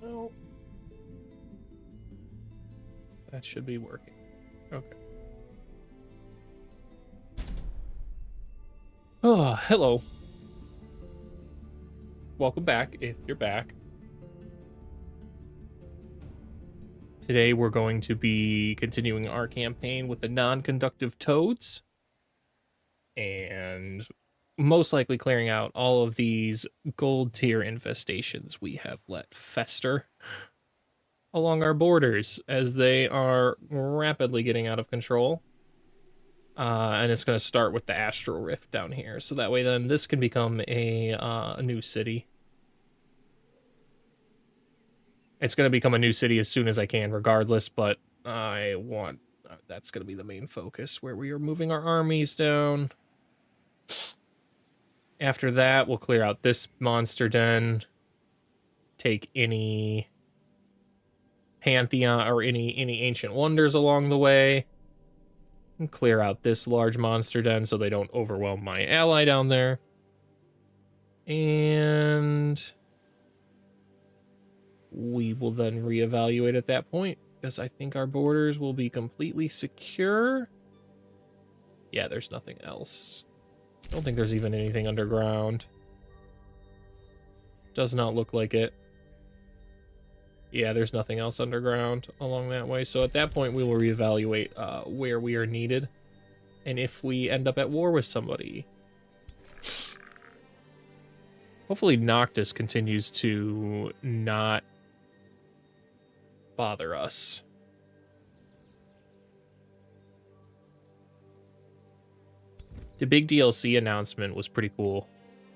No. That should be working. Okay. Oh, hello. Welcome back, if you're back. Today we're going to be continuing our campaign with the non-conductive toads. And most likely clearing out all of these gold tier infestations we have let fester along our borders as they are rapidly getting out of control. And it's going to start with the Astral Rift down here. So that way then this can become a new city. It's going to become a new city as soon as I can regardless, but I want... that's going to be the main focus, where we are moving our armies down. After that, we'll clear out this monster den. Take any Pantheon or any ancient wonders along the way. And clear out this large monster den so they don't overwhelm my ally down there. And we will then reevaluate at that point, because I think our borders will be completely secure. Yeah, there's nothing else. I don't think there's even anything underground. Does not look like it. Yeah, there's nothing else underground along that way. So at that point, we will reevaluate where we are needed and if we end up at war with somebody. Hopefully Noctis continues to not bother us. The big DLC announcement was pretty cool.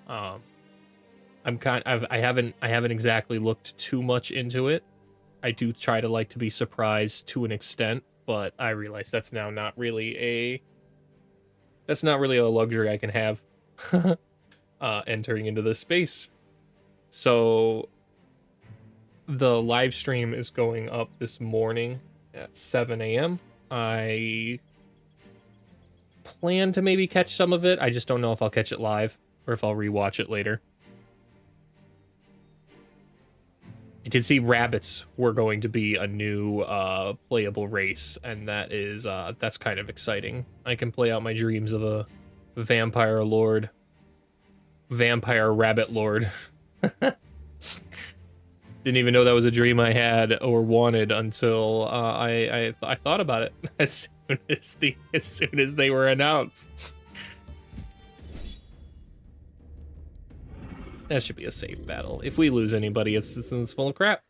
I haven't exactly looked too much into it. I do try to like to be surprised to an extent, but I realize that's now not really a luxury I can have entering into this space. So the live stream is going up this morning at 7 a.m. I plan to maybe catch some of it. I just don't know if I'll catch it live or if I'll rewatch it later. I did see rabbits were going to be a new playable race, and that's kind of exciting. I can play out my dreams of a vampire rabbit lord. Didn't even know that was a dream I had or wanted until I thought about it as soon as they were announced. That should be a safe battle. If we lose anybody, it's full of crap.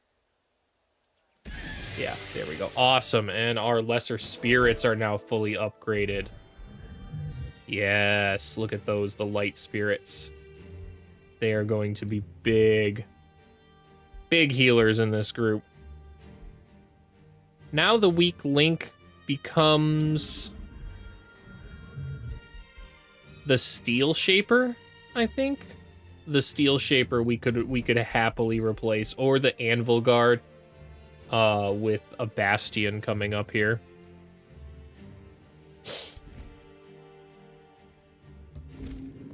Yeah, there we go. Awesome, and our lesser spirits are now fully upgraded. Yes, look at those, the light spirits. They are going to be big healers in this group. Now the weak link becomes the Steel Shaper, I think. The Steel Shaper we could happily replace, or the Anvil Guard with a Bastion coming up here.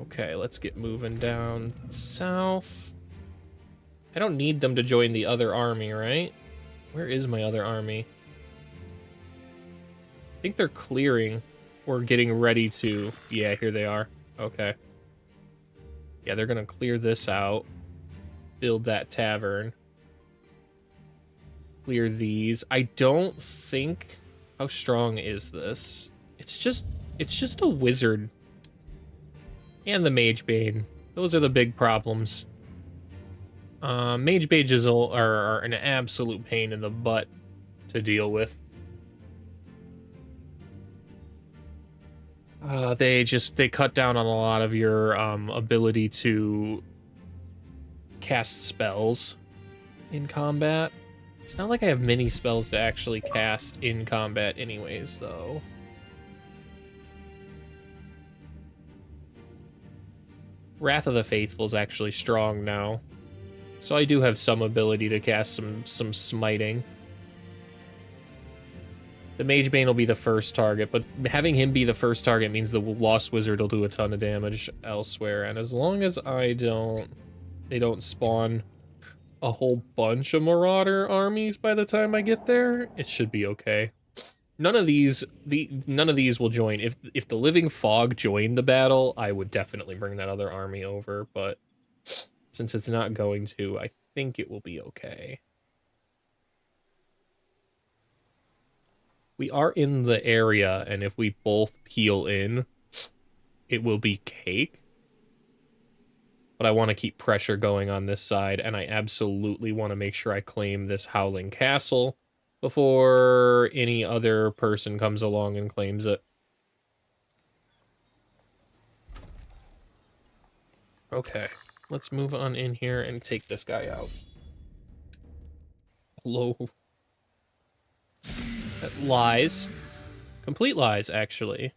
Okay, let's get moving down south. I don't need them to join the other army, right? Where is my other army? I think they're clearing or getting ready to. Yeah, here they are. Okay. Yeah, they're gonna clear this out, build that tavern, clear these. I don't think... How strong is this? It's just a wizard. And the Mage Bane. Those are the big problems. Mage Banes are an absolute pain in the butt to deal with. They cut down on a lot of your ability to cast spells in combat. It's not like I have many spells to actually cast in combat anyways, though. Wrath of the Faithful is actually strong now, so I do have some ability to cast some smiting. The Mage Bane will be the first target, but having him be the first target means the Lost Wizard will do a ton of damage elsewhere, and as long as they don't spawn a whole bunch of Marauder armies by the time I get there, it should be okay. None of these will join. If the Living Fog joined the battle, I would definitely bring that other army over, but since it's not going to, I think it will be okay. We are in the area, and if we both peel in, it will be cake. But I want to keep pressure going on this side, and I absolutely want to make sure I claim this Howling Castle before any other person comes along and claims it. Okay, let's move on in here and take this guy out. Hello. Lies. Complete lies, actually.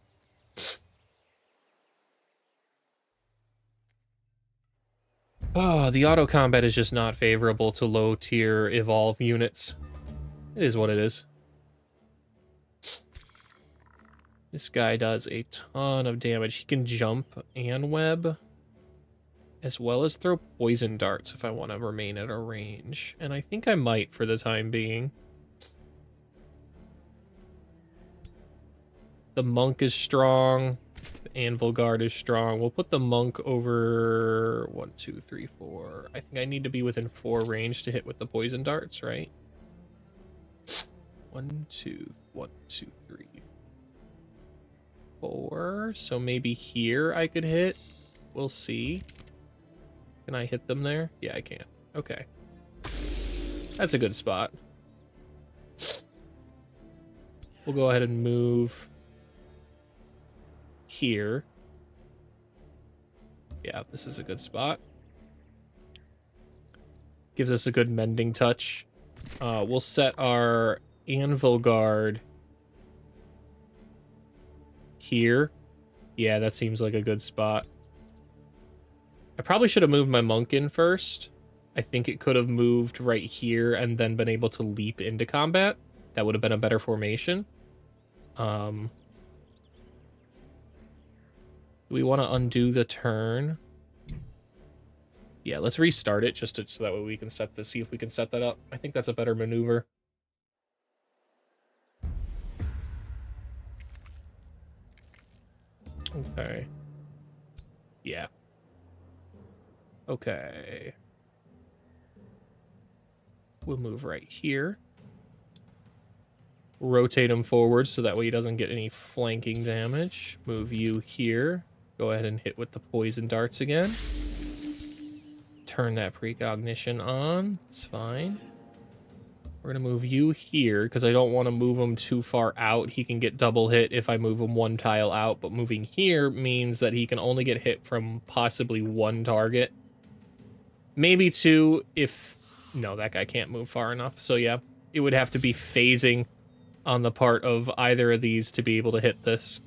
Oh, the auto combat is just not favorable to low tier evolve units. It is what it is. This guy does a ton of damage. He can jump and web, as well as throw poison darts if I want to remain at a range. And I think I might for the time being. The monk is strong. The anvil guard is strong. We'll put the monk over 1, 2, 3, 4. I think I need to be within 4 range to hit with the poison darts, right? 1, 2, 1, 2, 3, 4. So maybe here I could hit. We'll see. Can I hit them there? Yeah, I can. Okay. That's a good spot. We'll go ahead and move here. Yeah, this is a good spot. Gives us a good mending touch. We'll set our anvil guard here. Yeah, that seems like a good spot. I probably should have moved my monk in first. I think it could have moved right here and then been able to leap into combat. That would have been a better formation. Do we want to undo the turn? Yeah, let's restart it just so that way we can see if we can set that up. I think that's a better maneuver. Okay. Yeah. Okay. We'll move right here. Rotate him forward so that way he doesn't get any flanking damage. Move you here. Go ahead and hit with the poison darts again. Turn that precognition on. It's fine. We're going to move you here because I don't want to move him too far out. He can get double hit if I move him 1 tile out, but moving here means that he can only get hit from possibly 1 target. Maybe 2 if... No, that guy can't move far enough. So yeah, it would have to be phasing on the part of either of these to be able to hit this.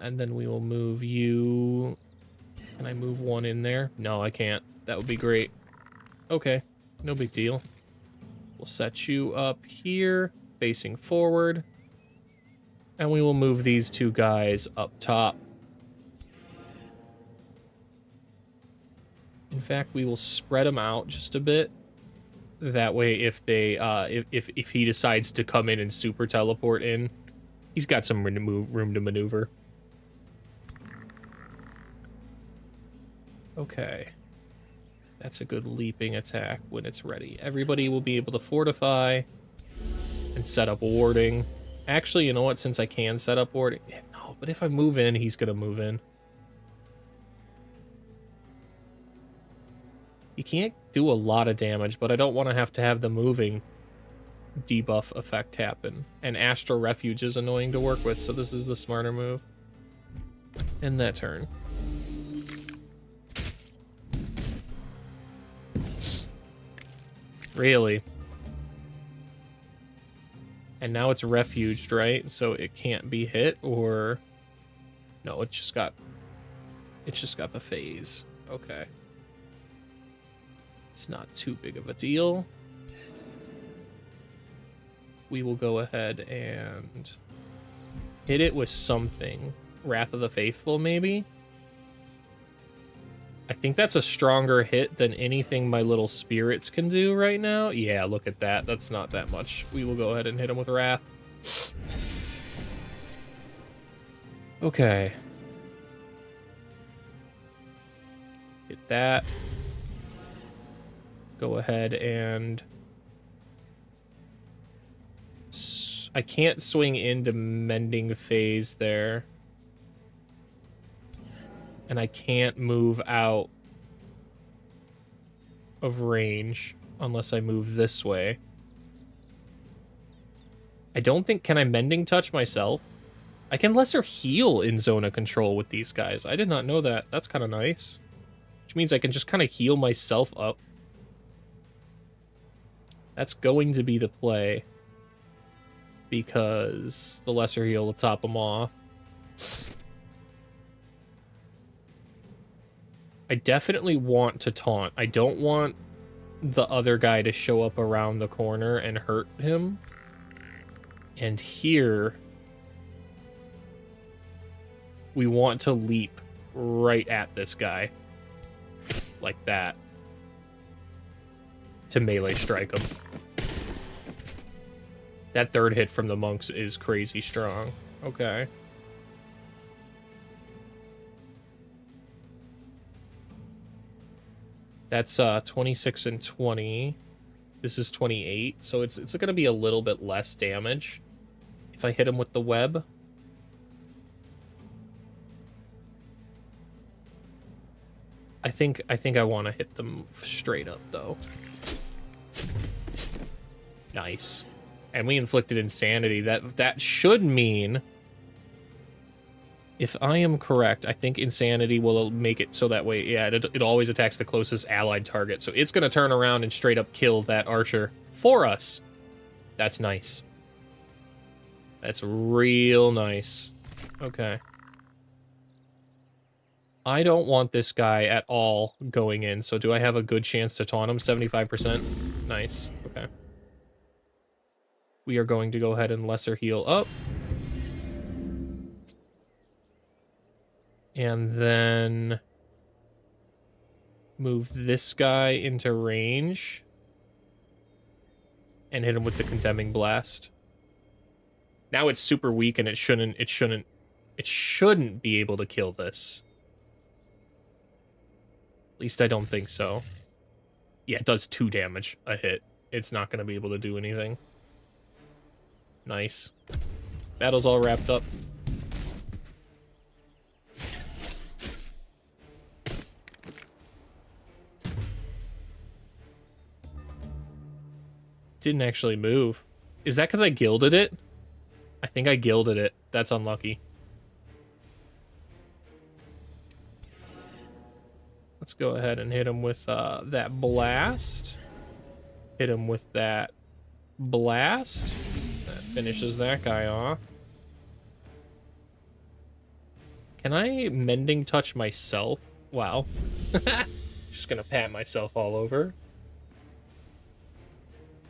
And then we will move you... Can I move 1 in there? No, I can't. That would be great. Okay, no big deal. We'll set you up here, facing forward. And we will move these 2 guys up top. In fact, we will spread them out just a bit. That way, if they, if he decides to come in and super teleport in, he's got some room to maneuver. Okay. That's a good leaping attack when it's ready. Everybody will be able to fortify and set up warding. Actually, you know what? Since I can set up warding... No, but if I move in, he's going to move in. You can't do a lot of damage, but I don't want to have the moving debuff effect happen. And Astral Refuge is annoying to work with, so this is the smarter move. End that turn. Really? And now it's refuged, right? So it can't be hit, or... No, it's just got the phase. Okay. It's not too big of a deal. We will go ahead and hit it with something. Wrath of the Faithful, maybe? I think that's a stronger hit than anything my little spirits can do right now. Yeah, look at that. That's not that much. We will go ahead and hit him with Wrath. Okay. Hit that. Go ahead and... I can't swing into Mending Phase there. And I can't move out of range unless I move this way. I don't think... Can I Mending Touch myself? I can Lesser Heal in Zone of Control with these guys. I did not know that. That's kind of nice. Which means I can just kind of heal myself up. That's going to be the play. Because the Lesser Heal will top them off. I definitely want to taunt. I don't want the other guy to show up around the corner and hurt him. And here, we want to leap right at this guy. Like that. To melee strike him. That third hit from the monks is crazy strong. Okay. That's 26 and 20. This is 28, so it's going to be a little bit less damage if I hit him with the web. I think I want to hit them straight up though. Nice. And we inflicted insanity. That should mean, if I am correct, I think insanity will make it so that way, yeah, it always attacks the closest allied target. So it's going to turn around and straight up kill that archer for us. That's nice. That's real nice. Okay. I don't want this guy at all going in, so do I have a good chance to taunt him? 75%? Nice. Okay. We are going to go ahead and Lesser Heal up. And then move this guy into range and hit him with the Condemning Blast. Now it's super weak and it shouldn't be able to kill this. At least I don't think so. Yeah, it does 2 damage a hit. It's not going to be able to do anything. Nice. Battle's all wrapped up. Didn't actually move. Is that because I gilded it? I think I gilded it. That's unlucky. Let's go ahead and hit him with that blast. Hit him with that blast. That finishes that guy off. Can I Mending Touch myself? Wow. Just gonna pat myself all over.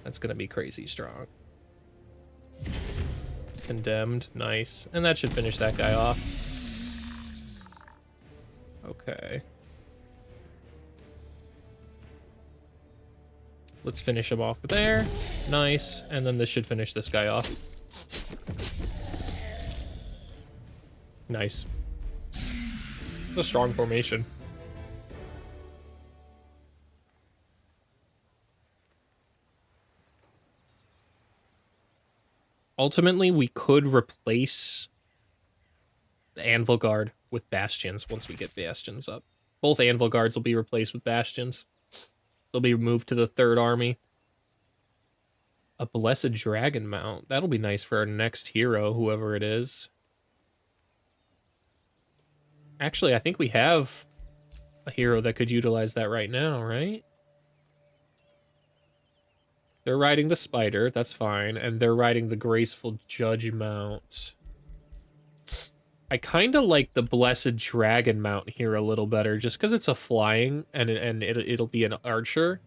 That's gonna be crazy strong. Condemned, nice. And that should finish that guy off. Okay. Let's finish him off there. Nice. And then this should finish this guy off. Nice. It's a strong formation. Ultimately, we could replace the Anvil Guard with Bastions once we get Bastions up. Both Anvil Guards will be replaced with Bastions. They'll be moved to the 3rd army. A Blessed Dragon Mount. That'll be nice for our next hero, whoever it is. Actually, I think we have a hero that could utilize that right now, right? They're riding the Spider, that's fine, and they're riding the Graceful Judge Mount. I kind of like the Blessed Dragon Mount here a little better, just because it's a flying, and it'll be an archer.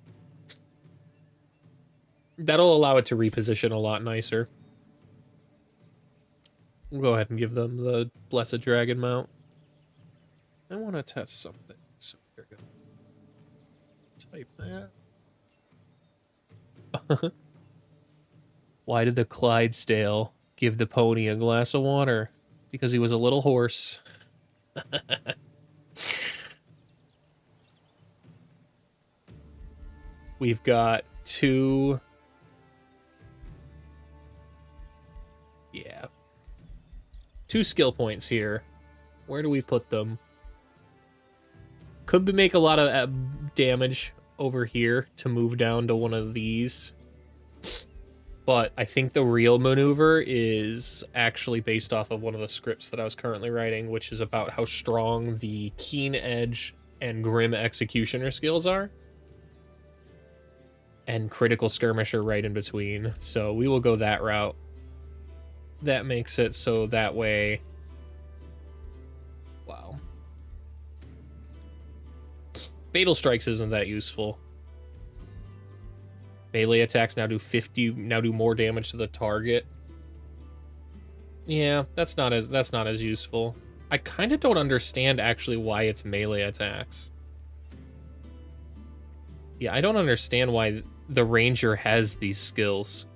That'll allow it to reposition a lot nicer. We'll go ahead and give them the Blessed Dragon Mount. I want to test something, so we're gonna Type that. Why did the Clydesdale give the pony a glass of water? Because he was a little hoarse. We've got 2... Yeah. 2 skill points here. Where do we put them? Could make a lot of damage over here to move down to one of these. But I think the real maneuver is actually based off of one of the scripts that I was currently writing, which is about how strong the Keen Edge and Grim Executioner skills are. And Critical Skirmisher right in between. So we will go that route. That makes it so that way... Wow. Fatal Strikes isn't that useful. Melee attacks now do more damage to the target. Yeah, that's not as useful. I kind of don't understand actually why it's melee attacks. Yeah, I don't understand why the ranger has these skills.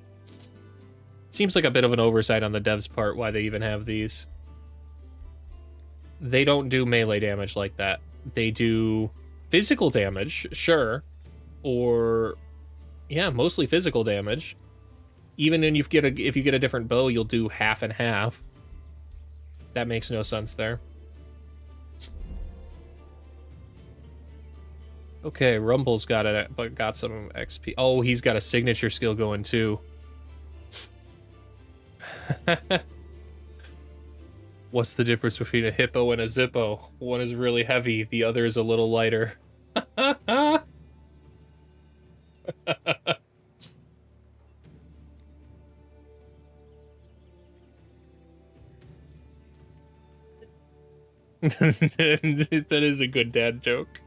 Seems like a bit of an oversight on the devs' part why they even have these. They don't do melee damage like that. They do physical damage, sure, or yeah, mostly physical damage. Even when if you get a different bow, you'll do half and half. That makes no sense there. Okay, Rumble's got some XP. Oh, he's got a signature skill going too. What's the difference between a hippo and a zippo? One is really heavy, the other is a little lighter. That is a good dad joke.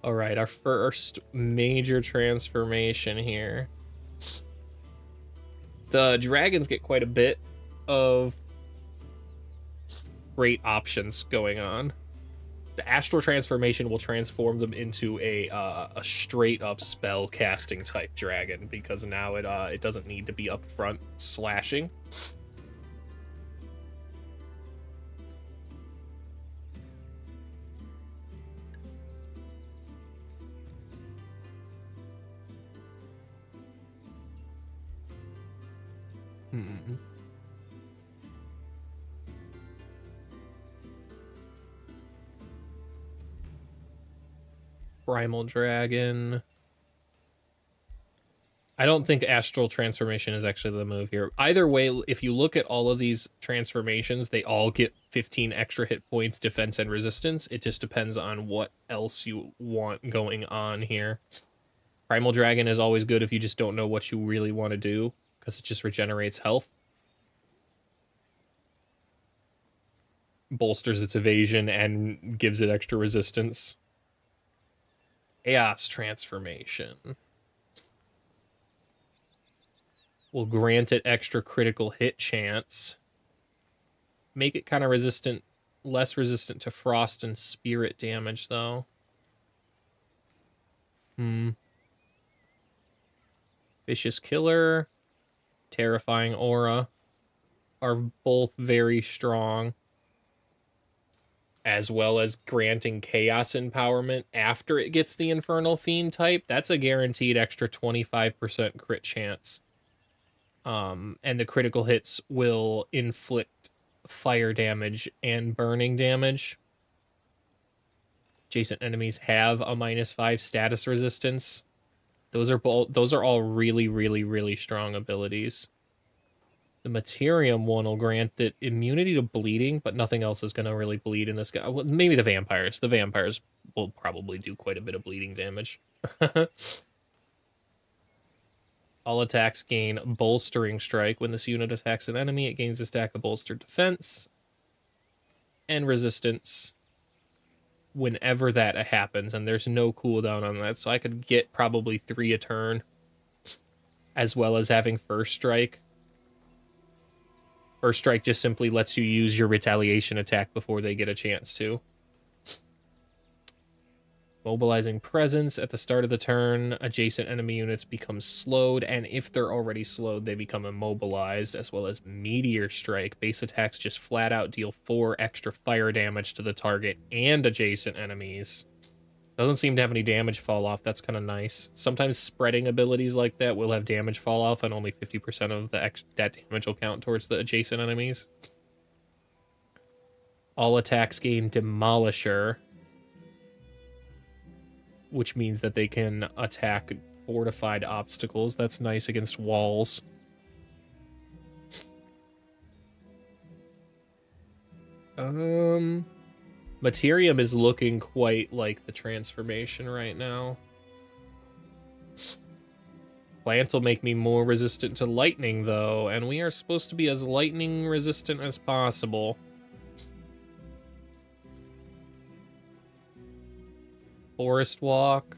All right, our first major transformation here. The dragons get quite a bit of great options going on. The astral transformation will transform them into a straight up spell casting type dragon because now it doesn't need to be upfront slashing. Primal Dragon. I don't think Astral Transformation is actually the move here. Either way, if you look at all of these transformations, they all get 15 extra hit points, defense, and resistance. It just depends on what else you want going on here. Primal Dragon is always good if you just don't know what you really want to do, because it just regenerates health. Bolsters its evasion and gives it extra resistance. Chaos Transformation will grant it extra critical hit chance. Make it kind of resistant, less resistant to frost and spirit damage, though. Vicious Killer, Terrifying Aura are both very strong, as well as granting Chaos Empowerment after it gets the Infernal Fiend type. That's a guaranteed extra 25% crit chance. And the critical hits will inflict fire damage and burning damage. Adjacent enemies have a -5 status resistance. Those are all really, really, really strong abilities. The Materium one will grant it immunity to bleeding, but nothing else is going to really bleed in this guy. Well, maybe the vampires. The vampires will probably do quite a bit of bleeding damage. All attacks gain Bolstering Strike. When this unit attacks an enemy, it gains a stack of bolstered defense and resistance whenever that happens, and there's no cooldown on that, so I could get probably 3 a turn as well as having First Strike. First Strike just simply lets you use your retaliation attack before they get a chance to. Mobilizing Presence at the start of the turn, adjacent enemy units become slowed, and if they're already slowed, they become immobilized, as well as Meteor Strike. Base attacks just flat out deal 4 extra fire damage to the target and adjacent enemies. Doesn't seem to have any damage fall off. That's kind of nice. Sometimes spreading abilities like that will have damage fall off, and only 50% of that damage will count towards the adjacent enemies. All attacks gain Demolisher, which means that they can attack fortified obstacles. That's nice against walls. Materium is looking quite like the transformation right now. Plant will make me more resistant to lightning, though, and we are supposed to be as lightning resistant as possible. Forest Walk.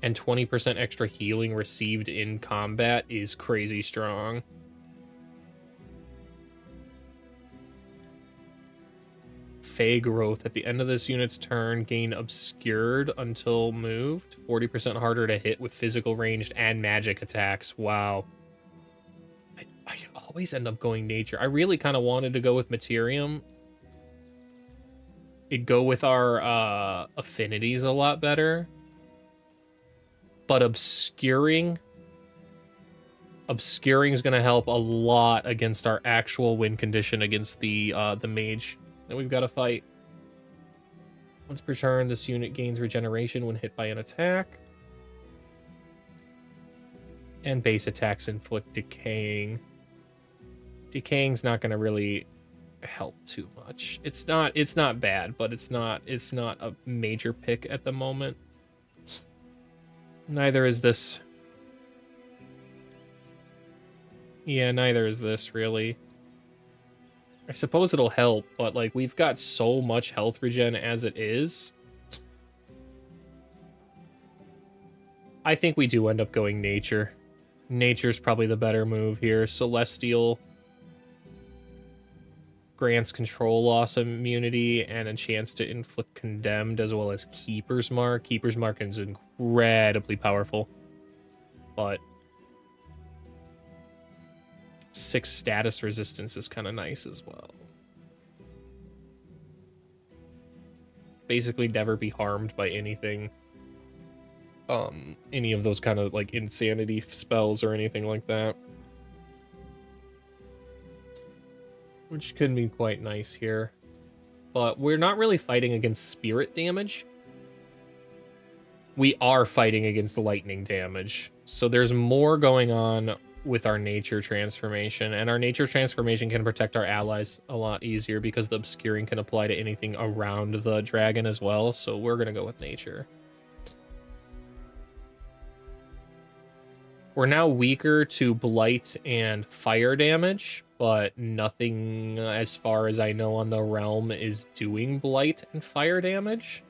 And 20% extra healing received in combat is crazy strong. Fey Growth. At the end of this unit's turn, gain Obscured until moved. 40% harder to hit with physical ranged and magic attacks. Wow. I always end up going Nature. I really kind of wanted to go with Materium. It'd go with our affinities a lot better. But Obscuring is going to help a lot against our actual win condition against the mage that we've got to fight. Once per turn, this unit gains regeneration when hit by an attack. And base attacks inflict decaying. Decaying's not going to really help too much. It's not bad, but it's not a major pick at the moment. Neither is this. Yeah, neither is this, really. I suppose it'll help, but, like, we've got so much health regen as it is. I think we do end up going Nature. Nature's probably the better move here. Celestial grants control loss immunity and a chance to inflict Condemned, as well as Keeper's Mark. Keeper's Mark is incredibly powerful, but 6 status resistance is kind of nice as well. Basically never be harmed by anything. Any of those kind of, like, insanity spells or anything like that. Which could be quite nice here. But we're not really fighting against spirit damage. We are fighting against lightning damage. So there's more going on with our nature transformation, and our nature transformation can protect our allies a lot easier because the obscuring can apply to anything around the dragon as well. So we're gonna go with nature. We're now weaker to blight and fire damage, but nothing, as far as I know, on the realm is doing blight and fire damage,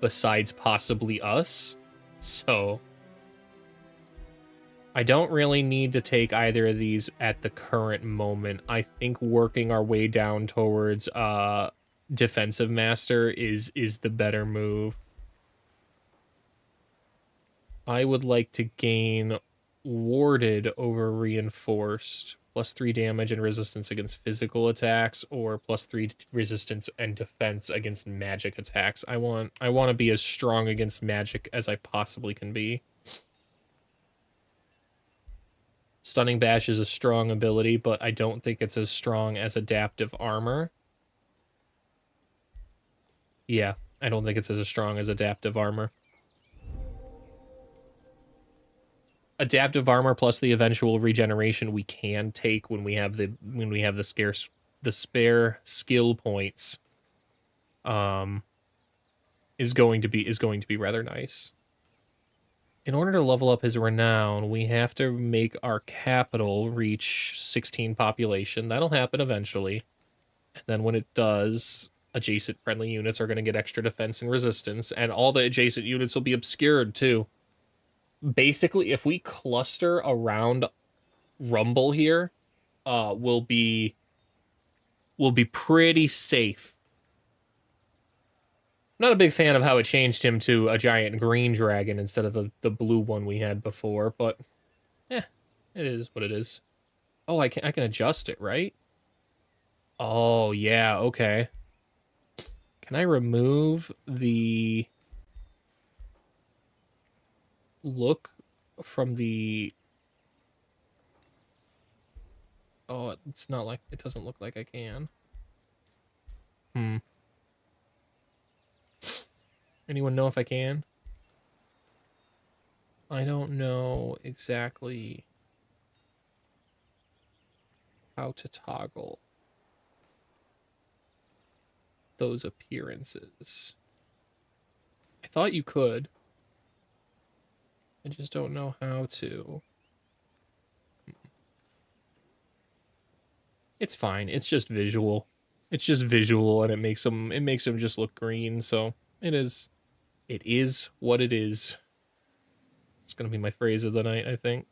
besides possibly us. So I don't really need to take either of these at the current moment. I think working our way down towards defensive master is the better move. I would like to gain warded over reinforced, +3 damage and resistance against physical attacks, or +3 resistance and defense against magic attacks. I want to be as strong against magic as I possibly can be. Stunning Bash is a strong ability, but I don't think it's as strong as Adaptive Armor. Yeah, I don't think it's as strong as Adaptive Armor. Adaptive Armor plus the eventual regeneration we can take when we have the spare skill points is going to be rather nice. In order to level up his renown, we have to make our capital reach 16 population. That'll happen eventually. And then when it does, adjacent friendly units are going to get extra defense and resistance, and all the adjacent units will be obscured too. basically, if we cluster around Rumble here, we'll be pretty safe. Not a big fan of how it changed him to a giant green dragon instead of the blue one we had before, but yeah, it is what it is. Oh, I can adjust it, right? Oh, yeah, okay. Can I remove the look from the... Oh, it's not like... It doesn't look like I can. Anyone know if I can? I don't know exactly how to toggle those appearances. I thought you could. I just don't know how to. It's fine. It's just visual. It's just visual, and it makes them just look green. So it is what it is. It's gonna be my phrase of the night, I think.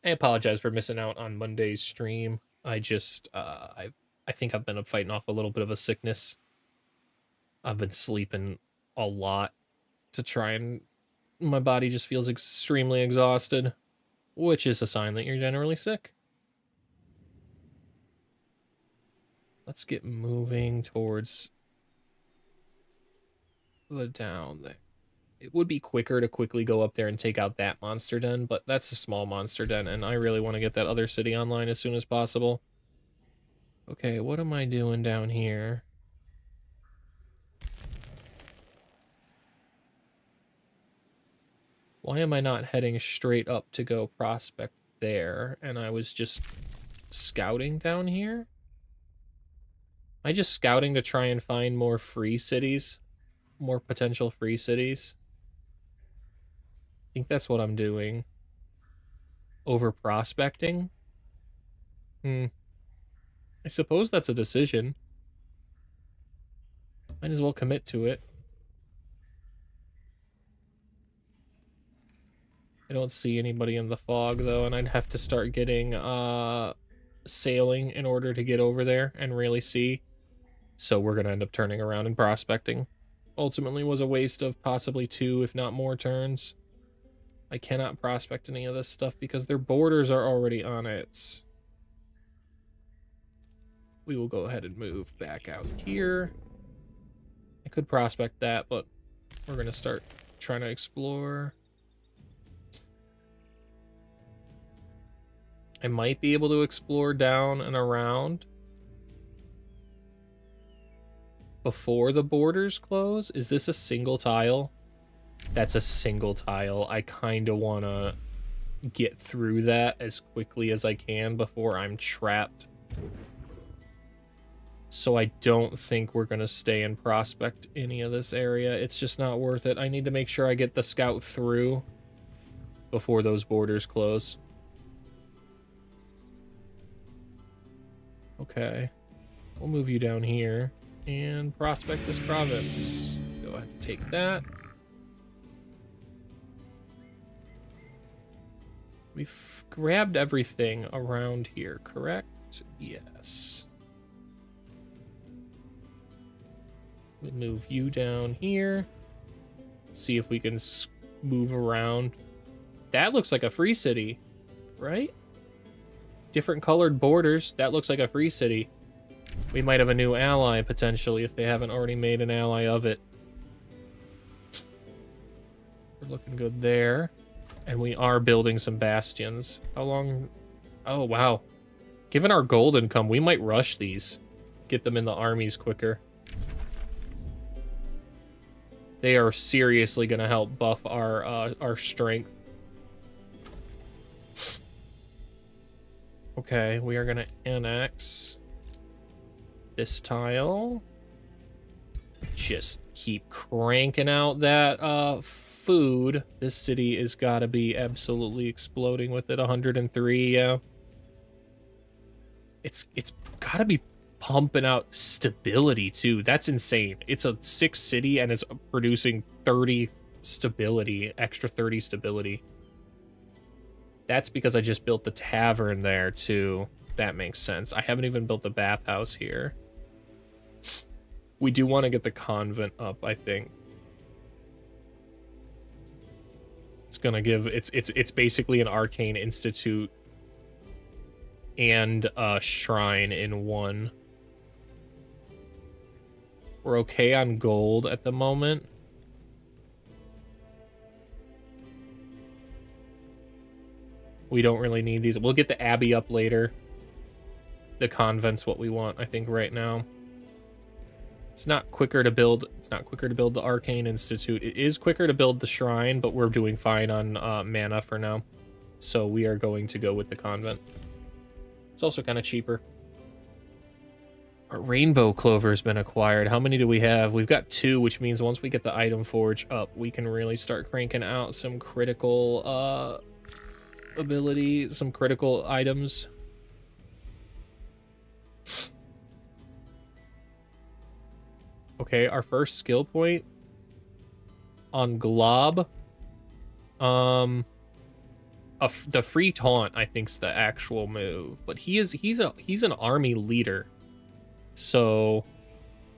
I apologize for missing out on Monday's stream. I just I think I've been fighting off a little bit of a sickness. I've been sleeping a lot to try and my body just feels extremely exhausted, which is a sign that you're generally sick. Let's get moving towards the down there. It would be quicker to quickly go up there and take out that monster den, but that's a small monster den, and I really want to get that other city online as soon as possible. Okay, what am I doing down here? Why am I not heading straight up to go prospect there, and I was just scouting down here? Am I just scouting to try and find more free cities? More potential free cities? I think that's what I'm doing. Over prospecting? I suppose that's a decision. Might as well commit to it. I don't see anybody in the fog, though, and I'd have to start getting sailing in order to get over there and really see. So we're going to end up turning around and prospecting. Ultimately was a waste of possibly 2, if not more, turns. I cannot prospect any of this stuff because their borders are already on it. We will go ahead and move back out here. I could prospect that, but we're going to start trying to explore. I might be able to explore down and around before the borders close. Is this a single tile? That's a single tile. I kind of want to get through that as quickly as I can before I'm trapped. So I don't think we're going to stay and prospect any of this area. It's just not worth it. I need to make sure I get the scout through before those borders close. Okay. We'll move you down here and prospect this province. Go ahead and take that. We've grabbed everything around here, correct? Yes. We'll move you down here. See if we can move around. That looks like a free city, right? Different colored borders. That looks like a free city. We might have a new ally, potentially, if they haven't already made an ally of it. We're looking good there. And we are building some bastions. How long? Oh, wow. Given our gold income, we might rush these. Get them in the armies quicker. They are seriously going to help buff our strength. Okay, we are going to annex this tile. Just keep cranking out that food. This city has got to be absolutely exploding with it. 103, yeah. It's got to be pumping out stability too. That's insane. It's a 6 city and it's producing 30 stability, extra 30 stability. That's because I just built the tavern there too. That makes sense. I haven't even built the bathhouse here. We do want to get the convent up, I think. It's gonna give it's basically an arcane institute and a shrine in one. We're okay on gold at the moment. We don't really need these. We'll get the abbey up later. The convent's what we want, I think, right now. It's not quicker to build. It's not quicker to build the arcane institute. It is quicker to build the shrine, but we're doing fine on mana for now. So we are going to go with the convent. It's also kind of cheaper. Our rainbow clover has been acquired. How many do we have? We've got 2, which means once we get the item forge up, we can really start cranking out some critical ability, some critical items. Okay, our first skill point on Glob. The free taunt, I think, is the actual move, but he's an army leader. So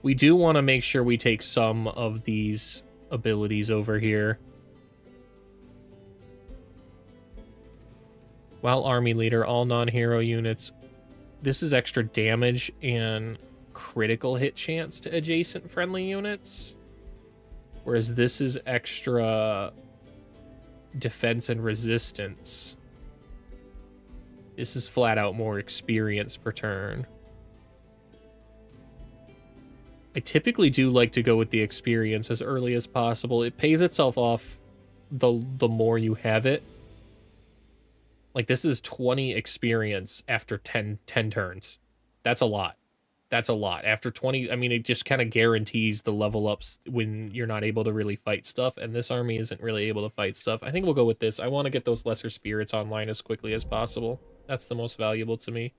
we do want to make sure we take some of these abilities over here. While army leader, all non-hero units. This is extra damage and critical hit chance to adjacent friendly units. Whereas this is extra defense and resistance. This is flat out more experience per turn. I typically do like to go with the experience as early as possible. It pays itself off the more you have it. Like, this is 20 experience after 10 turns. That's a lot. That's a lot. After 20, I mean, it just kind of guarantees the level ups when you're not able to really fight stuff, and this army isn't really able to fight stuff. I think we'll go with this. I want to get those lesser spirits online as quickly as possible. That's the most valuable to me.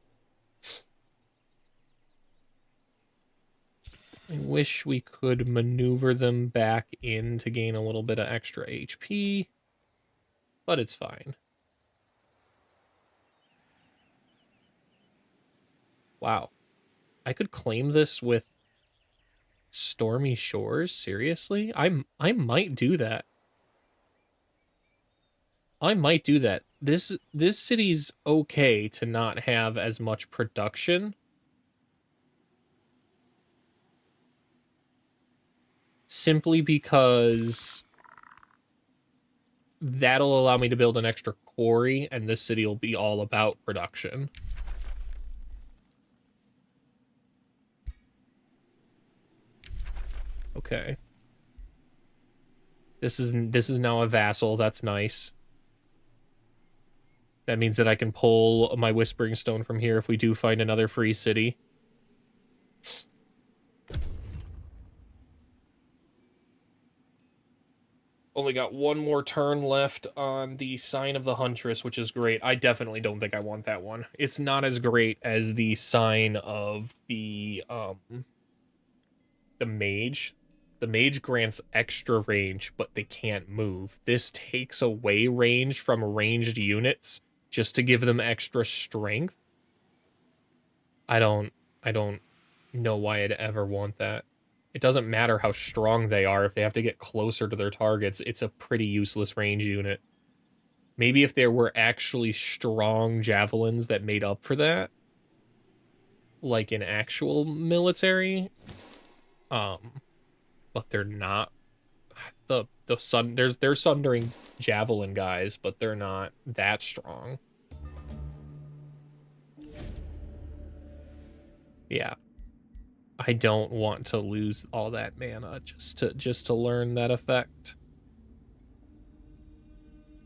I wish we could maneuver them back in to gain a little bit of extra HP, but it's fine. Wow. I could claim this with Stormy Shores? Seriously? I might do that. I might do that. This city's okay to not have as much production. Simply because that'll allow me to build an extra quarry, and this city will be all about production. Okay. This is now a vassal. That's nice. That means that I can pull my Whispering Stone from here if we do find another free city. Only got one more turn left on the Sign of the Huntress, which is great. I definitely don't think I want that one. It's not as great as the Sign of the Mage. The Mage grants extra range, but they can't move. This takes away range from ranged units just to give them extra strength. I don't know why I'd ever want that. It doesn't matter how strong they are. If they have to get closer to their targets, it's a pretty useless range unit. Maybe if there were actually strong javelins that made up for that, like in actual military, but they're not. There's Sundering javelin guys, but they're not that strong. Yeah. I don't want to lose all that mana just to learn that effect.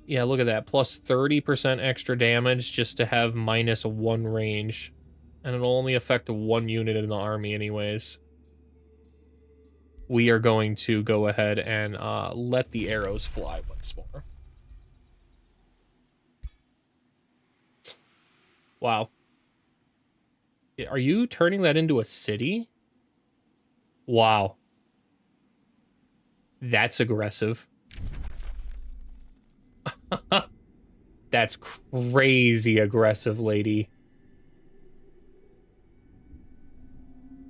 Yeah, look at that. Plus 30% extra damage just to have -1 range. And it'll only affect 1 unit in the army anyways. We are going to go ahead and let the arrows fly once more. Wow. Are you turning that into a city? Wow. That's aggressive. That's crazy aggressive, lady.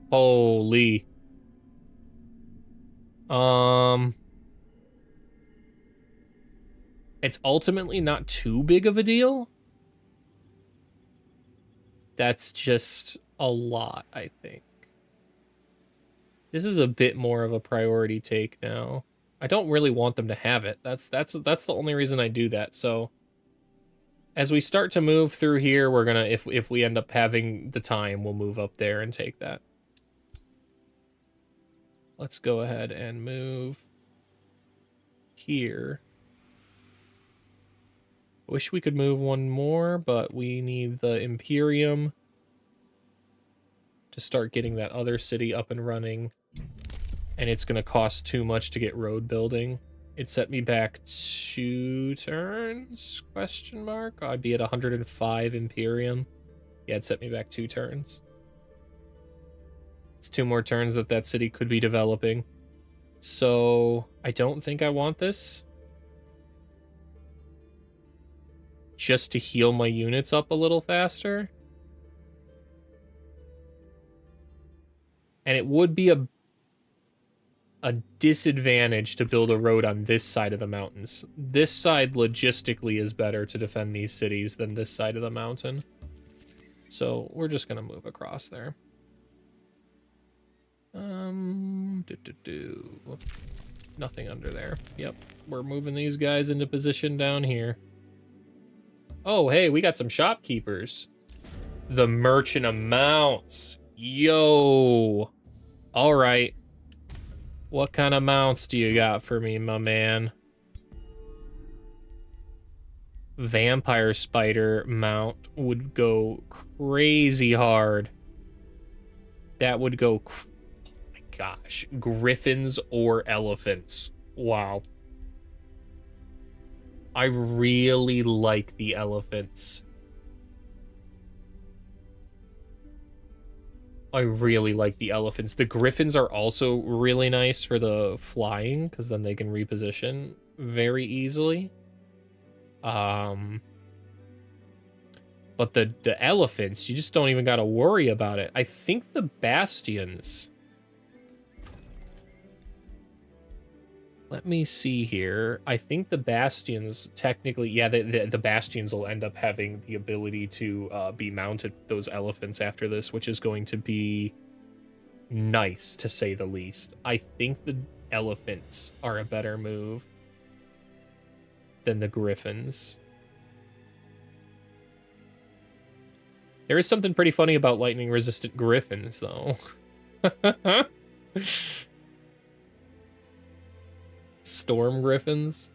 Holy. Um, it's ultimately not too big of a deal. That's just a lot, I think. This is a bit more of a priority take now. I don't really want them to have it. That's the only reason I do that. So as we start to move through here, we're gonna, if we end up having the time, we'll move up there and take that. Let's go ahead and move here. Wish we could move one more, but we need the Imperium to start getting that other city up and running. And it's going to cost too much to get road building. It set me back 2 turns? Question mark? I'd be at 105 Imperium. Yeah, it set me back 2 turns. It's 2 more turns that city could be developing. So I don't think I want this. Just to heal my units up a little faster. And it would be a disadvantage to build a road on this side of the mountains. This side logistically is better to defend these cities than this side of the mountain. So we're just going to move across there. Nothing under there. Yep, we're moving these guys into position down here. Oh, hey, we got some shopkeepers. The Merchant of Mounts. Yo. All right. What kind of mounts do you got for me, my man? Vampire Spider mount would go crazy hard. That would go... Oh my gosh. Griffins or elephants. Wow. I really like the elephants. I really like the elephants. The griffins are also really nice for the flying, because then they can reposition very easily. But the elephants, you just don't even got to worry about it. I think the bastions... Let me see here. I think the bastions technically... Yeah, the bastions will end up having the ability to be mounted, those elephants, after this, which is going to be nice, to say the least. I think the elephants are a better move than the griffins. There is something pretty funny about lightning-resistant griffins, though. Storm griffins.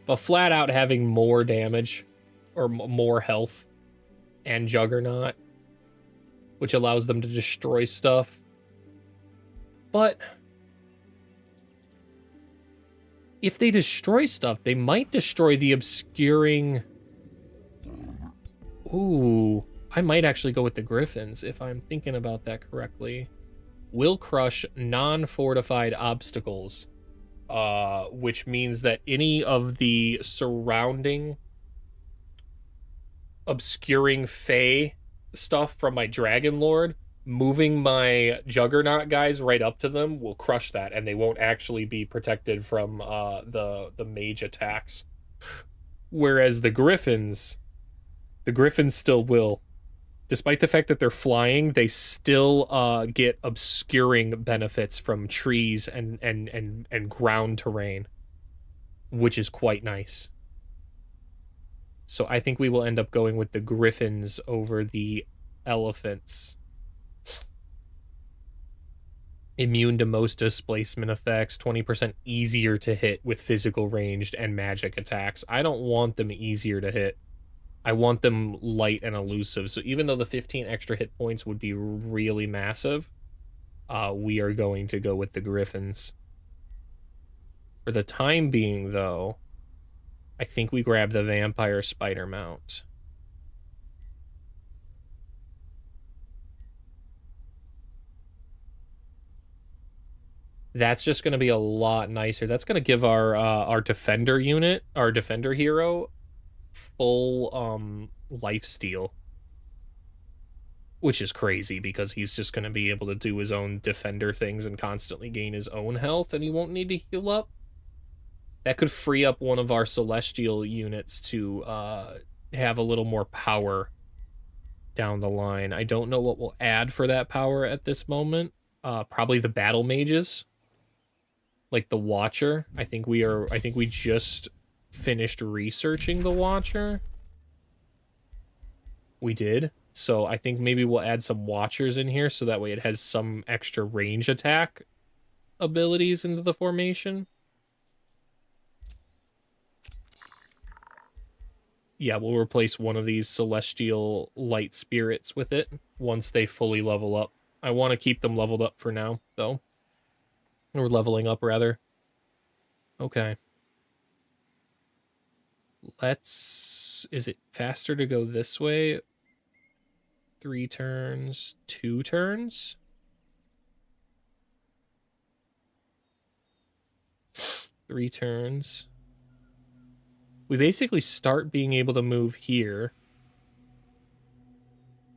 But flat out having more damage or more health and Juggernaut, which allows them to destroy stuff. But if they destroy stuff, they might destroy the obscuring... Ooh, I might actually go with the griffins if I'm thinking about that correctly. Will crush non-fortified obstacles, which means that any of the surrounding obscuring Fey stuff from my Dragon Lord, moving my Juggernaut guys right up to them will crush that, and they won't actually be protected from the mage attacks. Whereas the Griffins still will. Despite the fact that they're flying, they still get obscuring benefits from trees and ground terrain, which is quite nice. So I think we will end up going with the Griffins over the elephants. Immune to most displacement effects, 20% easier to hit with physical ranged and magic attacks. I don't want them easier to hit. I want them light and elusive. So even though the 15 extra hit points would be really massive, we are going to go with the Griffins. For the time being, though, I think we grab the Vampire Spider mount. That's just going to be a lot nicer. That's going to give our defender unit, our defender hero, full life steal, which is crazy because he's just going to be able to do his own defender things and constantly gain his own health, and he won't need to heal up. That could free up one of our celestial units to have a little more power down the line. I don't know what we'll add for that power at this moment. Probably the battle mages, like the Watcher. I think we just finished researching the Watcher. We did. So I think maybe we'll add some Watchers in here so that way it has some extra range attack abilities into the formation. Yeah, we'll replace one of these celestial light spirits with it once they fully level up. I want to keep them leveled up for now, though. Or leveling up, rather. Okay. Let's... Is it faster to go this way? 3 turns, 2 turns? 3 turns. We basically start being able to move here.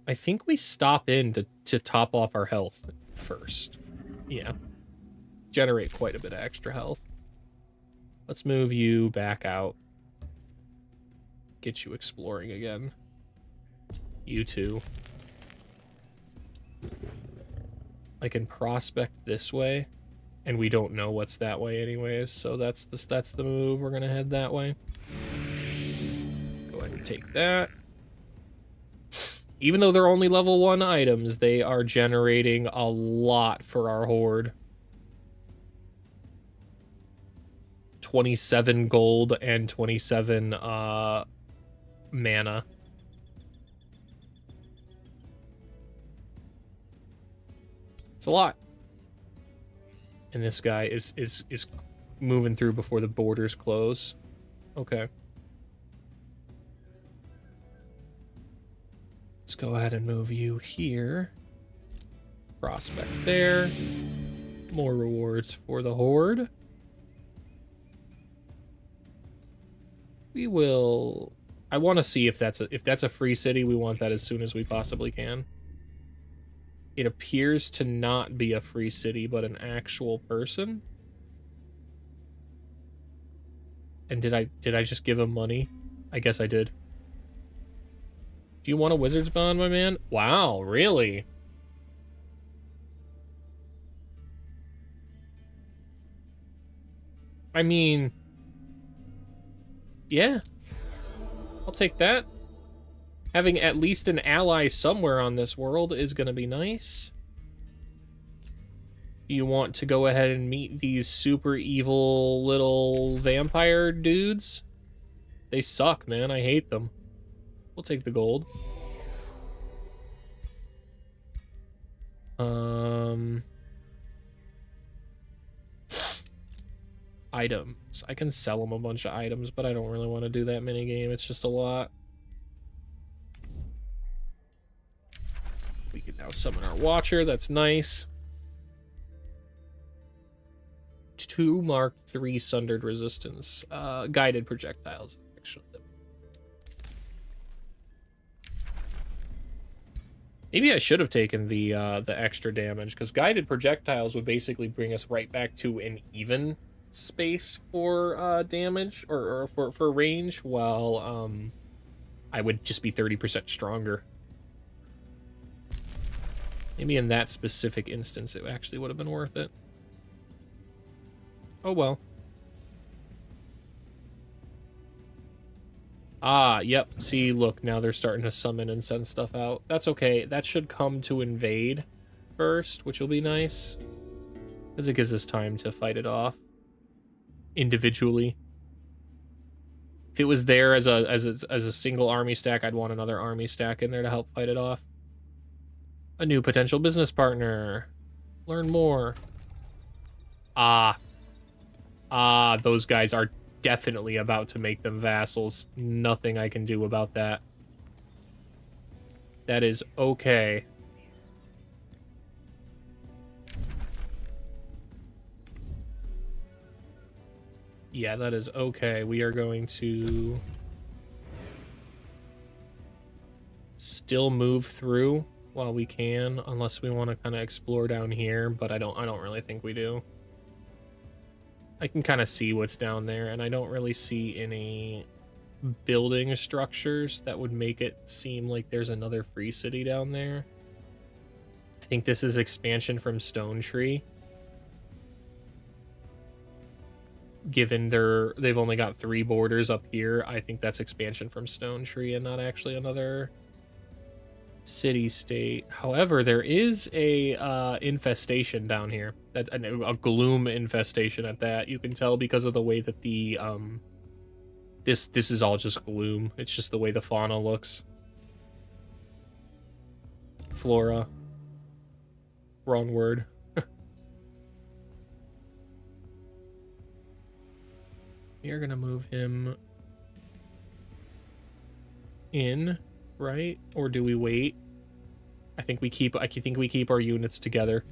I think we stop in to top off our health first. Yeah. Generate quite a bit of extra health. Let's move you back out. Get you exploring again. You too. I can prospect this way, and we don't know what's that way anyways, so that's the move. We're gonna head that way. Go ahead and take that. Even though they're only level 1 items, they are generating a lot for our horde. 27 gold and 27 mana. It's a lot. And this guy is moving through before the borders close. Okay. Let's go ahead and move you here. Prospect there. More rewards for the horde. We will... I want to see if that's a free city. We want that as soon as we possibly can. It appears to not be a free city, but an actual person. And did I just give him money? I guess I did. Do you want a wizard's bond, my man? Wow, really? I mean, yeah. I'll take that. Having at least an ally somewhere on this world is going to be nice. You want to go ahead and meet these super evil little vampire dudes? They suck, man. I hate them. We'll take the gold. Items. I can sell them a bunch of items, but I don't really want to do that mini game. It's just a lot. We can now summon our Watcher. That's nice. 2 Mark 3 Sundered Resistance. Guided projectiles, actually. Maybe I should have taken the extra damage, because guided projectiles would basically bring us right back to an even space for damage or for range, while I would just be 30% stronger. Maybe in that specific instance it actually would have been worth it. Oh well. Ah, yep. See, look, now they're starting to summon and send stuff out. That's okay. That should come to invade first, which will be nice, because it gives us time to fight it off individually. If it was there as a single army stack, I'd want another army stack in there to help fight it off. A new potential business partner. Learn more. Those guys are definitely about to make them vassals. Nothing I can do about that. That is okay. Yeah, that is okay. We are going to still move through while we can, unless we want to kind of explore down here, but I don't really think we do. I can kind of see what's down there, and I don't really see any building structures that would make it seem like there's another free city down there. I think this is expansion from Stone Tree. Given they've only got 3 borders up here, I think that's expansion from Stone Tree and not actually another city-state. However, there is a infestation down here, that a gloom infestation at that. You can tell because of the way that the this is all just gloom. It's just the way the fauna looks. Flora. Wrong word. We are gonna move him in, right? Or do we wait? I think we keep our units together.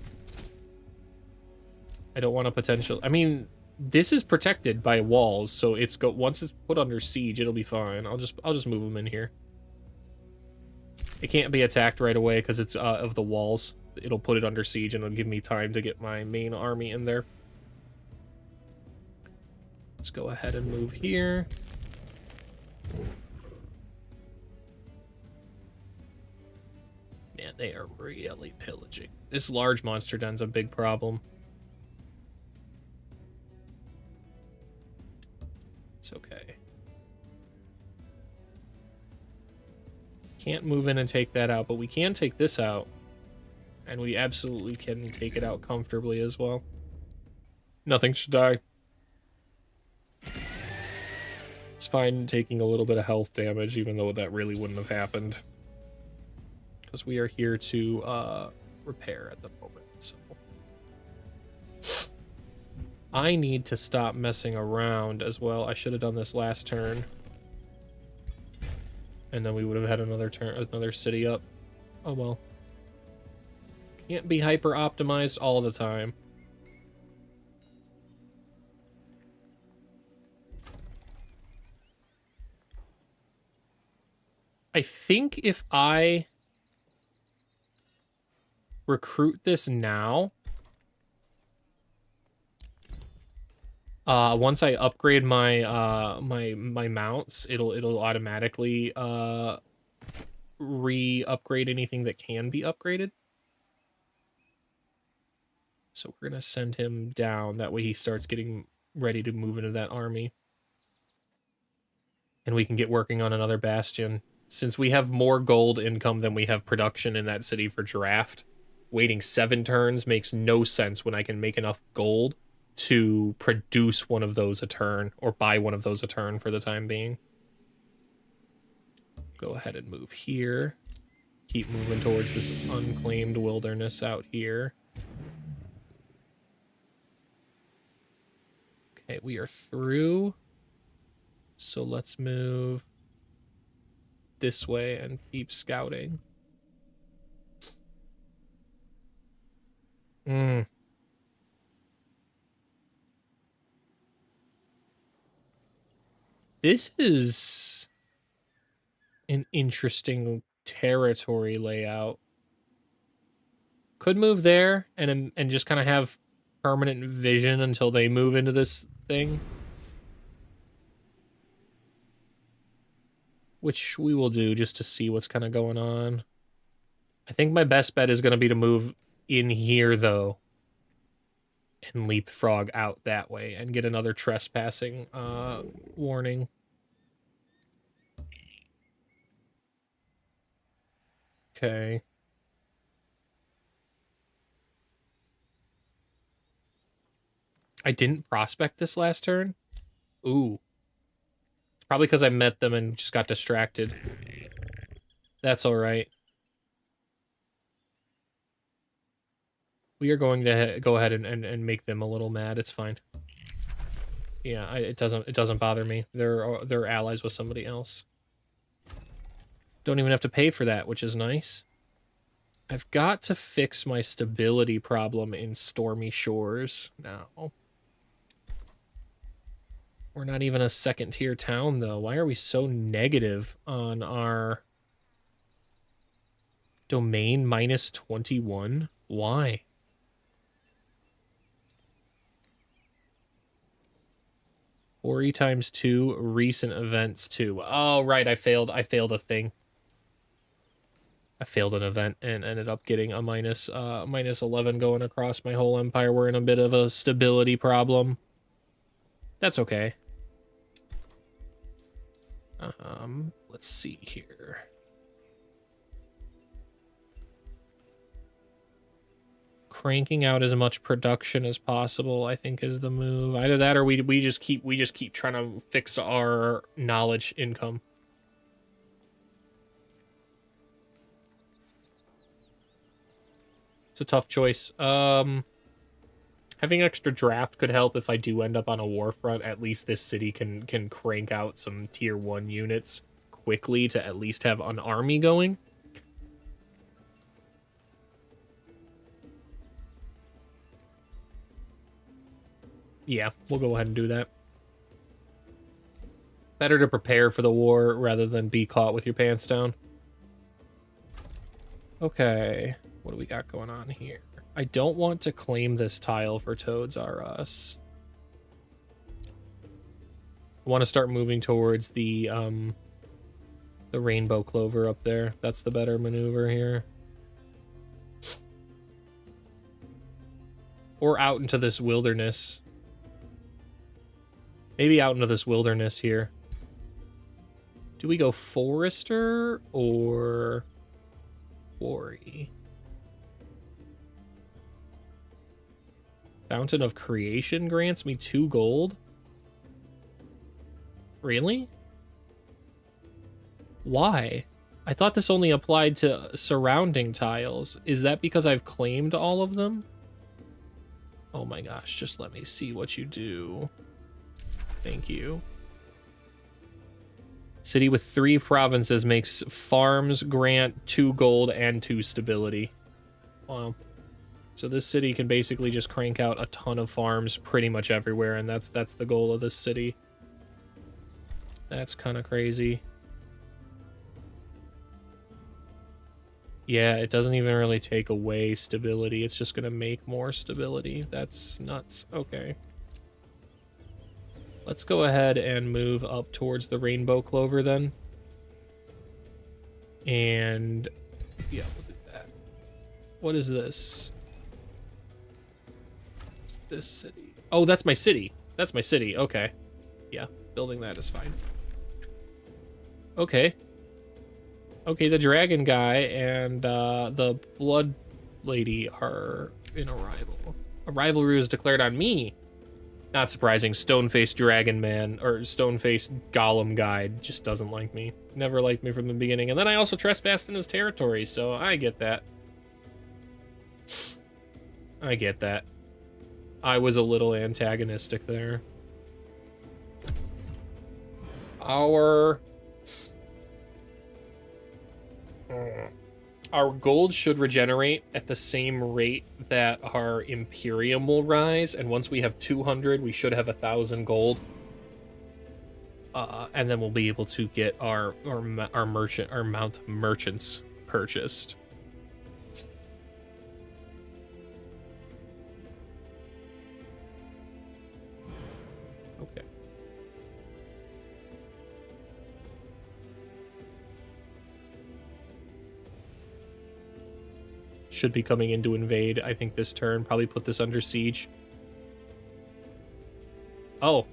I don't want to potential. I mean, this is protected by walls, so once it's put under siege, it'll be fine. I'll just move them in here. It can't be attacked right away because it's of the walls. It'll put it under siege and it'll give me time to get my main army in there. Let's go ahead and move here. Man, they are really pillaging. This large monster den's a big problem. It's okay. Can't move in and take that out, but we can take this out. And we absolutely can take it out comfortably as well. Nothing should die. It's fine taking a little bit of health damage, even though that really wouldn't have happened. Because we are here to repair at the moment, so... I need to stop messing around as well. I should have done this last turn. And then we would have had another city up. Oh well. Can't be hyper optimized all the time. I think if I recruit this now, once I upgrade my my mounts, it'll automatically re-upgrade anything that can be upgraded. So we're gonna send him down. That way he starts getting ready to move into that army. And we can get working on another bastion. Since we have more gold income than we have production in that city for draft, waiting 7 turns makes no sense when I can make enough gold to produce one of those a turn, or buy one of those a turn for the time being. Go ahead and move here. Keep moving towards this unclaimed wilderness out here. Okay, we are through. So let's move this way and keep scouting. This is an interesting territory layout. Could move there and just kind of have permanent vision until they move into this thing. Which we will do just to see what's kind of going on. I think my best bet is going to be to move in here, though, and leapfrog out that way and get another trespassing warning. Okay. I didn't prospect this last turn. Ooh. It's probably because I met them and just got distracted. That's all right. We are going to go ahead and make them a little mad. It's fine. Yeah, it doesn't bother me. They're allies with somebody else. Don't even have to pay for that, which is nice. I've got to fix my stability problem in Stormy Shores now. We're not even a second tier town, though. Why are we so negative on our domain minus 21? Why? Ori times 2, recent events 2. Oh, right, I failed a thing. I failed an event and ended up getting a minus 11 going across my whole empire. We're in a bit of a stability problem. That's okay. Let's see here. Cranking out as much production as possible, I think, is the move. Either that or we just keep trying to fix our knowledge income. It's a tough choice. Having extra draft could help if I do end up on a war front. At least this city can crank out some tier 1 units quickly to at least have an army going. Yeah, we'll go ahead and do that. Better to prepare for the war rather than be caught with your pants down. Okay, what do we got going on here? I don't want to claim this tile for Toads R Us. I want to start moving towards the rainbow clover up there. That's the better maneuver here. Or out into this wilderness. Maybe out into this wilderness here. Do we go Forester or Quarry? Fountain of Creation grants me 2 gold? Really? Why? I thought this only applied to surrounding tiles. Is that because I've claimed all of them? Oh my gosh, just let me see what you do. Thank you. City with 3 provinces makes farms grant 2 gold and 2 stability. Wow. So this city can basically just crank out a ton of farms pretty much everywhere, and that's the goal of this city. That's kind of crazy. Yeah, it doesn't even really take away stability. It's just going to make more stability. That's nuts. Okay. Let's go ahead and move up towards the rainbow clover then. And yeah, we'll do that. What is this? What's this city? Oh, that's my city. That's my city. Okay. Yeah, building that is fine. Okay. Okay, the dragon guy and the blood lady are in arrival. A rivalry was declared on me. Not surprising. Stone-faced dragon man, or stone-faced golem guy just doesn't like me. Never liked me from the beginning. And then I also trespassed in his territory, so I get that. I get that. I was a little antagonistic there. Our gold should regenerate at the same rate that our Imperium will rise, and once we have 200, we should have 1,000 gold. And then we'll be able to get our mount merchants purchased. Okay. Should be coming in to invade, I think, this turn. Probably put this under siege. Oh.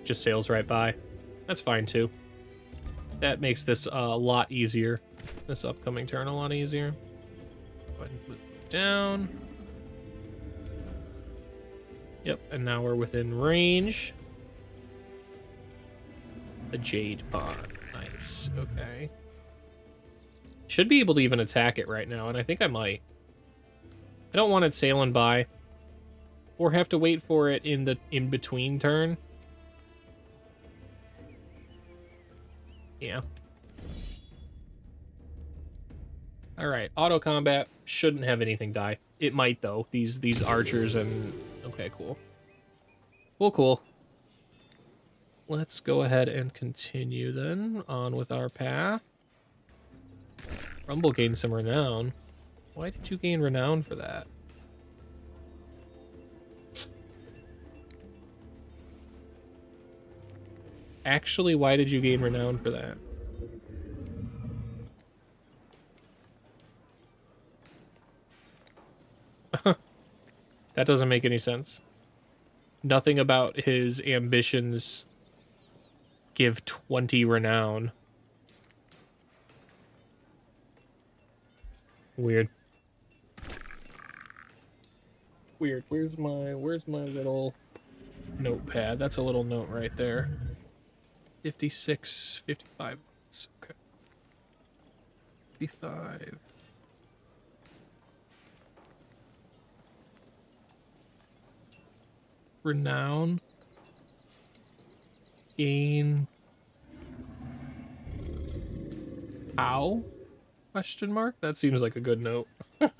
Just sails right by. That's fine, too. That makes this a lot easier. This upcoming turn a lot easier. Go ahead and move down. Yep, and now we're within range. A jade pond. Nice. Okay. Should be able to even attack it right now, and I think I might. I don't want it sailing by, or have to wait for it in the in-between turn. Yeah. Alright, auto combat shouldn't have anything die. It might, though. These archers and... Okay, cool. Cool. let's go ahead and continue then on with our path. Rumble gained some renown. Why did you gain renown for that? Actually, why did you gain renown for that? That doesn't make any sense. Nothing about his ambitions give 20 renown. Weird. Weird. Where's my little notepad? That's a little note right there. 56, 55. Okay. 55. Renown. Gain. How? Question mark? That seems like a good note. There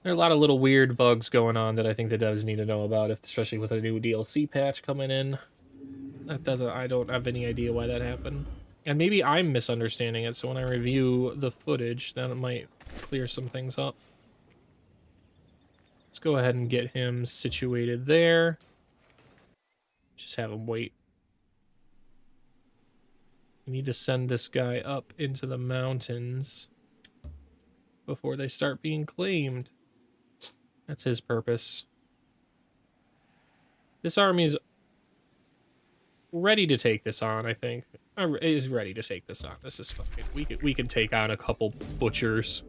are a lot of little weird bugs going on that I think the devs need to know about, especially with a new DLC patch coming in. I don't have any idea why that happened. And maybe I'm misunderstanding it, so when I review the footage, then it might clear some things up. Let's go ahead and get him situated there. Just have him wait. We need to send this guy up into the mountains before they start being claimed. That's his purpose. This army's ready to take this on, I think. Is ready to take this on. This is fucking... We can take on a couple butchers.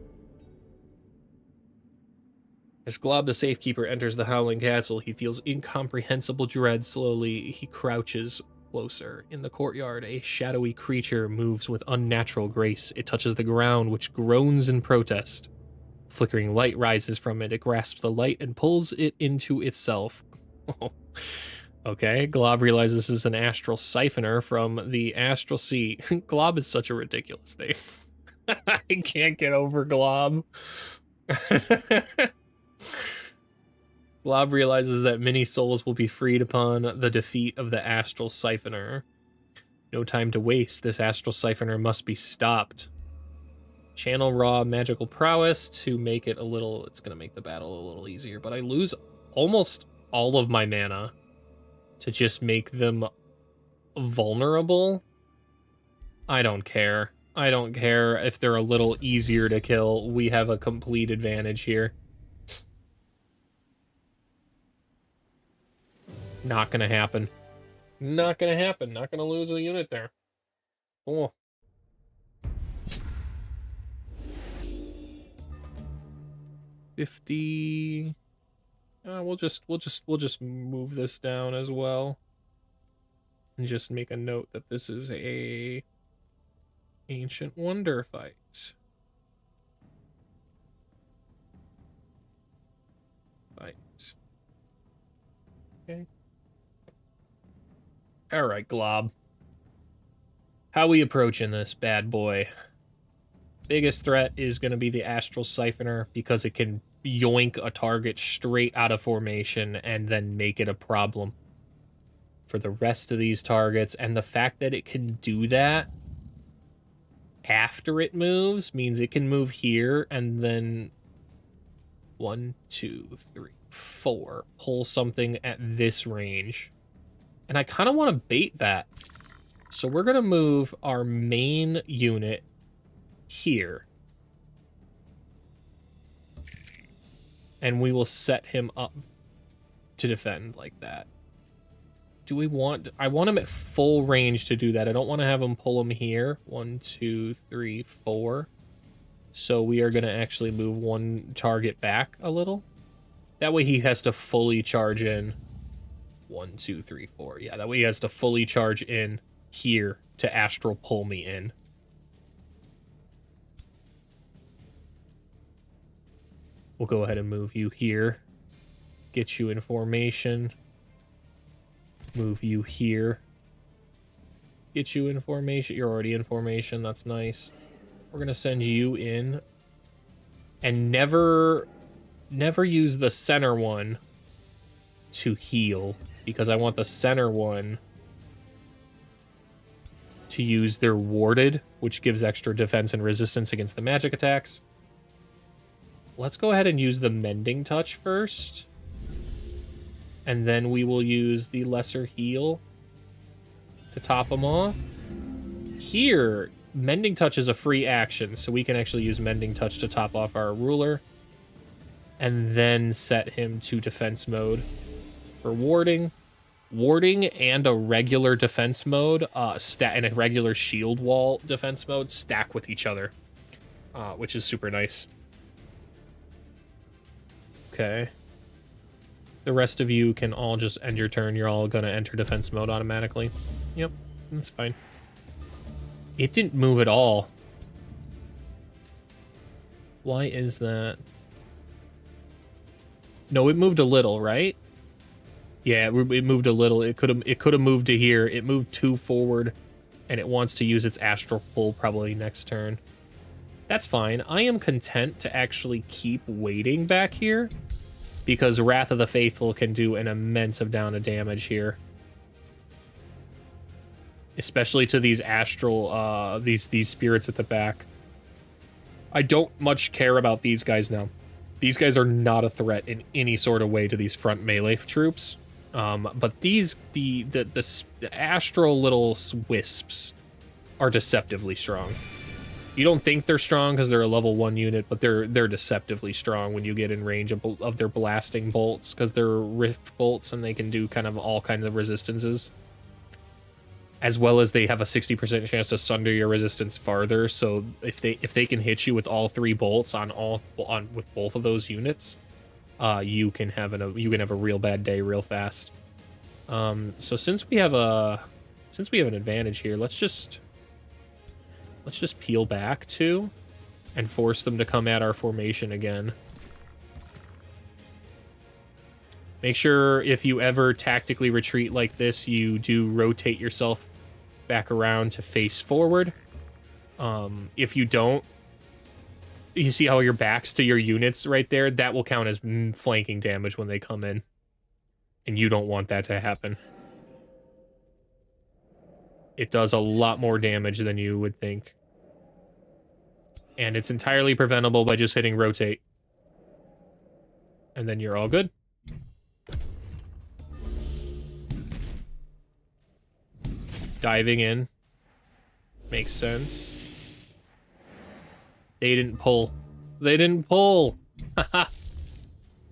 As Glob the Safekeeper enters the Howling Castle, he feels incomprehensible dread. Slowly, he crouches closer. In the courtyard, a shadowy creature moves with unnatural grace. It touches the ground, which groans in protest. Flickering light rises from it. It grasps the light and pulls it into itself. Okay, Glob realizes this is an astral siphoner from the Astral Sea. Glob is such a ridiculous name. I can't get over Glob. Glob realizes that many souls will be freed upon the defeat of the Astral Siphoner. No time to waste. This Astral Siphoner must be stopped. Channel raw magical prowess to make it a little... It's going to make the battle a little easier, but I lose almost all of my mana to just make them vulnerable. I don't care. I don't care if they're a little easier to kill. We have a complete advantage here. Not gonna happen. Not gonna happen. Not gonna lose a unit there. Oh. $50. We'll just move this down as well, and just make a note that this is a ancient wonder fight. Okay. All right, Glob. How we approaching this bad boy? Biggest threat is going to be the Astral Siphoner because it can yoink a target straight out of formation and then make it a problem for the rest of these targets. And the fact that it can do that after it moves means it can move here and then 1, 2, 3, 4 pull something at this range. And I kind of want to bait that. So we're going to move our main unit here. And we will set him up to defend like that. Do we want... I want him at full range to do that. I don't want to have him pull him here. 1, 2, 3, 4. So we are going to actually move one target back a little. That way he has to fully charge in. 1, 2, 3, 4. Yeah, that way he has to fully charge in here to astral pull me in. We'll go ahead and move you here. Get you in formation. Move you here. Get you in formation. You're already in formation. That's nice. We're going to send you in. And never never use the center one to heal, because I want the center one to use their warded, which gives extra defense and resistance against the magic attacks. Let's go ahead and use the Mending Touch first. And then we will use the Lesser Heal to top them off. Here, Mending Touch is a free action, so we can actually use Mending Touch to top off our ruler. And then set him to defense mode for warding. Warding and a regular defense mode, and a regular shield wall defense mode stack with each other, which is super nice. Okay. The rest of you can all just end your turn. You're all gonna enter defense mode automatically. Yep, that's fine. It didn't move at all. Why is that? No, it moved a little, right? Yeah, it moved a little. It could have moved to here. It moved 2 forward, and it wants to use its astral pull probably next turn. That's fine. I am content to actually keep waiting back here, because Wrath of the Faithful can do an immense amount of damage here, especially to these astral these spirits at the back. I don't much care about these guys now. These guys are not a threat in any sort of way to these front melee troops. But these, the astral little wisps are deceptively strong. You don't think they're strong because they're a level 1 unit, but they're deceptively strong when you get in range of their blasting bolts, because they're rift bolts and they can do kind of all kinds of resistances. As well as they have a 60% chance to sunder your resistance farther. So if they can hit you with all 3 bolts with both of those units, you can have a real bad day real fast. So since we have an advantage here, let's just peel back 2 and force them to come at our formation again. Make sure if you ever tactically retreat like this, you do rotate yourself back around to face forward. If you don't, you see how your back's to your units right there? That will count as flanking damage when they come in. And you don't want that to happen. It does a lot more damage than you would think. And it's entirely preventable by just hitting rotate. And then you're all good. Diving in. Makes sense. They didn't pull. They didn't pull!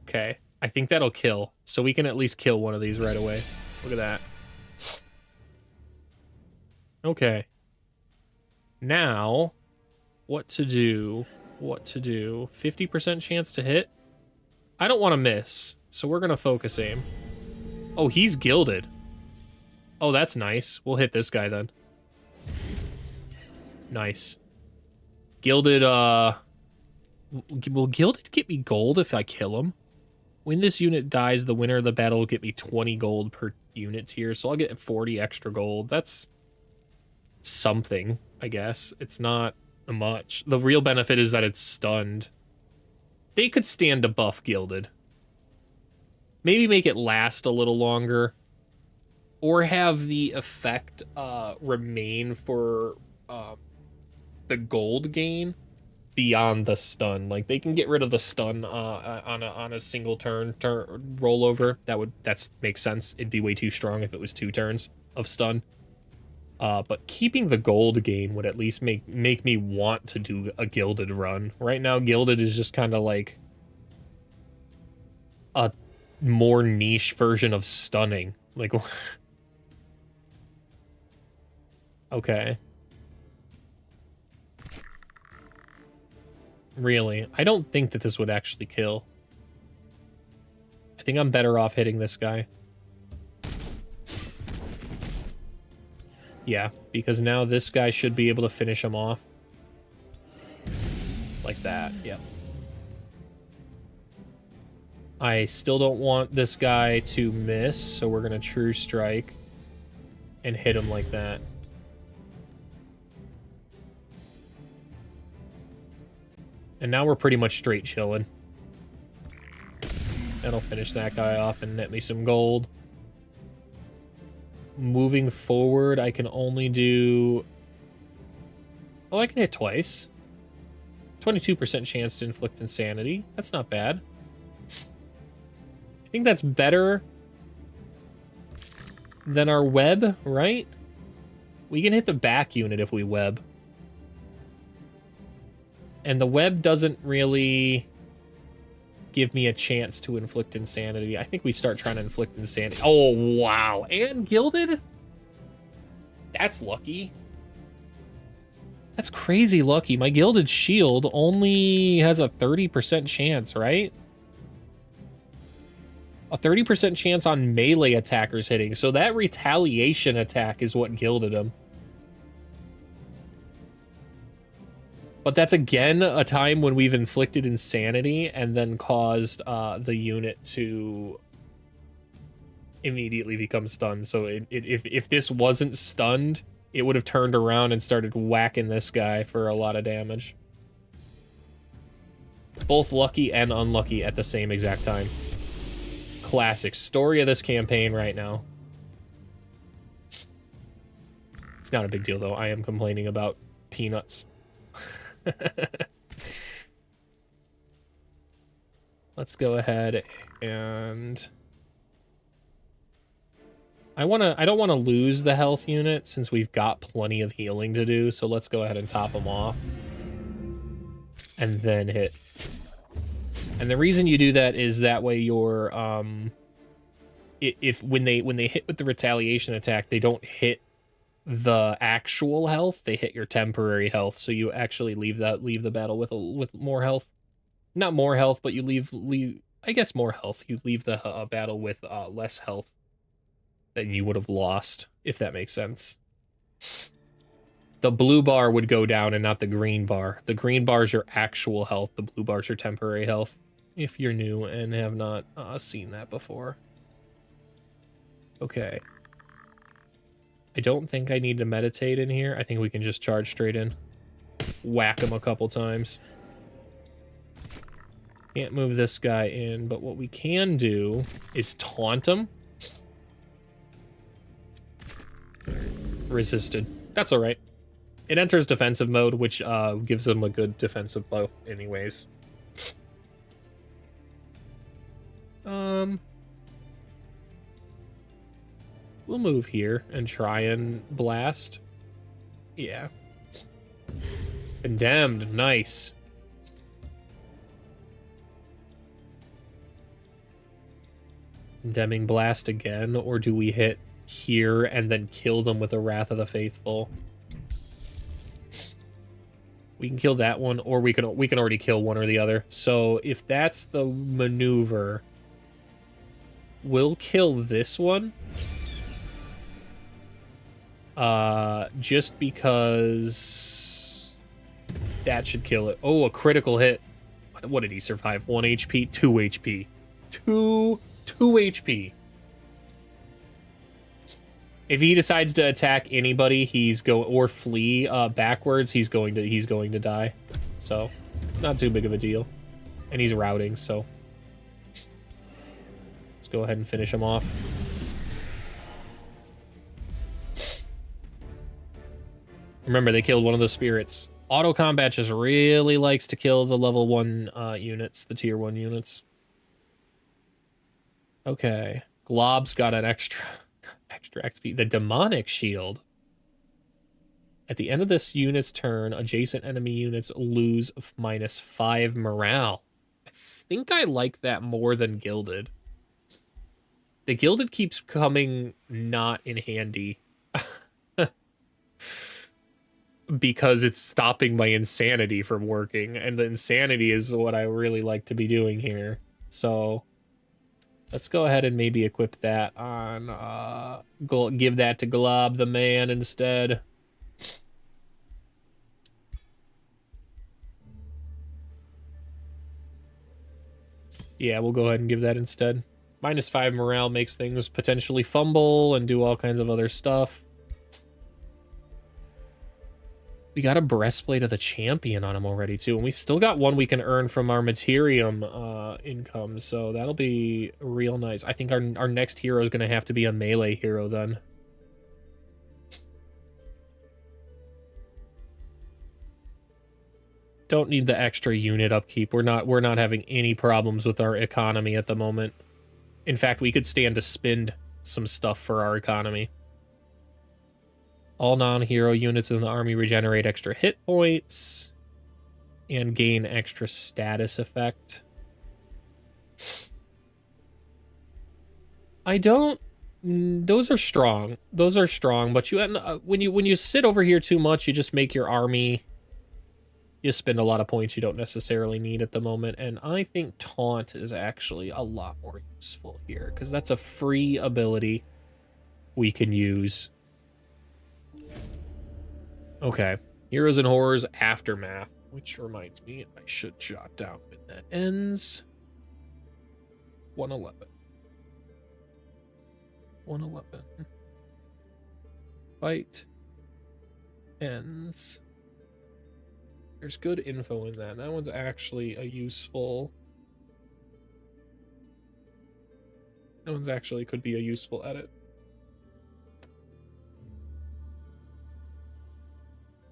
Okay. I think that'll kill. So we can at least kill one of these right away. Look at that. Okay. Now, what to do? What to do? 50% chance to hit? I don't want to miss, so we're going to focus aim. Oh, he's gilded. Oh, that's nice. We'll hit this guy then. Nice. Gilded, will Gilded get me gold if I kill him? When this unit dies, the winner of the battle will get me 20 gold per unit tier, so I'll get 40 extra gold. That's something, I guess. It's not much. The real benefit is that it's stunned. They could stand to buff Gilded. Maybe make it last a little longer. Or have the effect remain for the gold gain beyond the stun. Like, they can get rid of the stun on a single turn rollover. That makes sense. It'd be way too strong if it was 2 turns of stun. But keeping the gold gain would at least make me want to do a Gilded run. Right now, Gilded is just kind of like a more niche version of stunning. Like, okay. Really? I don't think that this would actually kill. I think I'm better off hitting this guy. Yeah, because now this guy should be able to finish him off. Like that, yep. I still don't want this guy to miss, so we're gonna True Strike and hit him like that. And now we're pretty much straight chilling. That'll finish that guy off and net me some gold. Moving forward, I can only do... Oh, I can hit twice. 22% chance to inflict insanity. That's not bad. I think that's better than our web, right? We can hit the back unit if we web. And the web doesn't really give me a chance to inflict insanity. I think we start trying to inflict insanity. Oh, wow. And gilded? That's lucky. That's crazy lucky. My gilded shield only has a 30% chance, right? A 30% chance on melee attackers hitting. So that retaliation attack is what gilded him. But that's again a time when we've inflicted insanity and then caused the unit to immediately become stunned. So if this wasn't stunned, it would have turned around and started whacking this guy for a lot of damage. Both lucky and unlucky at the same exact time. Classic story of this campaign right now. It's not a big deal though. I am complaining about peanuts. Let's go ahead and I don't want to lose the health unit since we've got plenty of healing to do, so let's go ahead and top them off and then hit. And the reason you do that is that way you're if when they hit with the retaliation attack, they don't hit the actual health, they hit your temporary health, so you actually leave the battle with more health. Not more health, but you leave I guess more health. You leave the battle with less health than you would have lost, if that makes sense. The blue bar would go down and not the green bar. The green bar is your actual health. The blue bar is your temporary health, if you're new and have not seen that before. Okay. I don't think I need to meditate in here. I think we can just charge straight in. Whack him a couple times. Can't move this guy in, but what we can do is taunt him. Resisted. That's alright. It enters defensive mode, which gives them a good defensive buff anyways. We'll move here and try and blast. Yeah. Condemned. Nice. Condemning blast again, or do we hit here and then kill them with the Wrath of the Faithful? We can kill that one, or we can already kill one or the other. So if that's the maneuver, we'll kill this one. Just because that should kill it. Oh, a critical hit. What did he survive? 1 HP? 2 HP. 2 HP. If he decides to attack anybody, or flee backwards, he's going to die. So it's not too big of a deal. And he's routing, so let's go ahead and finish him off. Remember, they killed one of the spirits. Auto combat just really likes to kill the level 1 units, the tier 1 units. Okay. Glob's got an extra XP. The demonic shield. At the end of this unit's turn, adjacent enemy units lose -5 morale. I think I like that more than gilded. The gilded keeps coming not in handy. Because it's stopping my insanity from working, and the insanity is what I really like to be doing here. So let's go ahead and maybe equip that on, give that to Glob the man instead. Yeah, we'll go ahead and give that instead. -5 morale makes things potentially fumble and do all kinds of other stuff. We got a breastplate of the champion on him already, too. And we still got one we can earn from our Materium income, so that'll be real nice. I think our next hero is going to have to be a melee hero, then. Don't need the extra unit upkeep. We're not having any problems with our economy at the moment. In fact, we could stand to spend some stuff for our economy. All non-hero units in the army regenerate extra hit points and gain extra status effect. I don't... Those are strong. Those are strong, but you when you sit over here too much, you just make your army... You spend a lot of points you don't necessarily need at the moment, and I think Taunt is actually a lot more useful here, because that's a free ability we can use. Okay, Heroes and Horrors Aftermath, which reminds me, I should jot down when that ends. 111. 111. Fight ends. There's good info in that. That one's actually a useful... That one's actually could be a useful edit.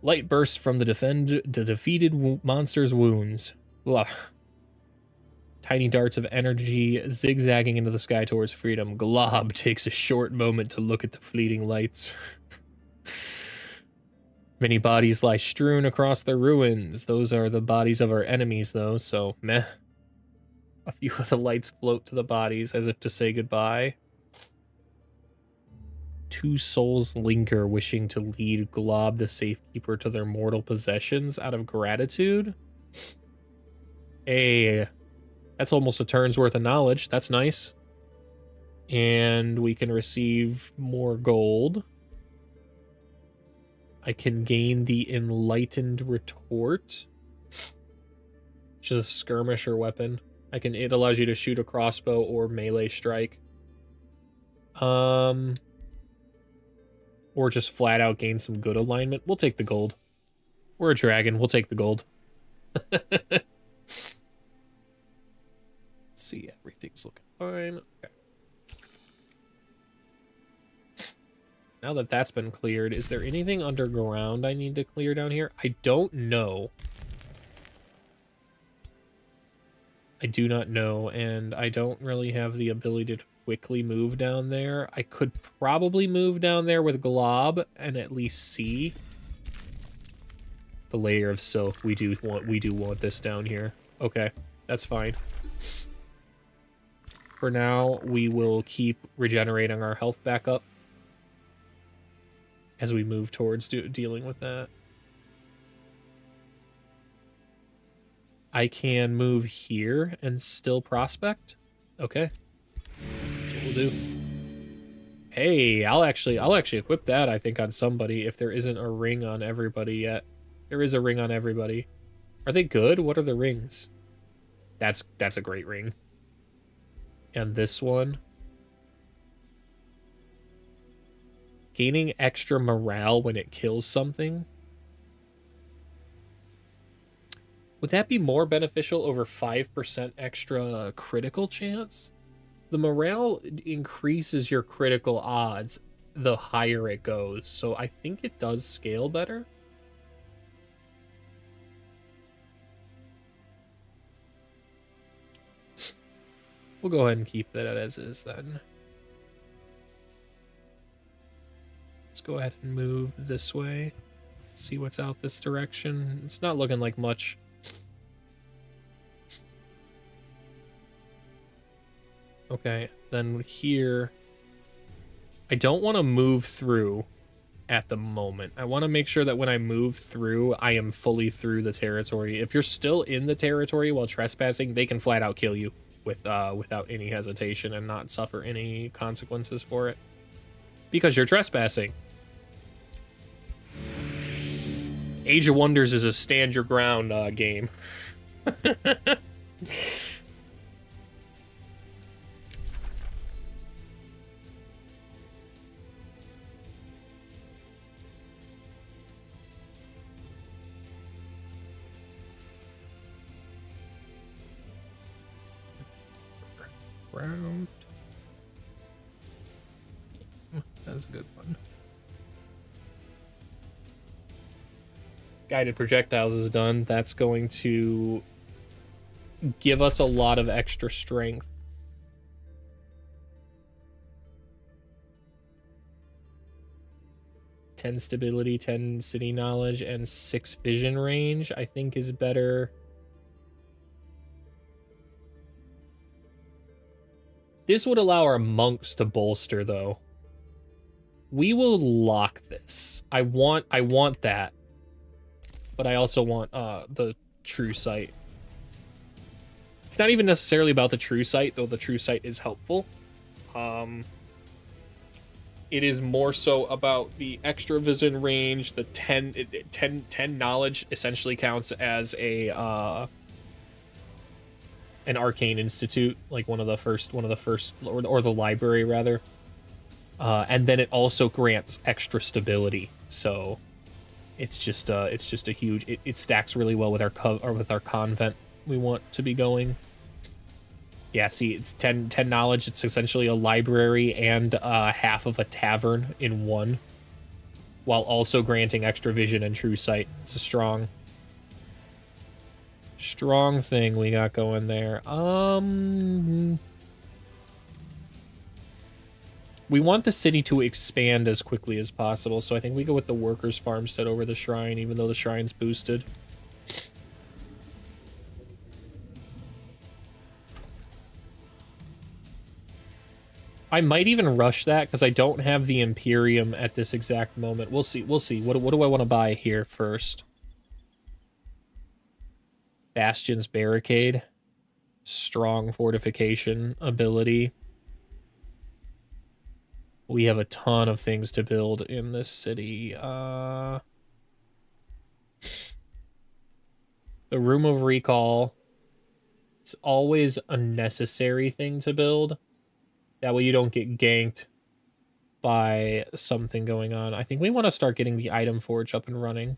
Light bursts from the defeated monster's wounds. Blah. Tiny darts of energy zigzagging into the sky towards freedom. Glob takes a short moment to look at the fleeting lights. Many bodies lie strewn across the ruins. Those are the bodies of our enemies, though, so meh. A few of the lights float to the bodies as if to say goodbye. Two souls linger, wishing to lead Glob the Safekeeper to their mortal possessions out of gratitude. Hey, that's almost a turn's worth of knowledge. That's nice. And we can receive more gold. I can gain the Enlightened Retort, which is a skirmisher weapon. It allows you to shoot a crossbow or melee strike. Or just flat out gain some good alignment. We'll take the gold. We're a dragon. We'll take the gold. Let's see, everything's looking fine. Okay. Now that that's been cleared, is there anything underground I need to clear down here? I don't know. I do not know, and I don't really have the ability to quickly move down there. I could probably move down there with Glob and at least see the layer of silk. We do want this down here. Okay, that's fine. For now, we will keep regenerating our health back up as we move towards dealing with that. I can move here and still prospect. Okay, that's what we'll do. Hey, I'll actually equip that, I think, on somebody if there isn't a ring on everybody yet. There is a ring on everybody. Are they good? What are the rings? That's a great ring. And this one. Gaining extra morale when it kills something. Would that be more beneficial over 5% extra critical chance? The morale increases your critical odds the higher it goes, so I think it does scale better. We'll go ahead and keep that as is then. Let's go ahead and move this way. See what's out this direction. It's not looking like much. Okay, then here, I don't want to move through at the moment. I want to make sure that when I move through, I am fully through the territory. If you're still in the territory while trespassing, they can flat out kill you without any hesitation and not suffer any consequences for it. Because you're trespassing. Age of Wonders is a stand your ground game. round. That's a good one. Guided projectiles is done. That's going to give us a lot of extra strength. 10 stability, 10 city knowledge, and 6 vision range, I think is better. This would allow our monks to bolster, though. We will lock this. I want that. But I also want the true sight. It's not even necessarily about the true sight, though the true sight is helpful. It is more so about the extra vision range. The 10 knowledge essentially counts as a an arcane institute, like one of the first, or the library rather. And then it also grants extra stability. So it's just a huge. It stacks really well with our convent we want to be going. Yeah, see, it's 10 knowledge. It's essentially a library and half of a tavern in one, while also granting extra vision and true sight. It's a strong thing we got going there. We want the city to expand as quickly as possible, so I think we go with the workers' farmstead over the shrine, even though the shrine's boosted. I might even rush that because I don't have the Imperium at this exact moment. We'll see. We'll see. What do I want to buy here first? Bastion's Barricade. Strong fortification ability. We have a ton of things to build in this city. The Room of Recall. It's always a necessary thing to build. That way you don't get ganked by something going on. I think we want to start getting the item forge up and running.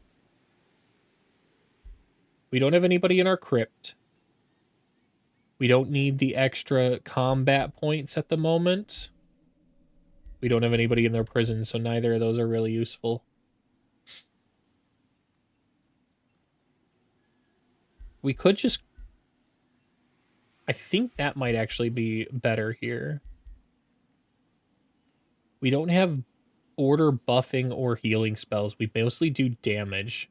We don't have anybody in our crypt. We don't need the extra combat points at the moment. We don't have anybody in their prison, so neither of those are really useful. We could just... I think that might actually be better here. We don't have order buffing or healing spells. We mostly do damage.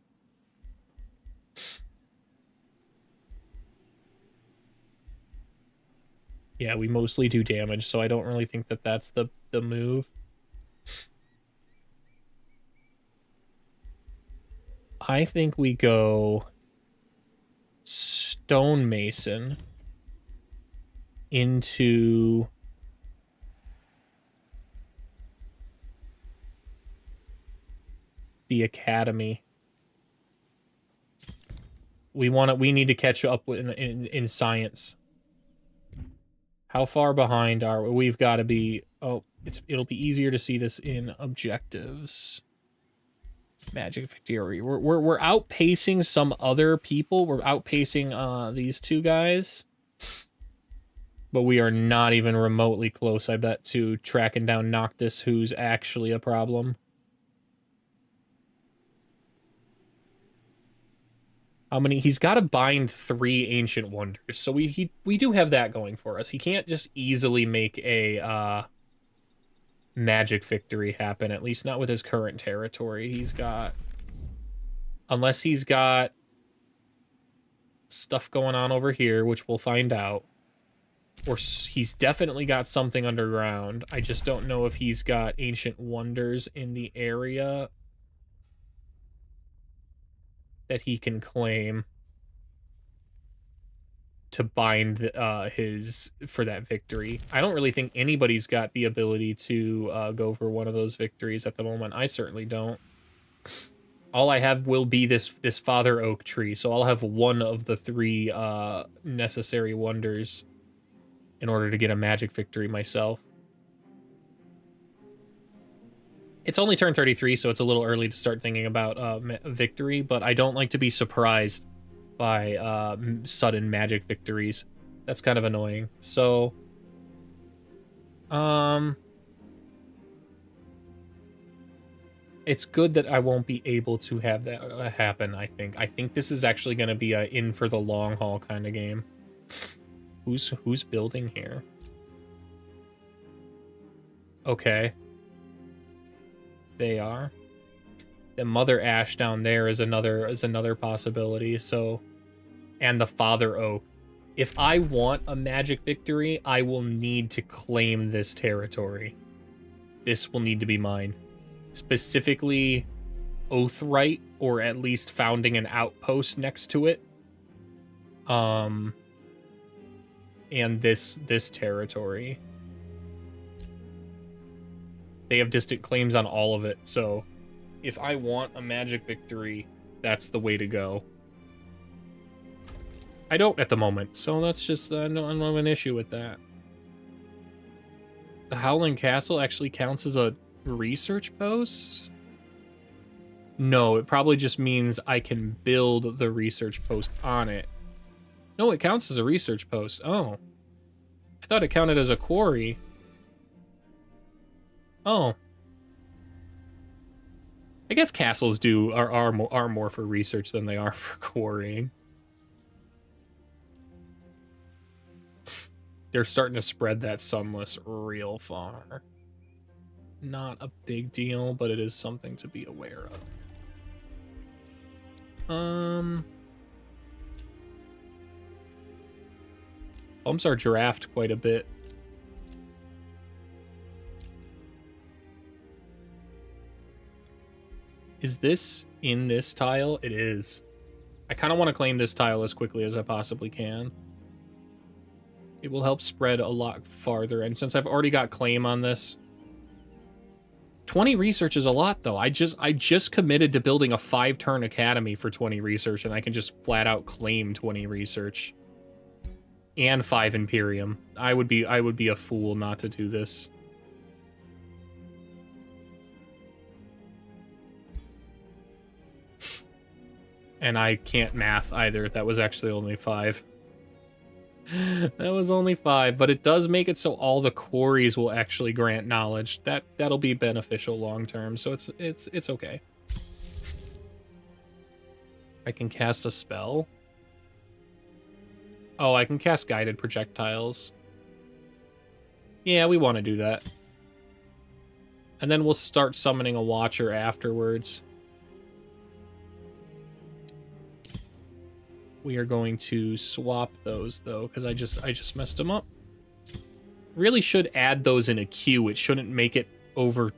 Yeah, we mostly do damage, so I don't really think that that's the move. I think we go stonemason into the academy. We need to catch up in science. How far behind are we? We've got to be... Oh, it'll be easier to see this in objectives. Magic victory. We're outpacing some other people. We're outpacing these two guys. But we are not even remotely close, I bet, to tracking down Noctis, who's actually a problem. How many? He's got to bind 3 ancient wonders, so we do have that going for us. He can't just easily make a magic victory happen, at least not with his current territory. He's got, unless he's got stuff going on over here, which we'll find out, or he's definitely got something underground. I just don't know if he's got ancient wonders in the area that he can claim to bind his for that victory. I don't really think anybody's got the ability to go for one of those victories at the moment. I certainly don't. All I have will be this Father Oak tree, so I'll have one of the 3 necessary wonders in order to get a magic victory myself. It's only turn 33, so it's a little early to start thinking about victory, but I don't like to be surprised by sudden magic victories. That's kind of annoying. So It's good that I won't be able to have that happen, I think. I think this is actually going to be a in for the long haul kind of game. Who's building here? Okay. They are. The Mother Ash down there is another possibility, so and the Father Oak. If I want a magic victory, I will need to claim this territory. This will need to be mine. Specifically Oathright, or at least founding an outpost next to it. And this territory. They have distant claims on all of it, so if I want a magic victory, that's the way to go. I don't at the moment, so that's just, I don't have an issue with that. The Howling Castle actually counts as a research post? No, it probably just means I can build the research post on it. No, it counts as a research post. Oh. I thought it counted as a quarry. Oh. I guess castles are more for research than they are for quarrying. They're starting to spread that sunless real far. Not a big deal, but it is something to be aware of. Bumps are giraffe quite a bit. Is this in this tile? It is. I kind of want to claim this tile as quickly as I possibly can. It will help spread a lot farther, and since I've already got claim on this, 20 research is a lot, though. I just committed to building a 5-turn academy for 20 research, and I can just flat out claim 20 research and 5 Imperium. I would be a fool not to do this. And I can't math either. That was actually only 5. That was only 5, but it does make it so all the quarries will actually grant knowledge. That'll be beneficial long term, so it's okay. I can cast a spell. Oh, I can cast guided projectiles. Yeah, we want to do that. And then we'll start summoning a watcher afterwards. We are going to swap those, though, because I just messed them up. Really should add those in a queue. It shouldn't make it over.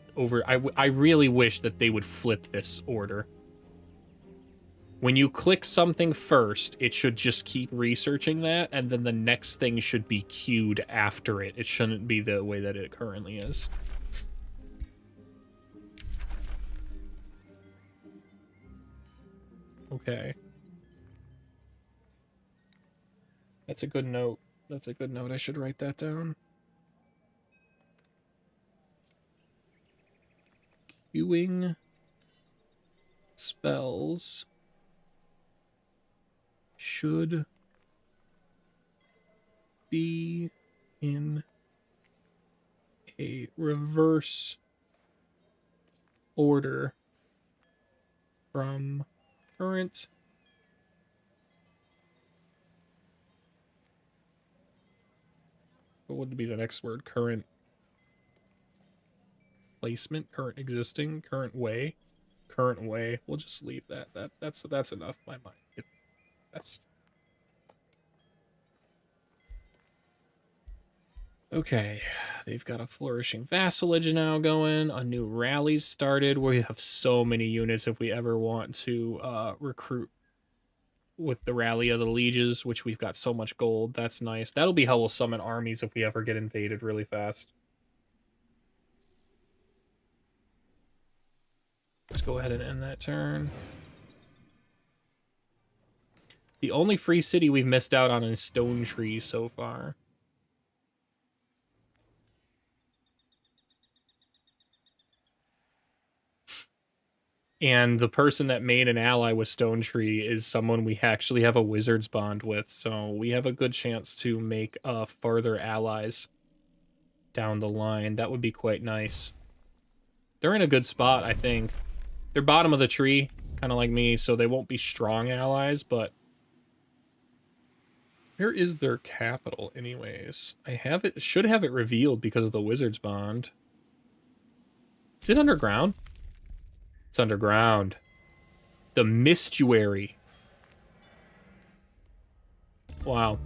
I really wish that they would flip this order. When you click something first, it should just keep researching that, and then the next thing should be queued after it. It shouldn't be the way that it currently is. Okay. That's a good note. That's a good note. I should write that down. Queuing spells should be in a reverse order from current what would be the next word? Current placement, current existing, current way. Current way. We'll just leave that. That's enough. My mind gets best. Okay, they've got a flourishing vassalage now going. A new rally's started. We have so many units if we ever want to recruit with the Rally of the Lieges, which we've got so much gold. That's nice. That'll be how we'll summon armies if we ever get invaded really fast. Let's go ahead and end that turn. The only free city we've missed out on is Stone Tree so far. And the person that made an ally with Stone Tree is someone we actually have a wizard's bond with, so we have a good chance to make further allies. down the line. That would be quite nice. They're in a good spot, I think. They're bottom of the tree, kind of like me, so they won't be strong allies, but where is their capital anyways? I have it, should have it revealed because of the Wizard's Bond. Is it underground? It's underground. The Mistuary. Wow.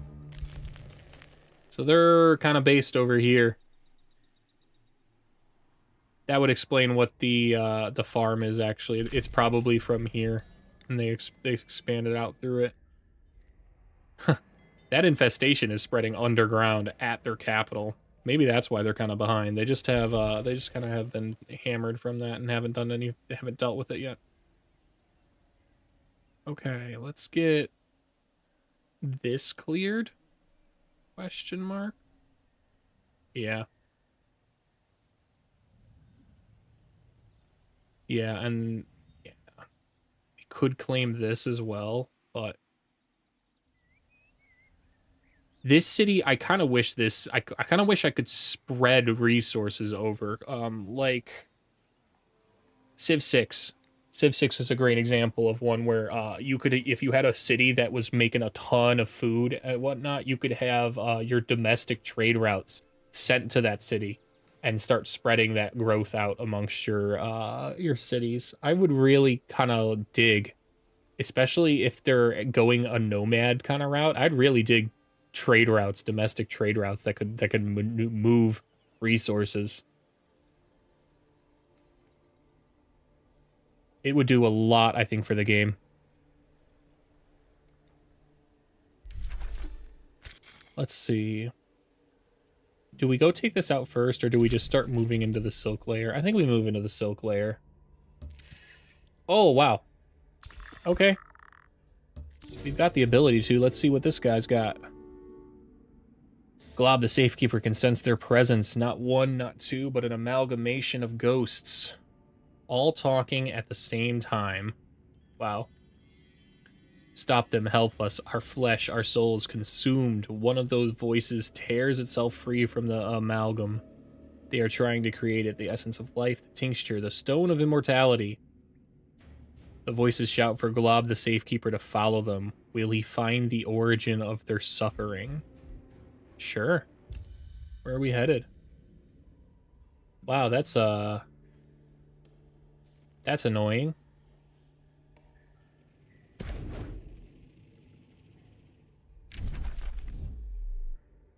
So they're kind of based over here. That would explain what the farm is actually. It's probably from here, and they expanded out through it. That infestation is spreading underground at their capital. Maybe that's why they're kind of behind. They just have kind of have been hammered from that and haven't dealt with it yet. Okay, let's get this cleared. Question mark. Yeah. Yeah, and yeah. We could claim this as well, but this city, I kind of wish this, I kind of wish I could spread resources over, like Civ 6. Civ 6 is a great example of one where you could, if you had a city that was making a ton of food and whatnot, you could have your domestic trade routes sent to that city and start spreading that growth out amongst your cities. I would really kind of dig, especially if they're going a nomad kind of route. I'd really dig trade routes, domestic trade routes that could move resources. It would do a lot, I think, for the game. Let's see. Do we go take this out first, or do we just start moving into the silk layer? I think we move into the silk layer. Oh, wow. Okay. We've got the ability to. Let's see what this guy's got. Glob the Safekeeper can sense their presence. Not one, not two, but an amalgamation of ghosts. All talking at the same time. Wow. Stop them, help us. Our flesh, our souls consumed. One of those voices tears itself free from the amalgam. They are trying to create it, the essence of life, the tincture, the stone of immortality. The voices shout for Glob the Safekeeper to follow them. Will he find the origin of their suffering? Sure. Where are we headed? Wow, that's annoying.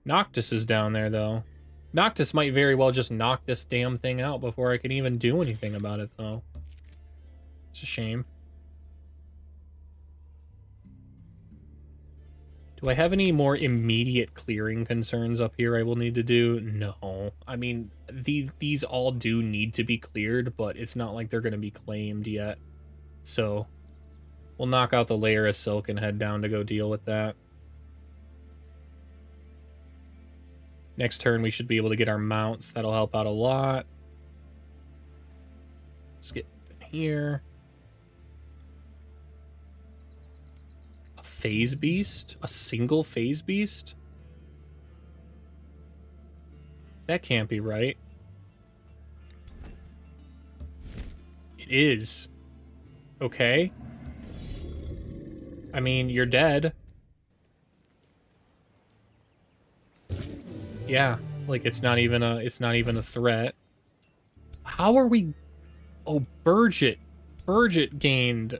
Noctis is down there, though. Noctis might very well just knock this damn thing out before I can even do anything about it, though. It's a shame. Do I have any more immediate clearing concerns up here I will need to do? No. I mean, these all do need to be cleared, but it's not like they're going to be claimed yet. So, we'll knock out the layer of silk and head down to go deal with that. Next turn, we should be able to get our mounts. That'll help out a lot. Let's get in here. A phase beast? A single phase beast? That can't be right. It is. Okay. I mean, you're dead. Yeah, like it's not even a threat. How are we? Oh, Burgett. Burgett gained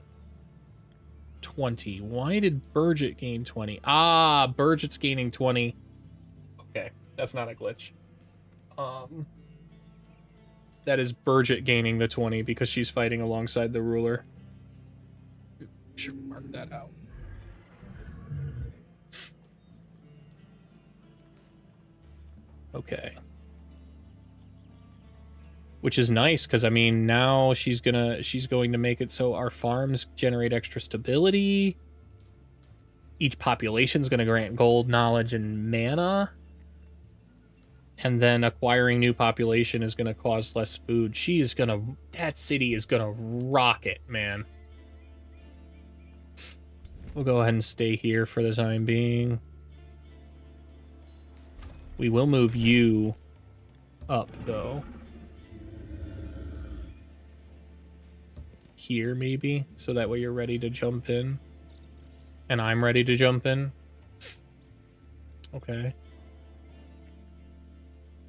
20. Why did Burgett gain 20? Ah, Burgett's gaining 20. Okay, that's not a glitch. That is Burgett gaining the 20 because she's fighting alongside the ruler. Should mark that out. Okay. Which is nice, because, I mean, now she's going to make it so our farms generate extra stability. Each population's going to grant gold, knowledge, and mana. And then acquiring new population is going to cause less food. That city is going to rocket, man. We'll go ahead and stay here for the time being. We will move you up, though. Here, maybe? So that way you're ready to jump in. And I'm ready to jump in. Okay.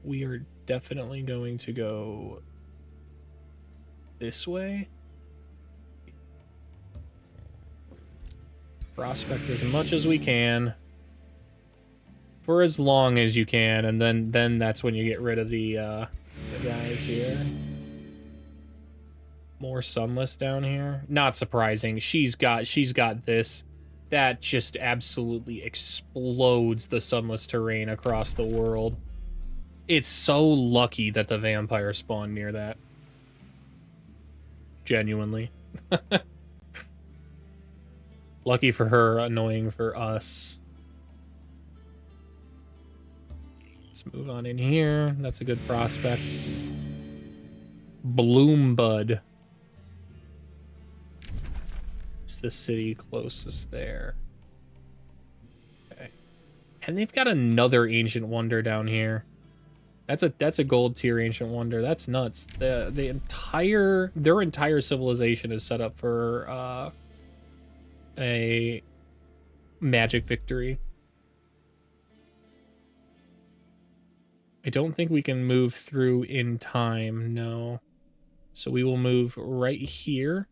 We are definitely going to go this way. Prospect as much as we can. For as long as you can, and then that's when you get rid of the guys here. More sunless down here. Not surprising. She's got this. That just absolutely explodes the sunless terrain across the world. It's so lucky that the vampire spawned near that. Genuinely. Lucky for her, annoying for us. Let's move on in here. That's a good prospect. Bloombud. It's the city closest there. Okay. And they've got another ancient wonder down here. That's a gold tier ancient wonder. That's nuts. Their entire civilization is set up for a magic victory. I don't think we can move through in time, no. So we will move right here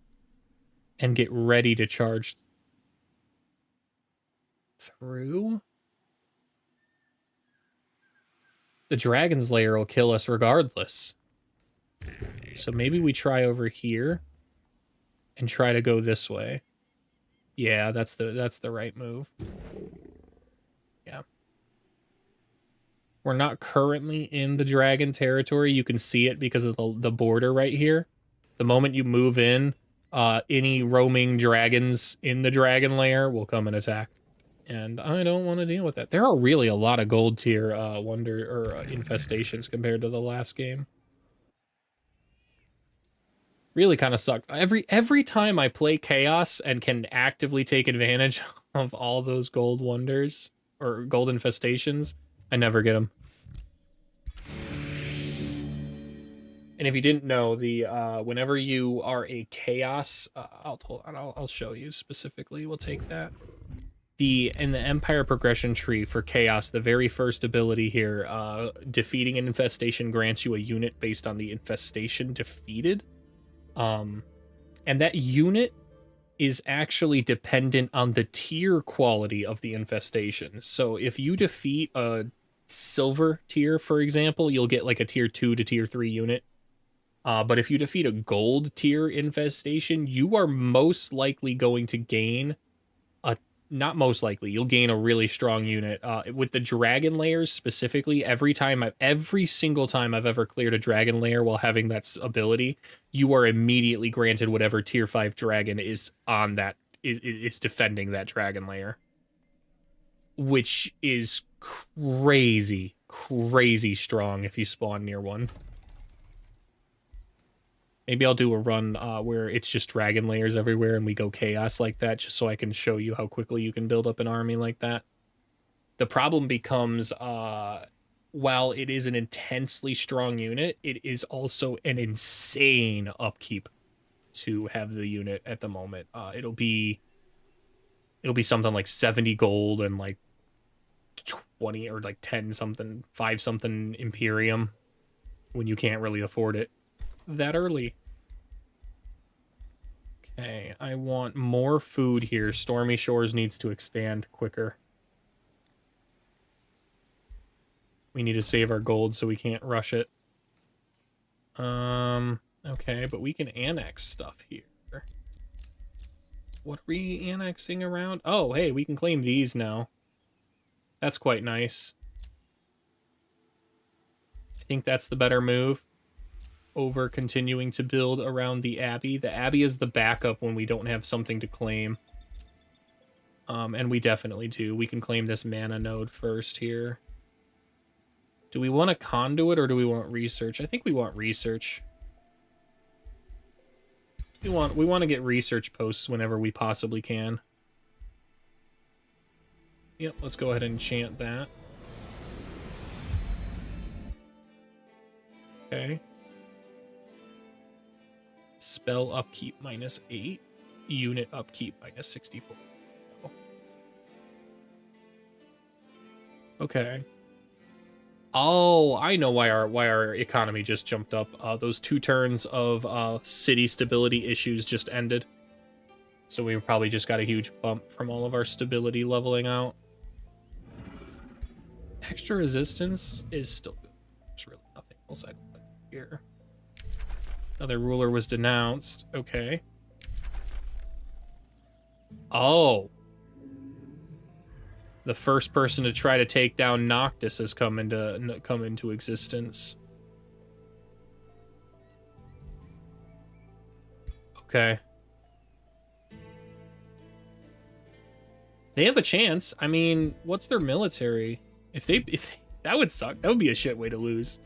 and get ready to charge through. The Dragon's Lair will kill us regardless. So maybe we try over here and try to go this way. Yeah, that's the right move. Yeah. We're not currently in the dragon territory. You can see it because of the border right here. The moment you move in, any roaming dragons in the dragon lair will come and attack. And I don't want to deal with that. There are really a lot of gold tier infestations compared to the last game. Really kind of sucked. Every time I play Chaos and can actively take advantage of all those gold wonders or gold infestations, I never get them. And if you didn't know, the whenever you are a Chaos, I'll show you specifically. We'll take that. In the Empire progression tree for Chaos, the very first ability here, defeating an infestation grants you a unit based on the infestation defeated. And that unit is actually dependent on the tier quality of the infestation. So if you defeat a silver tier, for example, you'll get like a tier 2 to tier 3 unit. But if you defeat a gold tier infestation, you are most likely going to gain not most likely, you'll gain a really strong unit. With the dragon layers specifically, every single time I've ever cleared a dragon layer while having that ability, you are immediately granted whatever tier 5 dragon is on that, is defending that dragon layer. Which is crazy strong if you spawn near one. Maybe I'll do a run where it's just dragon layers everywhere and we go chaos like that, just so I can show you how quickly you can build up an army like that. The problem becomes, while it is an intensely strong unit, it is also an insane upkeep to have the unit at the moment. It'll be something like 70 gold and like 20 or like 10 something, 5 something Imperium when you can't really afford it that early. Okay, I want more food here. Stormy Shores needs to expand quicker. We need to save our gold so we can't rush it. Okay, but we can annex stuff here. What are we annexing around? Oh, hey, we can claim these now. That's quite nice. I think that's the better move over continuing to build around the Abbey. The Abbey is the backup when we don't have something to claim. And we definitely do. We can claim this mana node first here. Do we want a conduit or do we want research? I think we want research. We want to get research posts whenever we possibly can. Yep, let's go ahead and enchant that. Okay. Spell upkeep -8. Unit upkeep -64. Oh. Okay. Oh, I know why our economy just jumped up. Those 2 turns of city stability issues just ended. So we probably just got a huge bump from all of our stability leveling out. Extra resistance is still good. There's really nothing else I want here. Another ruler was denounced. Okay. Oh. The first person to try to take down Noctis has come into existence. Okay. They have a chance. I mean, what's their military? If they that would suck. That would be a shit way to lose.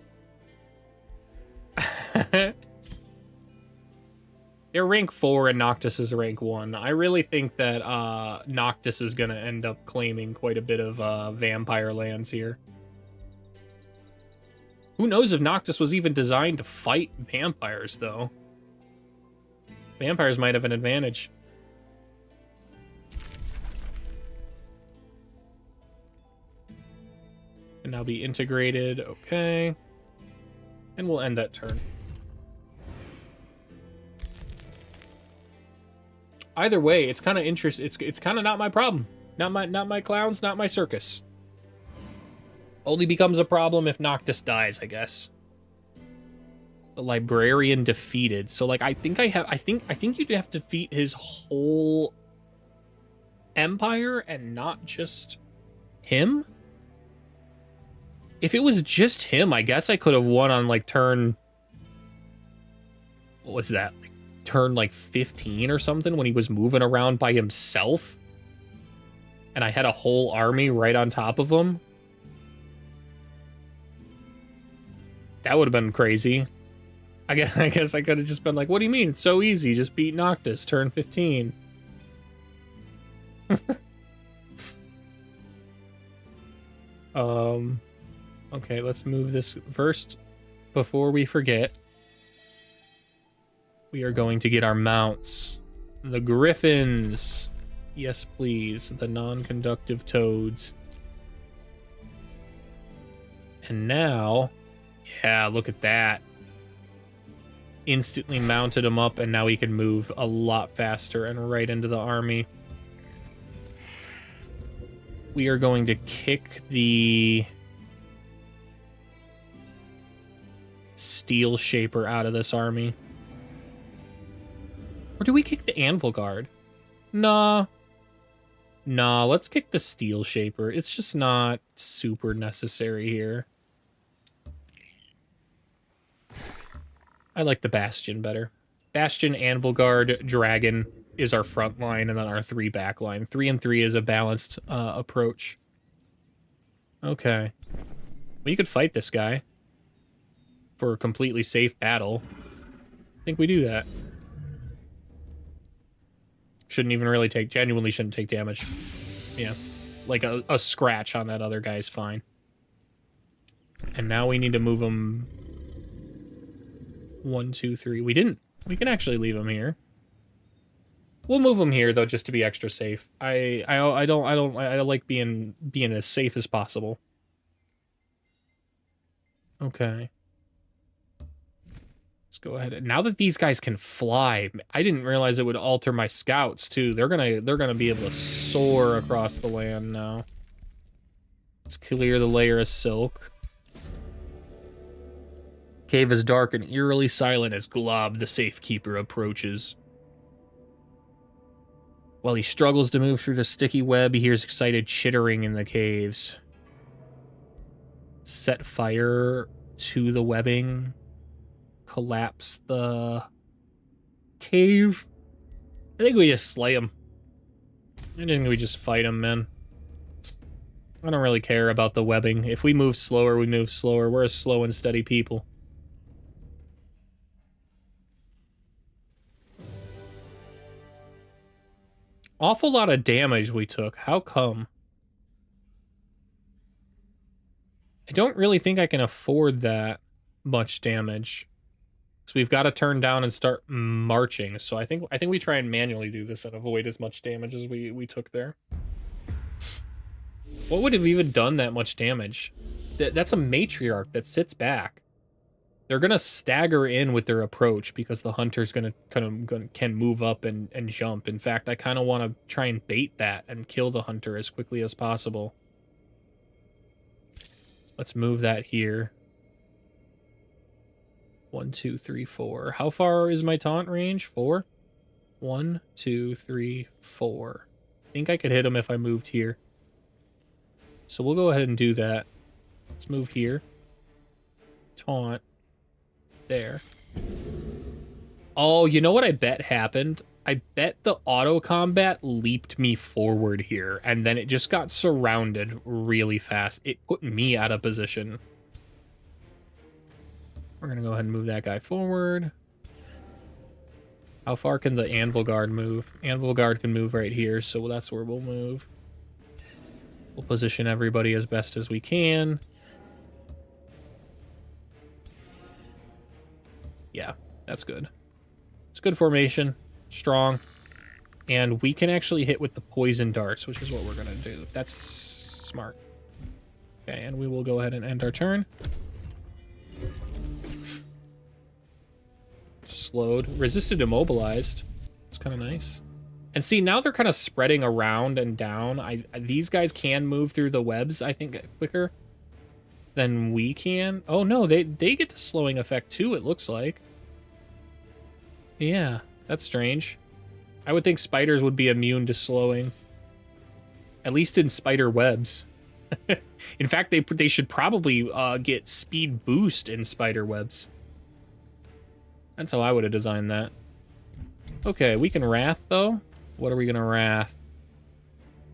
They're rank 4 and Noctis is rank 1. I really think that Noctis is going to end up claiming quite a bit of vampire lands here. Who knows if Noctis was even designed to fight vampires, though. Vampires might have an advantage. And now be integrated. Okay. And we'll end that turn. Either way, it's kind of interesting. It's kind of not my problem. Not my clowns, not my circus. Only becomes a problem if Noctis dies, I guess. The librarian defeated. So like I think you'd have to defeat his whole empire and not just him. If it was just him, I guess I could have won on like turn, what was that? Like, turn like 15 or something when he was moving around by himself. And I had a whole army right on top of him. That would have been crazy. I guess I could have just been like, what do you mean? It's so easy. Just beat Noctis, turn 15. Okay, let's move this first. Before we forget, we are going to get our mounts. The griffins. Yes, please. The non-conductive toads. And now, yeah, look at that. Instantly mounted him up, and now he can move a lot faster and right into the army. We are going to kick the Steel Shaper out of this army. Or do we kick the Anvil Guard? Nah. Nah, let's kick the Steel Shaper. It's just not super necessary here. I like the Bastion better. Bastion, Anvil Guard, Dragon is our front line, and then our 3 back line. 3 and 3 is a balanced approach. Okay. Well, you could fight this guy for a completely safe battle. I think we do that. Shouldn't even really take, genuinely shouldn't take damage. Yeah. Like a scratch on that other guy's fine. And now we need to move him 1, 2, 3. We didn't. We can actually leave him here. We'll move him here though, just to be extra safe. I like being as safe as possible. Okay. Let's go ahead. Now that these guys can fly, I didn't realize it would alter my scouts too. They're gonna be able to soar across the land now. Let's clear the layer of silk. Cave is dark and eerily silent as Glob, the safekeeper, approaches. While he struggles to move through the sticky web, he hears excited chittering in the caves. Set fire to the webbing. Collapse the cave. I think we just slay him. I think we just fight him, man. I don't really care about the webbing. If we move slower, we move slower. We're a slow and steady people. Awful lot of damage we took. How come? I don't really think I can afford that. much damage. So we've got to turn down and start marching. So I think we try and manually do this and avoid as much damage as we took there. What would have even done that much damage? That's a matriarch that sits back. They're gonna stagger in with their approach because the hunter's gonna can move up and jump. In fact, I kind of want to try and bait that and kill the hunter as quickly as possible. Let's move that here. 1, 2, 3, 4. How far is my taunt range? 4? 1, 2, 3, 4. I think I could hit him if I moved here. So we'll go ahead and do that. Let's move here. Taunt. There. Oh, you know what I bet happened? I bet the auto combat leaped me forward here, and then it just got surrounded really fast. It put me out of position. We're gonna go ahead and move that guy forward. How far can the Anvil Guard move? Anvil Guard can move right here, so that's where we'll move. We'll position everybody as best as we can. Yeah, that's good. It's good formation, strong, and we can actually hit with the poison darts, which is what we're gonna do. That's smart. Okay, and we will go ahead and end our turn. Slowed. Resisted immobilized. It's kind of nice. And see, now they're kind of spreading around and down. These guys can move through the webs, I think, quicker than we can. Oh, no, they get the slowing effect, too, it looks like. Yeah, that's strange. I would think spiders would be immune to slowing. At least in spider webs. In fact, they should probably get speed boost in spider webs. That's how I would have designed that. Okay, we can Wrath, though. What are we going to Wrath?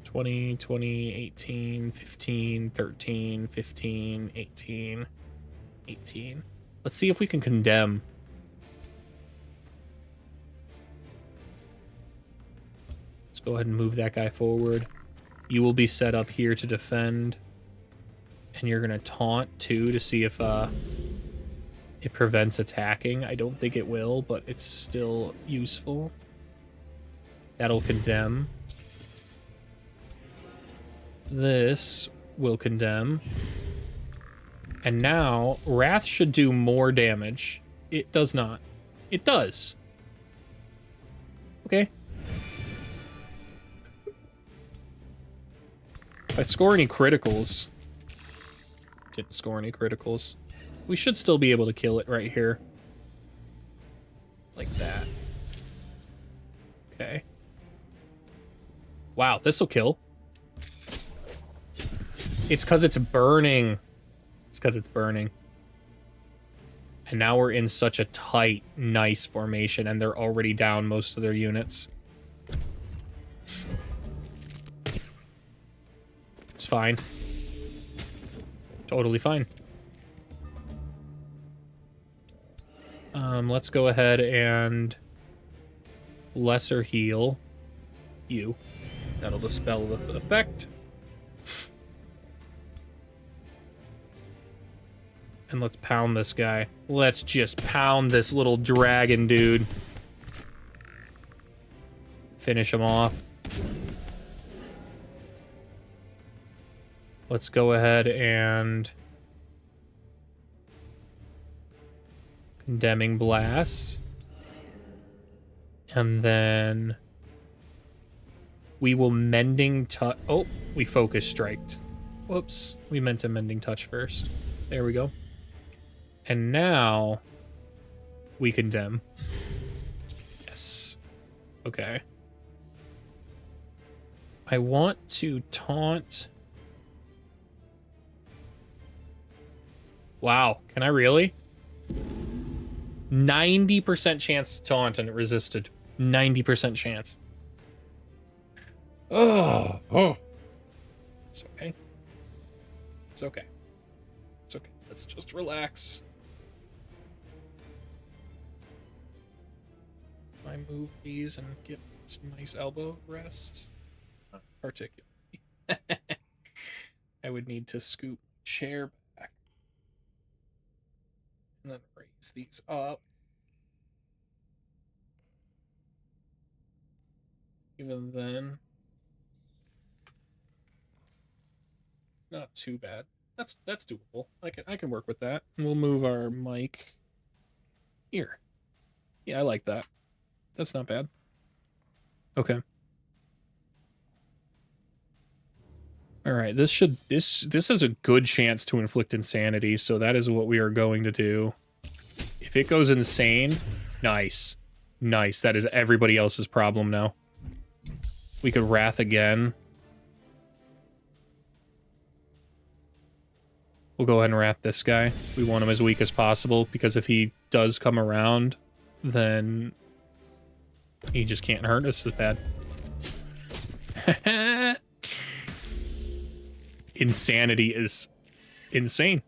20, 20, 18, 15, 13, 15, 18, 18. Let's see if we can Condemn. Let's go ahead and move that guy forward. You will be set up here to defend. And you're going to Taunt, too, to see if it prevents attacking. I don't think it will, but it's still useful. That'll Condemn. This will Condemn. And now, Wrath should do more damage. It does not. It does. Okay. If I score any criticals... Didn't score any criticals. We should still be able to kill it right here. Like that. Okay. Wow, this'll kill. It's because it's burning. It's because it's burning. And now we're in such a tight, nice formation, and they're already down most of their units. It's fine. Totally fine. Let's go ahead and lesser heal you. That'll dispel the effect. And let's pound this guy. Let's just pound this little dragon dude. Finish him off. Let's go ahead and... Condemning Blast. And then... We will Mending Touch... Oh, we Focus Striked. Whoops. We meant to Mending Touch first. There we go. And now... We Condemn. Yes. Okay. I want to taunt... Wow, can I really? 90% chance to taunt and it resisted. 90% chance. Oh. It's okay. It's okay. It's okay. Let's just relax. I move these and get some nice elbow rest. Not particularly. I would need to scoop chair back. And then raise these up. Even then, not too bad. That's doable. I can work with that. And we'll move our mic here. Yeah, I like that. That's not bad. Okay. All right, this has a good chance to inflict insanity, so that is what we are going to do. If it goes insane, nice. Nice. That is everybody else's problem now. We could Wrath again. We'll go ahead and Wrath this guy. We want him as weak as possible, because if he does come around, then he just can't hurt us as bad. Insanity is insane.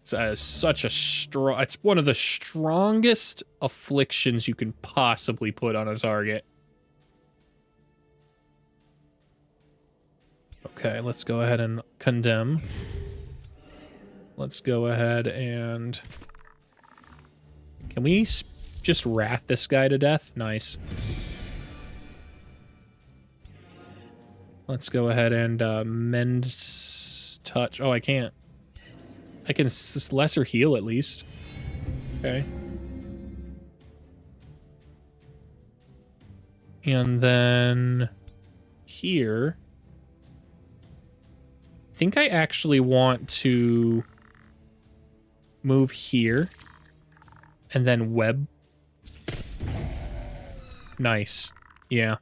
It's such a strong... It's one of the strongest afflictions you can possibly put on a target. Okay, let's go ahead and condemn. Let's go ahead and... Can we just Wrath this guy to death? Nice. Let's go ahead and mend touch. Oh, I can't. I can lesser heal at least. Okay. And then here, I think I actually want to move here and then web. Nice. Yeah.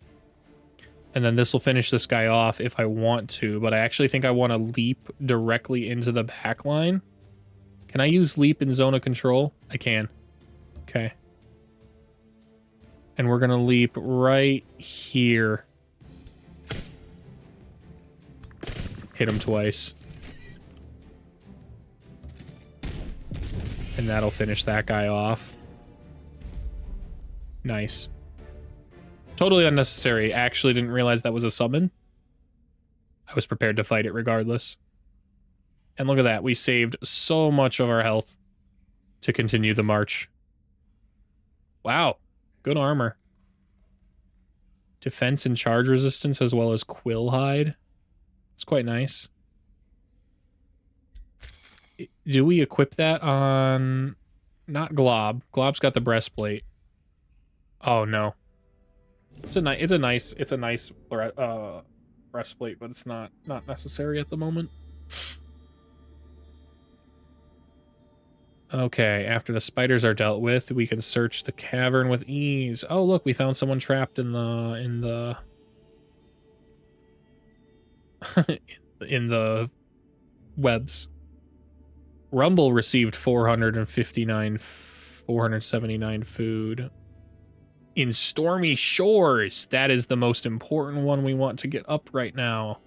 And then this will finish this guy off if I want to, but I actually think I want to leap directly into the back line. Can I use leap in zone of control? I can. Okay. And we're going to leap right here. Hit him twice. And that'll finish that guy off. Nice. Totally unnecessary. Actually didn't realize that was a summon. I was prepared to fight it regardless. And look at that. We saved so much of our health to continue the march. Wow. Good armor. Defense and charge resistance as well as quill hide. It's quite nice. Do we equip that on... Not Glob. Glob's got the breastplate. Oh, no. It's a nice breastplate, but it's not necessary at the moment. Okay, after the spiders are dealt with, we can search the cavern with ease. Oh, look, we found someone trapped in the in the webs. Rumble received 479 food. In Stormy Shores, that is the most important one we want to get up right now.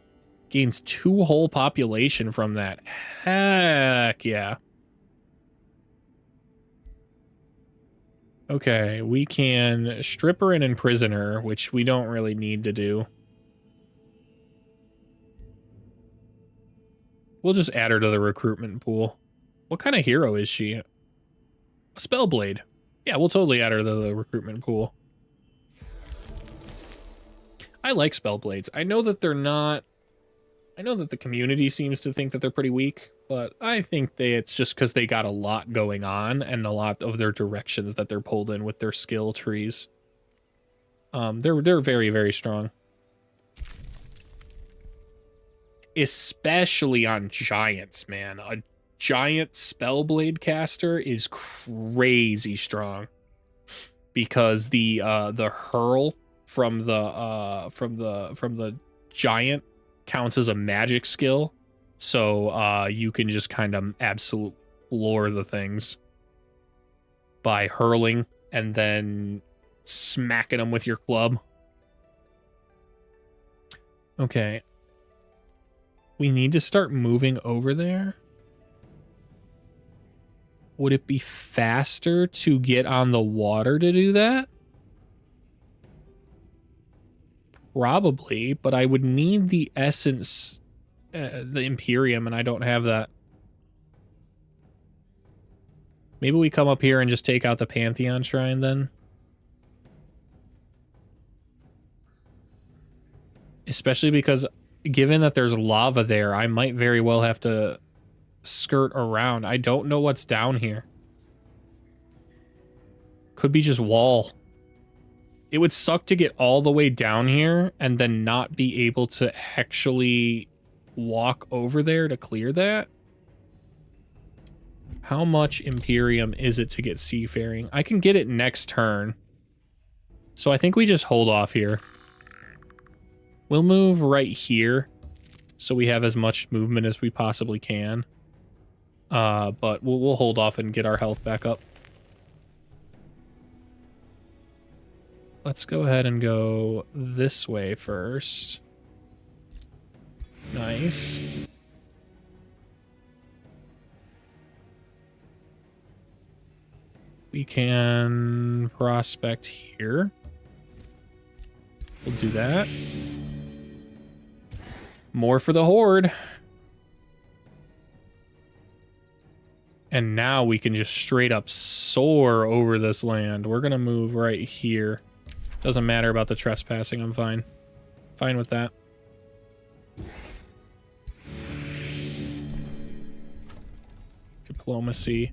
Gains 2 whole population from that. Heck yeah. Okay, we can Stripper and Imprisoner, which we don't really need to do. We'll just add her to the recruitment pool. What kind of hero is she? A Spellblade. Yeah, we'll totally add her to the recruitment pool. I like Spellblades. I know that they're not... I know that the community seems to think that they're pretty weak, but I think it's just because they got a lot going on and a lot of their directions that they're pulled in with their skill trees. They're very, very strong. Especially on giants, man. A giant Spellblade caster is crazy strong. Because the hurl from the giant counts as a magic skill, so you can just kind of absolutely floor the things by hurling and then smacking them with your club. Okay. We need to start moving over there. Would it be faster to get on the water to do that? Probably, but I would need the essence, the Imperium, and I don't have that. Maybe we come up here and just take out the Pantheon Shrine then? Especially because, given that there's lava there, I might very well have to skirt around. I don't know what's down here. Could be just wall. It would suck to get all the way down here and then not be able to actually walk over there to clear that. How much Imperium is it to get Seafaring? I can get it next turn. So I think we just hold off here. We'll move right here so we have as much movement as we possibly can. But we'll hold off and get our health back up. Let's go ahead and go this way first. Nice. We can prospect here. We'll do that. More for the Horde. And now we can just straight up soar over this land. We're gonna move right here. Doesn't matter about the trespassing, I'm fine. Fine with that. Diplomacy.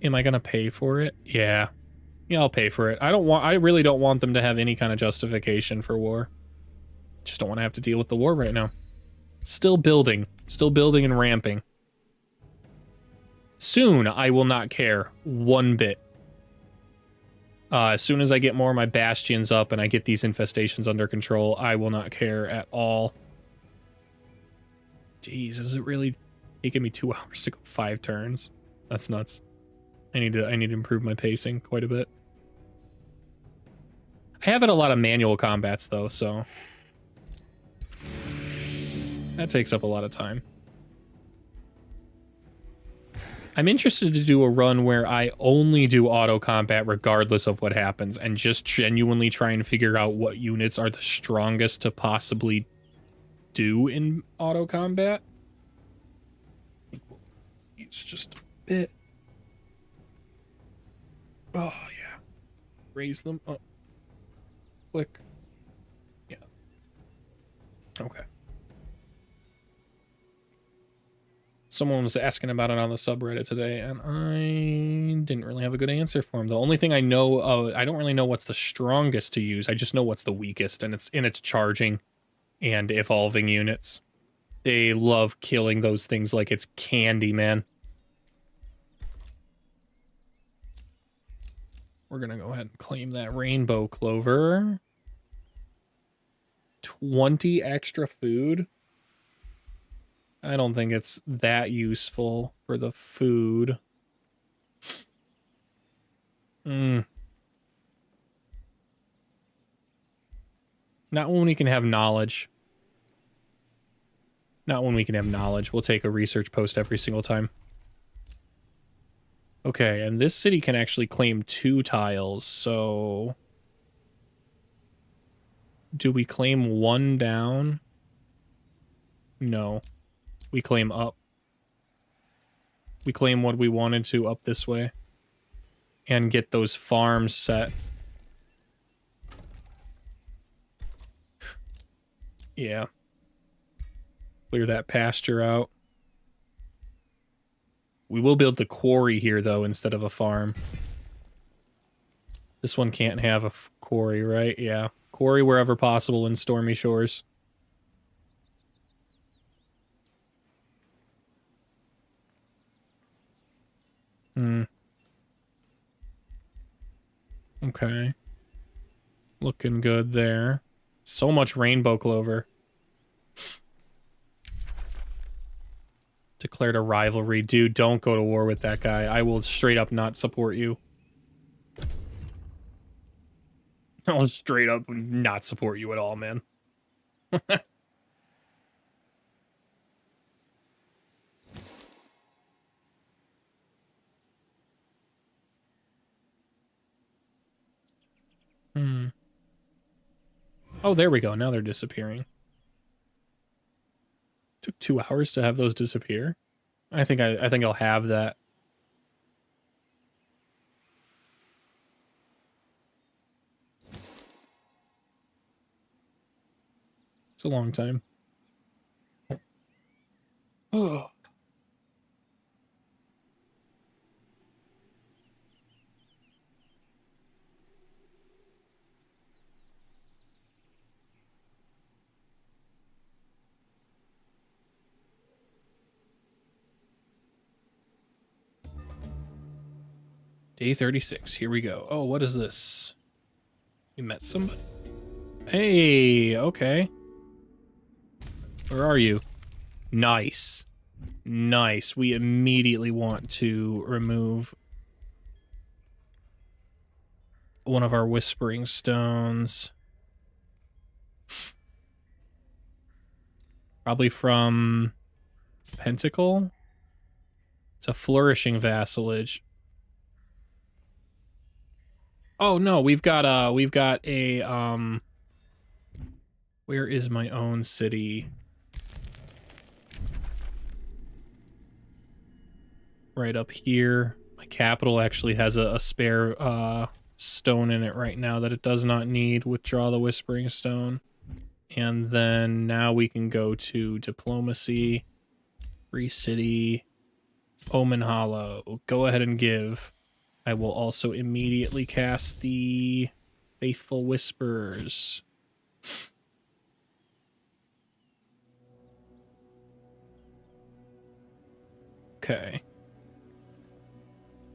Am I gonna pay for it? Yeah. Yeah, I'll pay for it. I really don't want them to have any kind of justification for war. Just don't want to have to deal with the war right now. Still building and ramping. Soon, I will not care one bit. As soon as I get more of my bastions up and I get these infestations under control, I will not care at all. Jeez, is it really taking me 2 hours to go 5 turns? That's nuts. I need to improve my pacing quite a bit. I have had a lot of manual combats though, so that takes up a lot of time. I'm interested to do a run where I only do auto combat regardless of what happens and just genuinely try and figure out what units are the strongest to possibly do in auto combat. It's just a bit. Oh, yeah. Raise them up. Click. Yeah. Okay. Someone was asking about it on the subreddit today, and I didn't really have a good answer for him. The only thing I know, I don't really know what's the strongest to use. I just know what's the weakest, and it's in its charging and evolving units. They love killing those things like it's candy, man. We're gonna go ahead and claim that rainbow clover. 20 extra food. I don't think it's that useful for the food. Not when we can have knowledge. Not when we can have knowledge. We'll take a research post every single time. Okay, and this city can actually claim 2 tiles, so... Do we claim 1 down? No. We claim up. We claim what we wanted to up this way. And get those farms set. Yeah. Clear that pasture out. We will build the quarry here, though, instead of a farm. This one can't have a quarry, right? Yeah. Quarry wherever possible in Stormy Shores. Okay. Looking good there. So much rainbow clover. Declared a rivalry. Dude, don't go to war with that guy. I will straight up not support you. I'll straight up not support you at all, man. Oh, there we go. Now they're disappearing. Took 2 hours to have those disappear. I think I'll have that. It's a long time. Oh. Day 36. Here we go. Oh, what is this? You met somebody? Hey, okay. Where are you? Nice. Nice. We immediately want to remove one of our whispering stones. Probably from Pentacle. It's a flourishing vassalage. Oh no, we've got a where is my own city? Right up here. My capital actually has a spare stone in it right now that it does not need. Withdraw the whispering stone. And then now we can go to diplomacy, free city, Omen Hollow. Go ahead and give. I will also immediately cast the Faithful Whispers. Okay.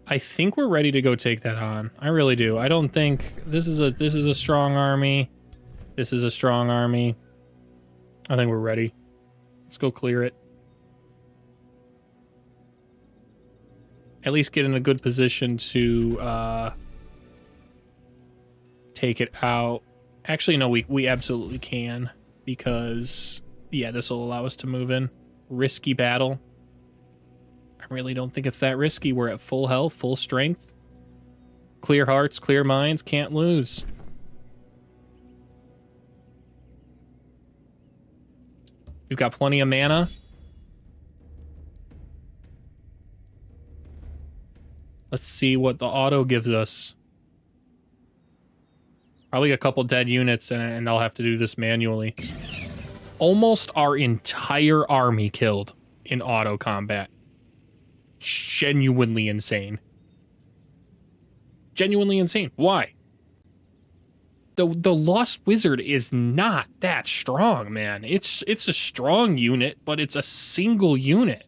I think we're ready to go take that on. I really do. I don't think this is a strong army. This is a strong army. I think we're ready. Let's go clear it. At least get in a good position to take it out. Actually, no, we absolutely can, because yeah, this will allow us to move in. Risky battle. I really don't think it's that risky. We're at full health, full strength. Clear hearts, clear minds, can't lose. We've got plenty of mana. Let's see what the auto gives us. Probably a couple dead units, and I'll have to do this manually. Almost our entire army killed in auto combat. Genuinely insane. Genuinely insane. Why? The Lost Wizard is not that strong, man. It's a strong unit, but it's a single unit.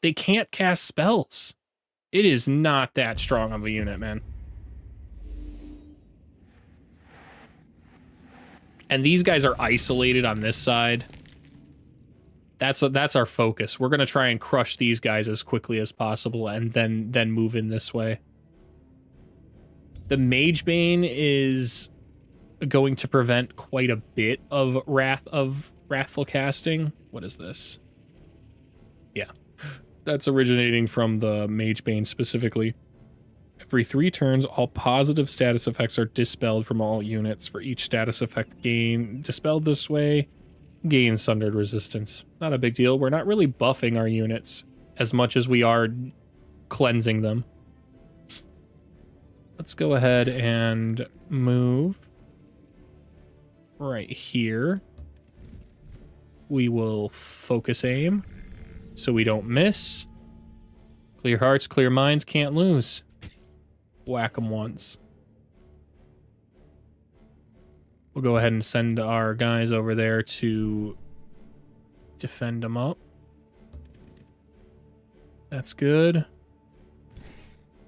They can't cast spells. It is not that strong of a unit, man. And these guys are isolated on this side. That's our focus. We're gonna try and crush these guys as quickly as possible, and then move in this way. The Magebane is going to prevent quite a bit of wrathful casting. What is this? Yeah, that's originating from the Magebane specifically. Every 3 turns, all positive status effects are dispelled from all units. For each status effect gain dispelled this way, gain sundered resistance. Not a big deal. We're not really buffing our units as much as we are cleansing them. Let's go ahead and move right here. We will focus aim so we don't miss. Clear hearts, clear minds, can't lose. Whack them once. We'll go ahead and send our guys over there to defend them up. That's good.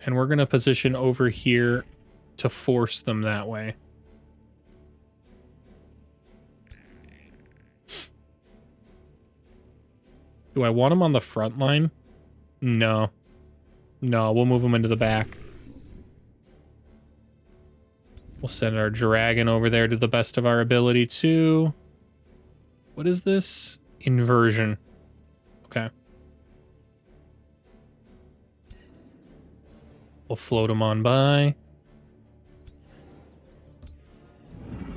And we're going to position over here to force them that way. Do I want them on the front line? No. No, we'll move them into the back. We'll send our dragon over there to the best of our ability too. What is this? Inversion. Okay. We'll float them on by.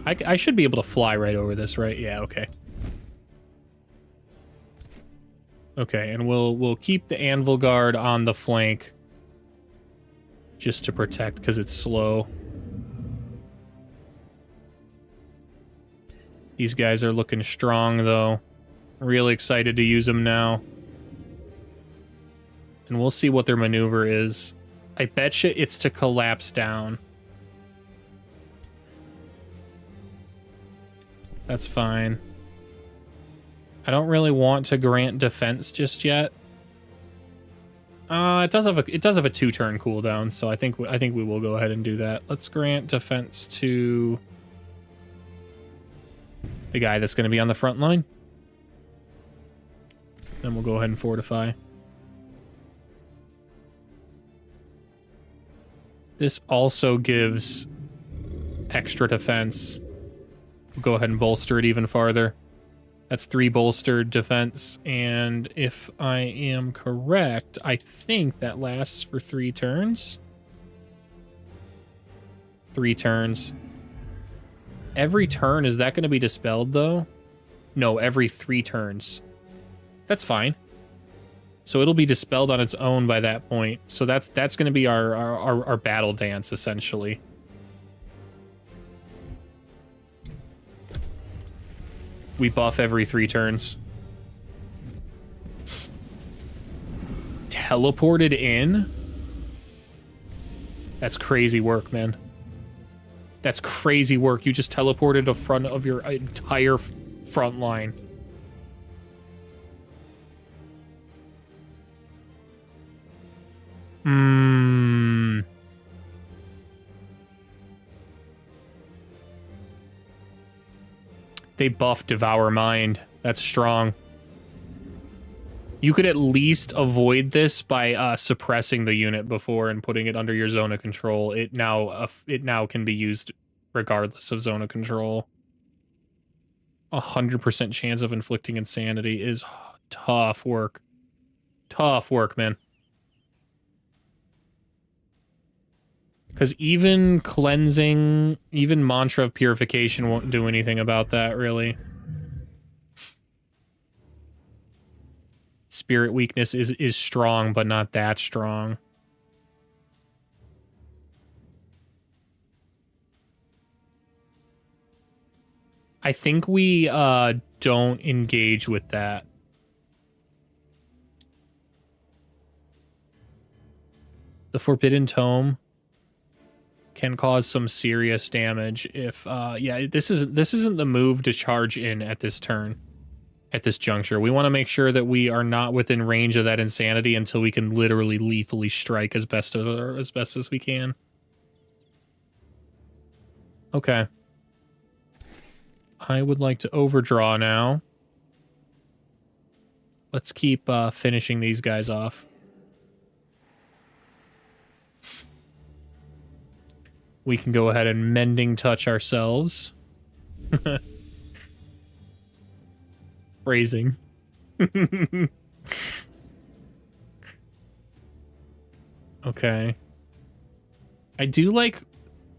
I should be able to fly right over this, right? Yeah, okay. Okay, and we'll keep the anvil guard on the flank just to protect because it's slow. These guys are looking strong though. Really excited to use them now. And we'll see what their maneuver is. I betcha it's to collapse down. That's fine. I don't really want to grant defense just yet. It does have a 2-turn cooldown, so I think we will go ahead and do that. Let's grant defense to the guy that's going to be on the front line. Then we'll go ahead and fortify. This also gives extra defense. We'll go ahead and bolster it even farther. That's 3 bolstered defense, and if I am correct, I think that lasts for 3 turns. 3 turns. Every turn, is that going to be dispelled, though? No, every 3 turns. That's fine. So it'll be dispelled on its own by that point. So that's going to be our battle dance, essentially. We buff every 3 turns. Teleported in? That's crazy work, man. That's crazy work. You just teleported in front of your entire front line. They buffed Devour Mind. That's strong. You could at least avoid this by suppressing the unit before and putting it under your zone of control. It now can be used regardless of zone of control. 100% chance of inflicting insanity is tough work. Tough work, man. Because even cleansing, even Mantra of Purification won't do anything about that, really. Spirit Weakness is strong, but not that strong. I think we don't engage with that. The Forbidden Tome can cause some serious damage if yeah, this isn't the move to charge in at this turn, at this juncture. We want to make sure that we are not within range of that insanity until we can literally lethally strike as best as we can. Okay. I would like to overdraw now. Let's keep finishing these guys off. We can go ahead and mending touch ourselves. Phrasing. Okay. I do like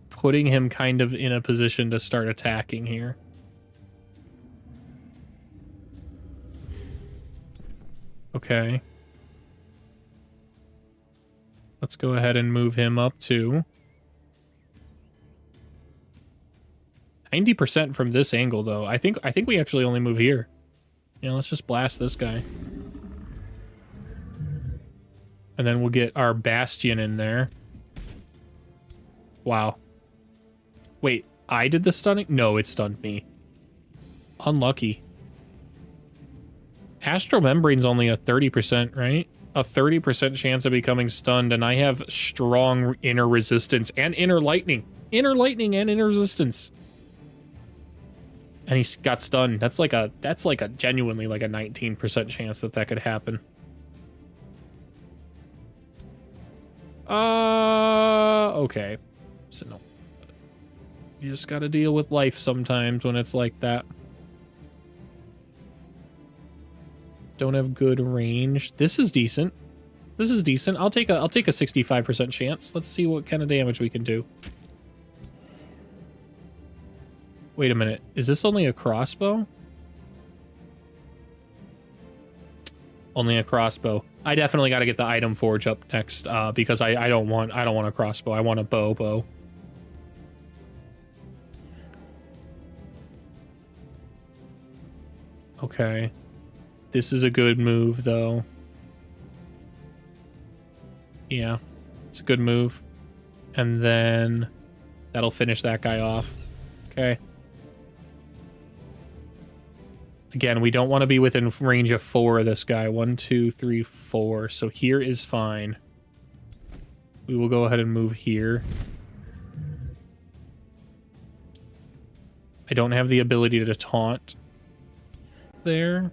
putting him kind of in a position to start attacking here. Okay. Let's go ahead and move him up too. 90% from this angle, though. I think we actually only move here. Yeah, let's just blast this guy. And then we'll get our Bastion in there. Wow. Wait, I did the stunning? No, it stunned me. Unlucky. Astral Membrane's only a 30%, right? A 30% chance of becoming stunned, and I have strong inner resistance and inner lightning. Inner lightning and inner resistance. And he got stunned. That's like a genuinely like a 19% chance that could happen. Okay. So no. You just gotta deal with life sometimes when it's like that. Don't have good range. This is decent. This is decent. I'll take a 65% chance. Let's see what kind of damage we can do. Wait a minute. Is this only a crossbow? Only a crossbow. I definitely got to get the item forge up next, because I don't want a crossbow. I want a bow. Okay. This is a good move, though. Yeah, it's a good move. And then that'll finish that guy off. Okay. Again, we don't want to be within range of 4 of this guy. 1, 2, 3, 4. So here is fine. We will go ahead and move here. I don't have the ability to taunt there.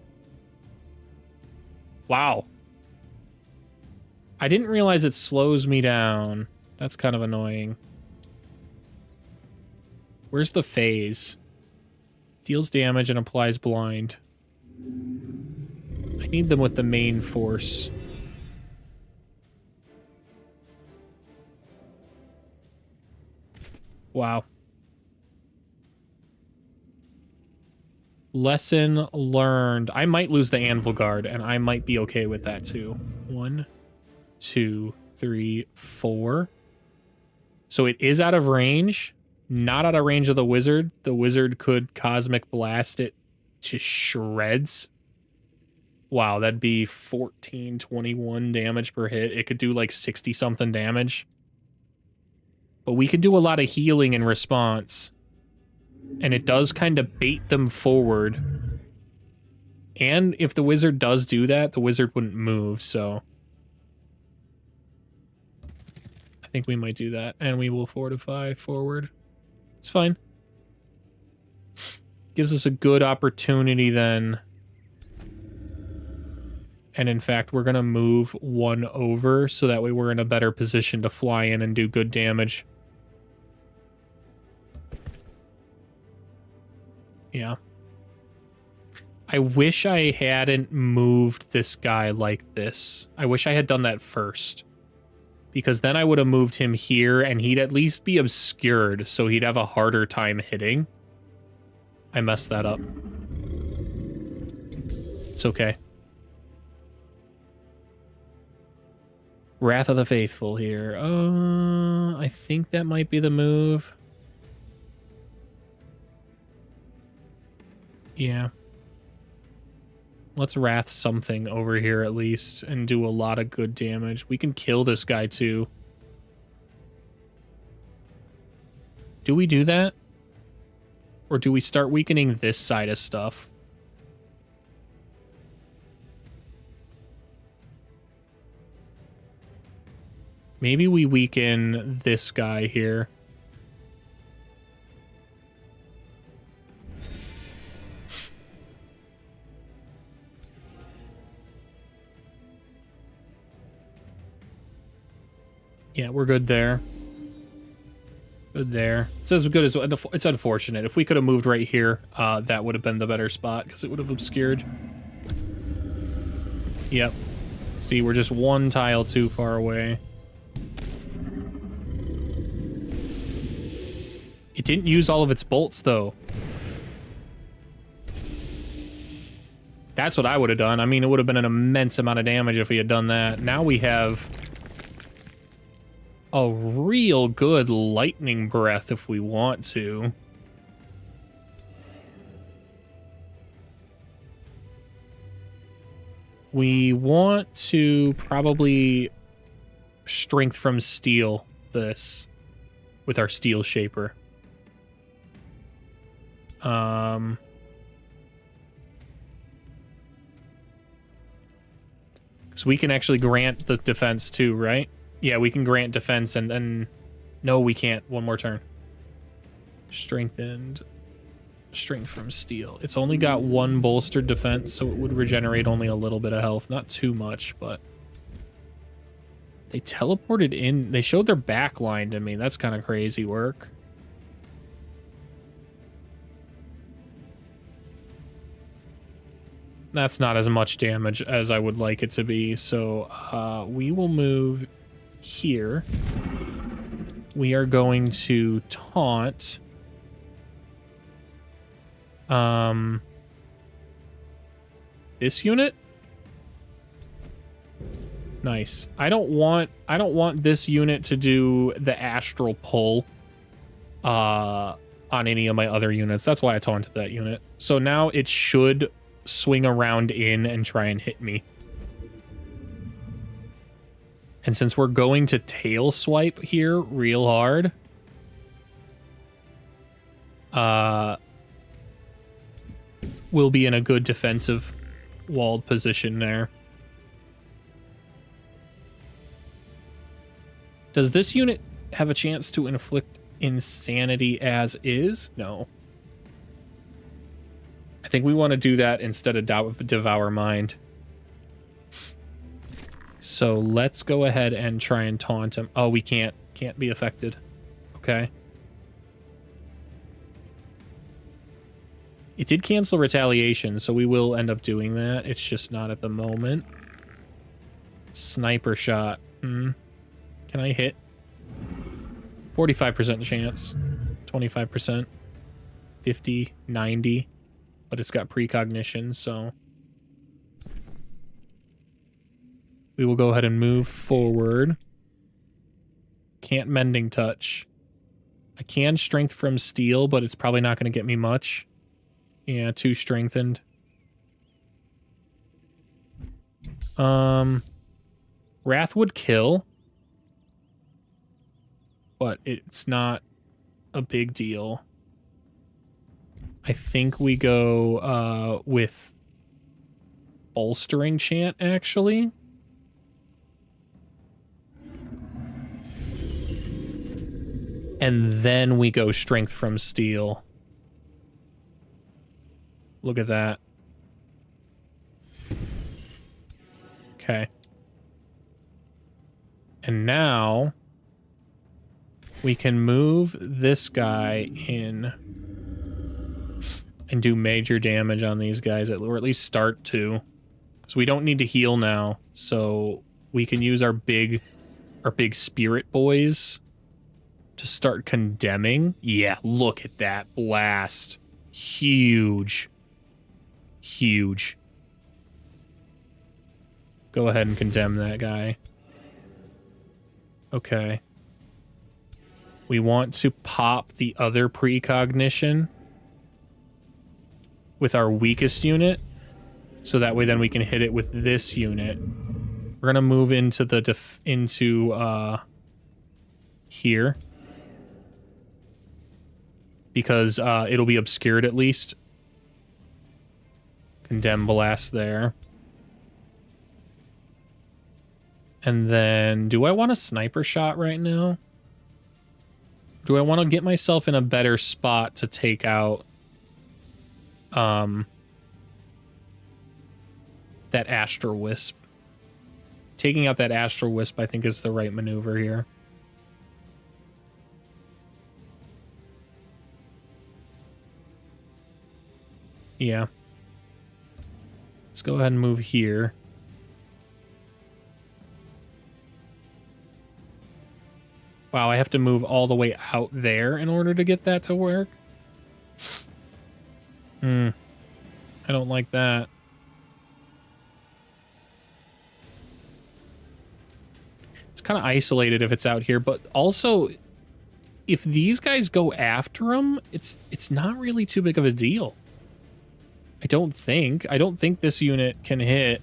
Wow. I didn't realize it slows me down. That's kind of annoying. Where's the phase? Deals damage and applies blind. I need them with the main force. Wow. Lesson learned. I might lose the Anvil Guard, and I might be okay with that too. 1, 2, 3, 4. So it is out of range. Not out of range of the wizard. The wizard could Cosmic Blast it to shreds. Wow, that'd be 14, 21 damage per hit. It could do like 60-something damage. But we can do a lot of healing in response. And it does kind of bait them forward. And if the wizard does do that, the wizard wouldn't move, so... I think we might do that. And we will fortify forward. It's fine. Gives us a good opportunity then. And in fact, we're going to move 1 over so that way we're in a better position to fly in and do good damage. Yeah. I wish I hadn't moved this guy like this. I wish I had done that first. Because then I would have moved him here and he'd at least be obscured, so he'd have a harder time hitting. I messed that up. It's okay. Wrath of the Faithful here. I think that might be the move. Yeah. Let's Wrath something over here at least and do a lot of good damage. We can kill this guy too. Do we do that? Or do we start weakening this side of stuff? Maybe we weaken this guy here. Yeah, we're good there. Good there. It's as good as... It's unfortunate. If we could have moved right here, that would have been the better spot, because it would have obscured. Yep. See, we're just 1 tile too far away. It didn't use all of its bolts, though. That's what I would have done. I mean, it would have been an immense amount of damage if we had done that. Now we have... a real good lightning breath if we want to. We want to probably strength from steel this with our steel shaper. So we can actually grant the defense too, right? Yeah, we can grant defense and then... No, we can't. One more turn. Strengthened. Strength from steel. It's only got 1 bolstered defense, so it would regenerate only a little bit of health. Not too much, but... They teleported in... They showed their back line to me. That's kind of crazy work. That's not as much damage as I would like it to be, so we will move here. We are going to taunt this unit. Nice. I don't want this unit to do the astral pull on any of my other units. That's why I taunted that unit. So now it should swing around in and try and hit me. And since we're going to tail swipe here real hard, we'll be in a good defensive walled position there. Does this unit have a chance to inflict insanity as is? No. I think we want to do that instead of Devour Mind. So let's go ahead and try and taunt him. Oh, we can't be affected. Okay. It did cancel retaliation, so we will end up doing that. It's just not at the moment. Sniper shot. Can I hit? 45% chance. 25%. 50, 90. But it's got precognition, so we will go ahead and move forward. Can't mending touch. I can strength from steel, but it's probably not going to get me much. Yeah, 2 strengthened. Wrath would kill, but it's not a big deal. I think we go with bolstering chant, actually. And then we go strength from steel. Look at that. Okay. And now we can move this guy in and do major damage on these guys, or at least start to. Because we don't need to heal now, so we can use our big spirit boys to start condemning. Yeah, look at that blast. Huge. Huge. Go ahead and condemn that guy. Okay. We want to pop the other precognition with our weakest unit, so that way then we can hit it with this unit. We're gonna move into the here, because it'll be obscured at least. Condemn blast there. And then, do I want a sniper shot right now? Do I want to get myself in a better spot to take out that Astral Wisp? Taking out that Astral Wisp, I think, is the right maneuver here. Yeah. Let's go ahead and move here. Wow, I have to move all the way out there in order to get that to work? I don't like that. It's kind of isolated if it's out here, but also, if these guys go after him, it's not really too big of a deal. I don't think this unit can hit.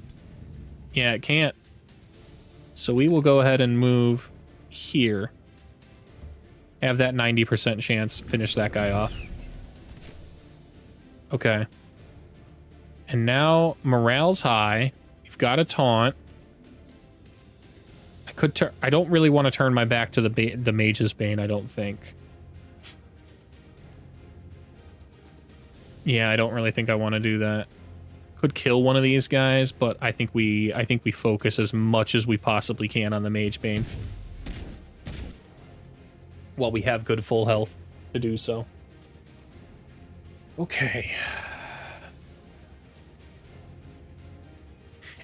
Yeah, it can't. So we will go ahead and move here. Have that 90% chance, finish that guy off. Okay. And now morale's high. We've got a taunt. I don't really want to turn my back to the Mage's Bane, I don't think. Yeah, I don't really think I want to do that. Could kill one of these guys, but I think we focus as much as we possibly can on the Mage Bane, while we have good full health to do so. Okay.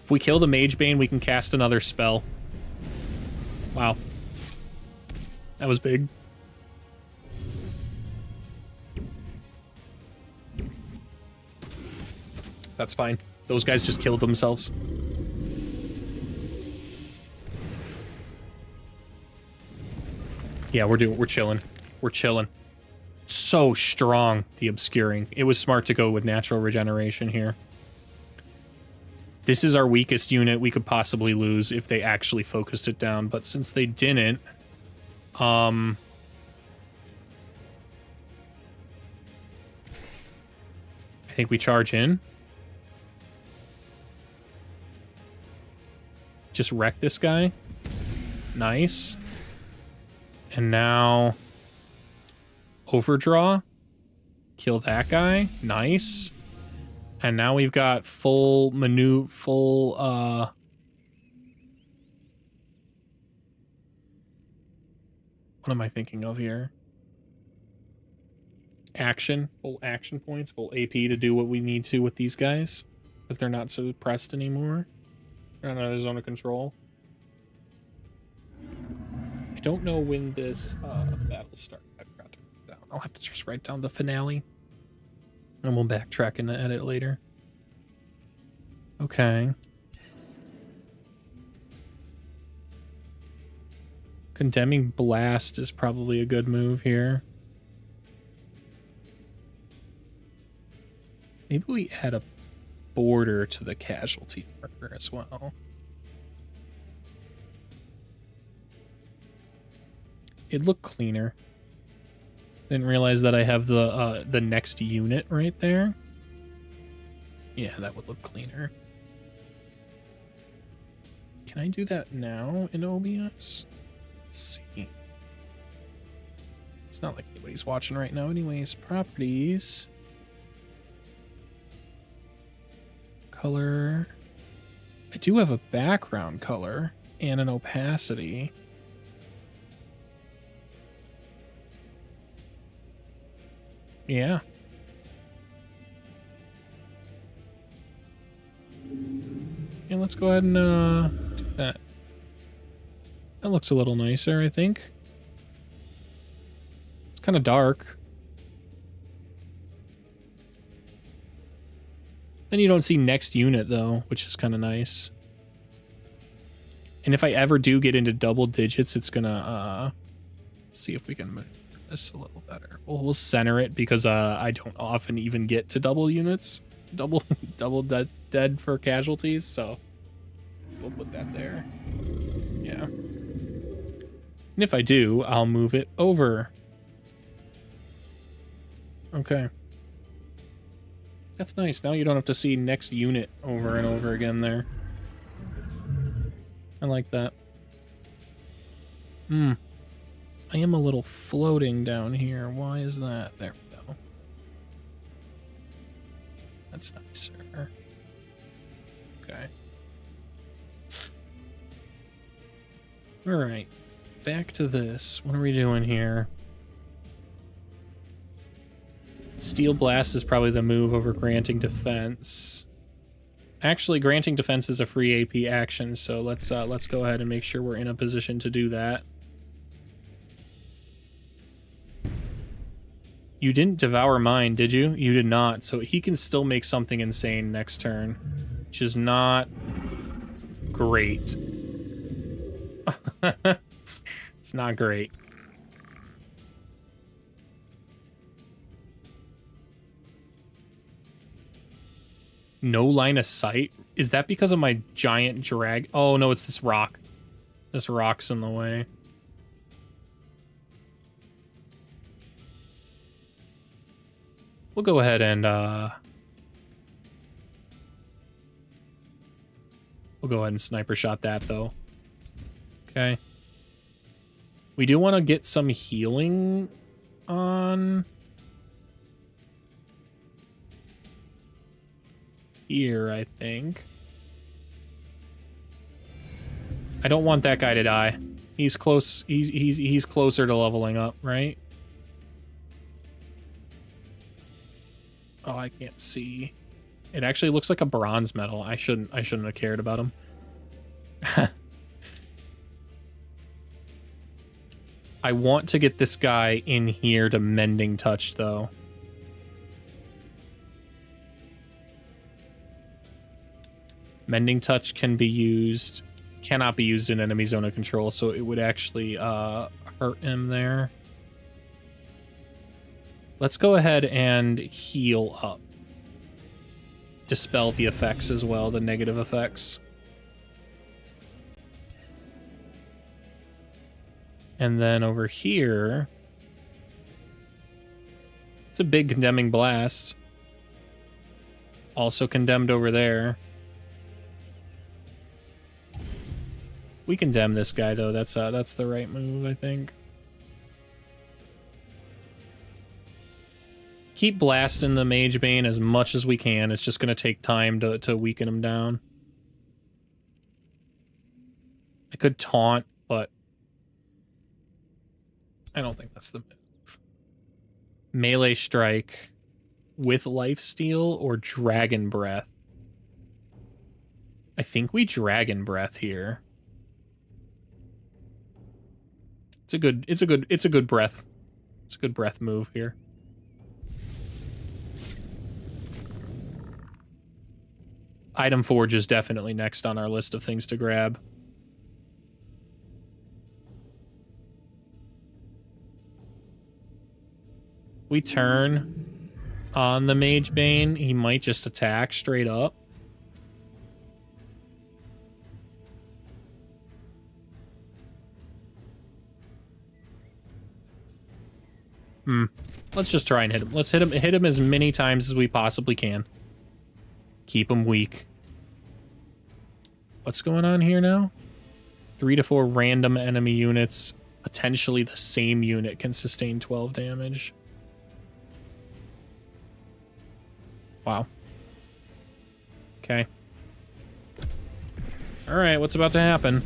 If we kill the Mage Bane, we can cast another spell. Wow. That was big. That's fine. Those guys just killed themselves. Yeah, we're chilling. We're chilling. So strong, the obscuring. It was smart to go with natural regeneration here. This is our weakest unit we could possibly lose if they actually focused it down, but since they didn't, I think we charge in. Just wreck this guy. Nice. And now overdraw. Kill that guy. Nice. And now we've got full what am I thinking of here? Action. Full action points, full AP to do what we need to with these guys. Because they're not so pressed anymore. They're not in a zone of control. I don't know when this battle starts. I forgot to write it down. I'll have to just write down the finale. And we'll backtrack in the edit later. Okay. Condemning Blast is probably a good move here. Maybe we add a border to the casualty marker as well. It'd look cleaner. Didn't realize that I have the next unit right there. Yeah, that would look cleaner. Can I do that now in OBS? Let's see. It's not like anybody's watching right now anyways. Properties. Color. I do have a background color and an opacity. Yeah. Yeah, let's go ahead and do that. That looks a little nicer, I think. It's kind of dark. Then you don't see next unit, though, which is kind of nice. And if I ever do get into double digits, it's gonna, let's see if we can move this a little better. We'll center it because I don't often even get to double units. Double dead for casualties, so we'll put that there. Yeah. And if I do, I'll move it over. Okay. That's nice. Now you don't have to see next unit over and over again there. I like that. I am a little floating down here. Why is that? There we go. That's nicer. Okay. Alright. Back to this. What are we doing here? Steel Blast is probably the move over granting defense. Actually, granting defense is a free AP action, so let's go ahead and make sure we're in a position to do that. You didn't devour mine, did you? You did not, so he can still make something insane next turn, which is not great. It's not great. No line of sight? Is that because of my giant drag? Oh, no, it's this rock. This rock's in the way. We'll go ahead and, we'll go ahead and sniper shot that, though. Okay. We do want to get some healing on here, I think. I don't want that guy to die. He's close. He's closer to leveling up, right? Oh, I can't see. It actually looks like a bronze medal. I shouldn't have cared about him. I want to get this guy in here to Mending Touch, though. Mending Touch can be used cannot be used in enemy zone of control, so it would actually hurt him there. Let's go ahead and heal up. Dispel the effects as well, the negative effects. And then over here, it's a big condemning blast. Also condemned over there. We condemn this guy though. That's the right move, I think. Keep blasting the Mage Bane as much as we can. It's just going to take time to weaken him down. I could taunt, but I don't think that's the move. Melee strike with lifesteal or dragon breath. I think we dragon breath here. It's a good breath. It's a good breath move here. Item Forge is definitely next on our list of things to grab. We turn on the Mage Bane. He might just attack straight up. Let's just try and hit him. Let's hit him as many times as we possibly can. Keep him weak. What's going on here now? 3 to 4 random enemy units. Potentially the same unit can sustain 12 damage. Wow. Okay. Alright, what's about to happen?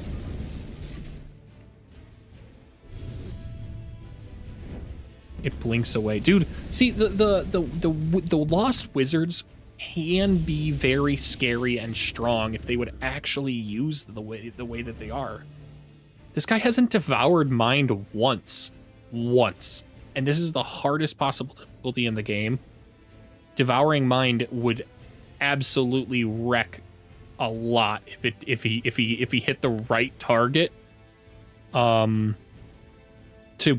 It blinks away. Dude, see, the Lost Wizards can be very scary and strong if they would actually use the way that they are. This guy hasn't devoured mind once. And this is the hardest possible difficulty in the game. Devouring mind would absolutely wreck a lot if he hit the right target to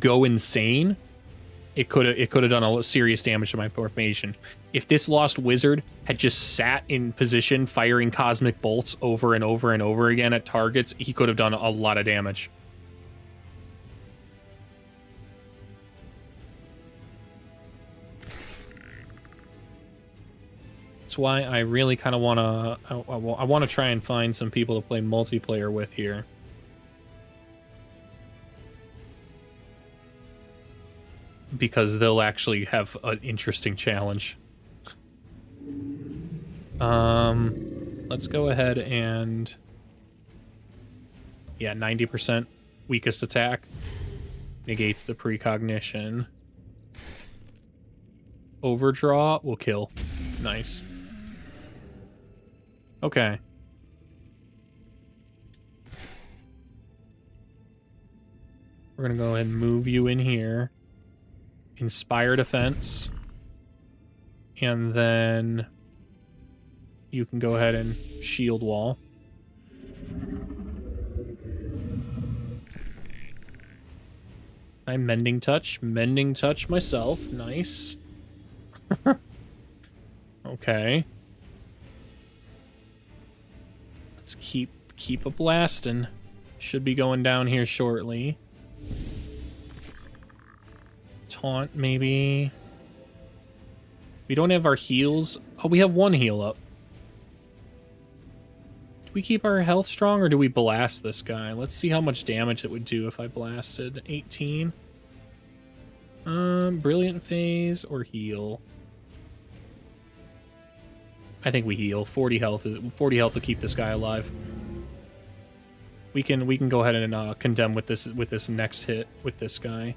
go insane. It could have done a serious damage to my formation. If this Lost Wizard had just sat in position firing cosmic bolts over and over and over again at targets, he could have done a lot of damage. That's why I really kind of want to I want to try and find some people to play multiplayer with here. Because they'll actually have an interesting challenge. Let's go ahead and... Yeah, 90% weakest attack. Negates the precognition. Overdraw will kill. Nice. Okay. We're gonna go ahead and move you in here. Inspire defense. And then you can go ahead and shield wall. I'm mending touch myself. Nice. Okay. Let's keep a blasting. Should be going down here shortly. Taunt, maybe. We don't have our heals. Oh, we have one heal up. Do we keep our health strong or do we blast this guy? Let's see how much damage it would do if I blasted. 18. Brilliant phase or heal. I think we heal. 40 health to keep this guy alive. We can go ahead and condemn with this next hit with this guy.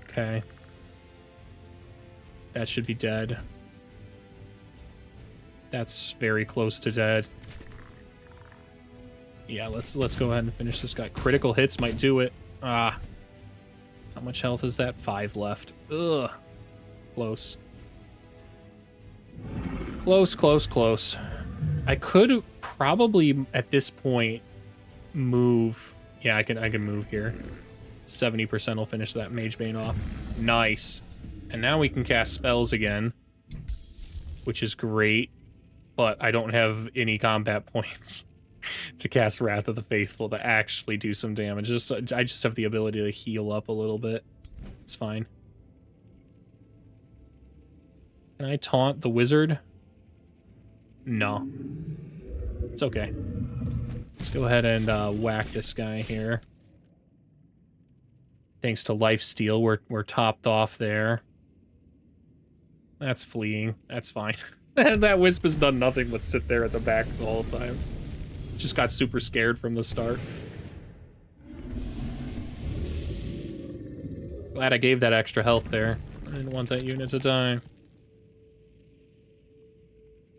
Okay. That should be dead. That's very close to dead. Yeah, let's go ahead and finish this guy. Critical hits might do it. Ah. How much health is that? 5 left. Ugh. Close. Close. I could probably at this point move. Yeah, I can move here. 70% will finish that Mage Bane off. Nice. And now we can cast spells again, which is great, but I don't have any combat points to cast Wrath of the Faithful to actually do some damage. I just have the ability to heal up a little bit. It's fine. Can I taunt the wizard? No. It's okay. Let's go ahead and whack this guy here. Thanks to lifesteal, we're topped off there. That's fleeing. That's fine. That wisp has done nothing but sit there at the back the whole time. Just got super scared from the start. Glad I gave that extra health there. I didn't want that unit to die.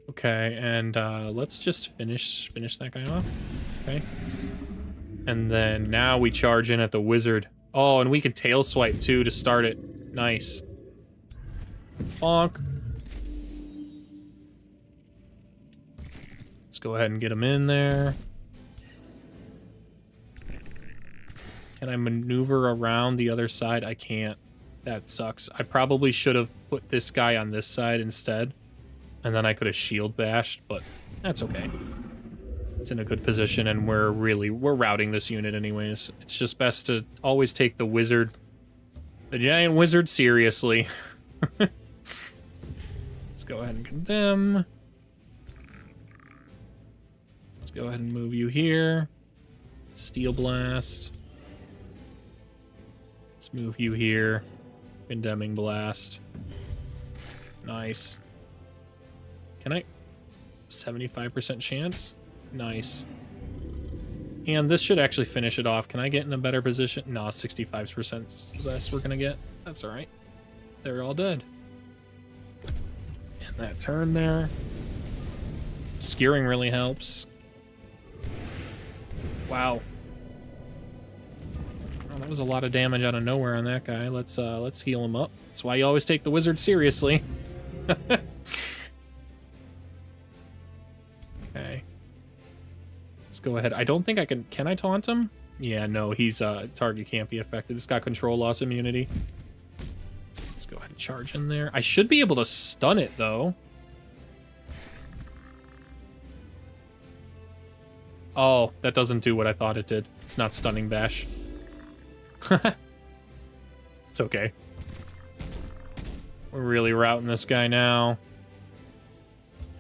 Okay, and let's just finish that guy off. Okay. And then now we charge in at the wizard. Oh, and we can tail swipe too to start it. Nice. Bonk. Let's go ahead and get him in there. Can I maneuver around the other side? I can't. That sucks. I probably should have put this guy on this side instead. And then I could have shield bashed, but that's okay. It's in a good position, and we're routing this unit anyways. It's just best to always take the giant wizard seriously. Let's go ahead and condemn. Let's go ahead and move you here. Steel blast. Let's move you here. Condemning blast. Nice. Can I? 75% chance? Nice. And this should actually finish it off. Can I get in a better position? No, 65% is the best we're gonna get. That's alright. They're all dead. And that turn there. Skewering really helps. Wow. Oh, that was a lot of damage out of nowhere on that guy. Let's heal him up. That's why you always take the wizard seriously. Okay. Let's go ahead. I don't think I can I taunt him? Yeah, no, he's target can't be affected. It's got control loss immunity. Let's go ahead and charge in there. I should be able to stun it though. Oh, that doesn't do what I thought it did. It's not stunning bash. It's okay. We're really routing this guy now.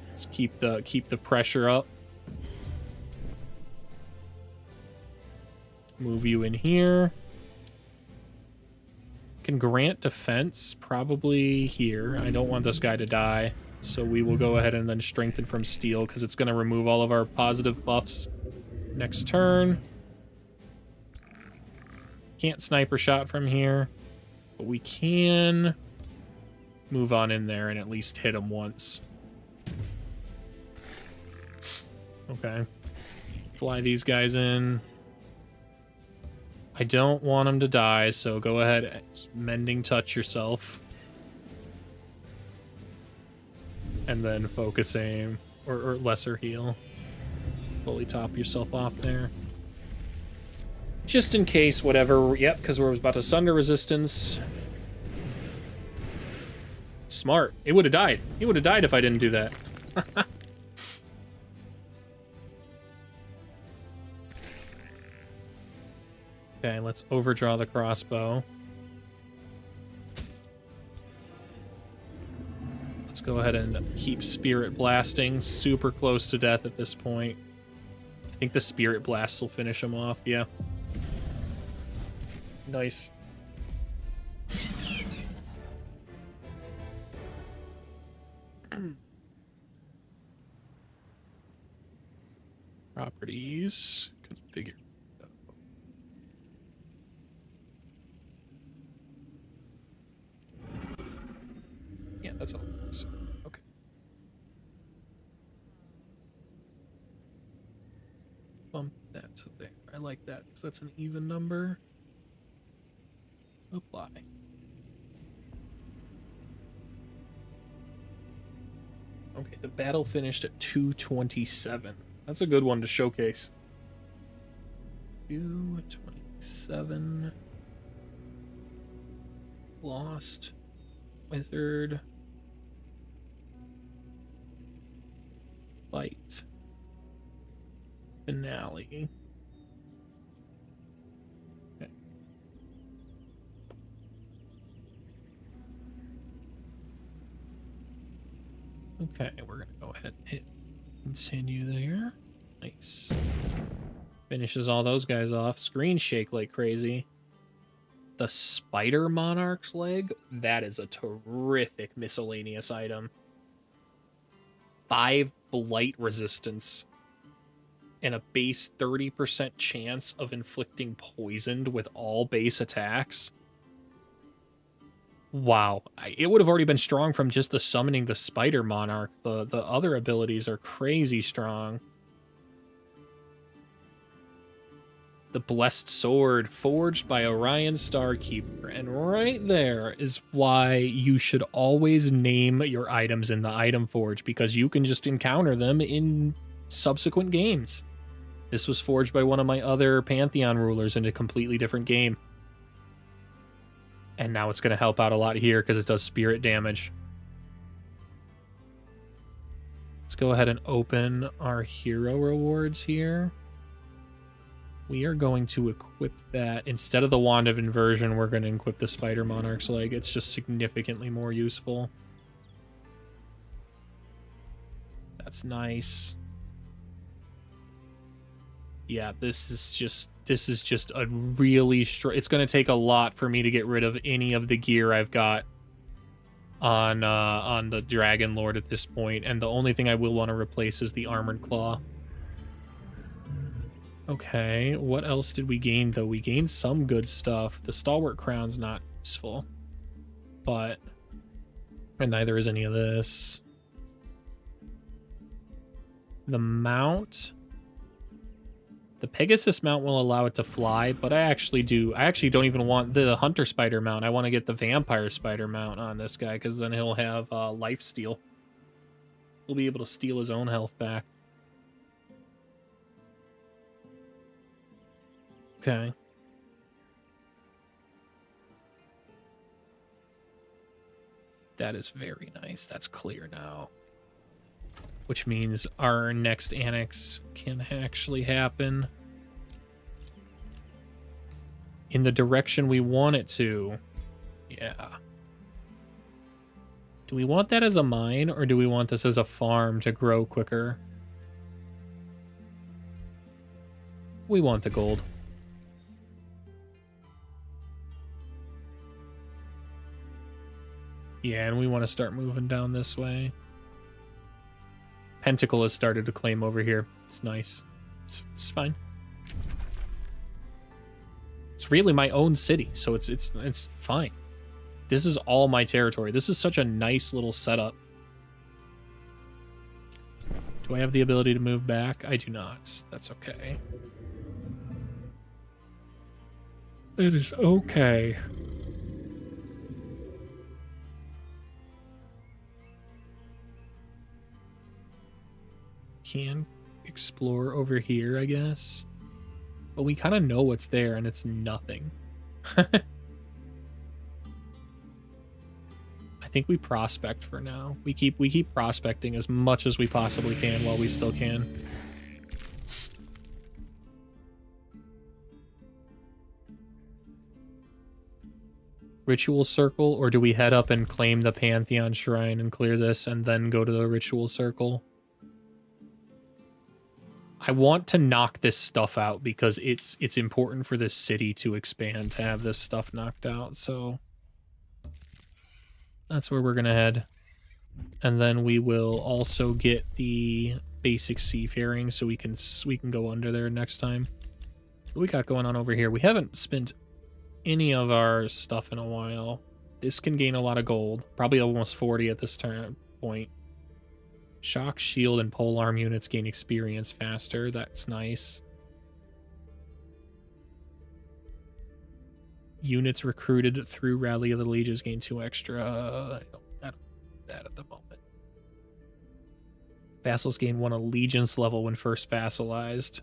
Let's keep the pressure up. Move you in here. Can grant defense probably here. I don't want this guy to die, so we will go ahead and then strengthen from steel because it's going to remove all of our positive buffs next turn. Can't sniper shot from here, but we can move on in there and at least hit him once. Okay. Fly these guys in. I don't want them to die, so go ahead, mending touch yourself. And then focus aim, or lesser heal. Fully top yourself off there. Just in case, whatever, yep, because we're about to sunder resistance. Smart. It would have died. He would have died if I didn't do that. Okay, let's overdraw the crossbow. Let's go ahead and keep Spirit Blasting. Super close to death at this point. I think the Spirit Blasts will finish him off, yeah. Nice. Properties. Configure. Yeah, that's all. So, okay. Bump that to there. I like that because that's an even number. Apply. Okay, the battle finished at 227. That's a good one to showcase. 227. Lost. Wizard. Fight. Finale. Okay. Okay, we're gonna go ahead and hit continue there. Nice. Finishes all those guys off. Screen shake like crazy. The Spider Monarch's leg, that is a terrific miscellaneous item. 5 blight resistance and a base 30% chance of inflicting poisoned with all base attacks. Wow, it would have already been strong from just the summoning the Spider Monarch. The other abilities are crazy strong. The Blessed Sword, forged by Orion Starkeeper. And right there is why you should always name your items in the item forge, because you can just encounter them in subsequent games. This was forged by one of my other Pantheon rulers in a completely different game. And now it's going to help out a lot here because it does spirit damage. Let's go ahead and open our hero rewards here. We are going to equip that. Instead of the Wand of Inversion, we're going to equip the Spider Monarch's leg. It's just significantly more useful. That's nice. Yeah, this is just a really it's going to take a lot for me to get rid of any of the gear I've got on the Dragon Lord at this point, and the only thing I will want to replace is the Armored Claw. Okay, what else did we gain, though? We gained some good stuff. The Stalwart Crown's not useful, but... and neither is any of this. The mount... the Pegasus mount will allow it to fly, but I actually don't even want the Hunter Spider mount. I want to get the Vampire Spider mount on this guy, because then he'll have life steal. He'll be able to steal his own health back. Okay. That is very nice. That's clear now. Which means our next annex can actually happen in the direction we want it to. Yeah. Do we want that as a mine, or do we want this as a farm to grow quicker? We want the gold. Yeah, and we want to start moving down this way. Pentacle has started to claim over here. It's nice. It's fine. It's really my own city, so it's fine. This is all my territory. This is such a nice little setup. Do I have the ability to move back? I do not. That's okay. It is okay. Can explore over here, I guess. But we kind of know what's there, and it's nothing. I think we prospect for now. We keep prospecting as much as we possibly can while we still can. Ritual Circle, or do we head up and claim the Pantheon Shrine and clear this and then go to the Ritual Circle? I want to knock this stuff out because it's important for this city to expand to have this stuff knocked out, so that's where we're gonna head. And then we will also get the basic seafaring so we can go under there next time. What we got going on over here? We haven't spent any of our stuff in a while. This can gain a lot of gold, probably almost 40 at this point. Shock, shield, and polearm units gain experience faster. That's nice. Units recruited through Rally of the Lieges gain 2 extra. I don't that at the moment. Vassals gain 1 allegiance level when first vassalized.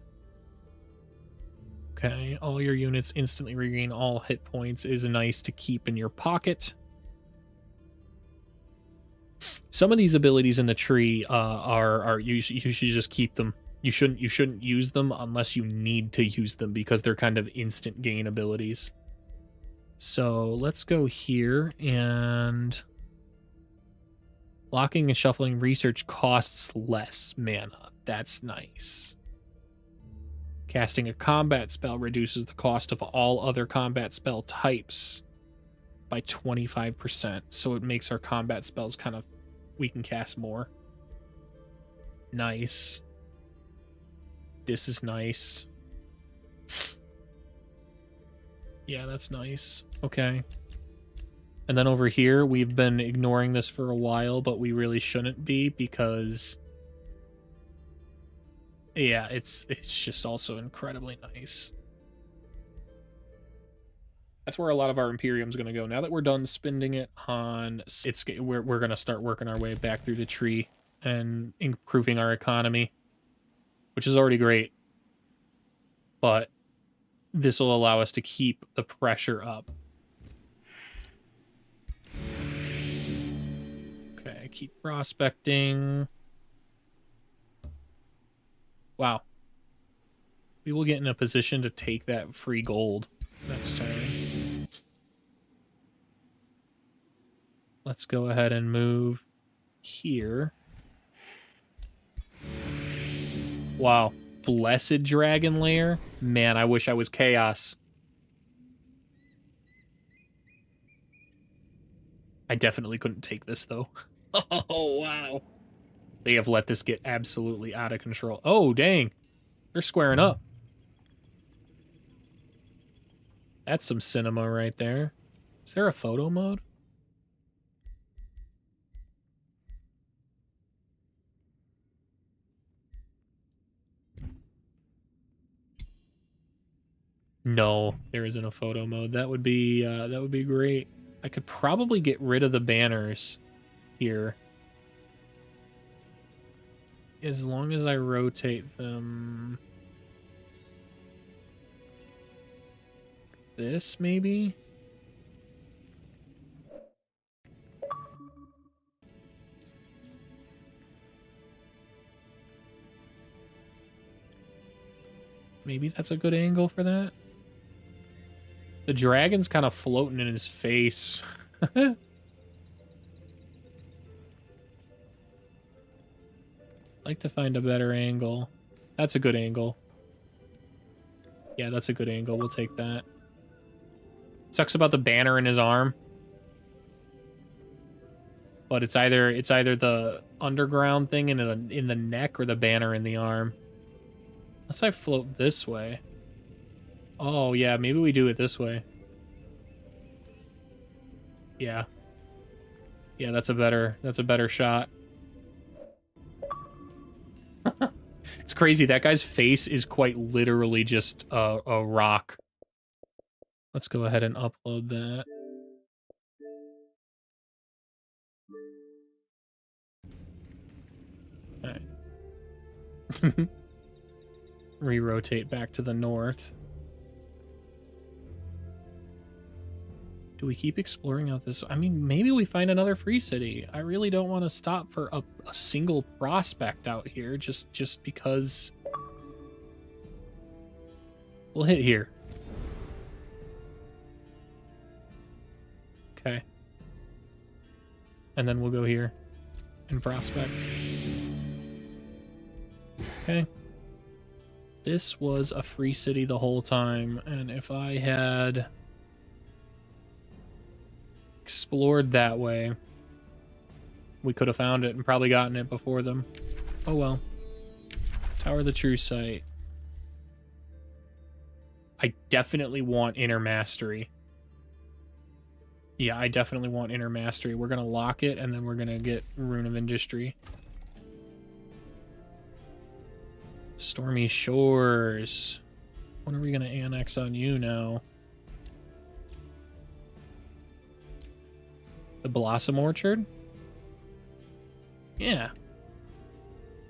Okay, all your units instantly regain all hit points is nice to keep in your pocket. Some of these abilities in the tree you should just keep them. You shouldn't use them unless you need to use them because they're kind of instant gain abilities. So let's go here, and locking and shuffling research costs less mana. That's nice. Casting a combat spell reduces the cost of all other combat spell types by 25%, so it makes our combat spells kind of, we can cast more. Nice. This is nice. Yeah, that's nice. Okay. And then over here, we've been ignoring this for a while, but we really shouldn't be because... yeah, it's just also incredibly nice. That's where a lot of our Imperium's going to go. Now that we're done spending it on... we're going to start working our way back through the tree and improving our economy, which is already great. But this will allow us to keep the pressure up. Okay, keep prospecting. Wow. We will get in a position to take that free gold next turn. Let's go ahead and move here. Wow. Blessed Dragon Lair? Man, I wish I was Chaos. I definitely couldn't take this, though. Oh, wow. They have let this get absolutely out of control. Oh, dang. They're squaring up. That's some cinema right there. Is there a photo mode? No, there isn't a photo mode. That would be great. I could probably get rid of the banners here. As long as I rotate them. This, maybe? Maybe that's a good angle for that. The dragon's kind of floating in his face. Like to find a better angle. That's a good angle. Yeah, that's a good angle. We'll take that. Sucks about the banner in his arm. But it's either the underground thing in the neck or the banner in the arm. Unless I float this way. Oh yeah, maybe we do it this way. Yeah. Yeah, that's a better shot. It's crazy. That guy's face is quite literally just a rock. Let's go ahead and upload that. Alright. Re-rotate back to the north. Do we keep exploring out this? I mean, maybe we find another free city. I really don't want to stop for a single prospect out here just because. We'll hit here. Okay. And then we'll go here and prospect. Okay. This was a free city the whole time, and if I had explored that way, we could have found it and probably gotten it before them. Oh well. Tower of the True Sight. I definitely want Inner Mastery. Yeah, I definitely want Inner Mastery. We're gonna lock it, and then we're gonna get Rune of Industry. Stormy Shores. When are we gonna annex on you now? The Blossom Orchard? Yeah.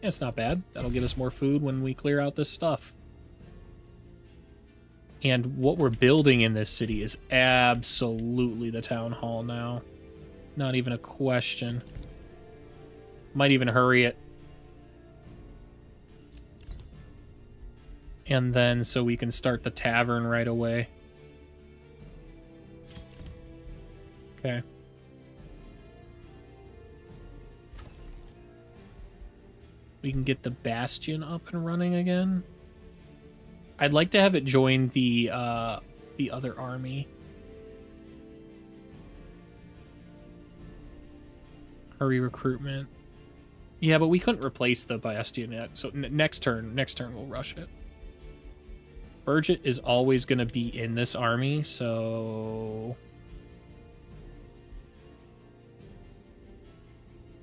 It's not bad. That'll get us more food when we clear out this stuff. And what we're building in this city is absolutely the town hall now. Not even a question. Might even hurry it. And then so we can start the tavern right away. Okay. We can get the bastion up and running again. I'd like to have it join the other army. Hurry recruitment. Yeah, but we couldn't replace the bastion yet. So next turn we'll rush it. Burgett is always going to be in this army, so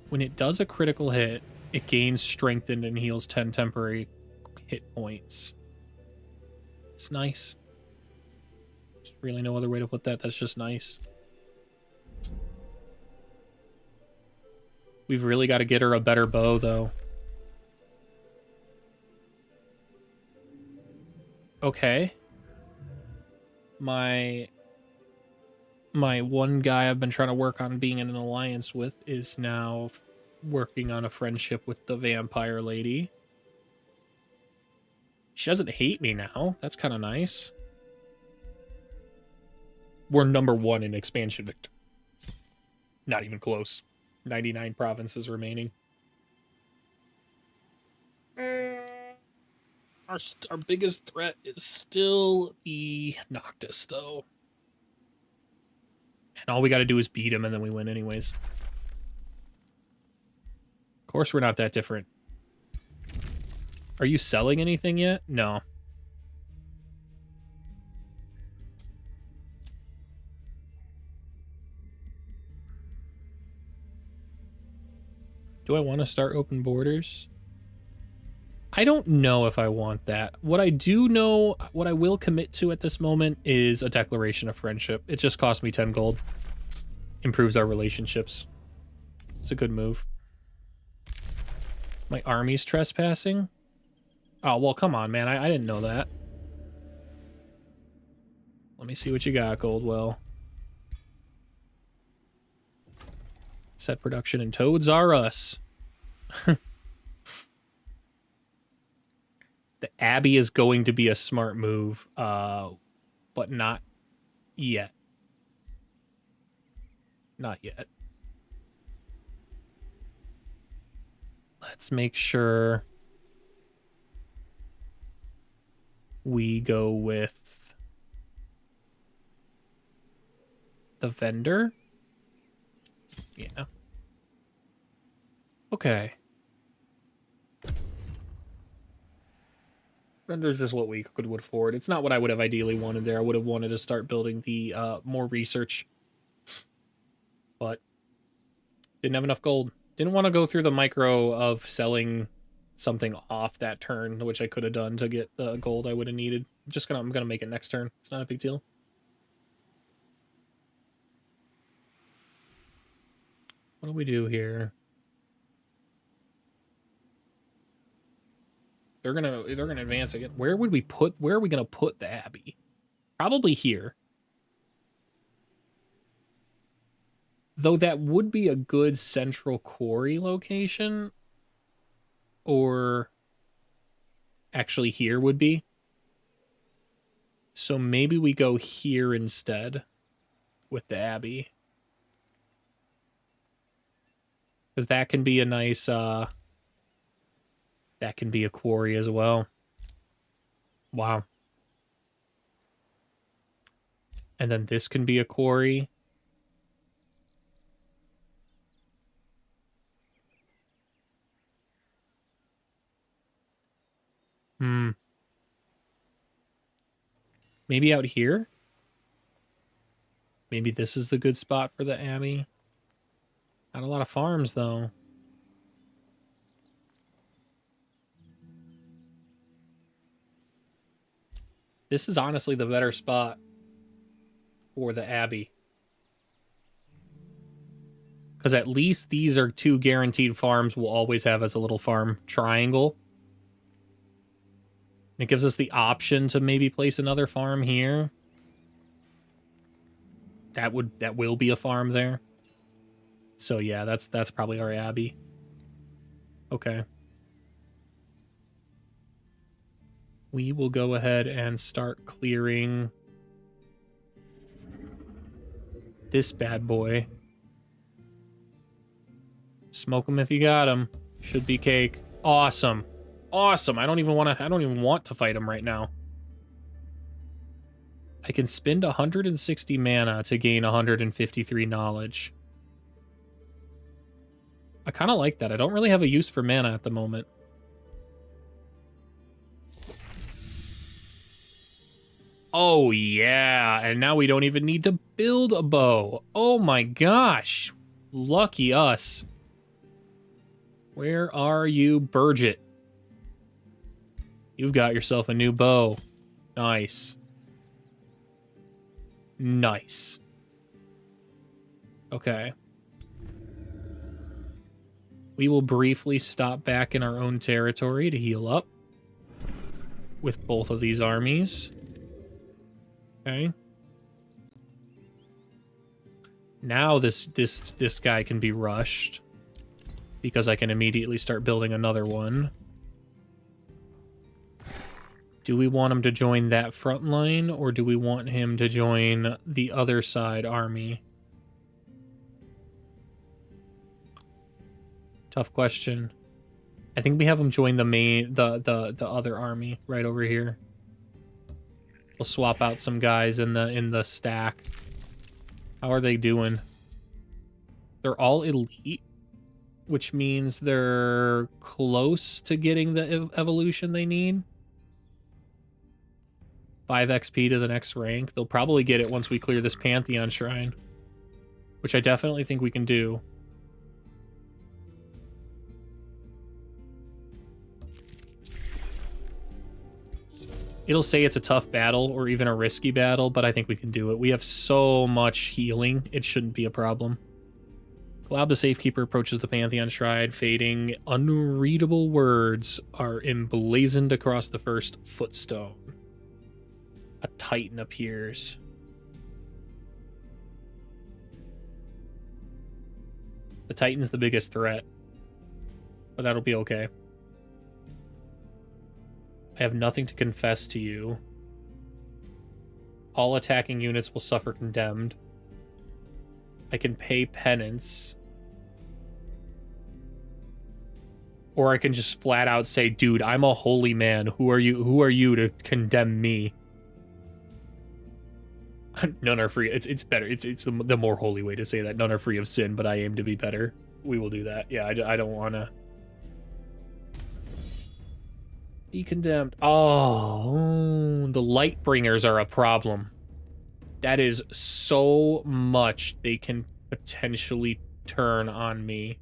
when it does a critical hit, it gains strengthened and heals 10 temporary hit points. It's nice. There's really no other way to put that. That's just nice. We've really got to get her a better bow, though. Okay. My one guy I've been trying to work on being in an alliance with is now working on a friendship with the vampire lady. She doesn't hate me now. That's kind of nice. We're #1 in expansion victory. Not even close. 99 provinces remaining. Our biggest threat is still the Noctis, though. And all we got to do is beat him, and then we win anyways. Of course, we're not that different. Are you selling anything yet? No. Do I want to start open borders? I don't know if I want that. What I do know, what I will commit to at this moment is a declaration of friendship. It just cost me 10 gold. Improves our relationships. It's a good move. My army's trespassing? Oh, well, come on, man. I didn't know that. Let me see what you got, Goldwell. Set production and Toads are us. The Abbey is going to be a smart move, but not yet. Not yet. Let's make sure we go with the vendor. Yeah. Okay. Vendor's just what we could afford. It's not what I would have ideally wanted there. I would have wanted to start building the more research. But didn't have enough gold. Didn't want to go through the micro of selling something off that turn, which I could have done to get the gold I would have needed. I'm gonna make it next turn. It's not a big deal. What do we do here? They're gonna advance again. Where are we gonna put the Abbey? Probably here. Though that would be a good central quarry location. Or actually here would be. So maybe we go here instead with the Abbey. Because that can be a nice that can be a quarry as well. Wow. And then this can be a quarry. Maybe out here? Maybe this is the good spot for the Abbey. Not a lot of farms, though. This is honestly the better spot for the Abbey. Because at least these are 2 guaranteed farms we'll always have as a little farm triangle. It gives us the option to maybe place another farm here. That will be a farm there. So yeah, that's probably our abbey. Okay. We will go ahead and start clearing this bad boy. Smoke him if you got him. Should be cake. Awesome. Awesome. I don't even want to fight him right now. I can spend 160 mana to gain 153 knowledge. I kind of like that. I don't really have a use for mana at the moment. Oh, yeah. And now we don't even need to build a bow. Oh, my gosh. Lucky us. Where are you, Burgett? You've got yourself a new bow. Nice. Nice. Okay. We will briefly stop back in our own territory to heal up with both of these armies. Okay. Now this guy can be rushed because I can immediately start building another one. Do we want him to join that front line, or do we want him to join the other side army? Tough question. I think we have him join the other army right over here. We'll swap out some guys in the stack. How are they doing? They're all elite, which means they're close to getting the evolution they need. 5 XP to the next rank. They'll probably get it once we clear this Pantheon Shrine, which I definitely think we can do. It'll say it's a tough battle or even a risky battle, but I think we can do it. We have so much healing, it shouldn't be a problem. Glob the Safekeeper approaches the Pantheon Shrine, fading. Unreadable words are emblazoned across the first footstone. A Titan appears. The Titan's the biggest threat, but that'll be okay. I have nothing to confess to you. All attacking units will suffer condemned. I can pay penance. Or I can just flat out say, dude, I'm a holy man. Who are you to condemn me? None are free. It's better. It's the more holy way to say that. None are free of sin, but I aim to be better. We will do that. Yeah, I don't want to be condemned. Oh, the Lightbringers are a problem. That is so much they can potentially turn on me.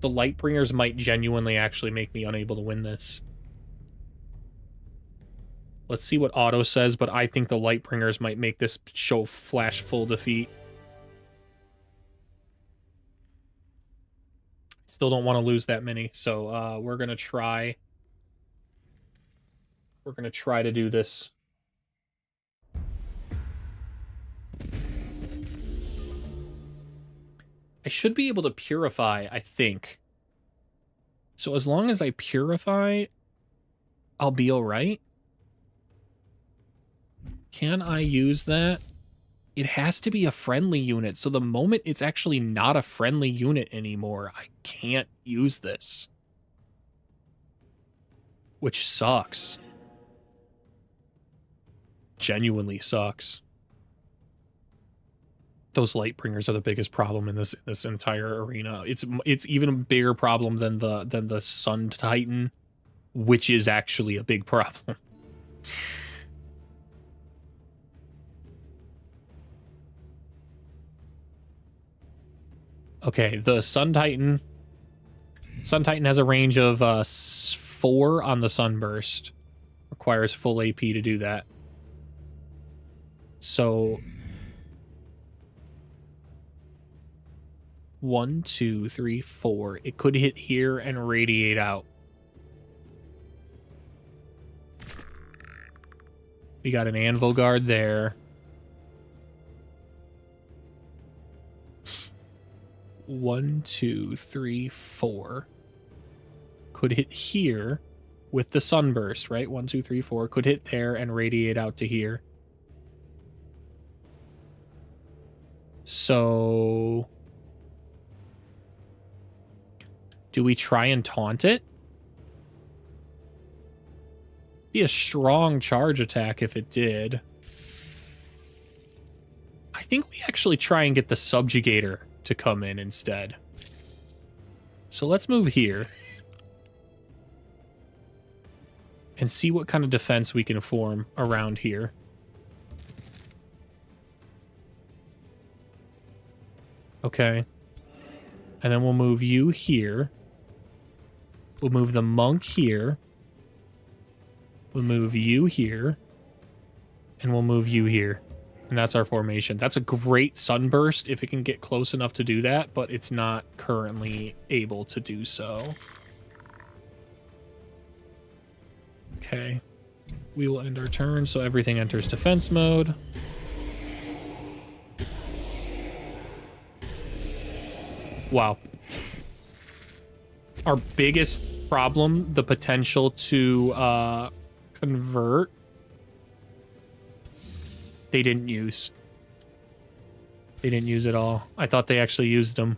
The Lightbringers might genuinely actually make me unable to win this. Let's see what Otto says, but I think the Lightbringers might make this show flash full defeat. Still don't want to lose that many, so we're gonna try. We're gonna try to do this. I should be able to purify, I think. So as long as I purify, I'll be all right. Can I use that? It has to be a friendly unit, so the moment it's actually not a friendly unit anymore, I can't use this. Which sucks. Genuinely sucks. Those Lightbringers are the biggest problem in this entire arena. It's even a bigger problem than the Sun Titan, which is actually a big problem. Okay, the Sun Titan has a range of 4 on the Sunburst. Requires full AP to do that. So 1, 2, 3, 4. It could hit here and radiate out. We got an anvil guard there. 1, 2, 3, 4. Could hit here with the sunburst, right? 1, 2, 3, 4. Could hit there and radiate out to here. So do we try and taunt it? Be a strong charge attack if it did. I think we actually try and get the subjugator to come in instead. So let's move here and see what kind of defense we can form around here. Okay. And then we'll move you here. We'll move the monk here. We'll move you here. And we'll move you here. And that's our formation. That's a great sunburst if it can get close enough to do that, but it's not currently able to do so. Okay. We will end our turn, so everything enters defense mode. Wow. Our biggest problem, the potential to convert, they didn't use. They didn't use at all. I thought they actually used them.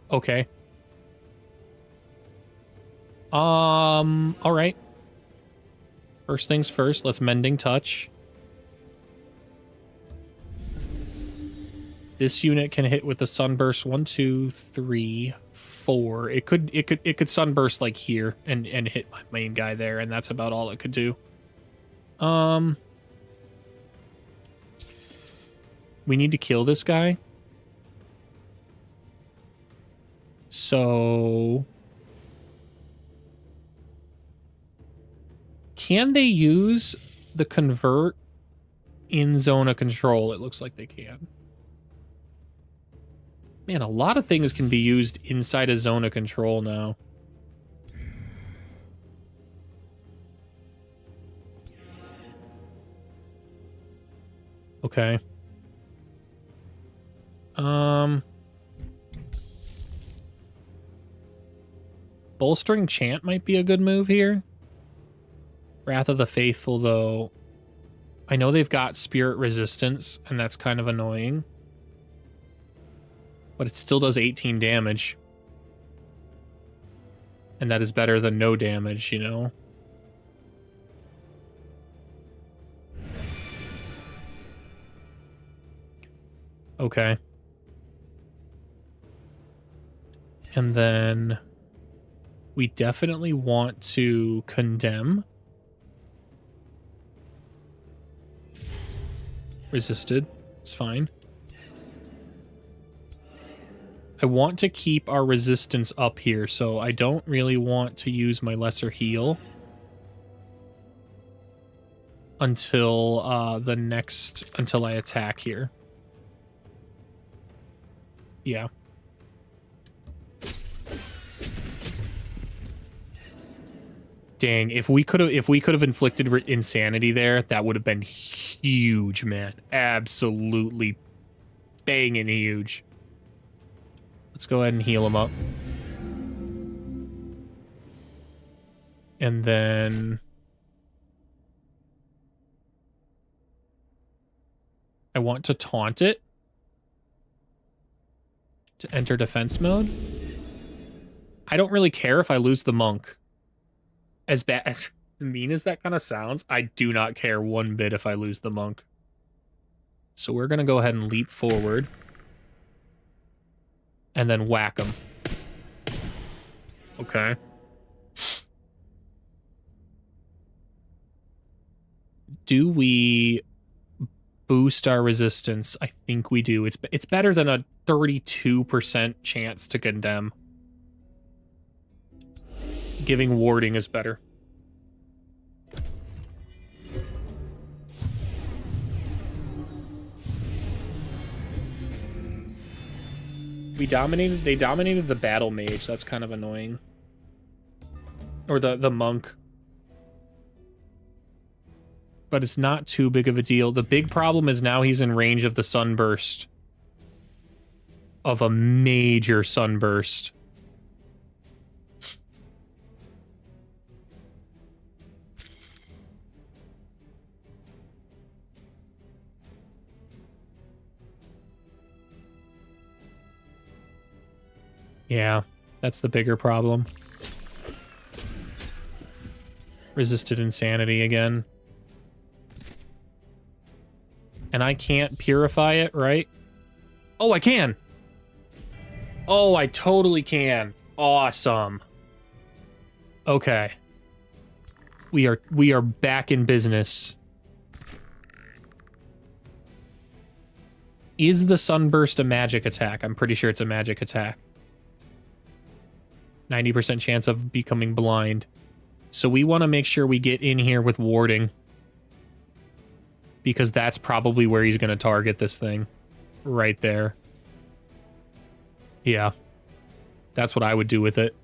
Okay. All right. First things first, let's Mending Touch. This unit can hit with the sunburst 1, 2, 3, 4. It could sunburst like here and hit my main guy there, and that's about all it could do. We need to kill this guy. So can they use the convert in zone of control? It looks like they can. Man, a lot of things can be used inside a zone of control now. Okay. Bolstering Chant might be a good move here. Wrath of the Faithful, though. I know they've got Spirit Resistance, and that's kind of annoying. But it still does 18 damage. And that is better than no damage, you know? Okay. And then we definitely want to condemn. Resisted. It's fine. I want to keep our resistance up here, so I don't really want to use my lesser heal until until I attack here. Yeah. Dang, if we could have inflicted insanity there, that would have been huge, man. Absolutely banging huge. Let's go ahead and heal him up. And then I want to taunt it to enter defense mode. I don't really care if I lose the monk. As bad, as mean as that kind of sounds, I do not care one bit if I lose the monk. So we're going to go ahead and leap forward. And then whack him. Okay. Do we boost our resistance? I think we do. It's better than a 32% chance to condemn. Giving warding is better. They dominated the battle mage. That's kind of annoying. Or the monk. But it's not too big of a deal. The big problem is now he's in range of the sunburst. Of a major sunburst. Yeah, that's the bigger problem. Resisted insanity again. And I can't purify it, right? Oh, I can! Oh, I totally can. Awesome. Okay. We are back in business. Is the sunburst a magic attack? I'm pretty sure it's a magic attack. 90% chance of becoming blind. So we want to make sure we get in here with warding. Because that's probably where he's going to target this thing. Right there. Yeah. That's what I would do with it.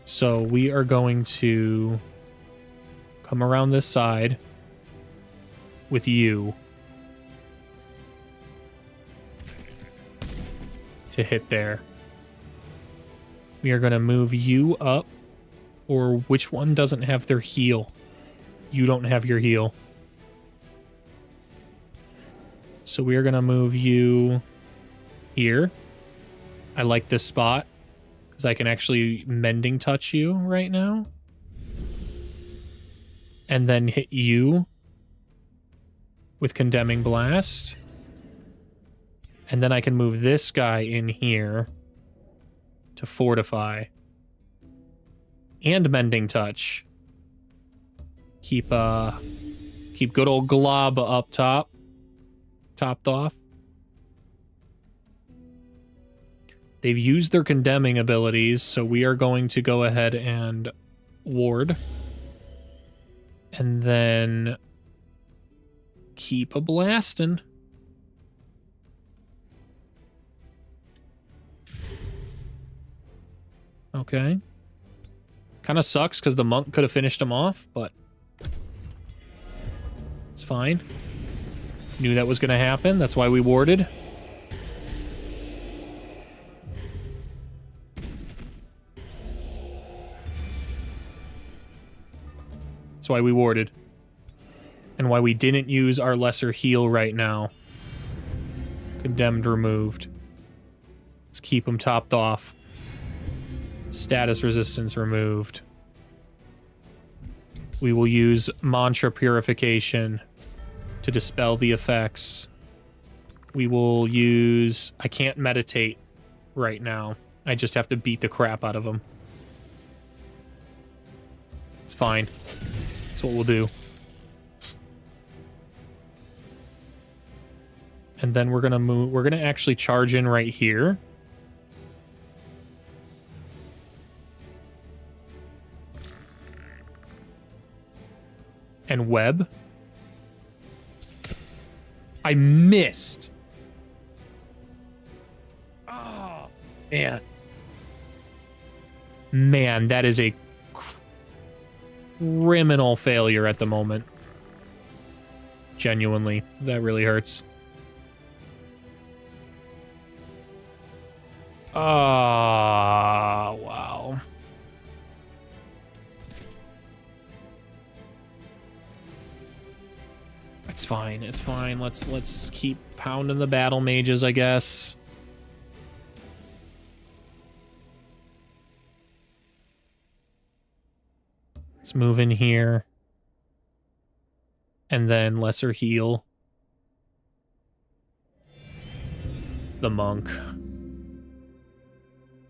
So we are going to come around this side with you to hit there. We are going to move you up, or which one doesn't have their heal? You don't have your heal. So we are going to move you here. I like this spot because I can actually mending touch you right now. And then hit you with condemning blast. And then I can move this guy in here to fortify. And mending touch. Keep good old Glob up top. Topped off. They've used their condemning abilities, so we are going to go ahead and ward. And then keep a blasting. Okay. Kind of sucks because the monk could have finished him off, but it's fine. Knew that was going to happen. That's why we warded. That's why we warded. And why we didn't use our lesser heal right now. Condemned removed. Let's keep him topped off. Status resistance removed. We will use mantra purification to dispel the effects. We will use... I can't meditate right now. I just have to beat the crap out of him. It's fine. That's what we'll do. And then we're gonna move... We're gonna actually charge in right here. And web. I missed. Oh, man. Man, that is a criminal failure at the moment. Genuinely. That really hurts. Ah, wow. It's fine, it's fine. Let's keep pounding the battle mages, I guess. Let's move in here. And then lesser heal. The monk.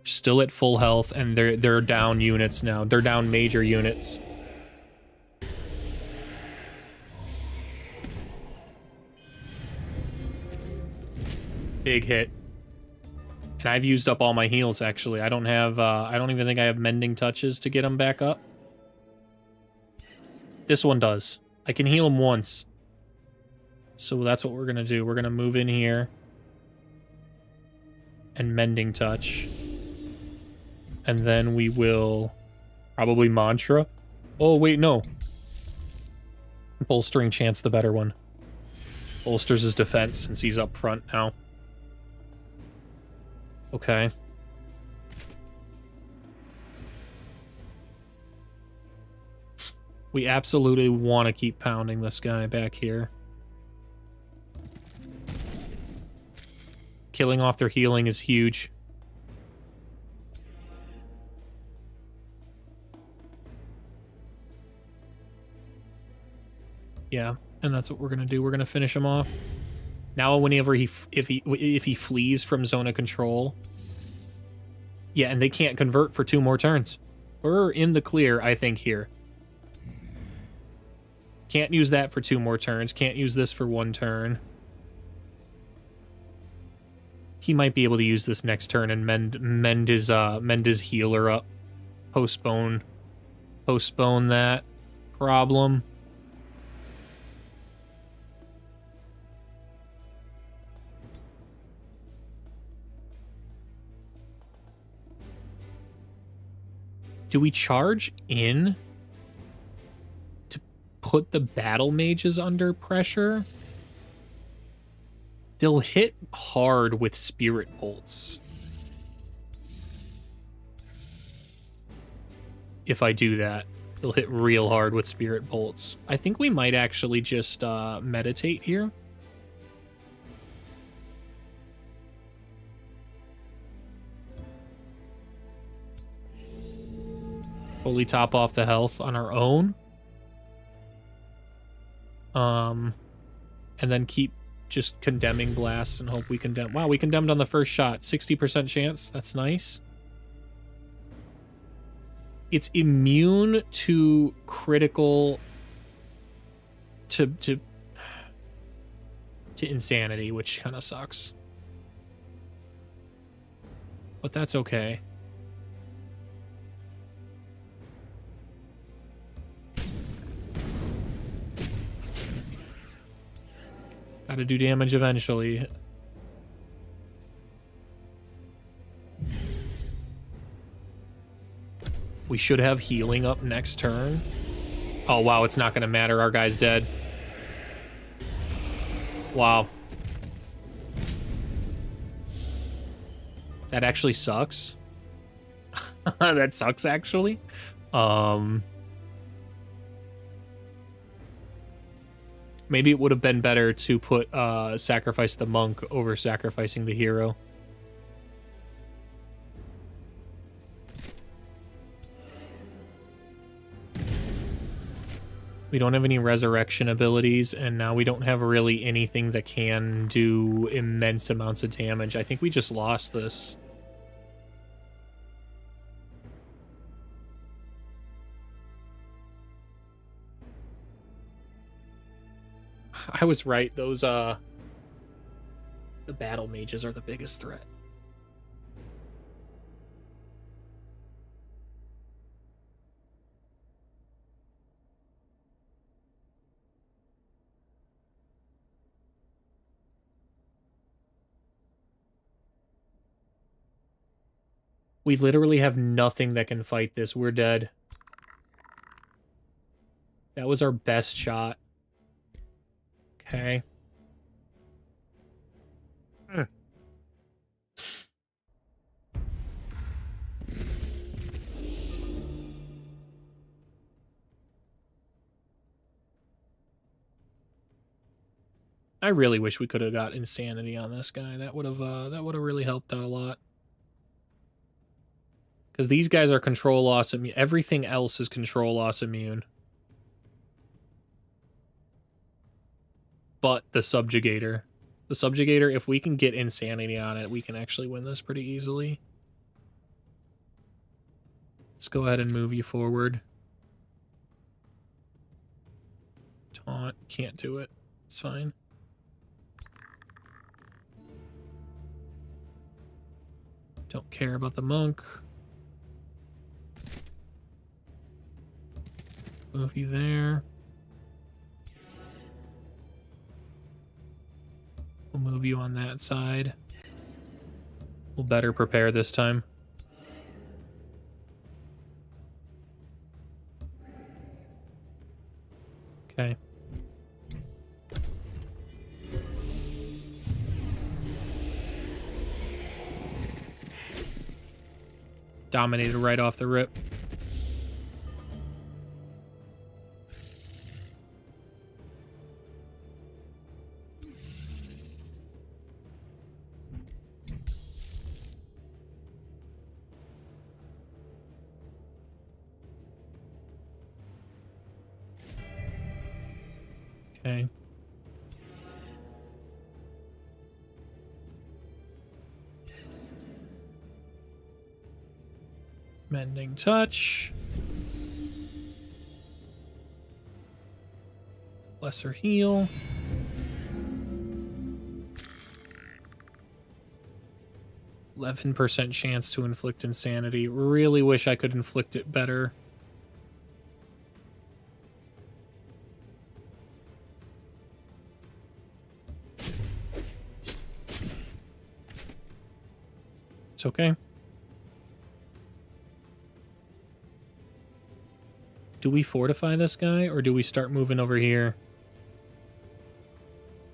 Still at full health, and they're down units now. They're down major units. Big hit. And I've used up all my heals, actually. I don't have, I don't even think I have mending touches to get them back up. This one does. I can heal him once. So that's what we're going to do. We're going to move in here. And Mending Touch. And then we will probably Mantra. Oh, wait, no. Bolstering Chance, the better one. Bolsters his defense since he's up front now. Okay. We absolutely want to keep pounding this guy back here. Killing off their healing is huge. Yeah, and that's what we're gonna do. We're gonna finish him off. Now, whenever if he flees from zone of control, yeah, and they can't convert for 2 more turns. We're in the clear, I think, here. Can't use that for 2 more turns. Can't use this for 1 turn. He might be able to use this next turn and mend his healer up. Postpone that problem. Do we charge in to put the battle mages under pressure? They'll hit hard with spirit bolts. If I do that, they'll hit real hard with spirit bolts. I think we might actually just meditate here. Fully top off the health on our own. And then keep just condemning blasts and hope we condemn. Wow, we condemned on the first shot. 60% chance. That's nice. It's immune to critical to insanity, which kind of sucks. But that's okay. Gotta do damage eventually. We should have healing up next turn. Oh, wow, it's not gonna matter. Our guy's dead. Wow. That actually sucks. That sucks, actually. Maybe it would have been better to put sacrifice the monk over sacrificing the hero. We don't have any resurrection abilities, and now we don't have really anything that can do immense amounts of damage. I think we just lost this. I was right. Those, the battle mages are the biggest threat. We literally have nothing that can fight this. We're dead. That was our best shot. Okay. I really wish we could have got insanity on this guy. That would have really helped out a lot. Because these guys are control loss immune. Everything else is control loss immune. But the Subjugator. The Subjugator, if we can get insanity on it, we can actually win this pretty easily. Let's go ahead and move you forward. Taunt. Can't do it. It's fine. Don't care about the monk. Move you there. move you on that side. We'll better prepare this time. Okay. Dominated right off the rip. Okay. Mending touch. Lesser heal. %11 chance to inflict insanity. Really wish I could inflict it better. It's okay. Do we fortify this guy, or do we start moving over here?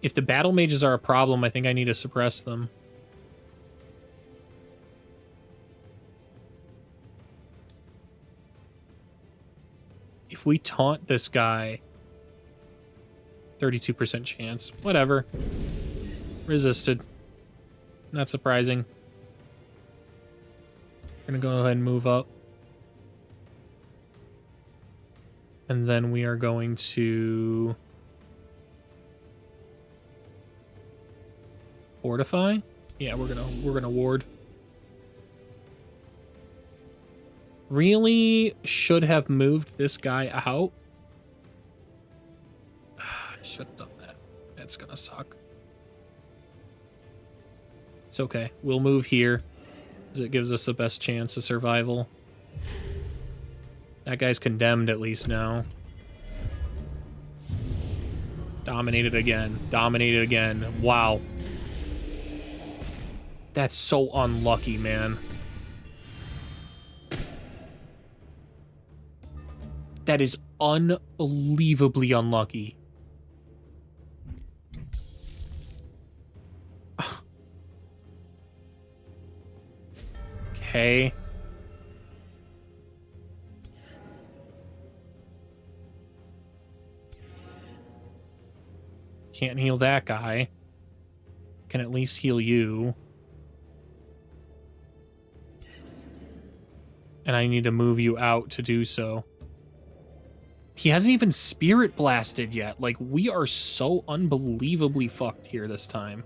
If the battle mages are a problem, I think I need to suppress them. If we taunt this guy, 32% chance. Whatever. Resisted. Not surprising. We're gonna go ahead and move up. And then we are going to fortify. Yeah, we're gonna ward. Really should have moved this guy out. I should have done that. That's gonna suck. It's okay. We'll move here, because it gives us the best chance of survival. That guy's condemned at least now. Dominated again. Dominated again. Wow. That's so unlucky, man. That is unbelievably unlucky. Okay. Can't heal that guy. Can at least heal you. And I need to move you out to do so. He hasn't even spirit blasted yet. Like, we are so unbelievably fucked here this time.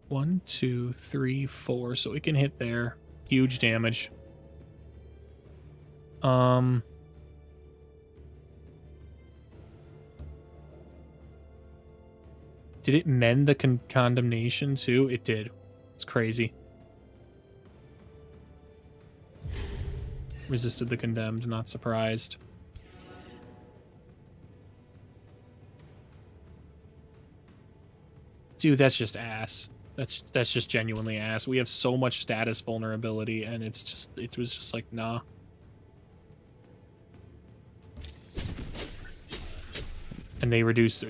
One, two, three, four. So we can hit there. Huge damage. Did it mend the condemnation too? It did. It's crazy. Resisted the condemned, not surprised. Dude, that's just ass. That's just genuinely ass. We have so much status vulnerability, and it was just like, nah. And they reduced,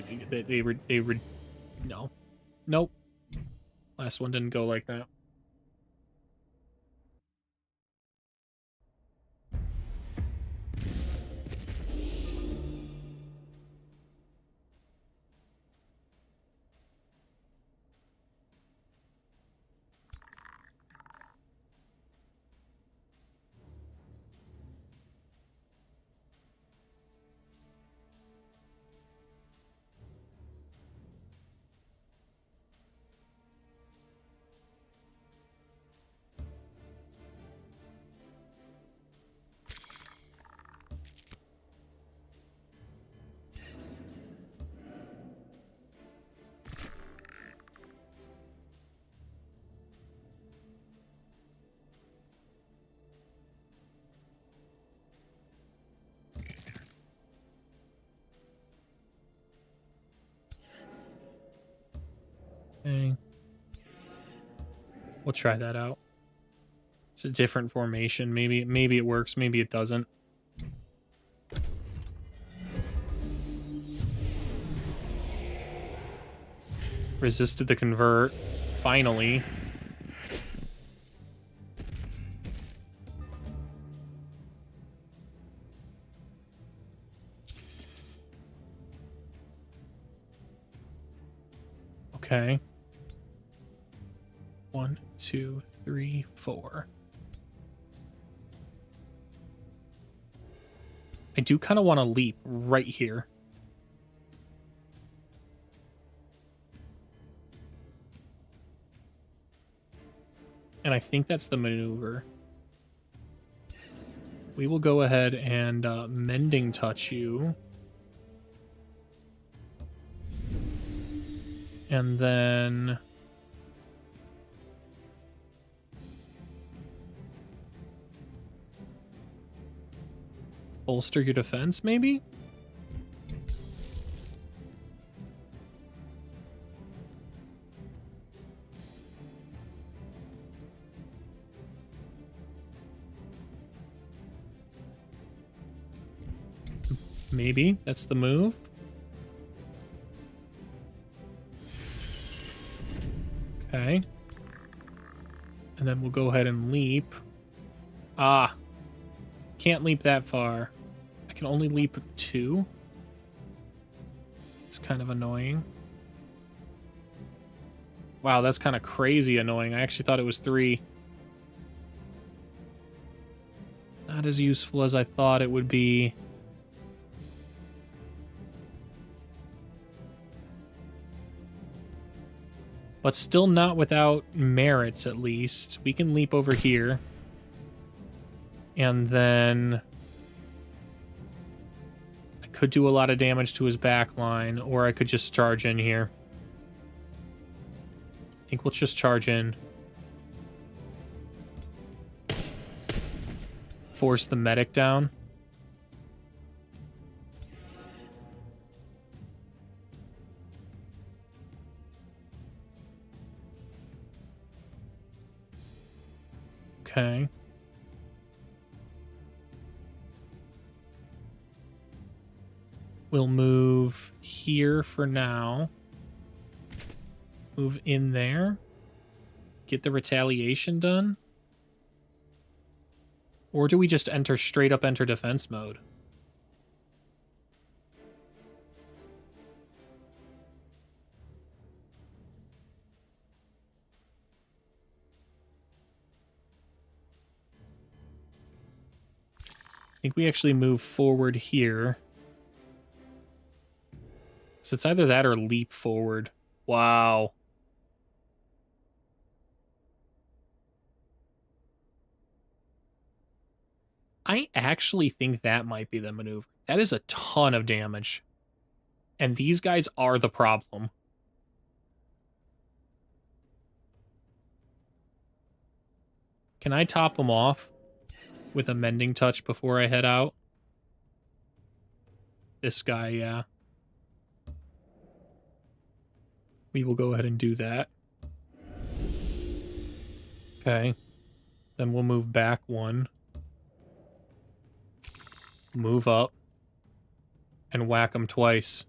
no. Nope. Last one didn't go like that. Okay. We'll try that out. It's a different formation. Maybe it works, maybe it doesn't. Resisted the convert. Finally. Okay. 1, 2, 3, 4. I do kind of want to leap right here. And I think that's the maneuver. We will go ahead and mending touch you. And then... bolster your defense, maybe? Maybe that's the move. Okay. And then we'll go ahead and leap. Ah. Can't leap that far. I can only leap 2. It's kind of annoying. Wow, that's kind of crazy annoying. I actually thought it was 3. Not as useful as I thought it would be. But still not without merits, at least. We can leap over here. And then... I could do a lot of damage to his back line, or I could just charge in here. I think we'll just charge in. Force the medic down. Okay. We'll move here for now. Move in there. Get the retaliation done. Or do we just enter straight up enter defense mode? I think we actually move forward here. So it's either that or leap forward. Wow. I actually think that might be the maneuver. That is a ton of damage. And these guys are the problem. Can I top them off with a mending touch before I head out? This guy, yeah. We will go ahead and do that. Okay. Then we'll move back 1. Move up. And whack him twice.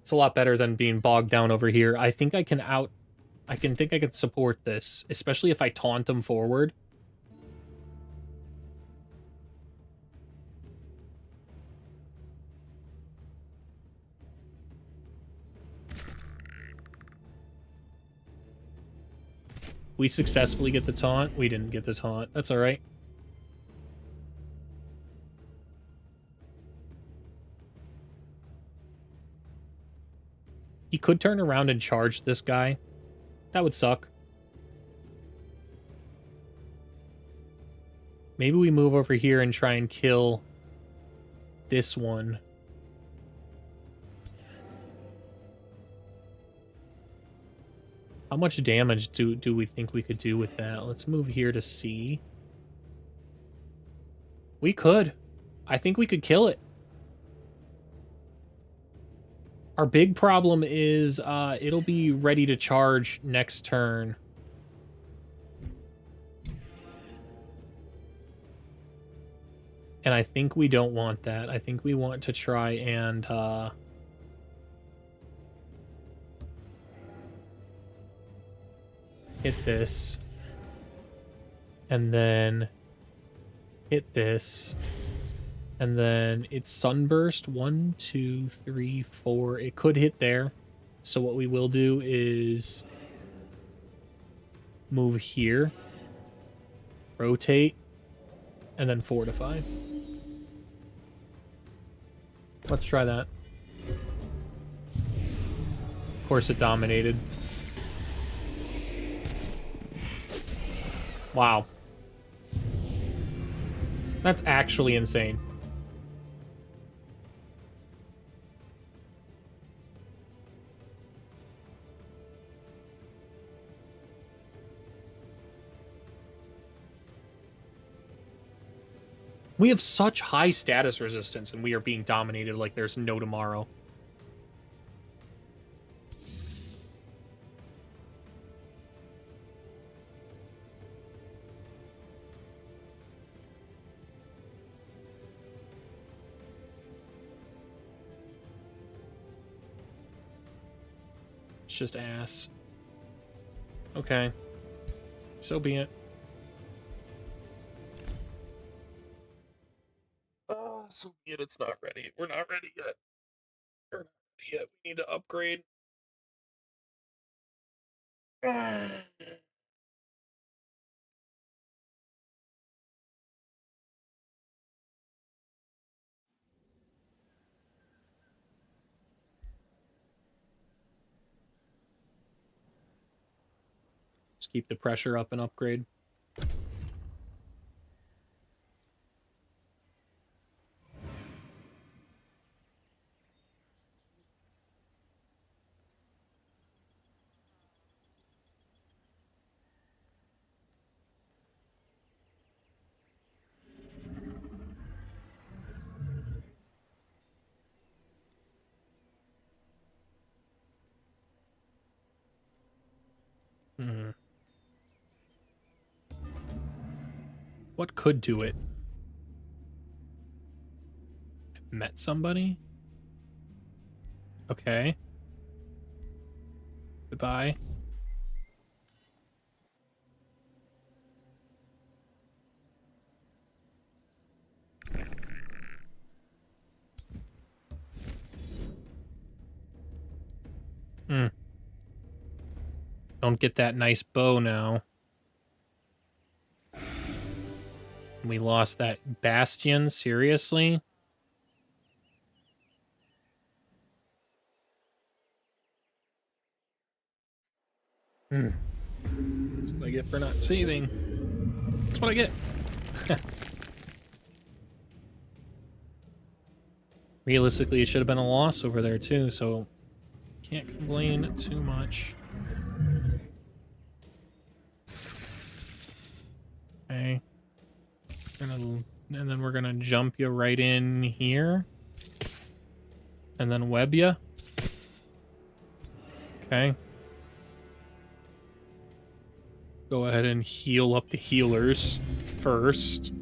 It's a lot better than being bogged down over here. I think I can support this, especially if I taunt him forward. We successfully get the taunt. We didn't get the taunt. That's all right. He could turn around and charge this guy. That would suck. Maybe we move over here and try and kill this one. How much damage do we think we could do with that? Let's move here to C. We could. I think we could kill it. Our big problem is it'll be ready to charge next turn. And I think we don't want that. I think we want to try and hit this. And then hit this. And then it's Sunburst. 1, 2, 3, 4. It could hit there. So what we will do is move here, rotate, and then fortify. Let's try that. Of course it dominated. Wow. That's actually insane. We have such high status resistance, and we are being dominated like there's no tomorrow. It's just ass. Okay. So be it. So be it. It's not ready. We're not ready yet. We're not ready yet. We need to upgrade. Let's keep the pressure up and upgrade. What could do it? Met somebody? Okay. Goodbye. Don't get that nice bow now. We lost that bastion, seriously? That's what I get for not saving. That's what I get. Realistically, it should have been a loss over there too, so can't complain too much. Okay. And then we're gonna jump you right in here. And then web you. Okay. Go ahead and heal up the healers first.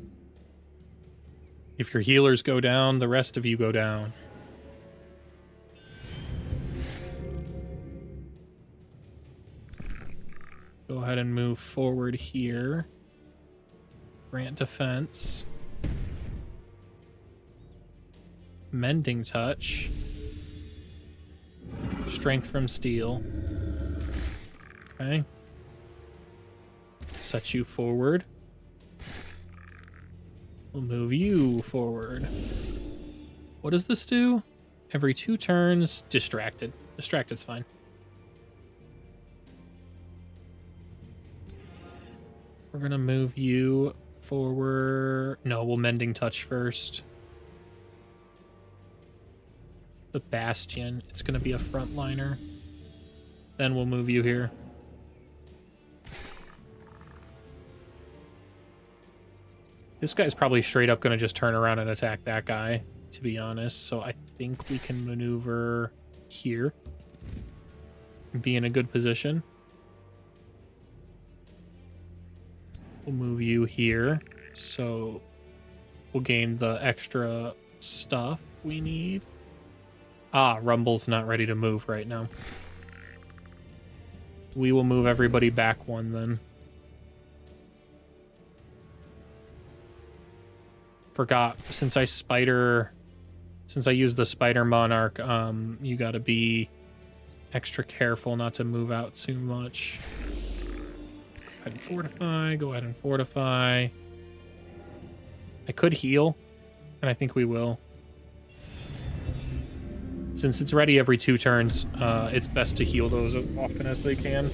If your healers go down, the rest of you go down. Go ahead and move forward here. Grant defense. Mending touch. Strength from steel. Okay. Set you forward. We'll move you forward. What does this do? Every 2 turns, distracted. Distracted's fine. We're gonna move you forward. No, we'll mending touch first. The bastion. It's gonna be a frontliner. Then we'll move you here. This guy's probably straight up gonna just turn around and attack that guy, to be honest. So I think we can maneuver here. Be in a good position. We'll move you here. So we'll gain the extra stuff we need. Ah, Rumble's not ready to move right now. We will move everybody back one then. Forgot, since I use the Spider Monarch, you gotta be extra careful not to move out too much. Go ahead and fortify, go ahead and fortify. I could heal, and I think we will. Since it's ready every 2 turns, it's best to heal those as often as they can.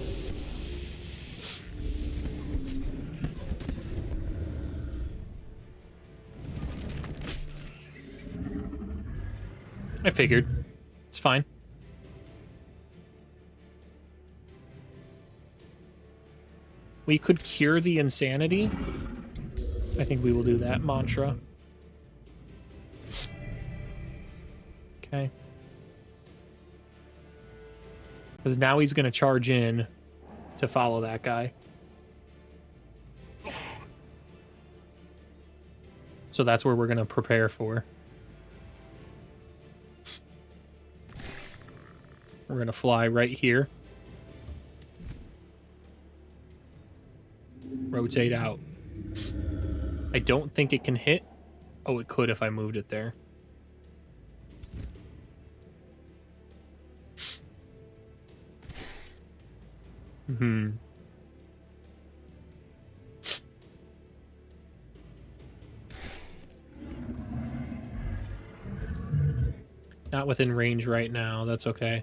I figured. It's fine. We could cure the insanity. I think we will do that mantra. Okay. Because now he's going to charge in to follow that guy. So that's where we're going to prepare for. We're going to fly right here. Rotate out. I don't think it can hit. Oh, it could if I moved it there. Not within range right now. That's okay.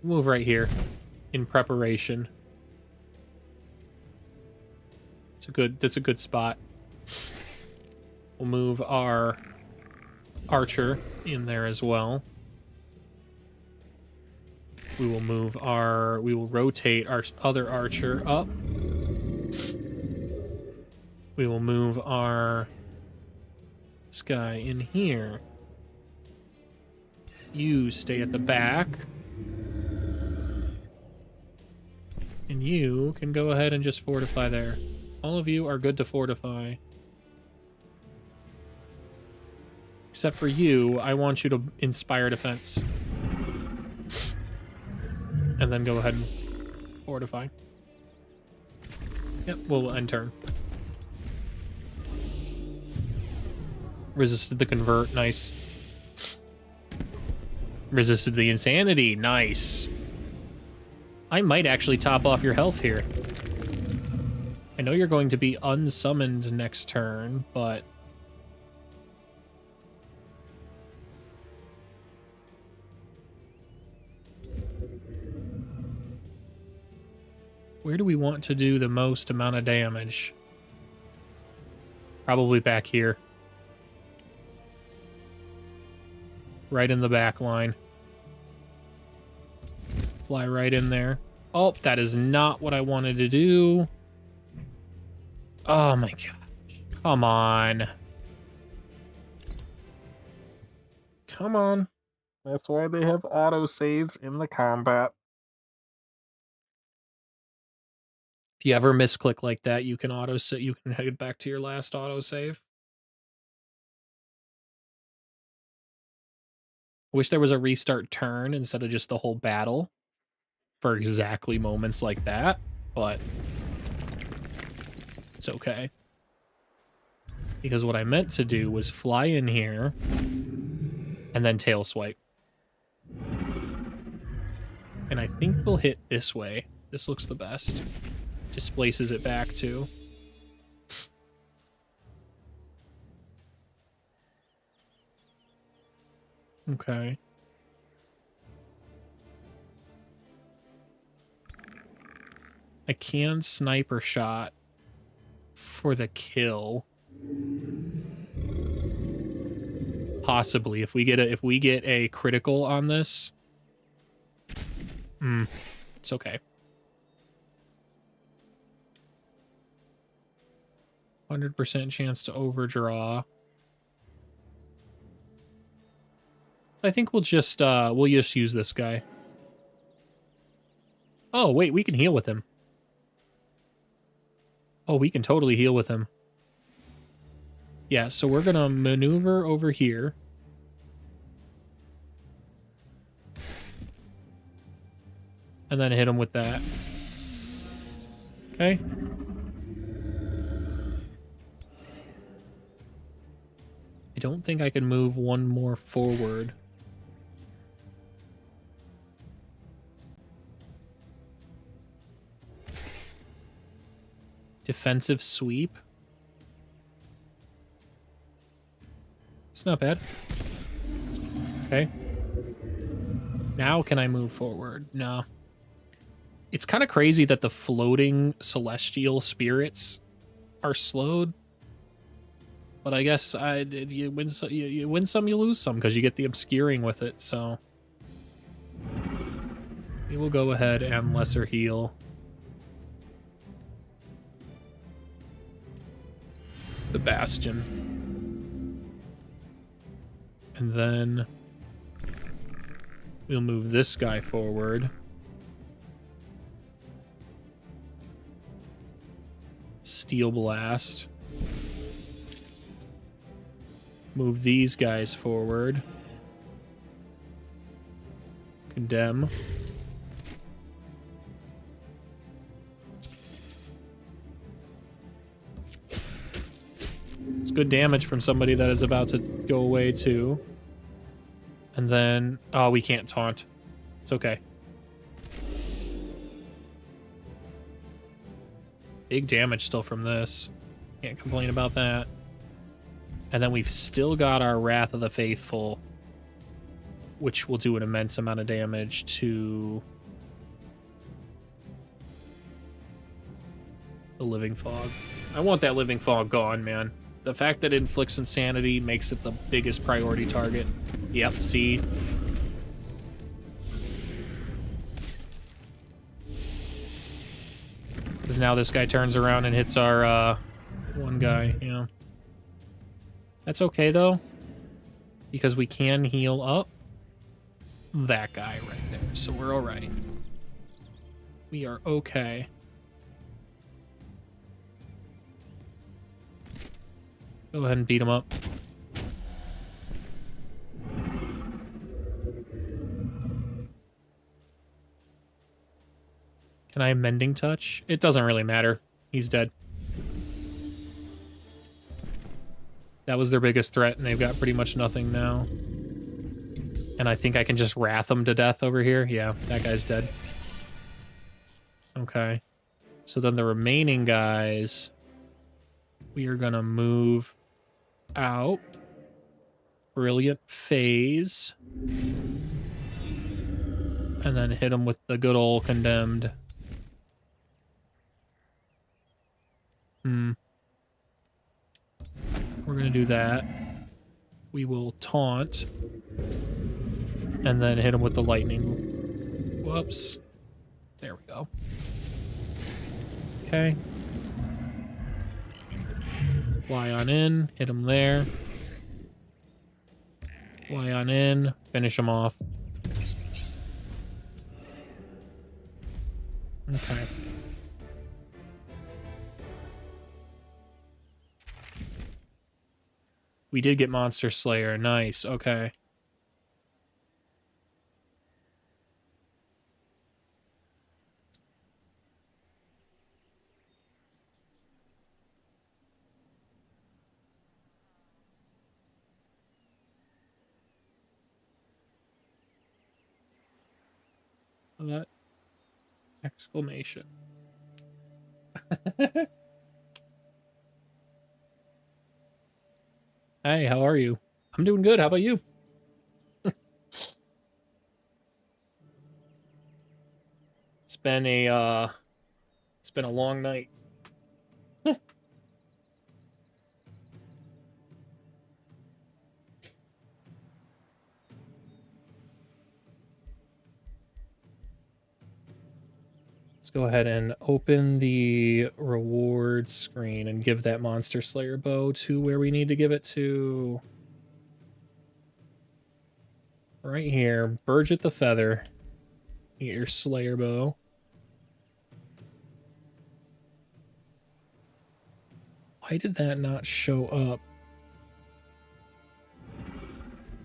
Move right here in preparation. That's a good spot. We'll move our archer in there as well. We will rotate our other archer up. We will move this guy in here. You stay at the back. And you can go ahead and just fortify there. All of you are good to fortify. Except for you, I want you to inspire defense. And then go ahead and fortify. Yep, we'll end turn. Resisted the convert, nice. Resisted the insanity, nice. I might actually top off your health here. I know you're going to be unsummoned next turn, but... where do we want to do the most amount of damage? Probably back here. Right in the back line. Fly right in there. Oh, that is not what I wanted to do. Oh my gosh. Come on. Come on. That's why they have autosaves in the combat. If you ever misclick like that, you can you can head back to your last autosave. Wish there was a restart turn instead of just the whole battle for exactly moments like that, but it's okay. Because what I meant to do was fly in here and then tail swipe. And I think we'll hit this way. This looks the best. Displaces it back too. Okay. I can sniper shot for the kill. Possibly if we get a critical on this. It's okay. 100% chance to overdraw. I think we'll just use this guy. Oh, wait, we can heal with him. Oh, we can totally heal with him. Yeah, so we're gonna maneuver over here. And then hit him with that. Okay. I don't think I can move one more forward. Defensive sweep. It's not bad. Okay. Now can I move forward? No. It's kind of crazy that the floating celestial spirits are slowed. But I guess you win some, you win some, you lose some, because you get the obscuring with it, so... We will go ahead and lesser heal. The Bastion. And then... we'll move this guy forward. Steel Blast. Move these guys forward. Condemn. It's good damage from somebody that is about to go away too. And then... oh, we can't taunt. It's okay. Big damage still from this. Can't complain about that. And then we've still got our Wrath of the Faithful, which will do an immense amount of damage to the Living Fog. I want that Living Fog gone, man. The fact that it inflicts insanity makes it the biggest priority target. Yep, see? Because now this guy turns around and hits our one guy, yeah. That's okay, though, because we can heal up that guy right there, so we're all right. We are okay. Go ahead and beat him up. Can I Mending Touch? It doesn't really matter. He's dead. That was their biggest threat, and they've got pretty much nothing now. And I think I can just wrath them to death over here. Yeah, that guy's dead. Okay. So then the remaining guys, we are going to move out. Brilliant Phase. And then hit them with the good old Condemned. We're going to do that. We will taunt. And then hit him with the lightning. Whoops. There we go. Okay. Fly on in. Hit him there. Fly on in. Finish him off. Okay. We did get Monster Slayer. Nice. Okay. Exclamation. Hey, how are you? I'm doing good. How about you? It's been a long night. Let's go ahead and open the reward screen and give that Monster Slayer bow to where we need to give it to. right here. Burgett the Feather. You get your Slayer Bow. Why did that not show up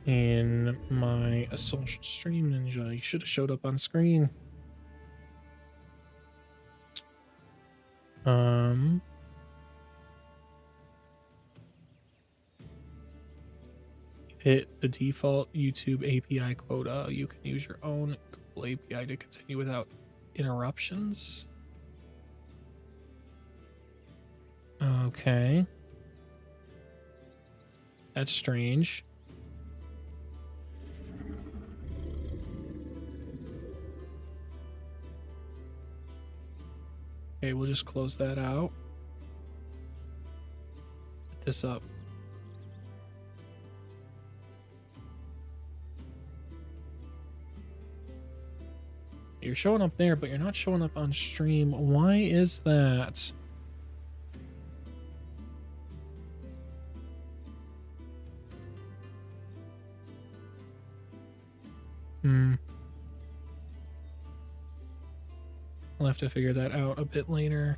in my Assault Stream Ninja? You should have showed up on screen. Hit the default YouTube API quota. You can use your own Google API to continue without interruptions. Okay. That's strange. Okay, we'll just close that out. Put this up. You're showing up there, but you're not showing up on stream. Why is that? I'll have to figure that out a bit later.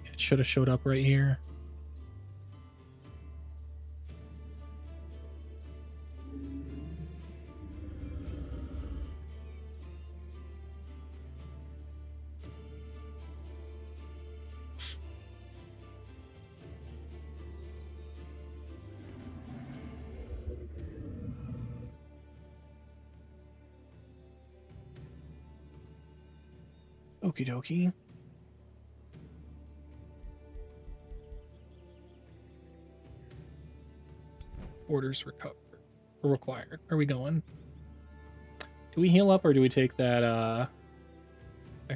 It should have showed up right here. Okie dokie. Orders required. Are we going? Do we heal up or do we take that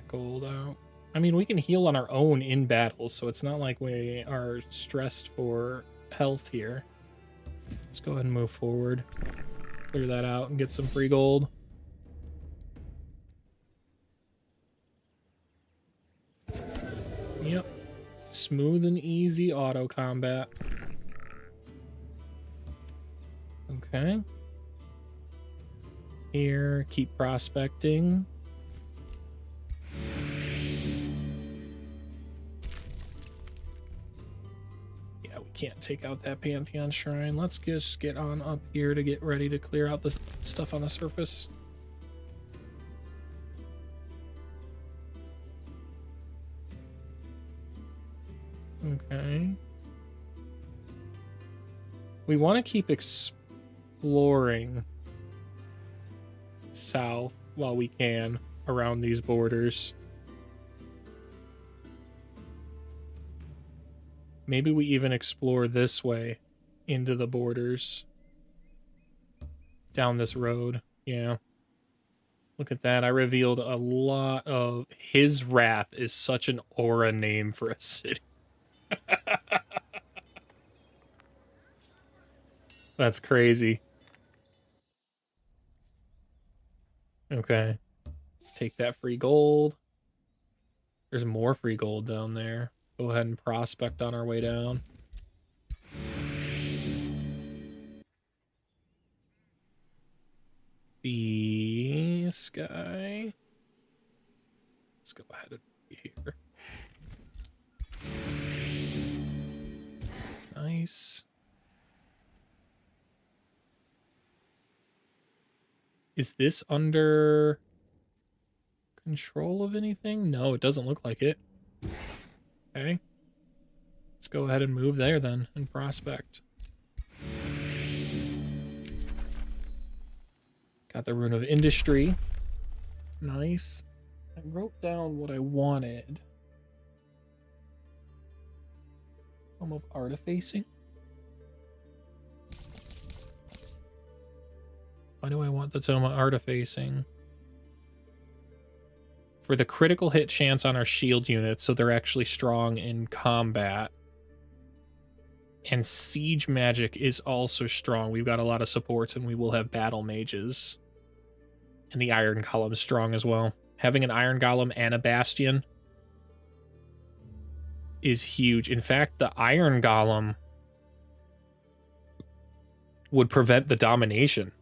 gold out? I mean, we can heal on our own in battle, so it's not like we are stressed for health here. Let's go ahead and move forward. Clear that out and get some free gold. Yep. Smooth and easy auto combat. Okay. Here, keep prospecting. Yeah, we can't take out that Pantheon Shrine. Let's just get on up here to get ready to clear out the stuff on the surface. Okay. We want to keep exploring south while we can around these borders. Maybe we even explore this way into the borders. Down this road. Yeah. Look at that. I revealed a lot of... His Wrath is such an aura name for a city. That's crazy. Okay. Let's take that free gold. There's more free gold down there. Go ahead and prospect on our way down. This guy. Let's go ahead and be here. Nice. Is this under control of anything? No, it doesn't look like it. Okay. Let's go ahead and move there then and prospect. Got the Rune of Industry. Nice. I wrote down what I wanted. Tome of Artifacing. Why do I want the Tome of Artifacing? For the critical hit chance on our shield units, so they're actually strong in combat. And siege magic is also strong. We've got a lot of supports, and we will have battle mages. And the Iron Golem is strong as well. Having an Iron Golem and a Bastion. is huge. In fact, the iron golem would prevent the domination.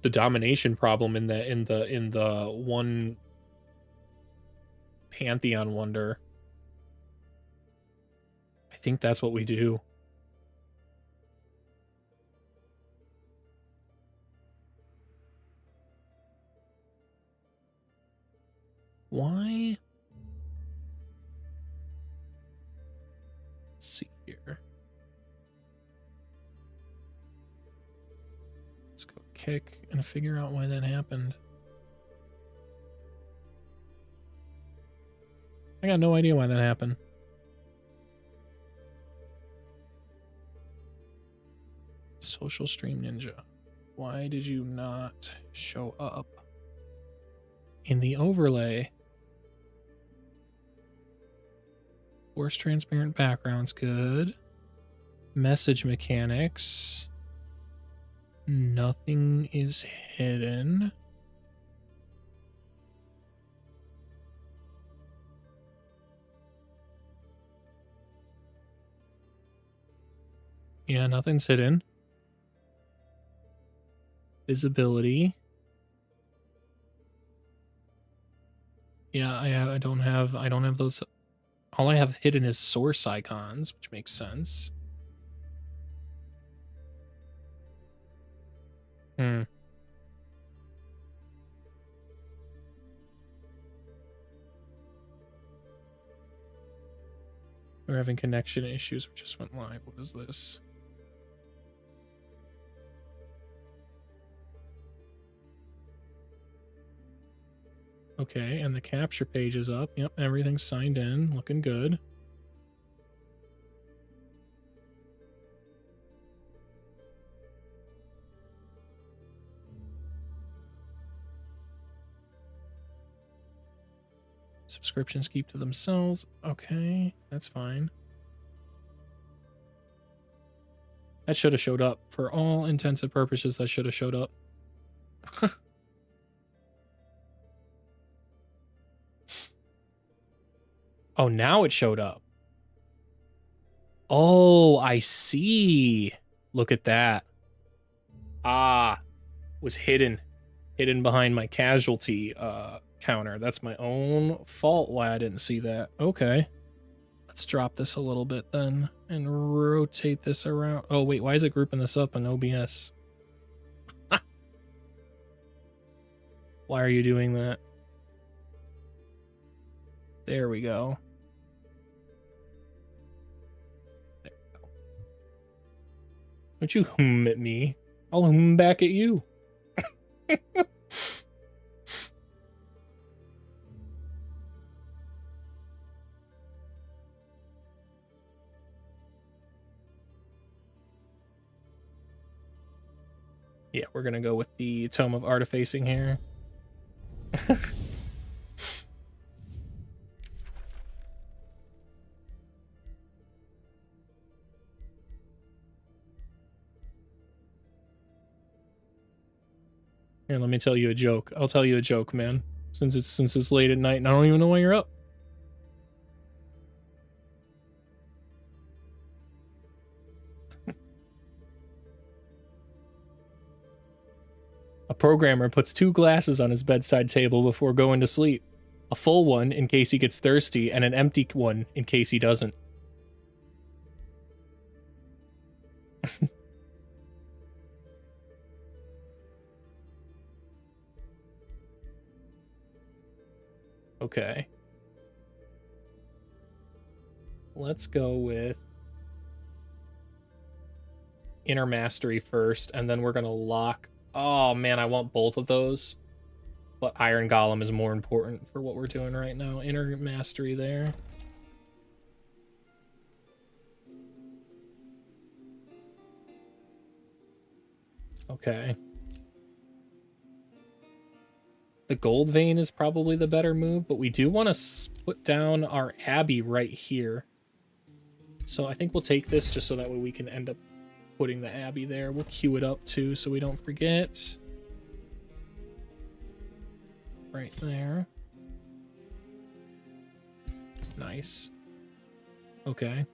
The domination problem in the one Pantheon wonder. I think that's what we do. Why? Let's see here. Let's go kick and figure out why that happened. I got no idea why that happened. Social Stream Ninja. Why did you not show up in the overlay? Force transparent backgrounds, good. Message mechanics. Nothing is hidden. Yeah, nothing's hidden. Visibility. Yeah, I don't have those. All I have hidden is source icons, which makes sense. We're having connection issues. We just went live. What is this? Okay, and the capture page is up. Yep, everything's signed in. Looking good. Subscriptions keep to themselves. Okay, that's fine. That should have showed up. For all intents and purposes, that should have showed up. Oh, now it showed up. Oh, I see. Look at that. Ah, was hidden behind my casualty counter. That's my own fault why I didn't see that. Okay. Let's drop this a little bit then and rotate this around. Oh, wait, why is it grouping this up in OBS? Why are you doing that? There we go. There we go. Don't you hum at me. I'll hum back at you. Yeah, we're gonna go with the Tome of Artifacing here. Here, let me tell you a joke. I'll tell you a joke, man. Since it's late at night and I don't even know why you're up. A programmer puts 2 glasses on his bedside table before going to sleep. A full one in case he gets thirsty, and an empty one in case he doesn't. Okay. Let's go with Inner Mastery first, and then we're gonna lock... Oh, man, I want both of those. But Iron Golem is more important for what we're doing right now. Inner Mastery there. Okay. The Gold Vein is probably the better move, but we do want to put down our Abbey right here. So I think we'll take this just so that way we can end up putting the Abbey there. We'll queue it up too so we don't forget. Right there. Nice. Okay.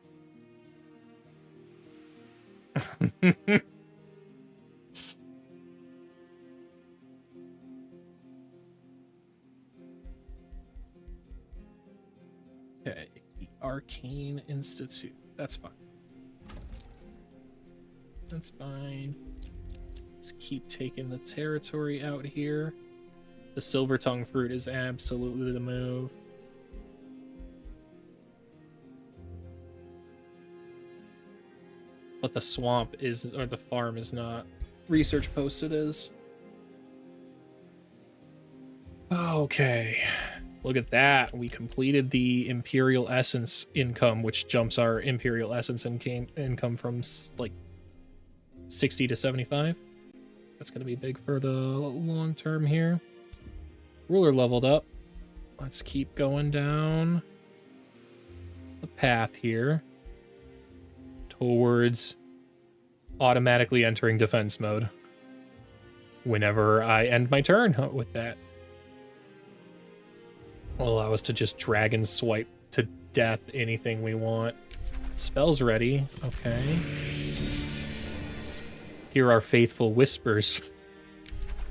Okay, the Arcane Institute. That's fine. That's fine. Let's keep taking the territory out here. The Silver Tongue Fruit is absolutely the move. But the swamp is, or the farm is not. Research posted is. Okay. Look at that. We completed the Imperial Essence income, which jumps our Imperial Essence income from like 60 to 75. That's going to be big for the long term here. Ruler leveled up. Let's keep going down the path here towards automatically entering defense mode whenever I end my turn with that. Will allow us to just dragon swipe to death anything we want. Spells ready. Okay. Hear our faithful whispers.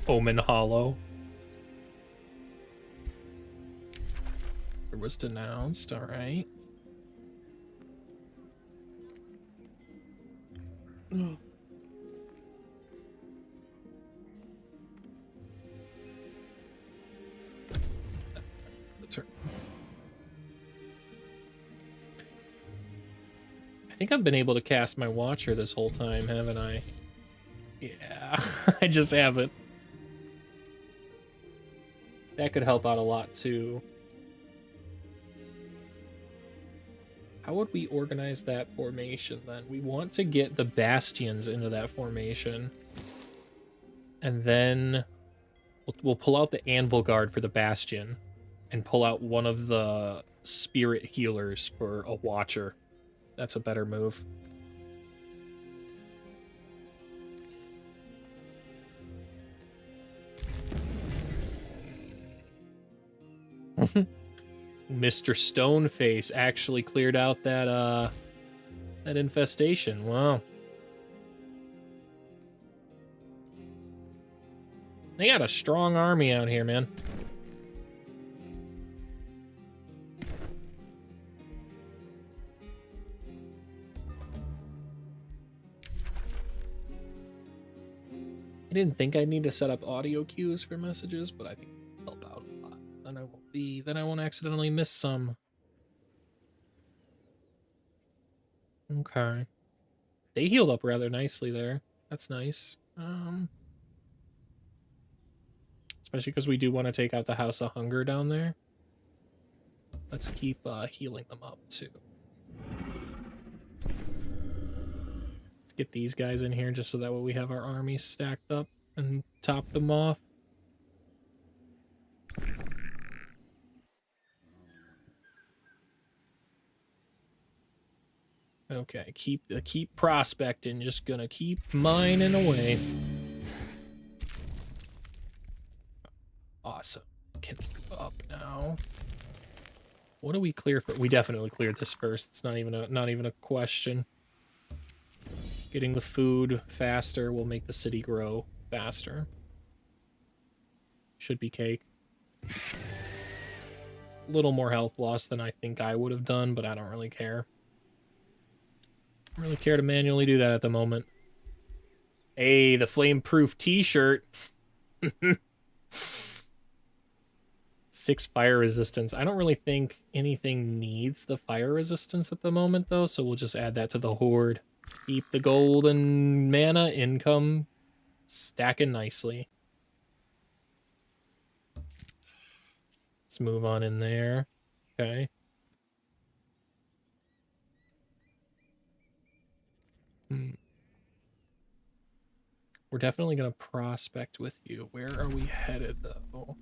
Omen Hollow. It was denounced. All right. I think I've been able to cast my Watcher this whole time, haven't I? Yeah, I just haven't. That could help out a lot, too. How would we organize that formation, then? We want to get the Bastions into that formation. And then we'll pull out the Anvil Guard for the Bastion and pull out one of the Spirit Healers for a Watcher. That's a better move. Mr. Stoneface actually cleared out that that infestation. Wow. They got a strong army out here, man. I didn't think I'd need to set up audio cues for messages, but I think it'll help out a lot. Then I won't accidentally miss some. Okay. They healed up rather nicely there. That's nice. Especially because we do want to take out the House of Hunger down there. Let's keep healing them up too. Let's get these guys in here just so that way we have our armies stacked up and top them off. Okay, keep prospecting. Just gonna keep mining away. Awesome. Can move up now. What do we clear for? We definitely cleared this first. It's not even a question. Getting the food faster will make the city grow faster. Should be cake. A little more health loss than I think I would have done, but I don't really care. I don't really care to manually do that at the moment. Hey, the flame-proof t-shirt. 6 fire resistance. I don't really think anything needs the fire resistance at the moment, though, so we'll just add that to the horde. Keep the golden mana income stacking nicely. Let's move on in there. Okay. We're definitely going to prospect with you. Where are we headed, though?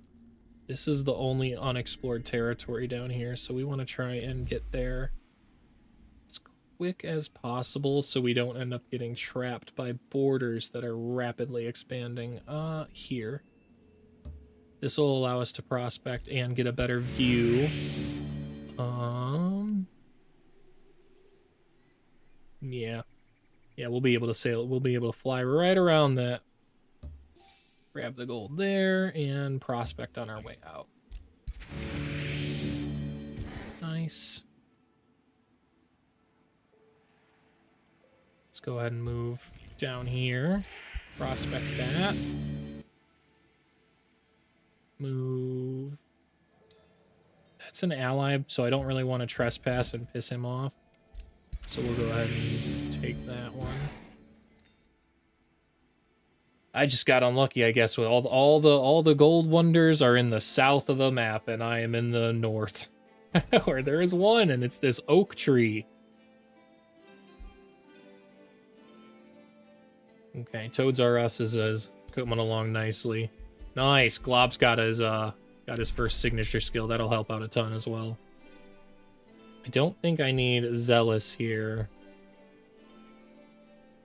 This is the only unexplored territory down here, so we want to try and get there as quick as possible so we don't end up getting trapped by borders that are rapidly expanding. Here. This will allow us to prospect and get a better view. Yeah. Yeah, we'll be able to sail. We'll be able to fly right around that. Grab the gold there and prospect on our way out. Nice. Let's go ahead and move down here. Prospect that. Move. That's an ally, so I don't really want to trespass and piss him off. So we'll go ahead and take that one. I just got unlucky, I guess, with all the gold wonders are in the south of the map, and I am in the north, where there is one, and it's this oak tree. Okay, Toads R Us is coming along nicely. Nice. Glob's got his first signature skill. That'll help out a ton as well. I don't think I need Zealous here.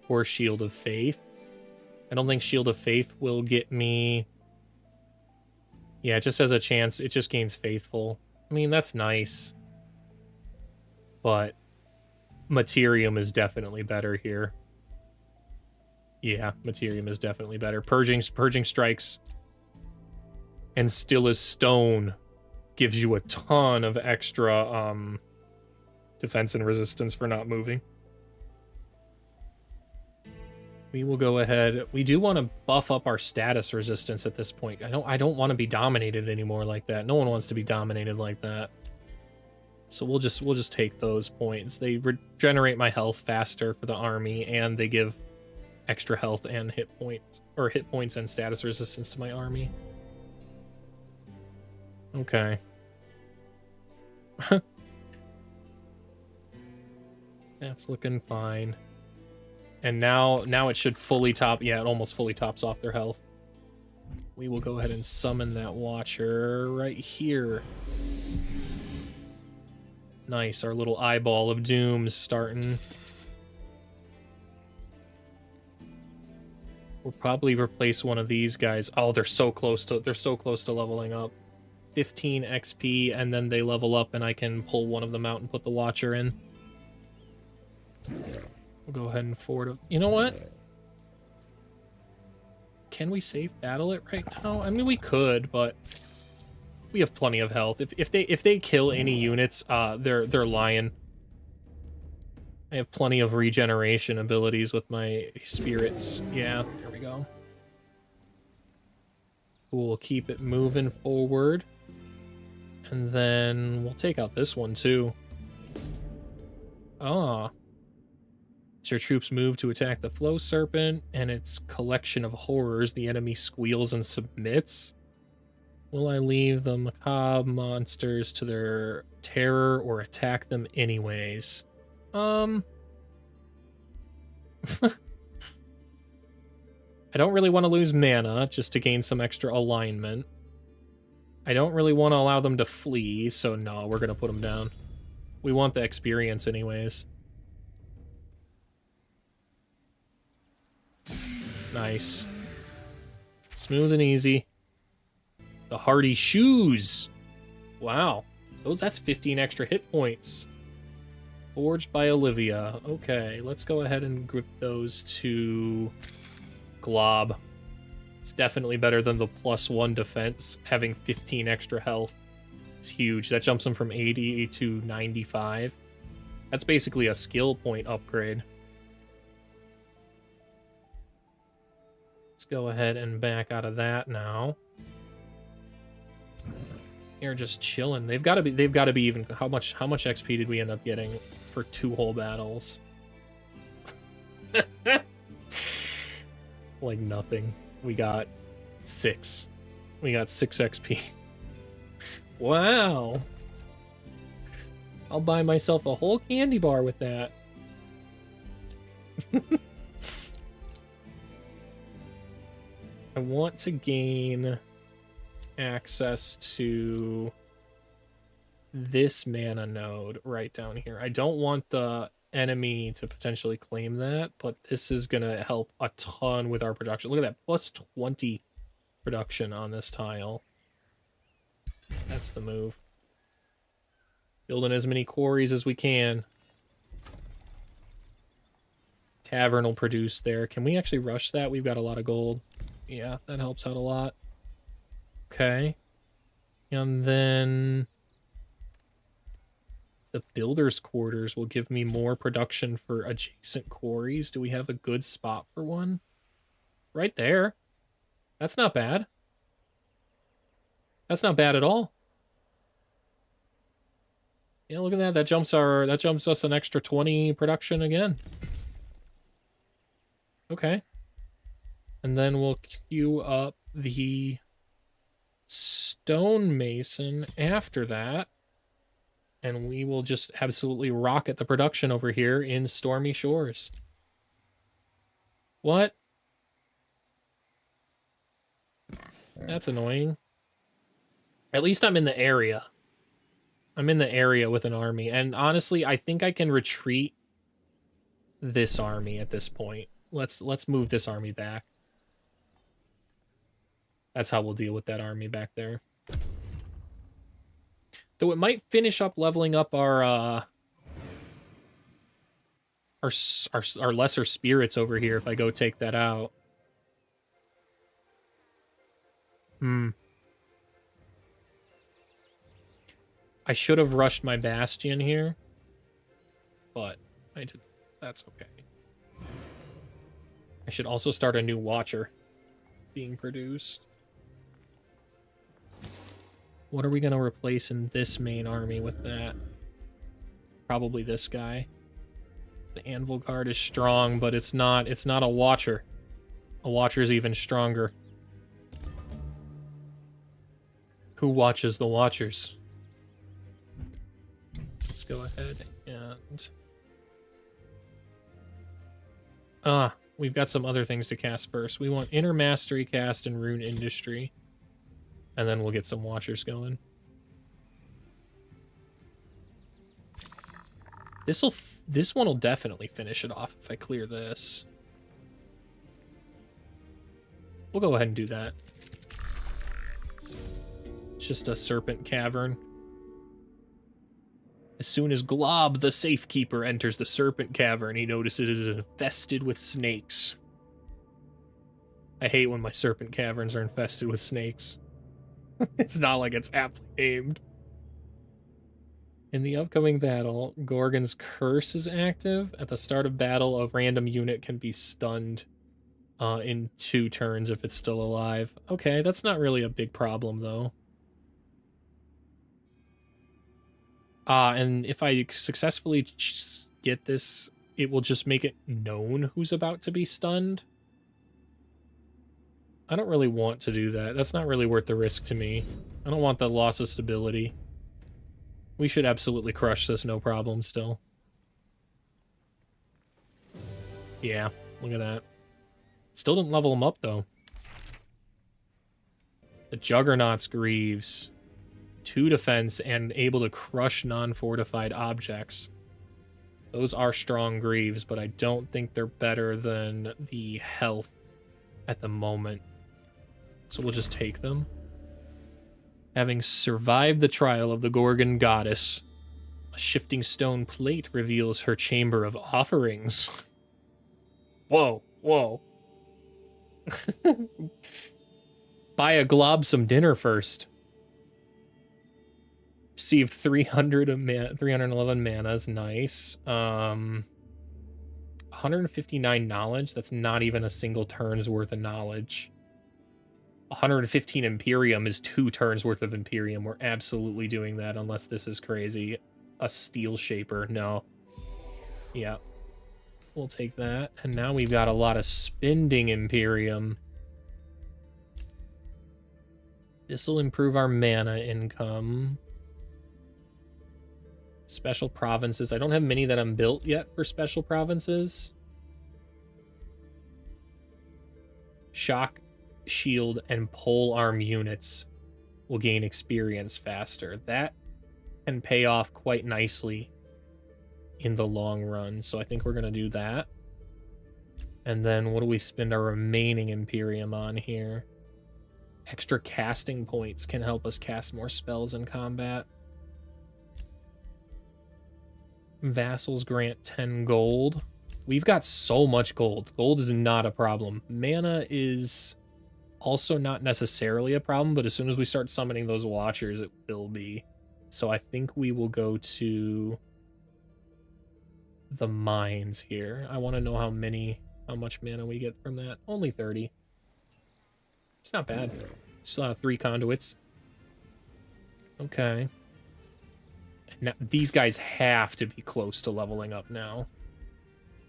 Or Shield of Faith. I don't think Shield of Faith will get me... Yeah, it just has a chance. It just gains Faithful. I mean, that's nice. But Materium is definitely better here. Yeah, Materium is definitely better. Purging Strikes and Still as Stone gives you a ton of extra defense and resistance for not moving. We will go ahead. We do want to buff up our status resistance at this point. I don't want to be dominated anymore like that. No one wants to be dominated like that. So we'll just take those points. They regenerate my health faster for the army, and they give extra health and hit points, or hit points and status resistance to my army. Okay. That's looking fine. And now it should fully top. Yeah, it almost fully tops off their health. We will go ahead and summon that Watcher right here. Nice, our little eyeball of doom's starting. We'll probably replace one of these guys. Oh, they're so close to leveling up. 15 XP, and then they level up, and I can pull one of them out and put the Watcher in. We'll go ahead and forward. You know what? Can we save battle it right now? I mean, we could, but we have plenty of health. If they kill any units, they're lying. I have plenty of regeneration abilities with my spirits. Yeah, there we go. We'll keep it moving forward. And then we'll take out this one too. Ah. As your troops move to attack the Flow Serpent and its collection of horrors, the enemy squeals and submits. Will I leave the macabre monsters to their terror or attack them anyways? I don't really want to lose mana just to gain some extra alignment. I don't really want to allow them to flee, so no, we're going to put them down. We want the experience anyways. Nice. Smooth and easy. The Hardy Shoes. Wow. That's 15 extra hit points. Forged by Olivia. Okay, let's go ahead and group those to Glob. It's definitely better than the +1 defense, having 15 extra health. It's huge. That jumps them from 80 to 95. That's basically a skill point upgrade. Let's go ahead and back out of that now. They're just chilling. They've got to be even. How much XP did we end up getting for 2 whole battles? Like nothing. We got 6. We got 6 XP. Wow. I'll buy myself a whole candy bar with that. I want to gain access to this mana node right down here. I don't want the enemy to potentially claim that, but this is going to help a ton with our production. Look at that, plus 20 production on this tile. That's the move. Building as many quarries as we can. Tavern will produce there. Can we actually rush that? We've got a lot of gold. Yeah, that helps out a lot. Okay. And then the builder's quarters will give me more production for adjacent quarries. Do we have a good spot for one? Right there. That's not bad. That's not bad at all. Yeah, look at that. That jumps us an extra 20 production again. Okay. And then we'll queue up the stonemason after that. And we will just absolutely rocket the production over here in Stormy Shores. What? That's annoying. At least I'm in the area. I'm in the area with an army. And honestly, I think I can retreat this army at this point. Let's move this army back. That's how we'll deal with that army back there. Though it might finish up leveling up our lesser spirits over here if I go take that out. I should have rushed my bastion here, but I didn't. That's okay. I should also start a new watcher being produced. What are we going to replace in this main army with that? Probably this guy. The Anvil Guard is strong, but it's not a watcher. A watcher's even stronger. Who watches the watchers? Let's go ahead and... we've got some other things to cast first. We want Inner Mastery cast and Rune Industry. And then we'll get some watchers going. This one will definitely finish it off if I clear this. We'll go ahead and do that. It's just a serpent cavern. As soon as Glob, the safekeeper, enters the serpent cavern, he notices it is infested with snakes. I hate when my serpent caverns are infested with snakes. It's not like it's aptly aimed. In the upcoming battle, Gorgon's Curse is active. At the start of battle, a random unit can be stunned in 2 turns if it's still alive. Okay, that's not really a big problem, though. And if I successfully get this, it will just make it known who's about to be stunned. I don't really want to do that. That's not really worth the risk to me. I don't want the loss of stability. We should absolutely crush this, no problem, still. Yeah, look at that. Still didn't level him up, though. The Juggernaut's Greaves. 2 defense and able to crush non-fortified objects. Those are strong Greaves, but I don't think they're better than the health at the moment. So we'll just take them. Having survived the trial of the Gorgon Goddess, a shifting stone plate reveals her chamber of offerings. Whoa, whoa. Buy a glob some dinner first. Received 311 manas, nice. 159 knowledge, that's not even a single turn's worth of knowledge. 115 Imperium is 2 turns worth of Imperium. We're absolutely doing that unless this is crazy. A Steel Shaper, no. Yeah. We'll take that. And now we've got a lot of spending Imperium. This will improve our mana income. Special provinces. I don't have many that I'm built yet for special provinces. Shock, shield, and pole arm units will gain experience faster. That can pay off quite nicely in the long run. So I think we're going to do that. And then what do we spend our remaining Imperium on here? Extra casting points can help us cast more spells in combat. Vassals grant 10 gold. We've got so much gold. Gold is not a problem. Mana is also not necessarily a problem, but as soon as we start summoning those Watchers, it will be. So I think we will go to the mines here. I want to know how much mana we get from that. Only 30. It's not bad. Still have 3 conduits. Okay. Now, these guys have to be close to leveling up now.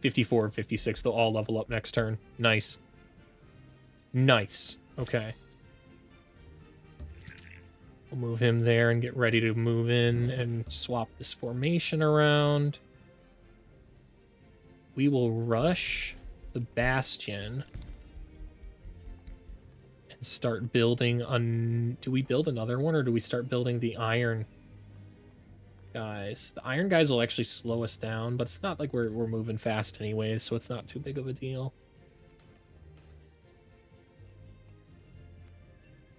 54 and 56, they'll all level up next turn. Nice. Nice. Okay. We'll move him there and get ready to move in and swap this formation around. We will rush the Bastion and start building on... Do we build another one, or do we start building the iron guys? The iron guys will actually slow us down, but it's not like we're moving fast anyways, so it's not too big of a deal.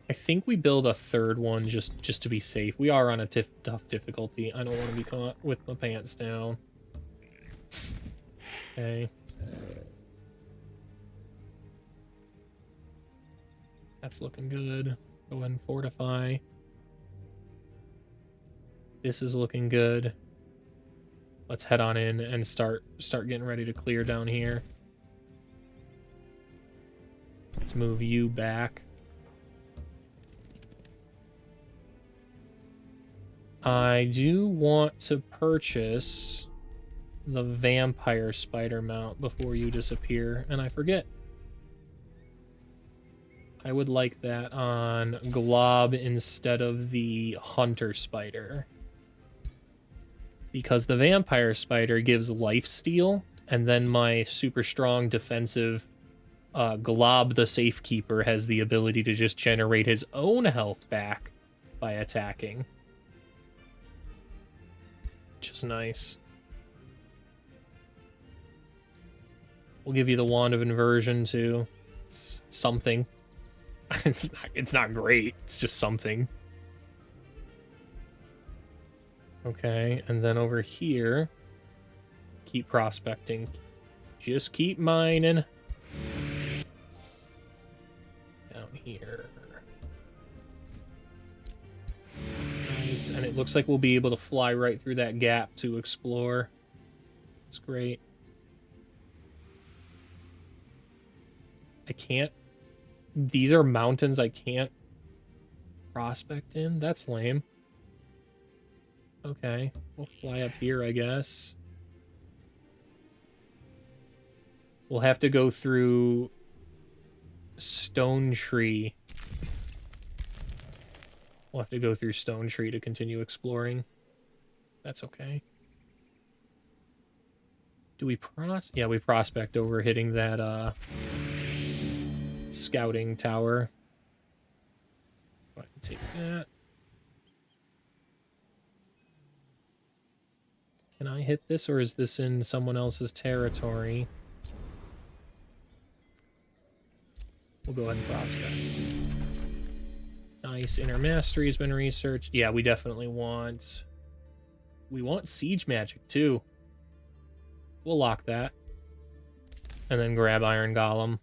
I think we build a third one just to be safe. We are on a tough difficulty. I don't want to be caught with my pants down. Okay. That's looking good. Go ahead and fortify. This is looking good. Let's head on in and start getting ready to clear down here. Let's move you back. I do want to purchase the vampire spider mount before you disappear, and I forget. I would like that on Glob instead of the hunter spider, because the vampire spider gives lifesteal, and then my super strong defensive Glob the Safekeeper has the ability to just generate his own health back by attacking, which is nice. We'll give you the Wand of Inversion too. It's something. It's not great. It's just something. Okay, and then over here, keep prospecting. Just keep mining. Down here. Nice, and it looks like we'll be able to fly right through that gap to explore. It's great. I can't... These are mountains I can't prospect in? That's lame. Okay, we'll fly up here, I guess. We'll have to go through Stone Tree. We'll have to go through Stone Tree to continue exploring. That's okay. Do we Yeah, we prospect over hitting that, scouting tower. Go ahead and take that. Can I hit this, or is this in someone else's territory? We'll go ahead and prospect. Nice. Inner Mastery has been researched. Yeah, we definitely want... We want Siege Magic, too. We'll lock that. And then grab Iron Golem.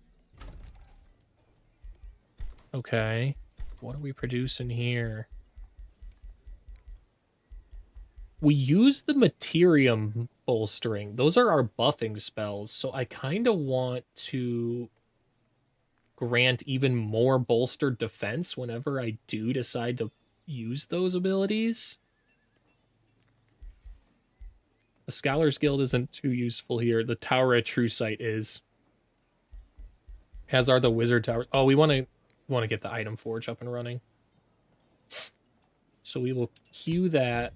Okay. What are we producing here? We use the Materium Bolstering. Those are our buffing spells, so I kind of want to grant even more bolstered defense whenever I do decide to use those abilities. The Scholar's Guild isn't too useful here. The Tower of True Sight is. As are the Wizard Towers. Oh, we want to get the Item Forge up and running. So we will queue that,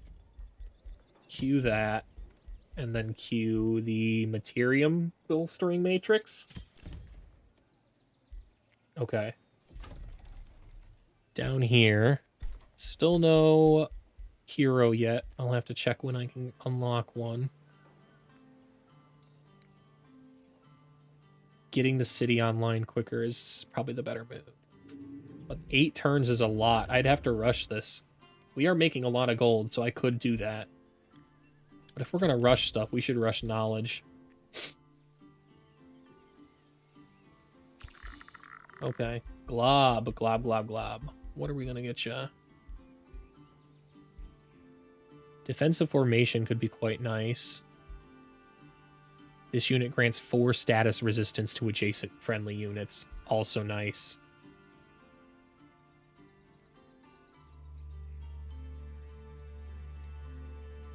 and then queue the Materium Bolstering Matrix. Okay. Down here. Still no hero yet. I'll have to check when I can unlock one. Getting the city online quicker is probably the better move. But 8 turns is a lot. I'd have to rush this. We are making a lot of gold, so I could do that. But if we're going to rush stuff, we should rush knowledge. Okay. Glob, glob, glob, glob. What are we gonna get you? Defensive formation could be quite nice. This unit grants 4 status resistance to adjacent friendly units. Also nice.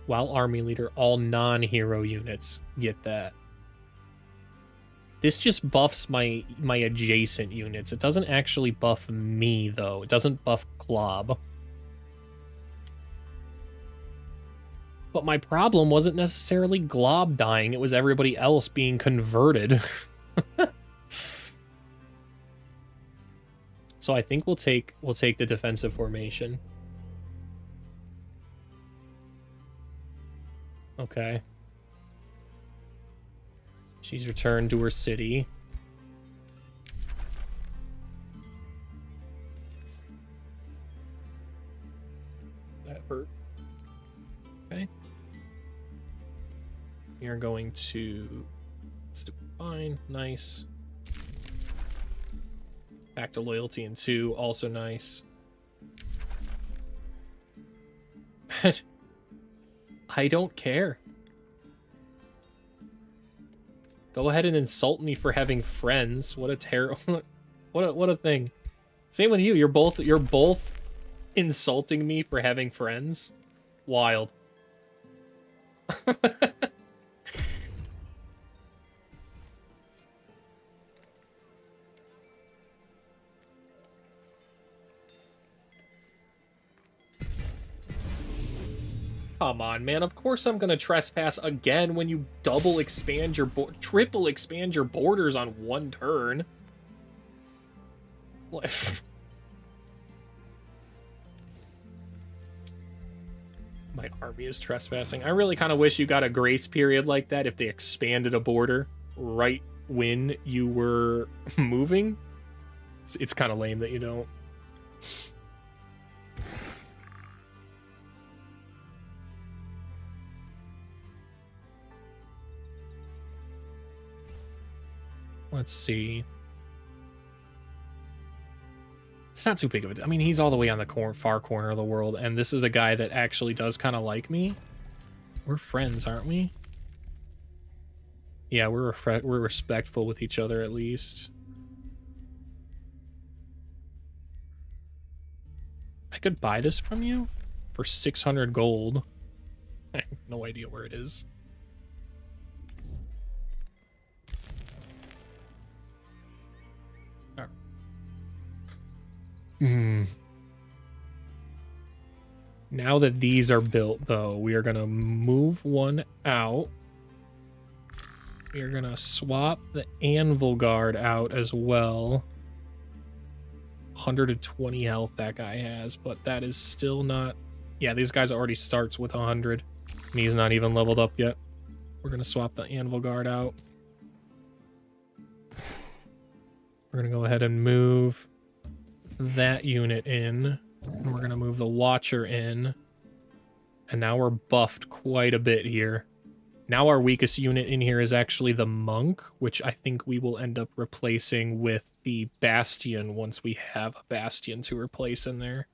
While army leader, all non-hero units get that. This just buffs my adjacent units. It doesn't actually buff me, though. It doesn't buff Glob. But my problem wasn't necessarily Glob dying. It was everybody else being converted. So I think we'll take the defensive formation. Okay. She's returned to her city. That hurt. Okay. You're going to... Let's do fine. Nice. Back to loyalty in 2. Also nice. I don't care. Go ahead and insult me for having friends. What a terrible... what a thing. Same with you. You're both insulting me for having friends. Wild. Come on, man. Of course I'm gonna trespass again when you triple expand your borders on one turn. My army is trespassing. I really kind of wish you got a grace period like that if they expanded a border right when you were moving. It's kind of lame that you don't. Let's see. It's not too big of a... I mean, he's all the way on the far corner of the world, and this is a guy that actually does kind of like me. We're friends, aren't we? Yeah, we're respectful with each other, at least. I could buy this from you for 600 gold. I have no idea where it is. Now that these are built, though, we are going to move one out. We are going to swap the Anvil Guard out as well. 120 health that guy has, but that is still not... Yeah, these guys already starts with 100, and he's not even leveled up yet. We're going to swap the Anvil Guard out. We're going to go ahead and move that unit in, and we're going to move the Watcher in, and now we're buffed quite a bit here. Now our weakest unit in here is actually the Monk, which I think we will end up replacing with the Bastion once we have a Bastion to replace in there.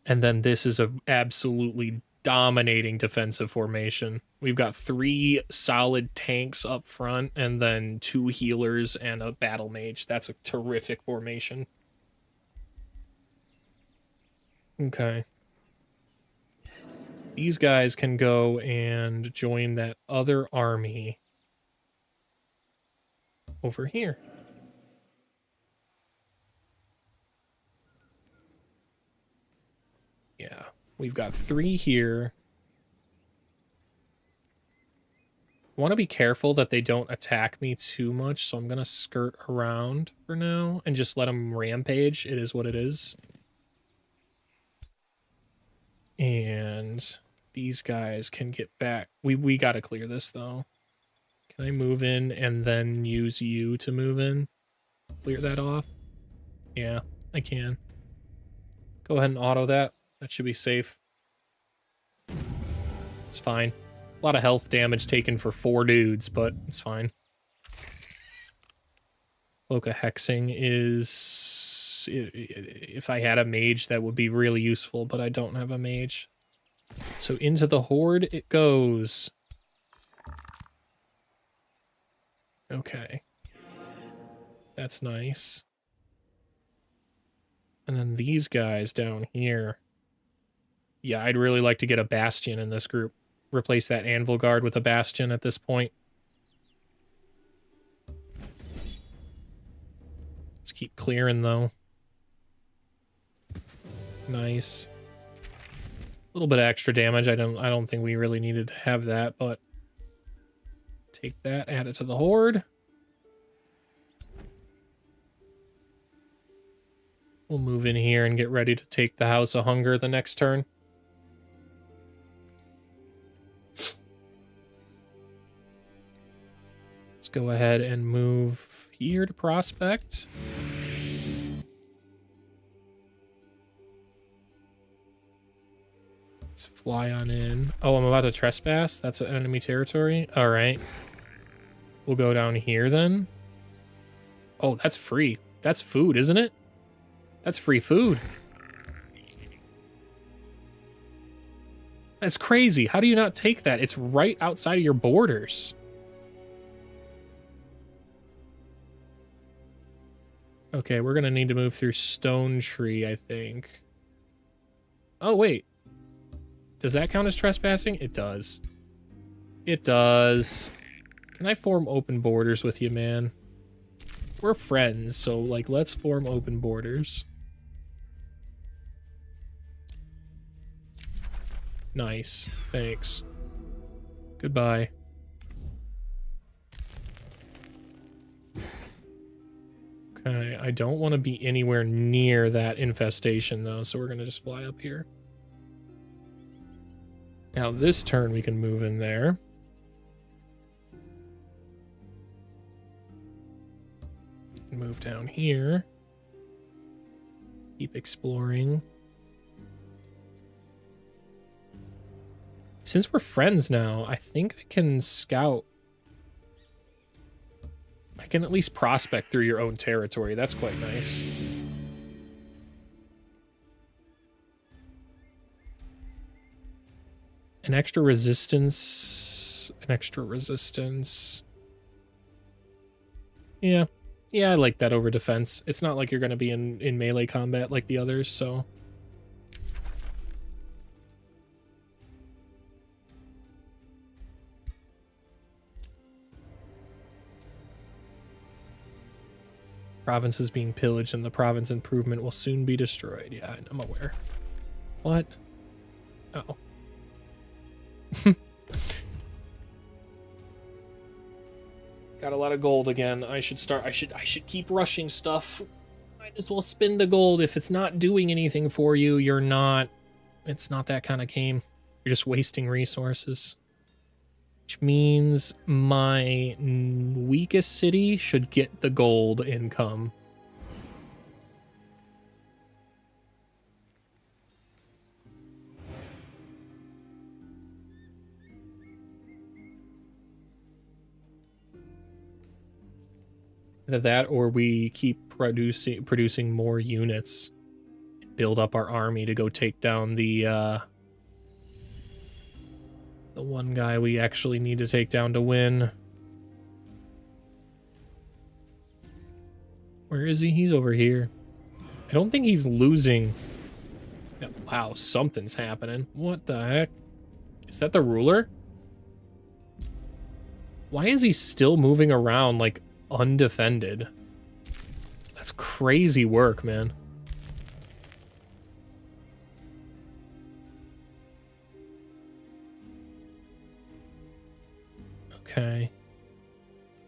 And then this is a absolutely dominating defensive formation. We've got 3 solid tanks up front, and then 2 healers and a battle mage. That's a terrific formation. Okay. These guys can go and join that other army over here. Yeah, we've got 3 here. I want to be careful that they don't attack me too much, so I'm going to skirt around for now and just let them rampage. It is what it is. And these guys can get back. We got to clear this, though. Can I move in and then use you to move in? Clear that off? Yeah, I can. Go ahead and auto that. That should be safe. It's fine. A lot of health damage taken for 4 dudes, but it's fine. Cloak of Hexing is... If I had a mage, that would be really useful, but I don't have a mage. So into the Horde it goes. Okay. That's nice. And then these guys down here. Yeah, I'd really like to get a Bastion in this group. Replace that Anvil Guard with a Bastion at this point. Let's keep clearing, though. Nice. A little bit of extra damage. I don't think we really needed to have that, but take that, add it to the Horde. We'll move in here and get ready to take the House of Hunger the next turn. Let's go ahead and move here to Prospect. Let's fly on in. Oh, I'm about to trespass? That's an enemy territory? All right. We'll go down here then. Oh, that's free. That's food, isn't it? That's free food. That's crazy. How do you not take that? It's right outside of your borders. Okay, we're gonna need to move through Stone Tree, I think. Oh, wait. Does that count as trespassing? It does. It does. Can I form open borders with you, man? We're friends, so, like, let's form open borders. Nice. Thanks. Goodbye. Okay, I don't want to be anywhere near that infestation, though, so we're going to just fly up here. Now, this turn, we can move in there. Move down here. Keep exploring. Since we're friends now, I think I can scout. I can at least prospect through your own territory. That's quite nice. An extra resistance. An extra resistance. Yeah. Yeah, I like that over defense. It's not like you're going to be in melee combat like the others, so... Province is being pillaged and the province improvement will soon be destroyed. Yeah, I'm aware. What? Oh. Got a lot of gold again. I should keep rushing stuff. Might as well spend the gold. If it's not doing anything for you, it's not that kind of game. You're just wasting resources. Which means my weakest city should get the gold income. Either that or we keep producing more units. Build up our army to go take down the one guy we actually need to take down to win. Where is he? He's over here. I don't think he's losing. Wow, something's happening. What the heck? Is that the ruler? Why is he still moving around like undefended? That's crazy work, man. Okay.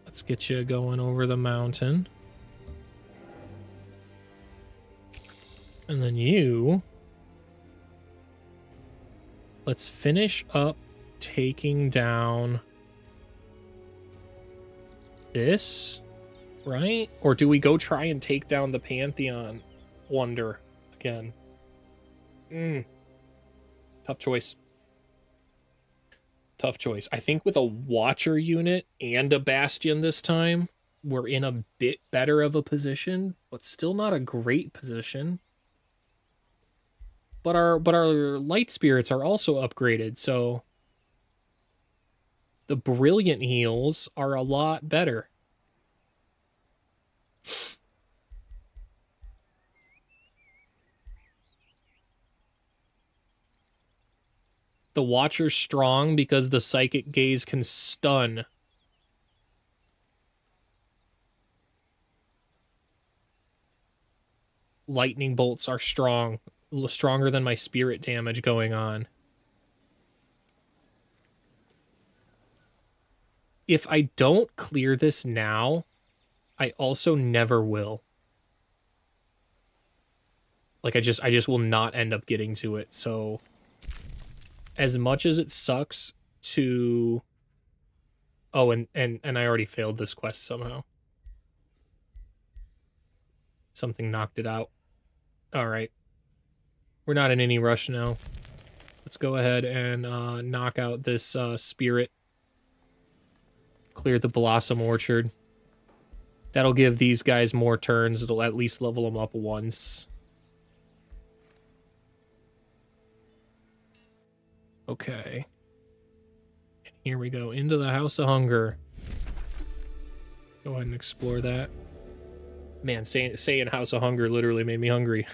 Let's get you going over the mountain. And then you... Let's finish up taking down this, right? Or do we go try and take down the Pantheon Wonder again? Tough choice. Tough choice. I think with a Watcher unit and a Bastion this time, we're in a bit better of a position, but still not a great position. But our light spirits are also upgraded, so the brilliant heals are a lot better. The Watcher's strong because the Psychic Gaze can stun. Lightning bolts are strong, stronger than my spirit damage going on. If I don't clear this now, I also never will. Like I just will not end up getting to it. So as much as it sucks to oh, and I already failed this quest somehow. Something knocked it out. All right. We're not in any rush now. Let's go ahead and knock out this spirit. Clear the Blossom Orchard. That'll give these guys more turns. It'll at least level them up once. Okay. And here we go. Into the House of Hunger. Go ahead and explore that. Man, saying House of Hunger literally made me hungry.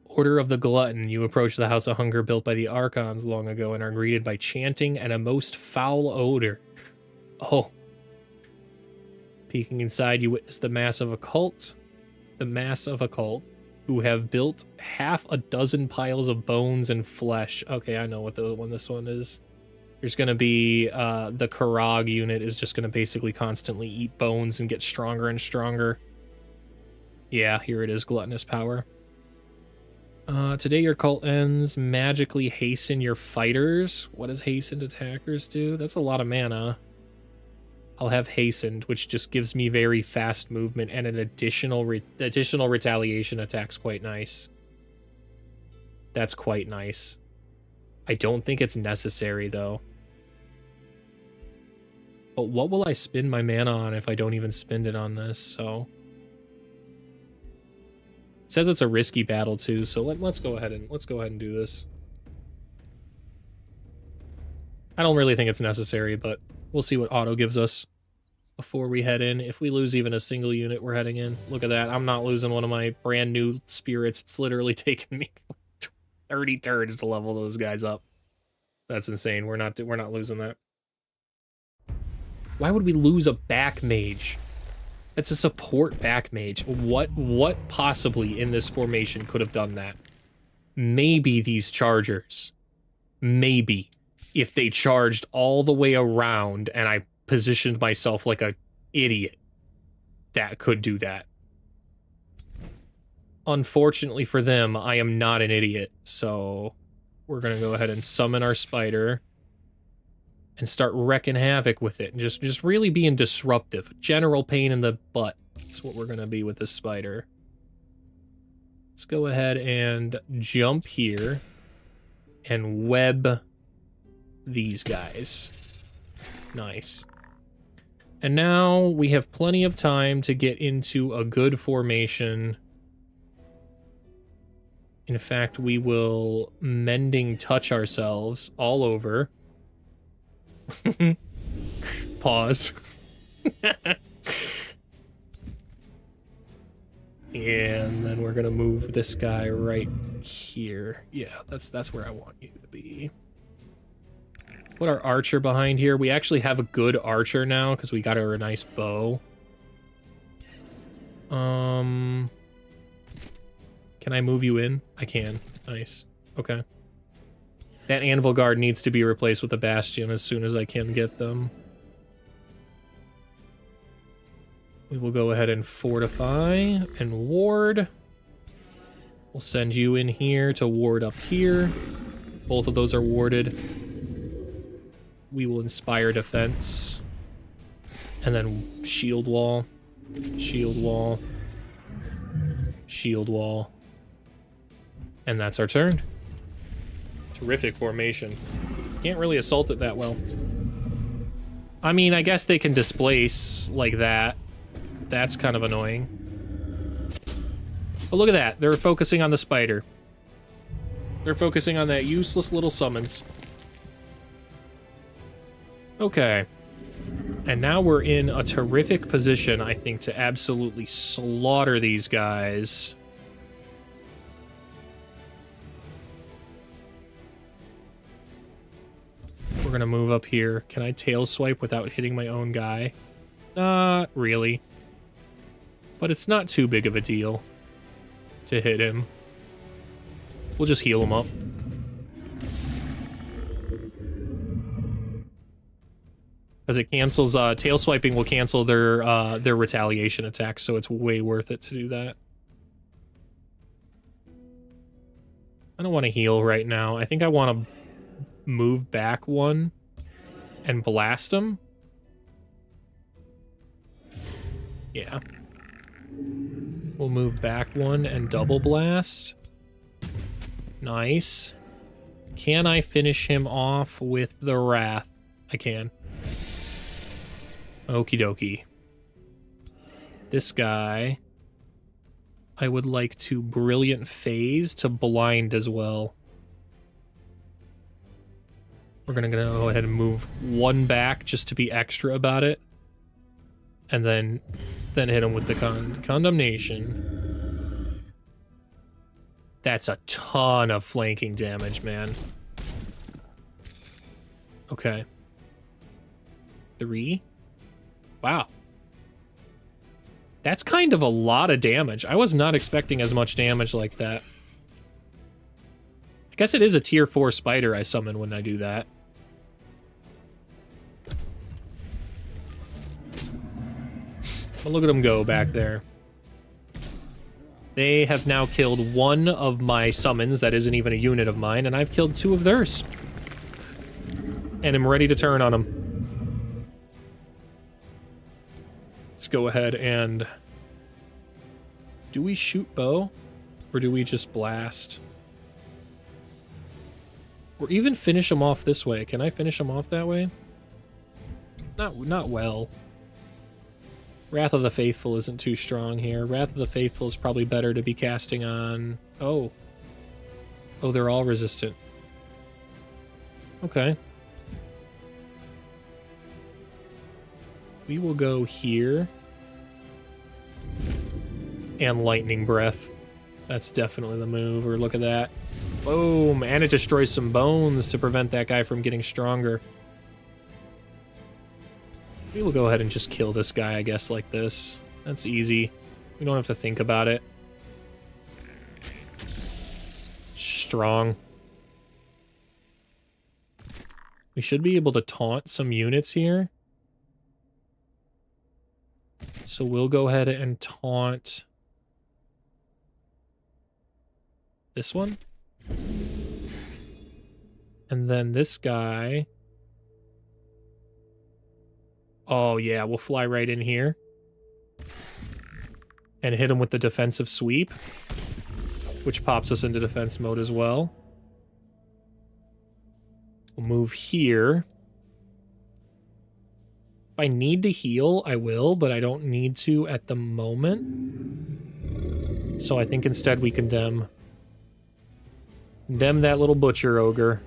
Order of the Glutton. You approach the House of Hunger built by the Archons long ago and are greeted by chanting and a most foul odor. Oh. Peeking inside, you witness the mass of a cult. The mass of a cult who have built half a dozen piles of bones and flesh. Okay, I know what the one this one is. There's going to be the Karag unit is just going to basically constantly eat bones and get stronger and stronger. Yeah, here it is, Gluttonous Power. Today your cult ends. Magically hasten your fighters. What does hastened attackers do? That's a lot of mana. I'll have hastened, which just gives me very fast movement and an additional retaliation attack's quite nice. That's quite nice. I don't think it's necessary, though. But what will I spend my mana on if I don't even spend it on this, so... It says it's a risky battle, too, so let's go ahead and do this. I don't really think it's necessary, but we'll see what auto gives us before we head in. If we lose even a single unit, we're heading in. Look at that. I'm not losing one of my brand new spirits. It's literally taken me 30 turns to level those guys up. That's insane. We're not losing that. Why would we lose a back mage? That's a support back mage. What possibly in this formation could have done that? Maybe these chargers. Maybe. If they charged all the way around and I positioned myself like a idiot, that could do that. Unfortunately for them, I am not an idiot, so we're gonna go ahead and summon our spider and start wrecking havoc with it, and just really being disruptive. General pain in the butt is what we're gonna be with this spider. Let's go ahead and jump here and web these guys. Nice. And now we have plenty of time to get into a good formation. In fact, we will mending touch ourselves all over. Pause. And then we're gonna move this guy right here. Yeah, that's where I want you to be. Put our archer behind here. We actually have a good archer now because we got her a nice bow. Can I move you in? I can. Nice. Okay. That anvil guard needs to be replaced with a bastion as soon as I can get them. We will go ahead and fortify and ward. We'll send you in here to ward up here. Both of those are warded. We will inspire defense. And then shield wall. Shield wall. Shield wall. And that's our turn. Terrific formation. Can't really assault it that well. I mean, I guess they can displace like that. That's kind of annoying. But look at that. They're focusing on the spider. They're focusing on that useless little summons. Okay. And now we're in a terrific position, I think, to absolutely slaughter these guys. We're gonna move up here. Can I tail swipe without hitting my own guy? Not really. But it's not too big of a deal to hit him. We'll just heal him up. Because it cancels, tail swiping will cancel their retaliation attacks, so it's way worth it to do that. I don't want to heal right now. I think I want to move back one and blast him. Yeah. We'll move back one and double blast. Nice. Can I finish him off with the Wrath? I can. Okie dokie. This guy, I would like to Brilliant Phase to blind as well. We're gonna go ahead and move one back just to be extra about it. And then hit him with the Condemnation. That's a ton of flanking damage, man. Okay. 3. Wow. That's kind of a lot of damage. I was not expecting as much damage like that. I guess it is a tier 4 spider I summon when I do that. But look at them go back there. They have now killed one of my summons that isn't even a unit of mine, and I've killed 2 of theirs. And I'm ready to turn on them. Let's go ahead and... Do we shoot bow? Or do we just blast? Or even finish them off this way. Can I finish them off that way? Not well. Wrath of the Faithful isn't too strong here. Wrath of the Faithful is probably better to be casting on... Oh. Oh, they're all resistant. Okay. We will go here. And Lightning Breath. That's definitely the move. Or look at that. Boom! And it destroys some bones to prevent that guy from getting stronger. We will go ahead and just kill this guy, I guess, like this. That's easy. We don't have to think about it. Strong. We should be able to taunt some units here. So we'll go ahead and taunt this one. And then this guy. Oh yeah, we'll fly right in here. And hit him with the defensive sweep. Which pops us into defense mode as well. We'll move here. If I need to heal, I will, but I don't need to at the moment. So I think instead we condemn that little butcher ogre.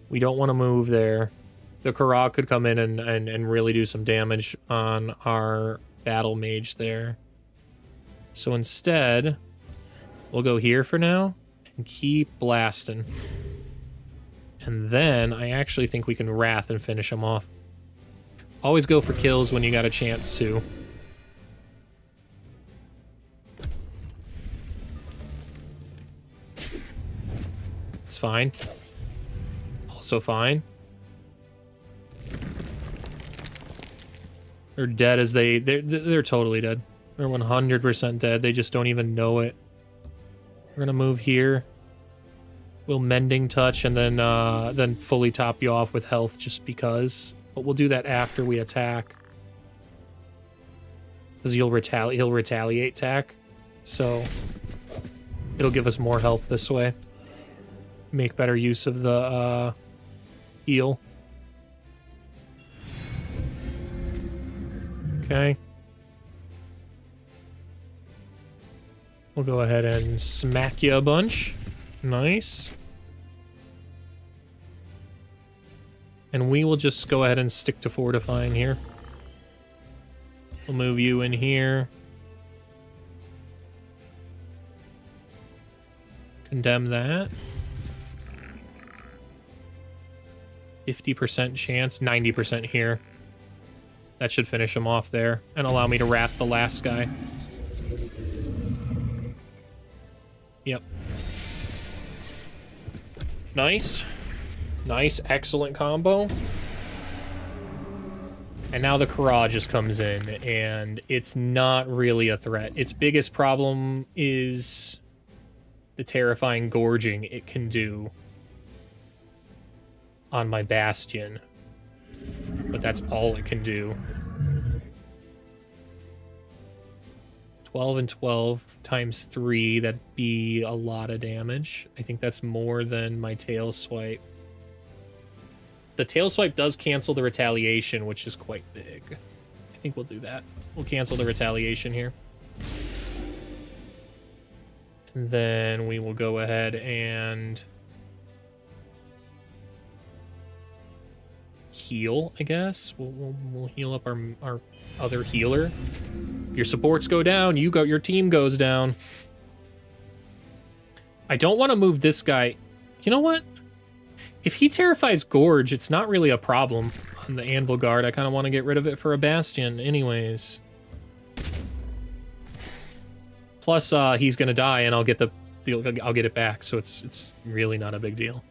We don't want to move there. The Kara could come in and really do some damage on our battle mage there. So instead, we'll go here for now and keep blasting. And then I actually think we can Wrath and finish him off. Always go for kills when you got a chance to. It's fine. Also fine. They're dead as they're totally dead. They're 100% dead. They just don't even know it. We're gonna move here. We'll Mending Touch and then fully top you off with health just because. But we'll do that after we attack. Because he'll retaliate attack. So it'll give us more health this way. Make better use of the heal. Okay. We'll go ahead and smack you a bunch. Nice. And we will just go ahead and stick to fortifying here. We'll move you in here. Condemn that. 50% chance, 90% here. That should finish him off there and allow me to wrap the last guy. Yep. Nice. Nice, excellent combo. And now the Kara just comes in, and it's not really a threat. Its biggest problem is the terrifying gorging it can do on my Bastion. But that's all it can do. 12 and 12 times 3, that'd be a lot of damage. I think that's more than my tail swipe. The tail swipe does cancel the retaliation, which is quite big. I think we'll do that. We'll cancel the retaliation here. And then we will go ahead and heal, I guess. We'll heal up our other healer. Your supports go down, your team goes down. I don't want to move this guy. You know what? If he terrifies Gorge, it's not really a problem on the Anvil Guard. I kind of want to get rid of it for a Bastion anyways. Plus, he's gonna die, and I'll get I'll get it back, so it's really not a big deal.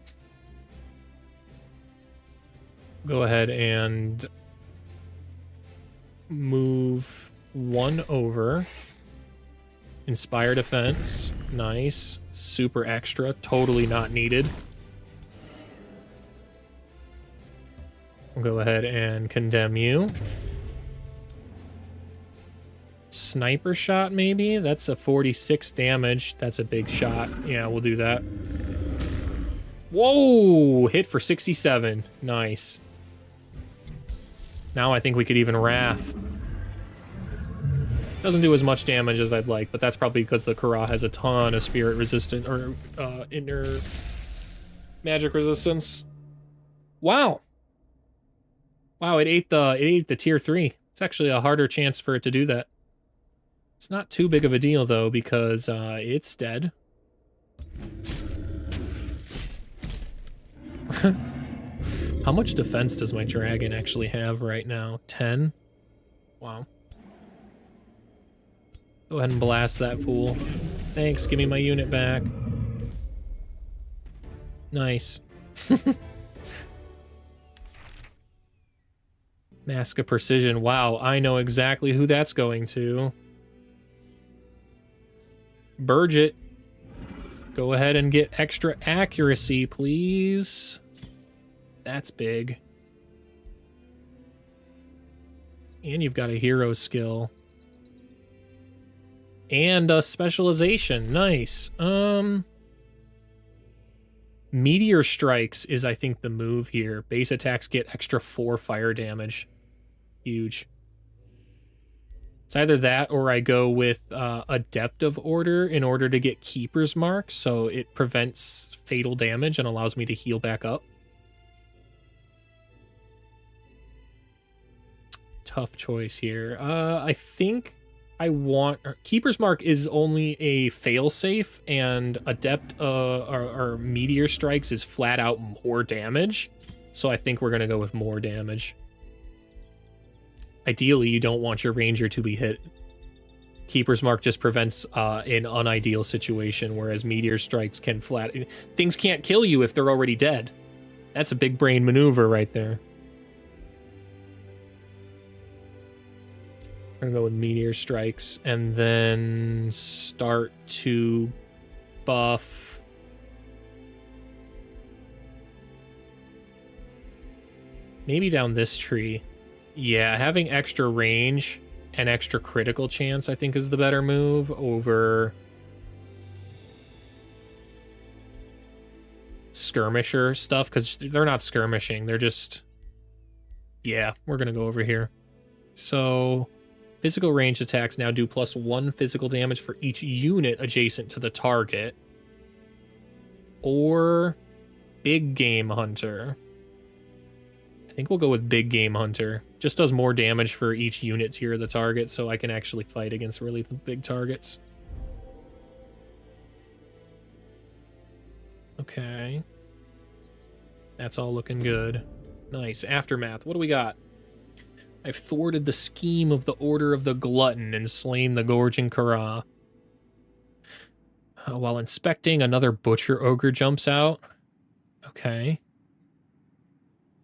Go ahead and move one over. Inspire defense, nice. Super extra, totally not needed. We'll go ahead and condemn you. Sniper shot, maybe? That's a 46 damage. That's a big shot. Yeah, we'll do that. Whoa! Hit for 67. Nice. Now I think we could even Wrath. Doesn't do as much damage as I'd like, but that's probably because the Kara has a ton of spirit resistant or inner magic resistance. Wow. Wow, it ate the tier 3. It's actually a harder chance for it to do that. It's not too big of a deal, though, because it's dead. How much defense does my dragon actually have right now? 10? Wow. Go ahead and blast that fool. Thanks, give me my unit back. Nice. Mask of Precision. Wow, I know exactly who that's going to. Burgett. Go ahead and get extra accuracy, please. That's big. And you've got a hero skill. And a specialization. Nice. Meteor Strikes is, I think, the move here. Base attacks get extra 4 fire damage. Huge. It's either that or I go with Adept of Order in order to get Keeper's Mark, so it prevents fatal damage and allows me to heal back up. Tough choice here. I think I want... Keeper's Mark is only a failsafe, and Adept or Meteor Strikes is flat out more damage, so I think we're going to go with more damage. Ideally, you don't want your ranger to be hit. Keeper's Mark just prevents an unideal situation, whereas Meteor Strikes can flat... Things can't kill you if they're already dead. That's a big brain maneuver right there. I'm gonna go with Meteor Strikes, and then start to buff... Maybe down this tree. Yeah, having extra range and extra critical chance, I think, is the better move over skirmisher stuff, because they're not skirmishing. They're just... Yeah, we're going to go over here. So Physical ranged attacks now do +1 physical damage for each unit adjacent to the target. Or Big Game Hunter. I think we'll go with Big Game Hunter. Just does more damage for each unit tier of the target, so I can actually fight against really big targets. Okay. That's all looking good. Nice. Aftermath. What do we got? I've thwarted the scheme of the Order of the Glutton and slain the Gorging Kara. While inspecting, another Butcher Ogre jumps out. Okay.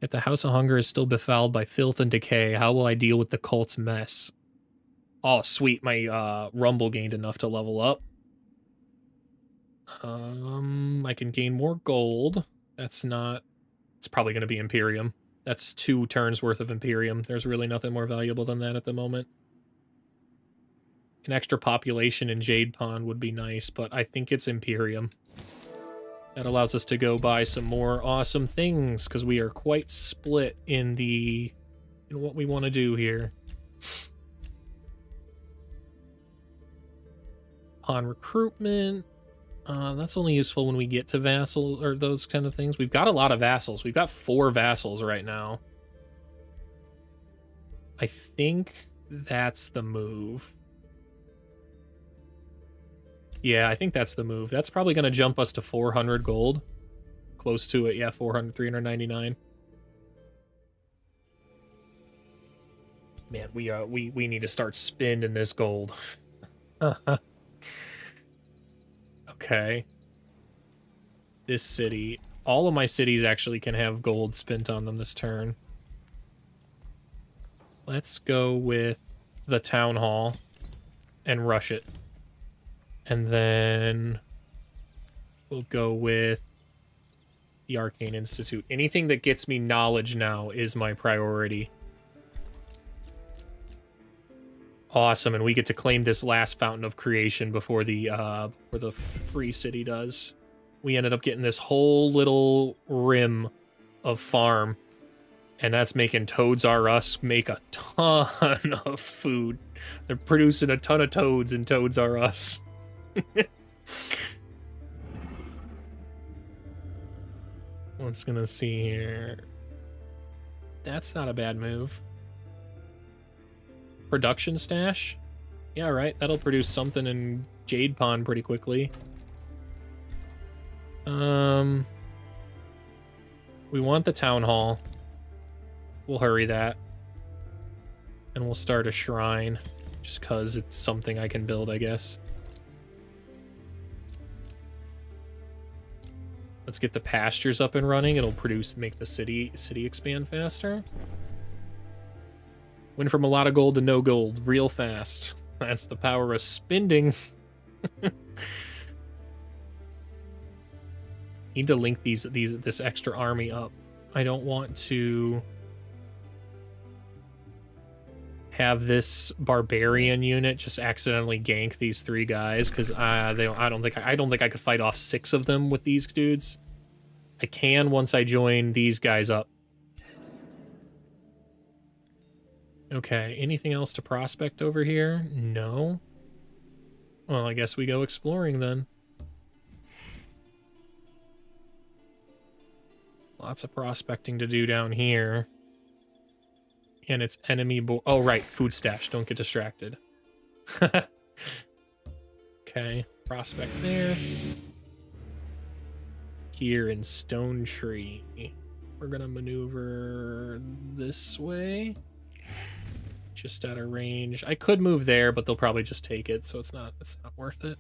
If the House of Hunger is still befouled by filth and decay, how will I deal with the cult's mess? Oh, sweet. My Rumble gained enough to level up. I can gain more gold. That's not... It's probably going to be Imperium. That's 2 turns worth of Imperium. There's really nothing more valuable than that at the moment. An extra population in Jade Pond would be nice, but I think it's Imperium. That allows us to go buy some more awesome things, because we are quite split in what we want to do here. Pawn recruitment. That's only useful when we get to vassal or those kind of things. We've got a lot of vassals. We've got 4 vassals right now. I think that's the move. Yeah, I think that's the move. That's probably going to jump us to 400 gold. Close to it, yeah, 399. Man, we need to start spending this gold. Okay. This city. All of my cities actually can have gold spent on them this turn. Let's go with the town hall and rush it. And then we'll go with the Arcane Institute. Anything that gets me knowledge now is my priority. Awesome, and we get to claim this last Fountain of Creation before the free city does. We ended up getting this whole little rim of farm, and that's making Toads R Us make a ton of food. They're producing a ton of toads in Toads R Us. What's gonna see here? That's not a bad move. Production stash? Yeah, right. That'll produce something in Jade Pond pretty quickly. We want the town hall. We'll hurry that. And we'll start a shrine. Just because it's something I can build, I guess. Let's get the pastures up and running. It'll make the city expand faster. Went from a lot of gold to no gold real fast. That's the power of spending. Need to link this extra army up. I don't want to have this barbarian unit just accidentally gank these 3 guys, because I don't think I could fight off 6 of them with these dudes. I can once I join these guys up. Okay, anything else to prospect over here? No. Well, I guess we go exploring then. Lots of prospecting to do down here. And it's enemy oh, right, food stash. Don't get distracted. Okay, prospect there. Here in Stone Tree. We're gonna maneuver this way. Just out of range. I could move there, but they'll probably just take it, so it's not worth it.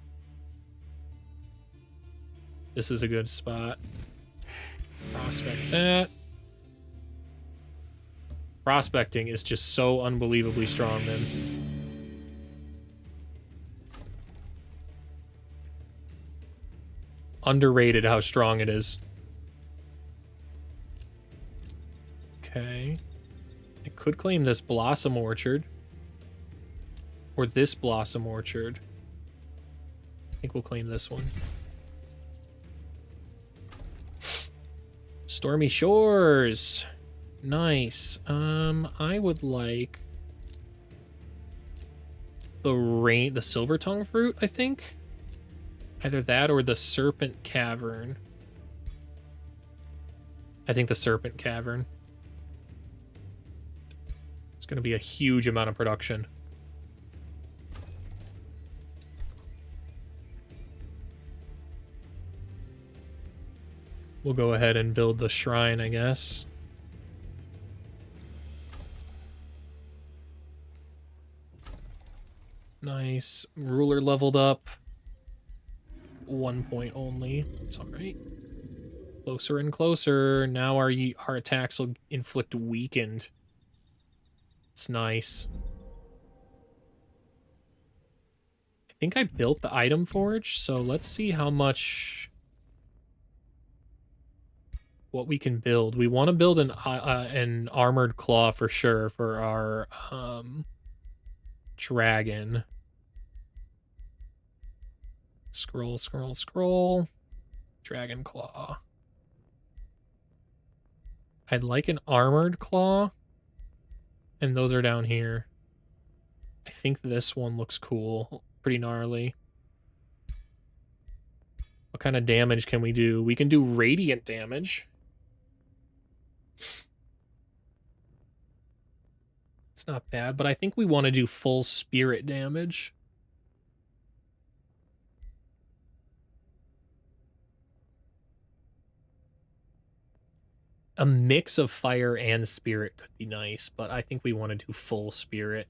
This is a good spot. Prospect that. Prospecting is just so unbelievably strong, then. Underrated how strong it is. Okay. I could claim this Blossom Orchard. Or this Blossom Orchard. I think we'll claim this one. Stormy Shores. Nice. I would like the silver tongue fruit, I think. Either that or the serpent cavern. I think the serpent cavern. It's going to be a huge amount of production. We'll go ahead and build the shrine, I guess. Nice. Ruler leveled up. 1 point only. It's all right. Closer and closer. Now our attacks will inflict weakened. It's nice. I think I built the item forge, so let's see how much... what we can build. We want to build an armored claw for sure for our dragon. Scroll, scroll, scroll. Dragon claw. I'd like an armored claw. And those are down here. I think this one looks cool. Pretty gnarly. What kind of damage can we do? We can do radiant damage. It's not bad, but I think we want to do full spirit damage. A mix of fire and spirit could be nice, but I think we want to do full spirit.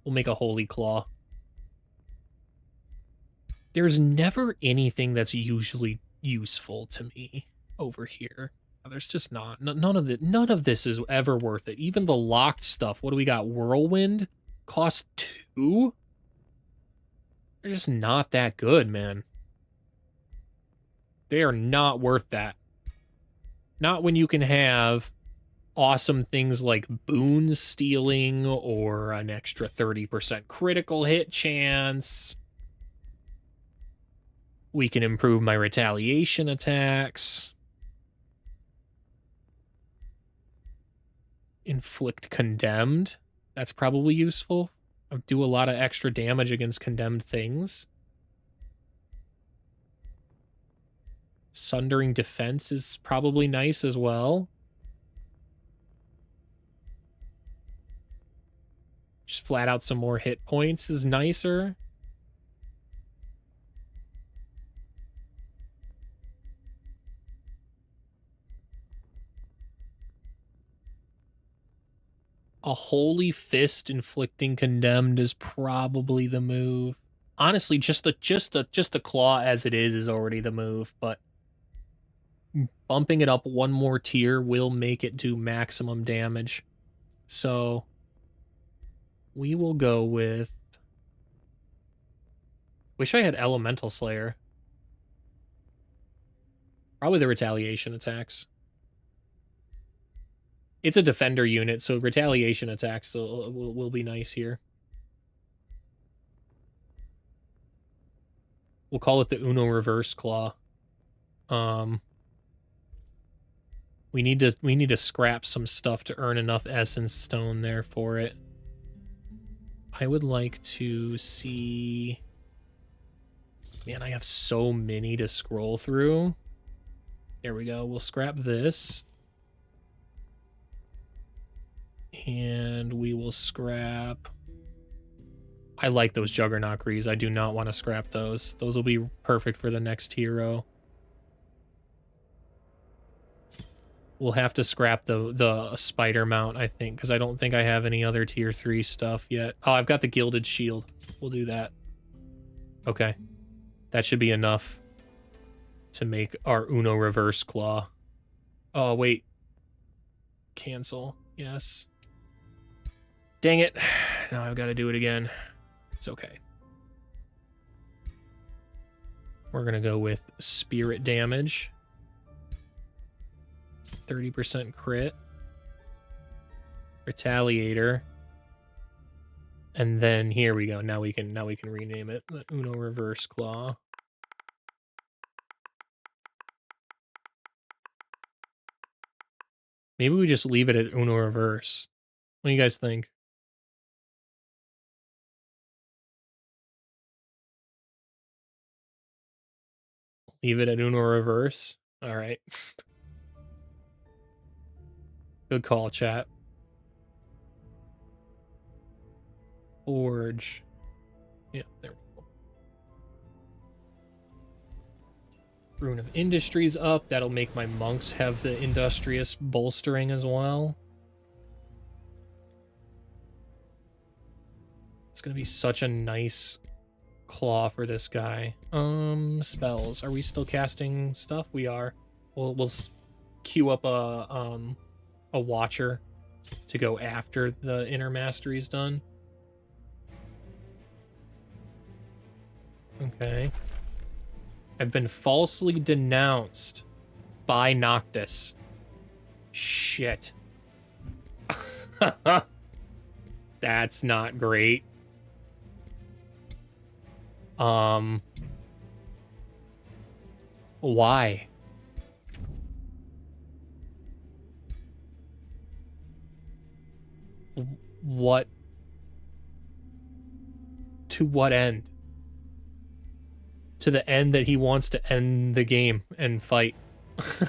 We'll make a holy claw. There's never anything that's usually useful to me over here. There's just not. None of this is ever worth it. Even the locked stuff. What do we got? Whirlwind? Cost 2? They're just not that good, man. They are not worth that. Not when you can have awesome things like boon stealing or an extra 30% critical hit chance. We can improve my retaliation attacks. Inflict condemned. That's probably useful. I do a lot of extra damage against condemned things. Sundering defense is probably nice as well. Just flat out some more hit points is nicer. A holy fist inflicting condemned is probably the move. Honestly, just the claw as it is already the move, but bumping it up one more tier will make it do maximum damage. So we will go with... Wish I had Elemental Slayer. Probably the retaliation attacks. It's a defender unit, so retaliation attacks will be nice here. We'll call it the Uno Reverse Claw. We need to scrap some stuff to earn enough Essence Stone there for it. I would like to see... Man, I have so many to scroll through. There we go. We'll scrap this. And we will scrap... I like those Juggernaut Greaves. I do not want to scrap those. Those will be perfect for the next hero. We'll have to scrap the spider mount, I think, because I don't think I have any other tier 3 stuff yet. Oh, I've got the Gilded Shield. We'll do that. Okay. That should be enough to make our Uno Reverse Claw. Oh, wait. Cancel. Yes. Dang it. Now I've got to do it again. It's okay. We're going to go with Spirit Damage. 30% crit. Retaliator. And then here we go. Now we can rename it the Uno Reverse Claw. Maybe we just leave it at Uno Reverse. What do you guys think? Leave it at Uno reverse. All right. Good call, chat. Forge. Yeah, there we go. Rune of Industries up. That'll make my monks have the industrious bolstering as well. It's gonna be such a nice claw for this guy. Spells. Are we still casting stuff? We are. We'll queue up a watcher to go after the inner mastery is done. Okay. I've been falsely denounced by Noctis. Shit. That's not great. Why? What? To what end? To the end that he wants to end the game and fight.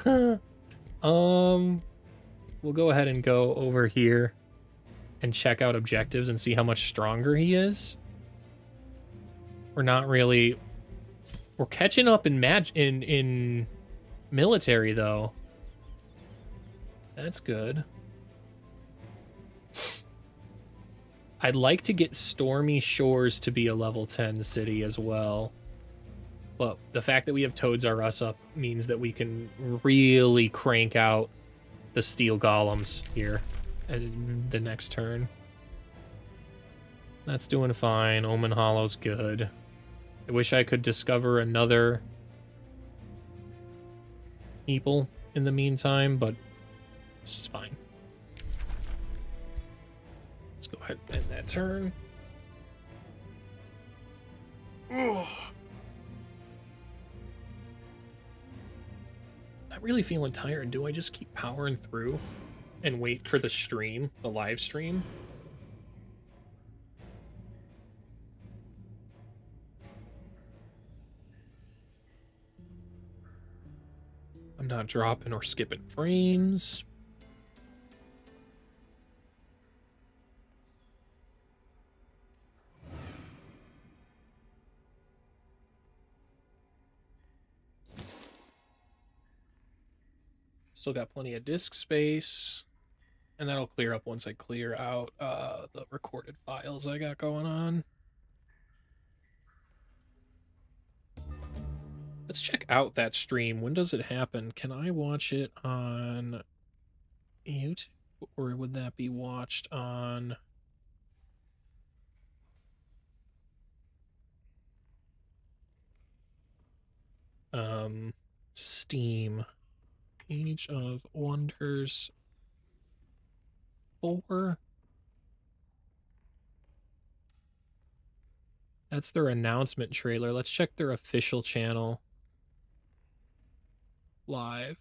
We'll go ahead and go over here and check out objectives and see how much stronger he is. We're not really... We're catching up in in military, though. That's good. I'd like to get Stormy Shores to be a level 10 city as well. But the fact that we have Toads R Us up means that we can really crank out the steel golems here at the next turn. That's doing fine. Omen Hollow's good. I wish I could discover another people in the meantime, but it's fine. Let's go ahead and end that turn. Ugh. I'm really feeling tired. Do I just keep powering through and wait for the stream, the live stream? I'm not dropping or skipping frames. Still got plenty of disk space. And that'll clear up once I clear out the recorded files I got going on. Let's check out that stream. When does it happen? Can I watch it on YouTube? Or would that be watched on... Steam. Age of Wonders 4. That's their announcement trailer. Let's check their official channel. Live.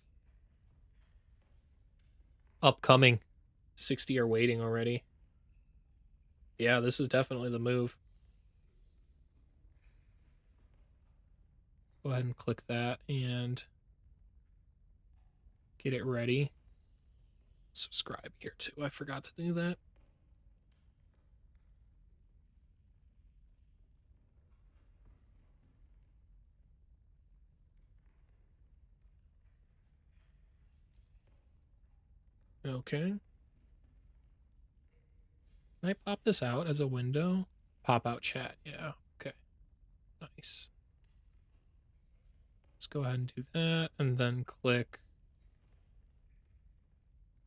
Upcoming. 60 are waiting already. Yeah, this is definitely the move. Go ahead and click that and get it ready. Subscribe here too. I forgot to do that. Okay. Can I pop this out as a window? Pop out chat. Yeah. Okay. Nice. Let's go ahead and do that and then click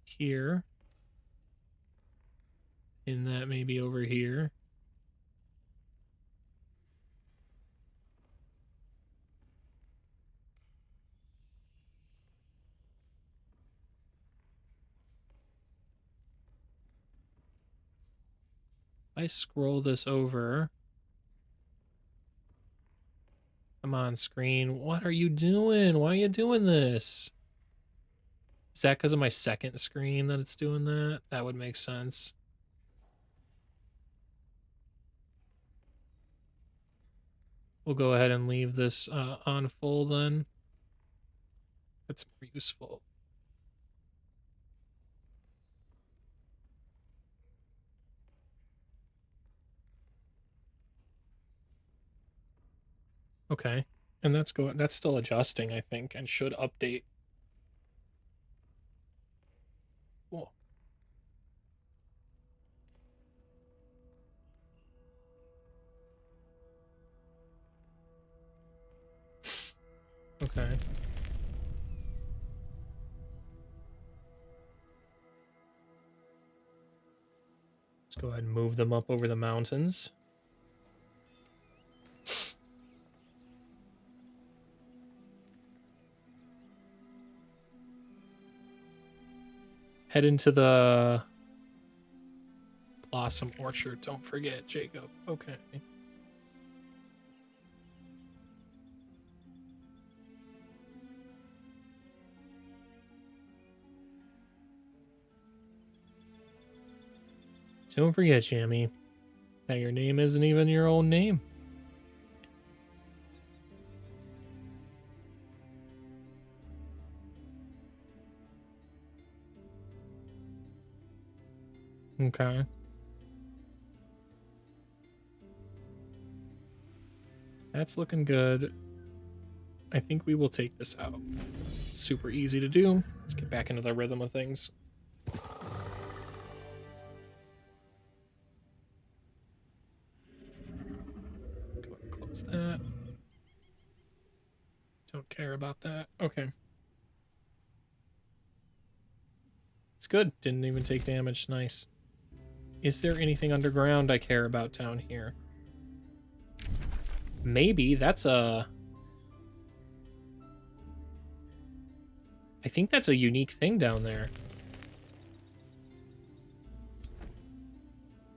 here. And that maybe over here. I scroll this over. Come on, screen. What are you doing? Why are you doing this? Is that because of my second screen that it's doing that? That would make sense. We'll go ahead and leave this on full then. That's more useful. Okay. And that's still adjusting, I think, and should update. Cool. Okay. Let's go ahead and move them up over the mountains. Head into the Blossom Orchard. Don't forget, Jacob. Okay. Don't forget, Jamie, that your name isn't even your own name. Okay. That's looking good. I think we will take this out. Super easy to do. Let's get back into the rhythm of things. Go ahead and close that. Don't care about that. Okay. It's good. Didn't even take damage. Nice. Is there anything underground I care about down here? Maybe. That's a... I think that's a unique thing down there.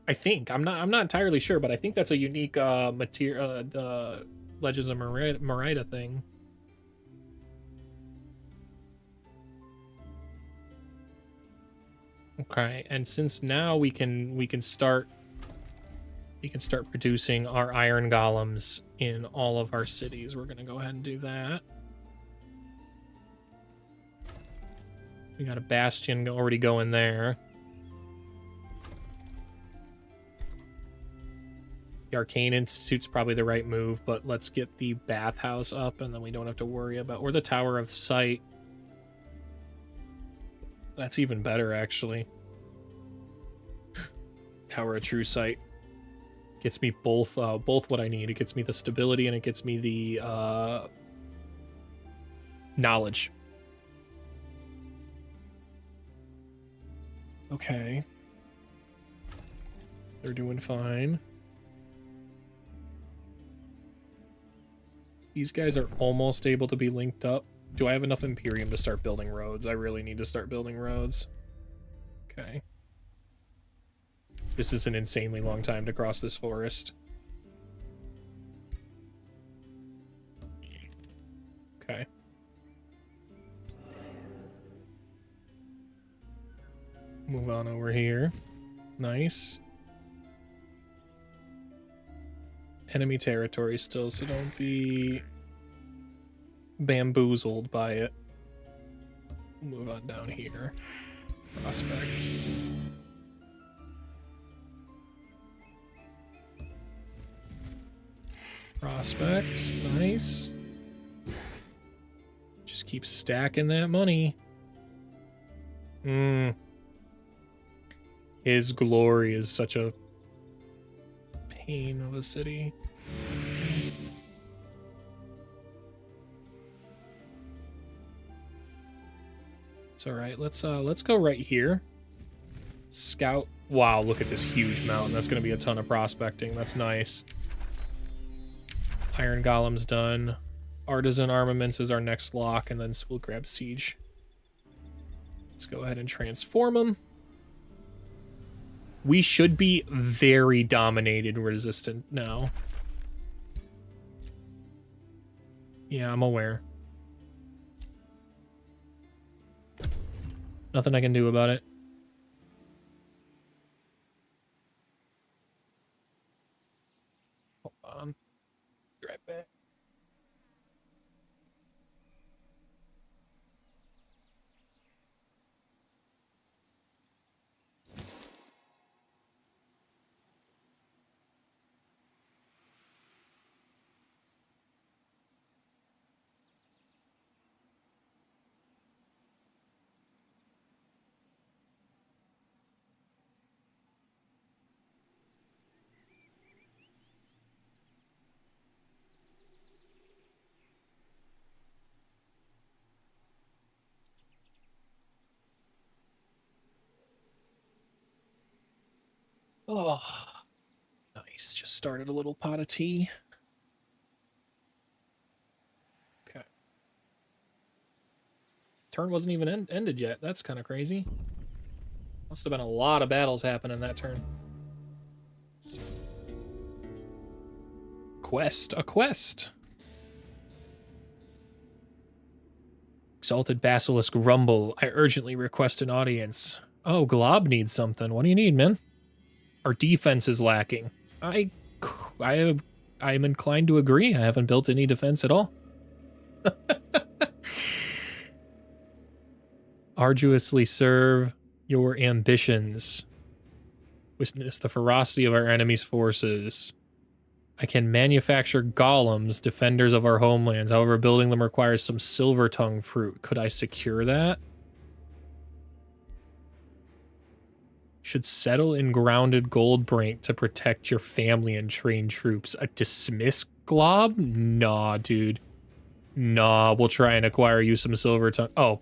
I think. I'm not entirely sure, but I think that's a unique material the Legends of Merida thing. Okay, and since now we can start producing our iron golems in all of our cities, we're gonna go ahead and do that. We got a bastion already going there. The Arcane Institute's probably the right move, but let's get the bathhouse up and then we don't have to worry about... Or the Tower of Sight. That's even better, actually. Tower of True Sight. Gets me both what I need. It gets me the stability and it gets me the knowledge. Okay. They're doing fine. These guys are almost able to be linked up. Do I have enough Imperium to start building roads? I really need to start building roads. Okay. This is an insanely long time to cross this forest. Okay. Move on over here. Nice. Enemy territory still, so don't be bamboozled by it. Move on down here. Prospect. Prospect. Nice. Just keep stacking that money. His glory is such a pain of a city. It's all right. Let's go right here. Scout. Wow, look at this huge mountain. That's going to be a ton of prospecting. That's nice. Iron Golem's done. Artisan Armaments is our next lock, and then we'll grab Siege. Let's go ahead and transform them. We should be very dominated resistant now. Yeah, I'm aware. Nothing I can do about it. Hold on. Be right back. Oh, nice. Just started a little pot of tea. Okay. Turn wasn't even ended yet. That's kind of crazy. Must have been a lot of battles happening that turn. Quest. A quest. Exalted Basilisk Rumble. I urgently request an audience. Oh, Glob needs something. What do you need, man? Our defense is lacking. I'm inclined to agree. I haven't built any defense at all. Arduously serve your ambitions. Witness the ferocity of our enemy's forces. I can manufacture golems, defenders of our homelands. However, building them requires some silver tongue fruit. Could I secure that? Should settle in grounded gold brink to protect your family and train troops. A dismiss glob? Nah, dude. Nah, we'll try and acquire you some silver tongue. Oh.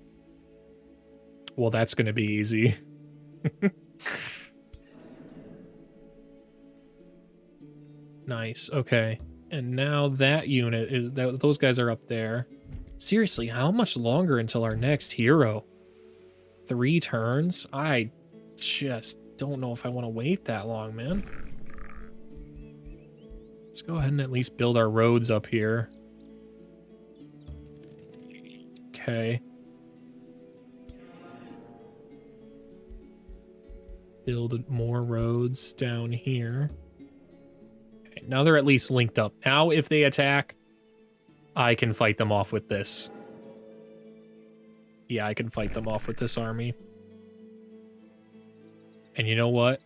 Well, that's gonna be easy. Nice, okay. And now that unit is... those guys are up there. Seriously, how much longer until our next hero? 3 turns? I just don't know if I want to wait that long, man. Let's go ahead and at least build our roads up here. Okay. Build more roads down here. Okay, now they're at least linked up. Now if they attack, I can fight them off with this. Yeah, I can fight them off with this army. And you know what?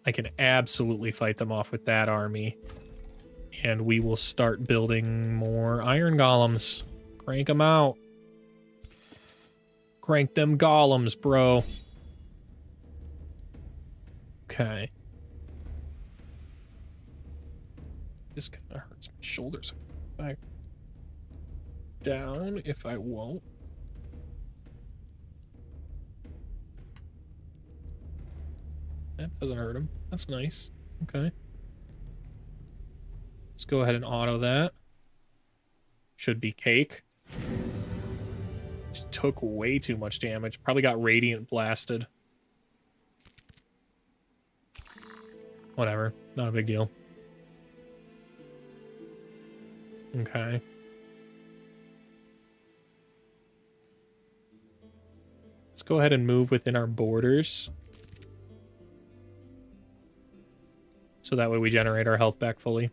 I can absolutely fight them off with that army. And we will start building more iron golems. Crank them out. Crank them golems, bro. Okay. This kind of hurts my shoulders. Back down if I won't. That doesn't hurt him. That's nice. Okay. Let's go ahead and auto that. Should be cake. Just took way too much damage. Probably got radiant blasted. Whatever. Not a big deal. Okay. Let's go ahead and move within our borders. So that way we generate our health back fully.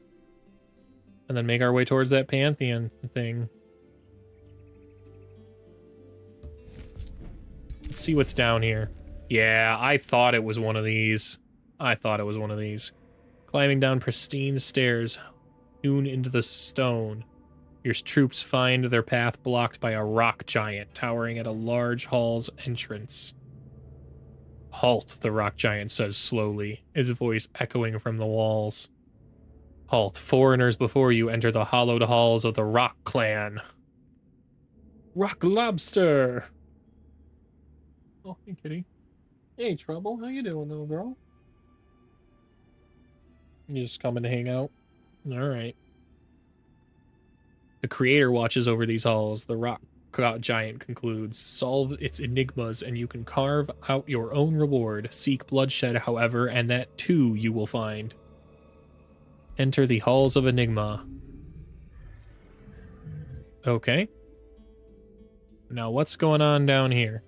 And then make our way towards that Pantheon thing. Let's see what's down here. Yeah, I thought it was one of these. Climbing down pristine stairs, hewn into the stone. Your troops find their path blocked by a rock giant towering at a large hall's entrance. Halt, the rock giant says slowly, its voice echoing from the walls. Halt, foreigners before you enter the hallowed halls of the Rock Clan. Rock Lobster! Oh, hey, kitty. Hey, Trouble, how you doing, little girl? You just coming to hang out? Alright. The creator watches over these halls, the rock giant concludes. Solve its enigmas and you can carve out your own reward. Seek bloodshed, however, and that too you will find. Enter the halls of enigma. Okay. Now what's going on down here?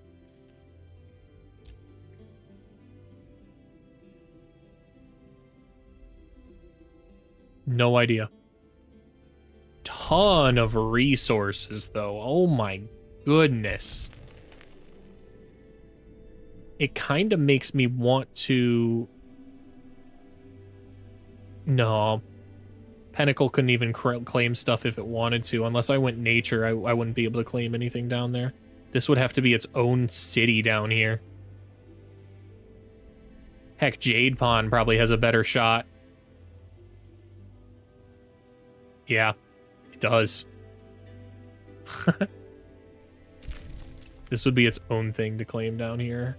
No idea. Ton of resources, though. Oh my goodness. It kind of makes me want to... No. Pinnacle couldn't even claim stuff if it wanted to. Unless I went nature, I wouldn't be able to claim anything down there. This would have to be its own city down here. Heck, Jade Pond probably has a better shot. Yeah, it does. This would be its own thing to claim down here.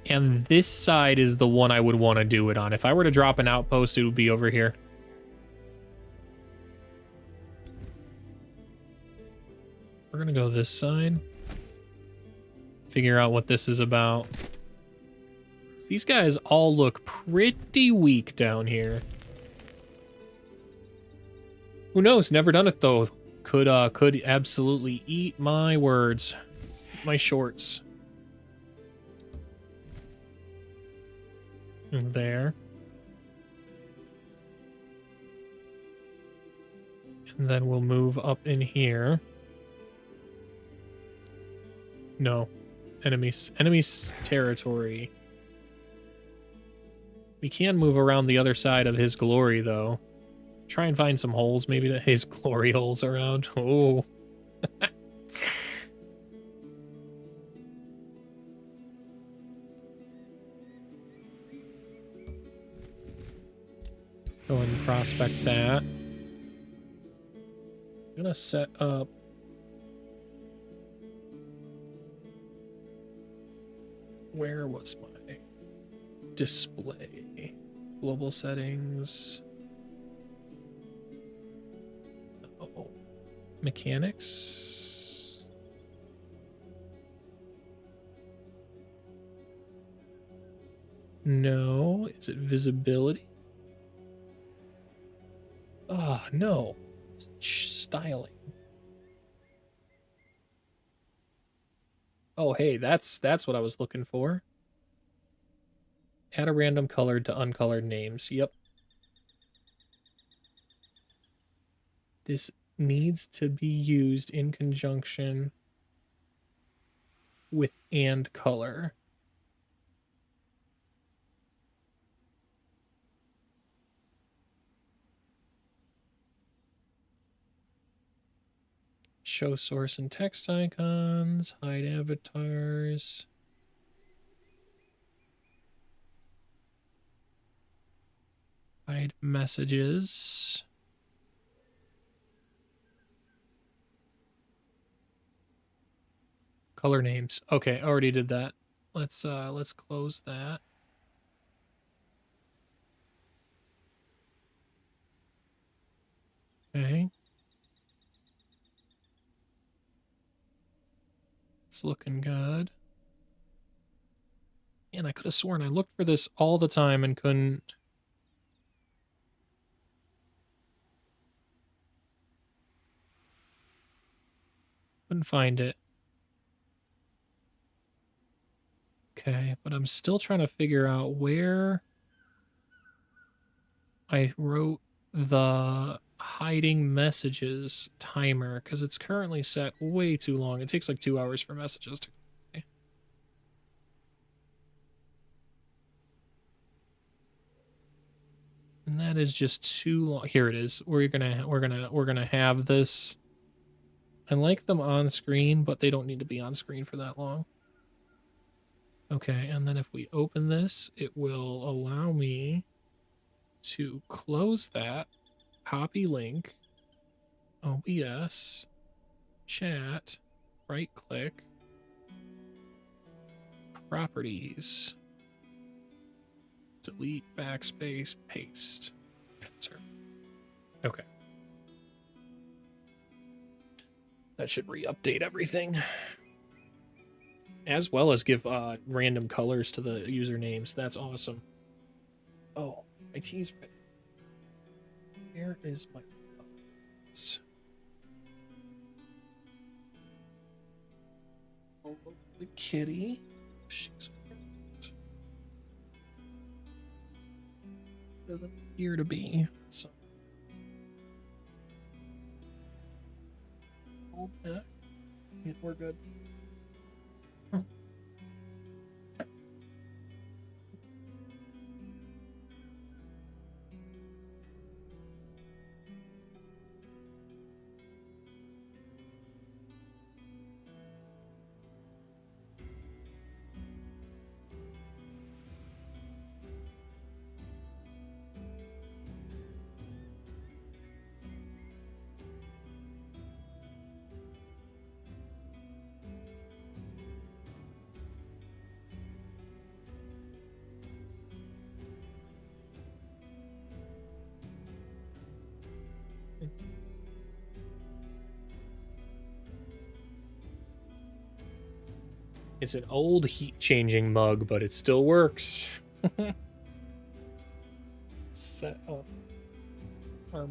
And this side is the one I would want to do it on. If I were to drop an outpost, it would be over here. We're going to go this side. Figure out what this is about. These guys all look pretty weak down here. Who knows? Never done it though. Could absolutely eat my words. My shorts. And there. And then we'll move up in here. No. Enemy's territory. We can move around the other side of his glory, though. Try and find some holes, maybe to his glory holes around. Oh. Go ahead and prospect that. I'm gonna set up. Where was my display? Global settings. Oh, mechanics. No, is it visibility? Ah, no. Styling. Oh, hey, that's what I was looking for. Add a random colored to uncolored names. Yep. This needs to be used in conjunction with and color. Show source and text icons, hide avatars. Hide messages. Color names. Okay, already did that. Let's close that. Okay. It's looking good. And I could have sworn I looked for this all the time and couldn't. Couldn't find it. Okay, but I'm still trying to figure out where I wrote the hiding messages timer, because it's currently set way too long. It takes like 2 hours for messages to. Okay. And that is just too long. Here it is. We're gonna have this. I like them on screen, but they don't need to be on screen for that long. Okay, and then if we open this, it will allow me to close that, copy link, OBS, chat, right click, properties, delete, backspace, paste, enter. Okay. That should re-update everything. As well as give random colors to the usernames. That's awesome. Oh, my tea's ready. Where is my... Oh, the kitty. She's... doesn't appear to be. So... hold that. Yeah, we're good. It's an old heat-changing mug, but it still works. Set up our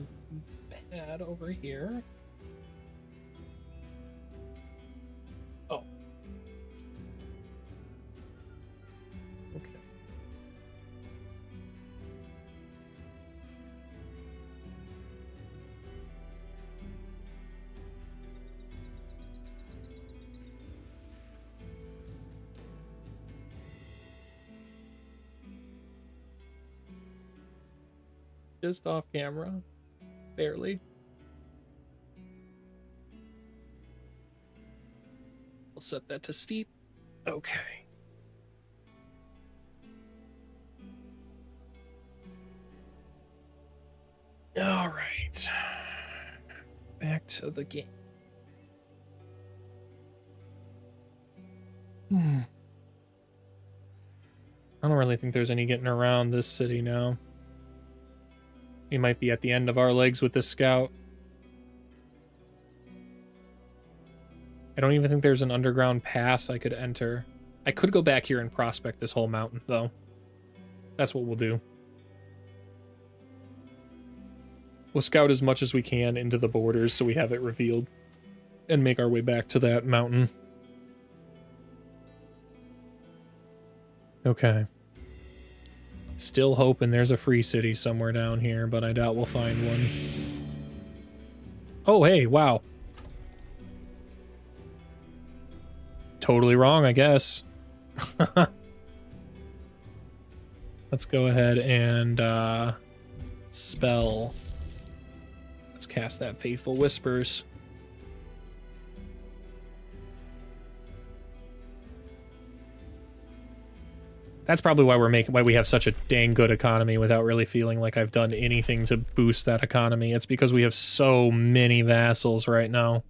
pad over here. Oh. Okay. Just off camera. Barely. We'll set that to steep. Okay. All right. Back to the game. I don't really think there's any getting around this city now. We might be at the end of our legs with this scout. I don't even think there's an underground pass I could enter. I could go back here and prospect this whole mountain, though. That's what we'll do. We'll scout as much as we can into the borders so we have it revealed. And make our way back to that mountain. Okay. Still hoping there's a free city somewhere down here, but I doubt we'll find one. Oh, hey, wow. Totally wrong, I guess. Let's go ahead and spell. Let's cast that Faithful Whispers. That's probably why we have such a dang good economy without really feeling like I've done anything to boost that economy. It's because we have so many vassals right now.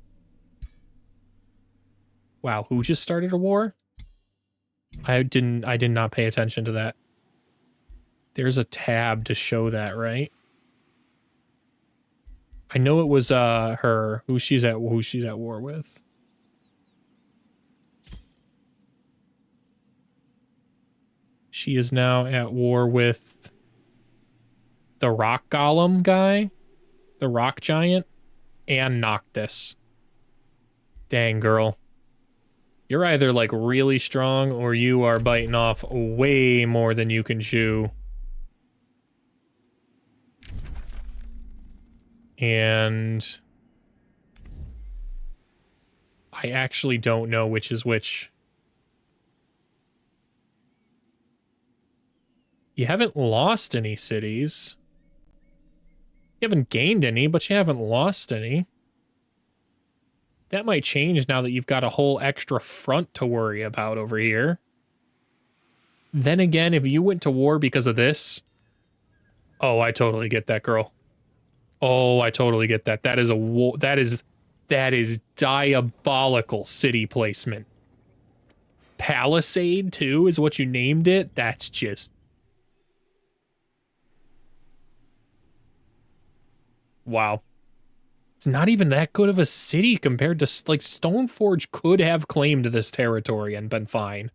Wow, who just started a war? I did not pay attention to that. There's a tab to show that, right? I know it was her who she's at war with. She is now at war with the rock golem guy, the rock giant, and Noctis. Dang, girl. You're either, like, really strong, or you are biting off way more than you can chew. And I actually don't know which is which. You haven't lost any cities. You haven't gained any, but you haven't lost any. That might change now that you've got a whole extra front to worry about over here. Then again, if you went to war because of this... Oh, I totally get that, girl. Oh, I totally get that. That is a war... That is diabolical city placement. Palisade, too, is what you named it? That's just... Wow. It's not even that good of a city compared to, like, Stoneforge could have claimed this territory and been fine.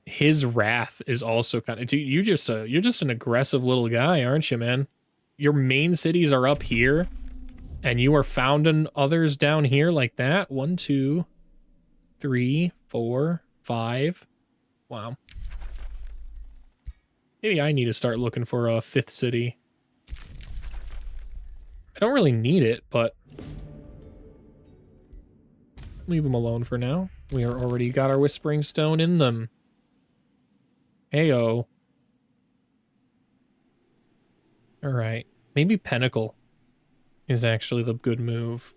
His wrath is also kind of... Dude, you're just an aggressive little guy, aren't you, man? Your main cities are up here, and you are founding others down here like that? 1, 2, 3, 4, 5. Wow. Maybe I need to start looking for a 5th city. I don't really need it, but... leave them alone for now. We are already got our Whispering Stone in them. Heyo. Alright. Maybe Pinnacle is actually the good move.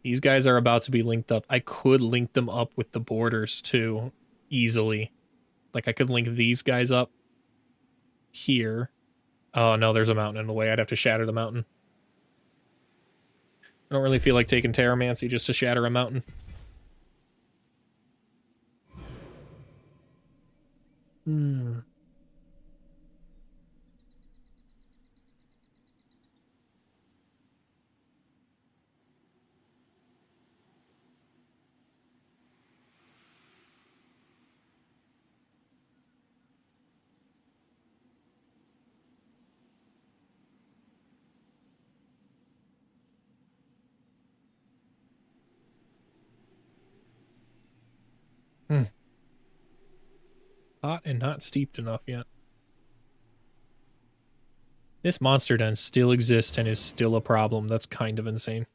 These guys are about to be linked up. I could link them up with the borders, too, easily. Like, I could link these guys up here. Oh, no, there's a mountain in the way. I'd have to shatter the mountain. I don't really feel like taking Terramancy just to shatter a mountain. hot and not steeped enough yet. This monster den still exists and is still a problem. That's kind of insane.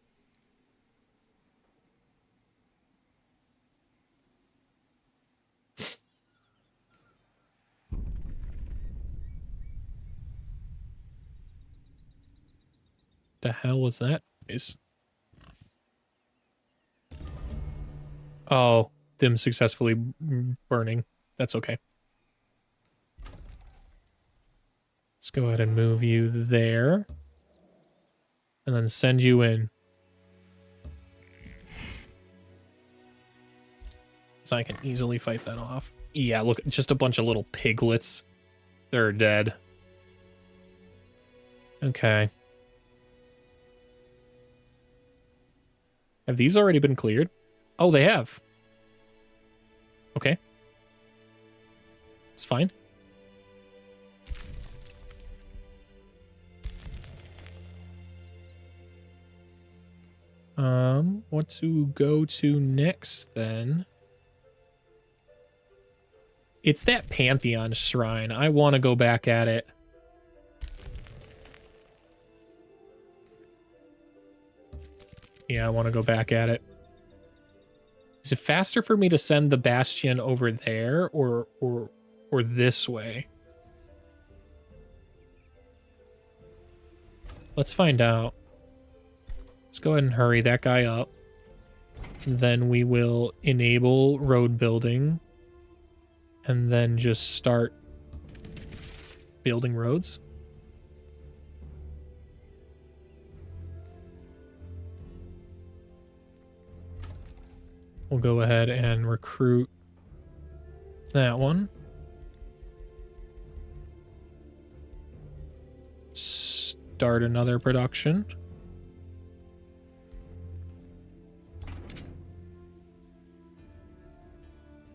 The hell was that? Oh, them successfully burning. That's okay. Let's go ahead and move you there. And then send you in. So I can easily fight that off. Yeah, look, just a bunch of little piglets. They're dead. Okay. Have these already been cleared? Oh, they have. Okay. It's fine. What to go to next then? It's that Pantheon shrine. I want to go back at it. Yeah, I want to go back at it. Is it faster for me to send the Bastion over there or this way? Let's find out. Let's go ahead and hurry that guy up. Then we will enable road building. And then just start building roads. We'll go ahead and recruit that one. Start another production.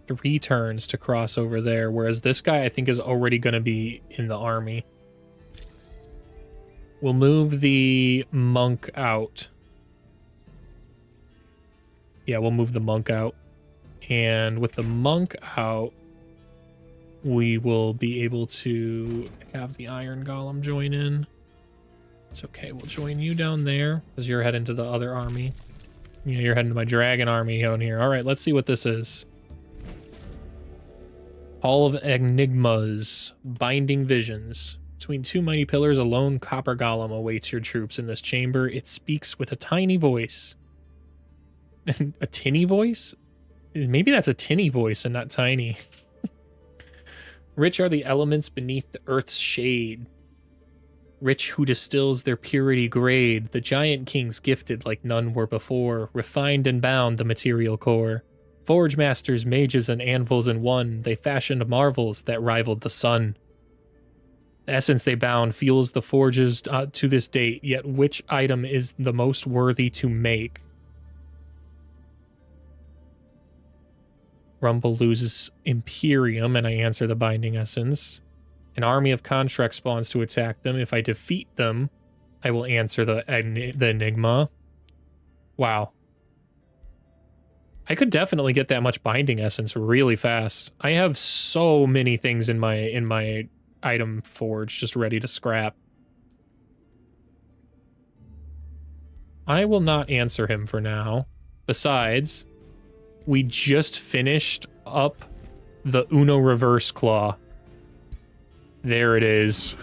Three turns to cross over there, whereas this guy I think is already going to be in the army. We'll move the monk out. Yeah, we'll move the monk out. And with the monk out, we will be able to have the Iron Golem join in. It's okay, we'll join you down there because you're heading to the other army. Yeah, you're heading to my dragon army down here. All right, let's see what this is. Hall of Enigmas, Binding Visions. Between two mighty pillars, a lone copper golem awaits your troops in this chamber. It speaks with a tiny voice. A tinny voice? Maybe that's a tinny voice and not tiny. Rich are the elements beneath the earth's shade. Rich who distills their purity grade. The giant kings gifted like none were before. Refined and bound the material core. Forge masters, mages, and anvils in one. They fashioned marvels that rivaled the sun. The essence they bound fuels the forges to this date. Yet which item is the most worthy to make? Rumble loses Imperium, and I answer the Binding Essence. An army of contract spawns to attack them. If I defeat them, I will answer the Enigma. Wow. I could definitely get that much Binding Essence really fast. I have so many things in my item forge just ready to scrap. I will not answer him for now. Besides, we just finished up the Uno Reverse Claw. There it is.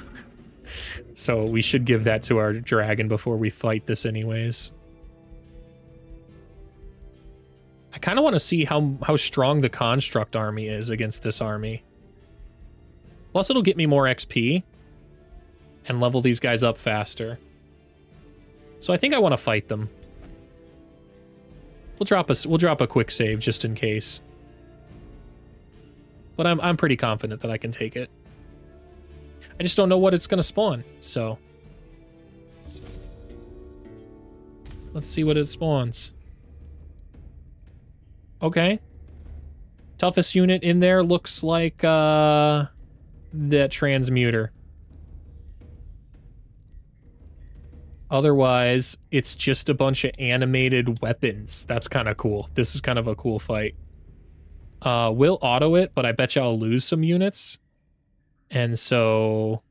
So we should give that to our dragon before we fight this anyways. I kind of want to see how strong the Construct army is against this army. Plus it'll get me more XP and level these guys up faster. So I think I want to fight them. We'll drop a quick save just in case. But I'm pretty confident that I can take it. I just don't know what it's going to spawn, so let's see what it spawns. Okay. Toughest unit in there looks like that transmuter. Otherwise, it's just a bunch of animated weapons. That's kind of cool. This is kind of a cool fight. We'll auto it, but I bet you I'll lose some units. And so...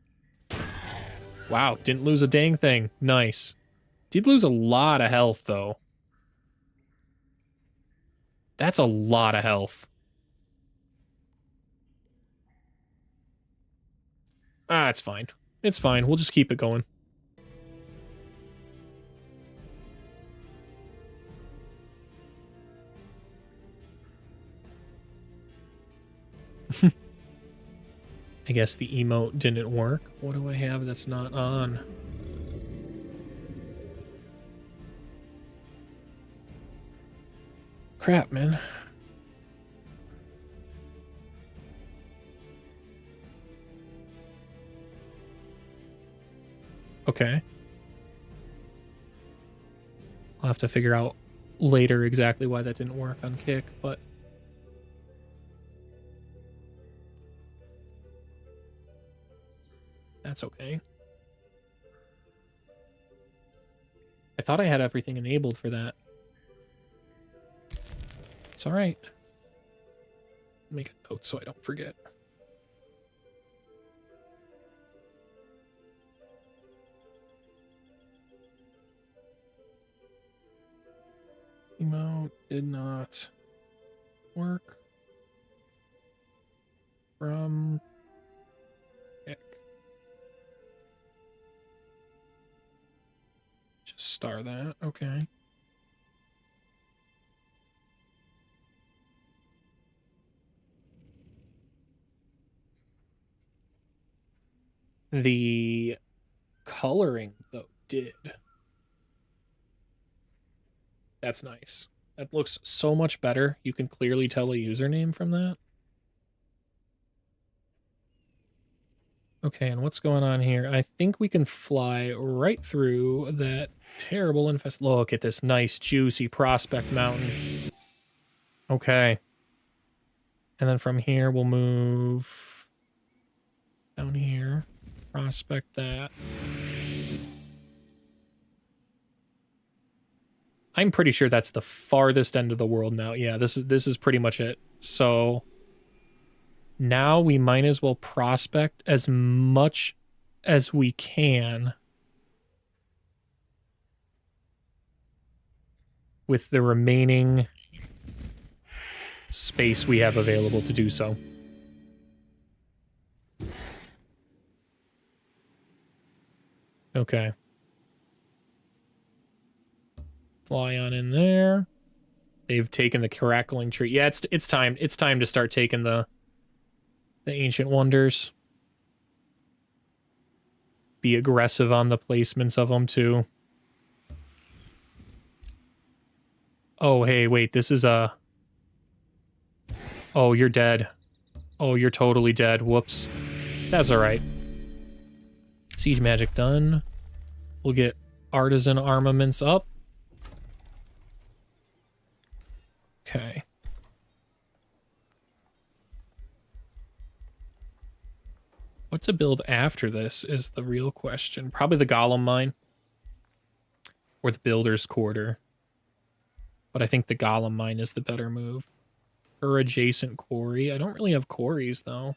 Wow, didn't lose a dang thing. Nice. Did lose a lot of health, though. That's a lot of health. Ah, it's fine. It's fine. We'll just keep it going. I guess the emote didn't work. What do I have that's not on? Crap, man. Okay. I'll have to figure out later exactly why that didn't work on Kick, but... That's okay. I thought I had everything enabled for that. It's alright. Make a note so I don't forget. Emote did not work from Kick. Just star that, okay. The coloring, though, did. That's nice. That looks so much better. You can clearly tell a username from that. Okay, and what's going on here? I think we can fly right through that terrible infest. Look at this nice, juicy prospect mountain. Okay. And then from here, we'll move down here. Prospect that. I'm pretty sure that's the farthest end of the world now. Yeah, this is pretty much it. So now we might as well prospect as much as we can with the remaining space we have available to do so. Okay. Fly on in there. They've taken the crackling tree. Yeah, it's time. It's time to start taking the ancient wonders. Be aggressive on the placements of them too. Oh, hey, wait, this is a... Oh, you're dead. Oh, you're totally dead. Whoops. That's alright. Siege magic done. We'll get artisan armaments up. Okay. What to build after this is the real question. Probably the Golem Mine. Or the Builder's Quarter. But I think the Golem Mine is the better move. Or adjacent quarry. I don't really have quarries, though.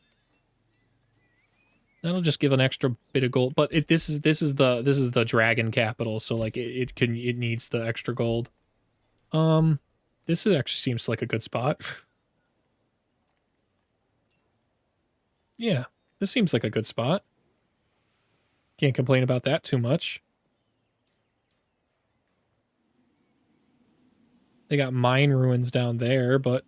That'll just give an extra bit of gold. But this is the dragon capital, so like it needs the extra gold. This actually seems like a good spot. Yeah, this seems like a good spot. Can't complain about that too much. They got mine ruins down there, but...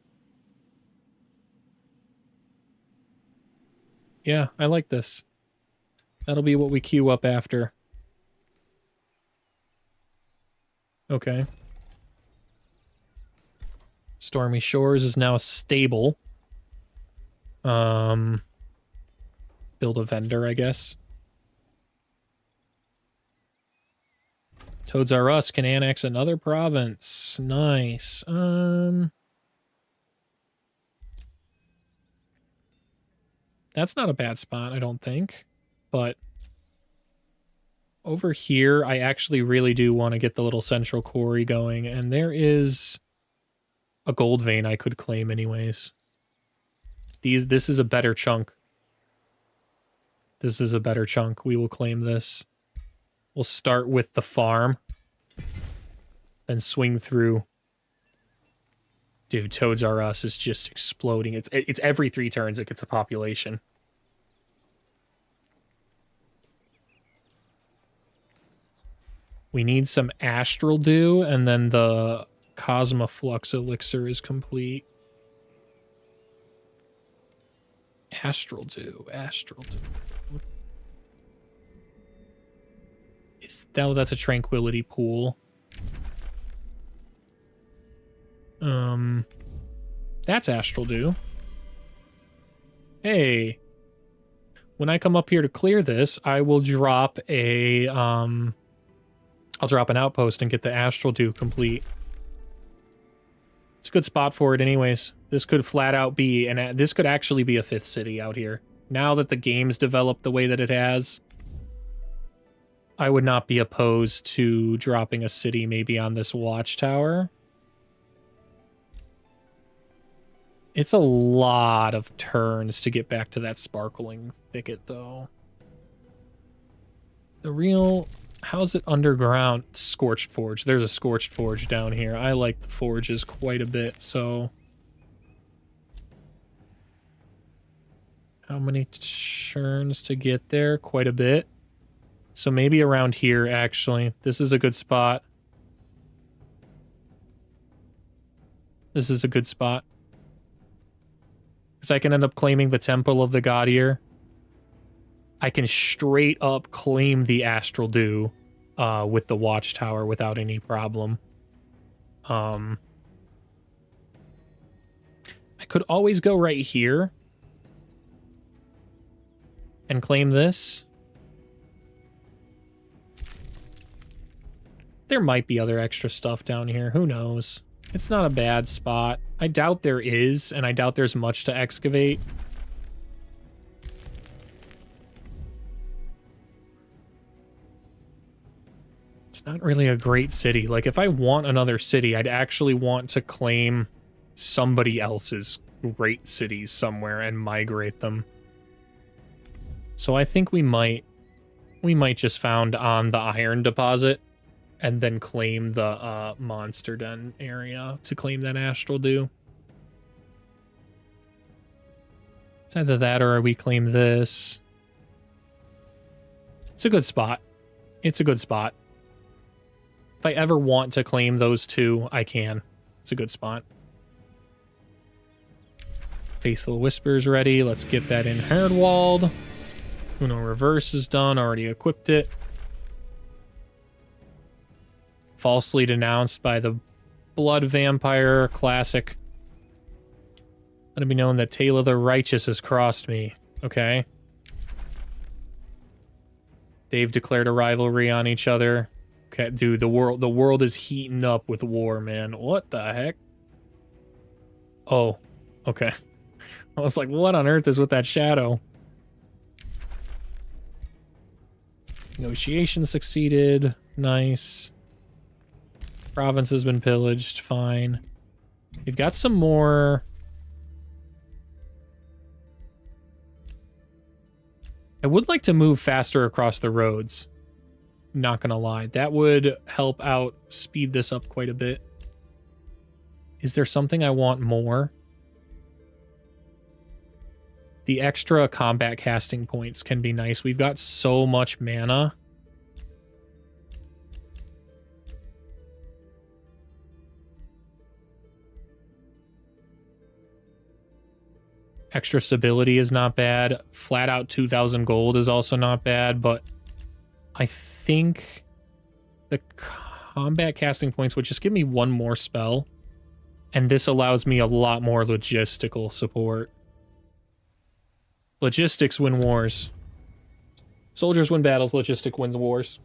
Yeah, I like this. That'll be what we queue up after. Okay. Stormy Shores is now stable. Build a vendor, I guess. Toads R Us can annex another province. Nice. That's not a bad spot, I don't think. But over here, I actually really do want to get the little central quarry going. And there is a gold vein I could claim anyways. This is a better chunk. This is a better chunk. We will claim this. We'll start with the farm. Then swing through. Dude, Toads R Us is just exploding. It's every 3 turns it gets a population. We need some Astral Dew, and then the Cosmoflux Elixir is complete. Astral Dew. That's a Tranquility Pool. That's Astral Dew. Hey. When I come up here to clear this, I will drop a, I'll drop an outpost and get the Astral Dew complete. It's a good spot for it anyways. This could flat out be, and this could actually be a 5th city out here. Now that the game's developed the way that it has, I would not be opposed to dropping a city maybe on this watchtower. It's a lot of turns to get back to that sparkling thicket, though. The real... How's it underground? Scorched Forge. There's a Scorched Forge down here. I like the forges quite a bit, so... How many turns to get there? Quite a bit. So maybe around here, actually. This is a good spot. This is a good spot. Because I can end up claiming the Temple of the God Ear. I can straight up claim the Astral Dew with the Watchtower without any problem. I could always go right here and claim this. There might be other extra stuff down here. Who knows? It's not a bad spot. I doubt there is, and I doubt there's much to excavate. It's not really a great city. Like, if I want another city, I'd actually want to claim somebody else's great cities somewhere and migrate them. So I think we might just found on the iron deposit and then claim the monster den area to claim that Astral Dew. It's either that or we claim this. It's a good spot. It's a good spot. If I ever want to claim those two, I can. It's a good spot. Faithful Whisper's ready. Let's get that in Herdwald. Uno Reverse is done. Already equipped it. Falsely denounced by the Blood Vampire. Classic. Let it be known that Tale of the Righteous has crossed me. Okay. They've declared a rivalry on each other. Okay, dude, the world is heating up with war, man. What the heck? Oh, okay. I was like, what on earth is with that shadow? Negotiation succeeded. Nice. Province has been pillaged. Fine. We've got some more... I would like to move faster across the roads. Not gonna lie. That would help out speed this up quite a bit. Is there something I want more? The extra combat casting points can be nice. We've got so much mana. Extra stability is not bad. Flat out 2,000 gold is also not bad, but I think the combat casting points would just give me one more spell, and this allows me a lot more logistical support. Logistics win wars. Soldiers win battles, logistic wins wars.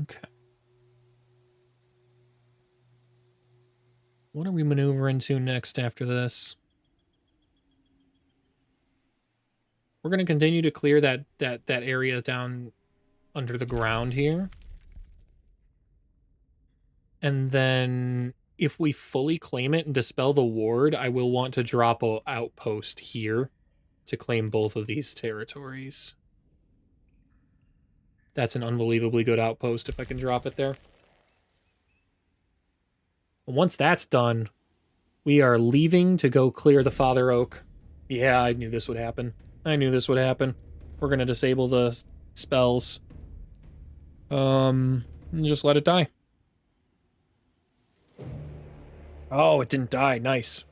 Okay. What are we maneuvering to next after this? We're going to continue to clear that area down under the ground here. And then if we fully claim it and dispel the ward, I will want to drop a outpost here to claim both of these territories. That's an unbelievably good outpost if I can drop it there. Once that's done, we are leaving to go clear the Father Oak. Yeah, I knew this would happen. I knew this would happen. We're going to disable the spells. Just let it die. Oh, it didn't die. Nice.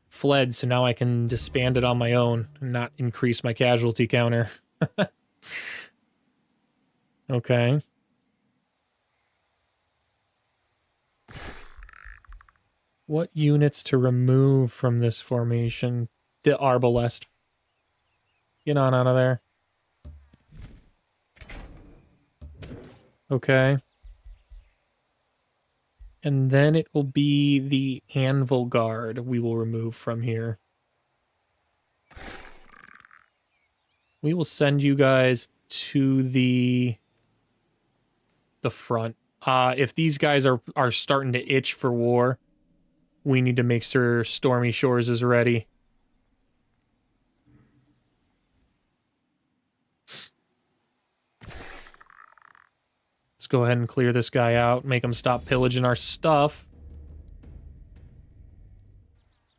Fled, so now I can disband it on my own and not increase my casualty counter. Okay. What units to remove from this formation? The Arbalest. Get on out of there. Okay. And then it will be the Anvil Guard we will remove from here. We will send you guys to the front. If these guys are starting to itch for war, we need to make sure Stormy Shores is ready. Let's go ahead and clear this guy out, make him stop pillaging our stuff.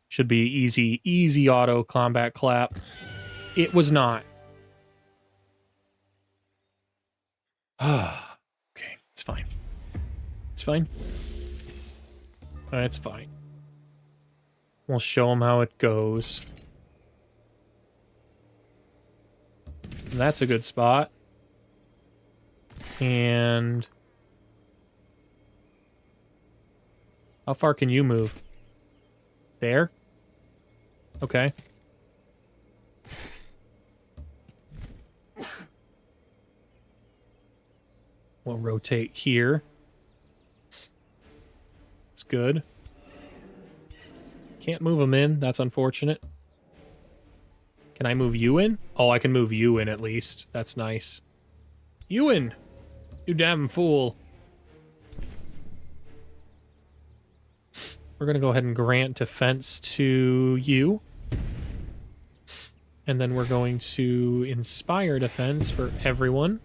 Should be easy auto combat clap. It was not. Okay, it's fine. It's fine. It's fine. We'll show him how it goes. And that's a good spot. And how far can you move? There? Okay. We'll rotate here. It's good. Can't move him in. That's unfortunate. Can I move you in? Oh, I can move you in at least. That's nice. You in! You damn fool. We're going to go ahead and grant defense to you. And then we're going to inspire defense for everyone.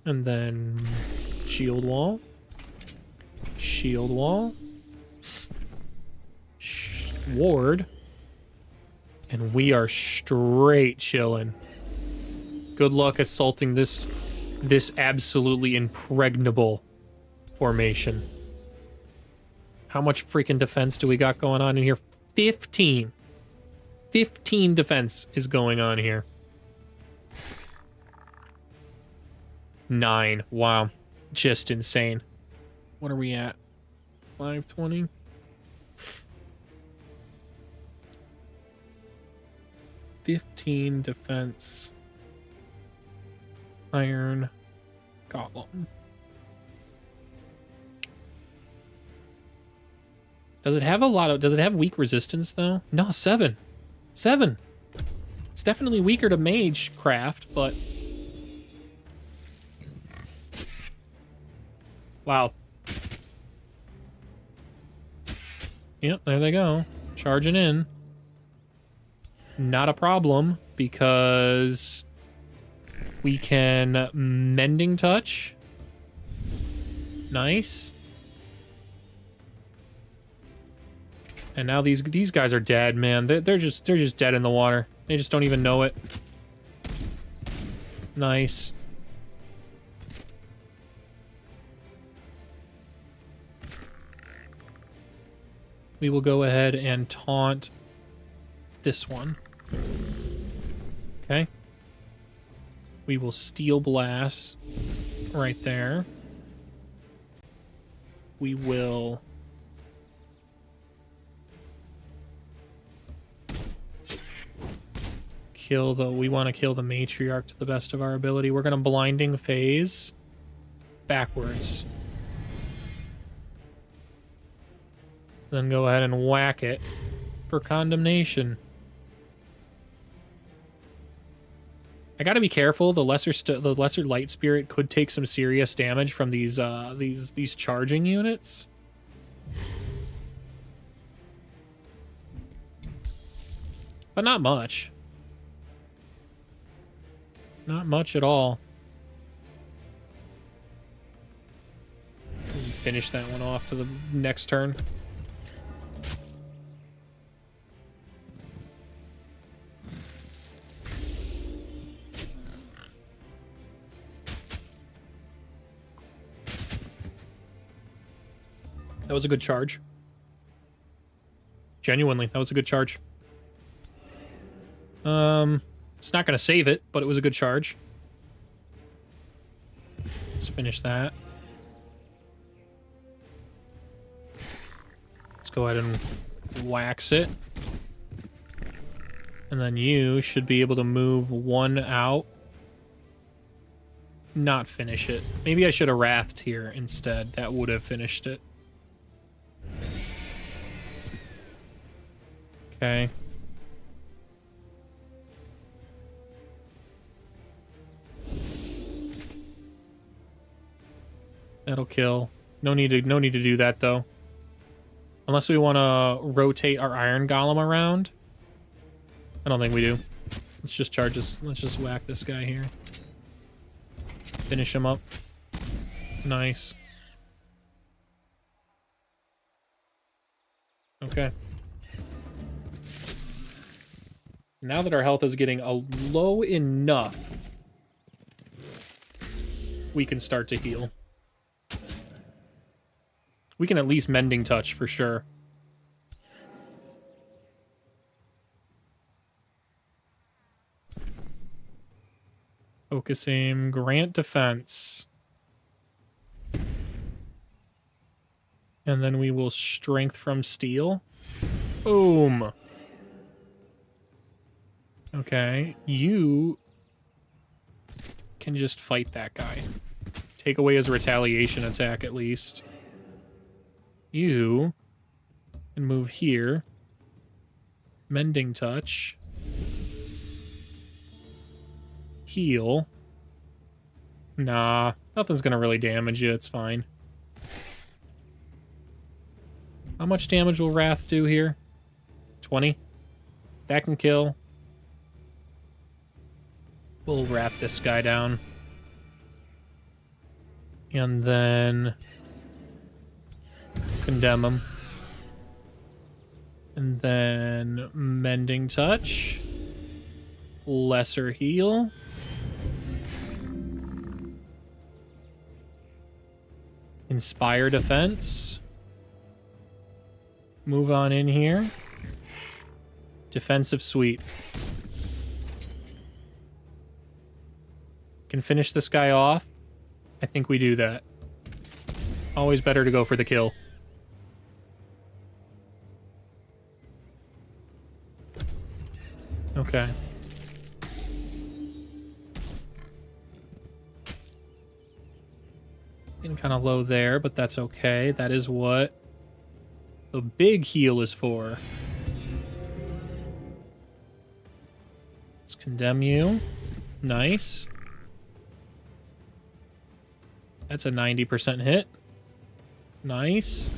And then shield wall. Shield wall. Ward. And we are straight chilling. Good luck assaulting this absolutely impregnable formation. How much freaking defense do we got going on in here? 15. 15 defense is going on here. 9. Wow. Just insane. What are we at? 520? $15 defense. Iron Golem. Does it have weak resistance though? No, 7. 7. It's definitely weaker to mage craft, but wow. Yep, there they go. Charging in. Not a problem because we can Mending Touch. Nice. And now these guys are dead, man. They're just dead in the water. They just don't even know it. Nice. We will go ahead and taunt this one. Okay. We will Steel Blast right there. We will we want to kill the Matriarch to the best of our ability. We're going to Blinding Phase backwards. Then go ahead and whack it for Condemnation. I gotta be careful. The lesser light spirit could take some serious damage from these charging units. But not much. Not much at all. Finish that one off to the next turn. That was a good charge. Genuinely, that was a good charge. It's not going to save it, but it was a good charge. Let's finish that. Let's go ahead and wax it. And then you should be able to move one out. Not finish it. Maybe I should have wrathed here instead. That would have finished it. Okay. That'll kill. No need to do that though. Unless we want to rotate our iron golem around. I don't think we do. Let's just charge this. Let's just whack this guy here. Finish him up. Nice. Okay. Now that our health is getting low enough, we can start to heal. We can at least mending touch for sure. Focus aim, grant defense. And then we will strength from steel. Boom. Okay, you can just fight that guy. Take away his retaliation attack at least. You can move here. Mending touch. Heal. Nah, nothing's gonna really damage you, it's fine. How much damage will Wrath do here? 20? That can kill. We'll wrap this guy down. And then condemn him. And then mending touch. Lesser heal. Inspire defense. Move on in here. Defensive sweep. Can finish this guy off. I think we do that. Always better to go for the kill. Okay. Getting kind of low there, but that's okay. That is what the big heal is for. Let's condemn you. Nice. That's a 90% hit. Nice.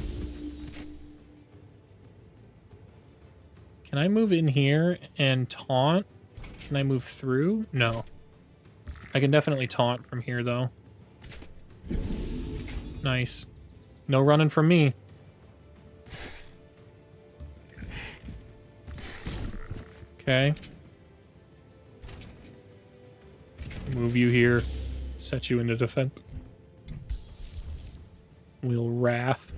Can I move in here and taunt? Can I move through? No. I can definitely taunt from here, though. Nice. No running from me. Okay. Move you here. Set you into defense. We'll Wrath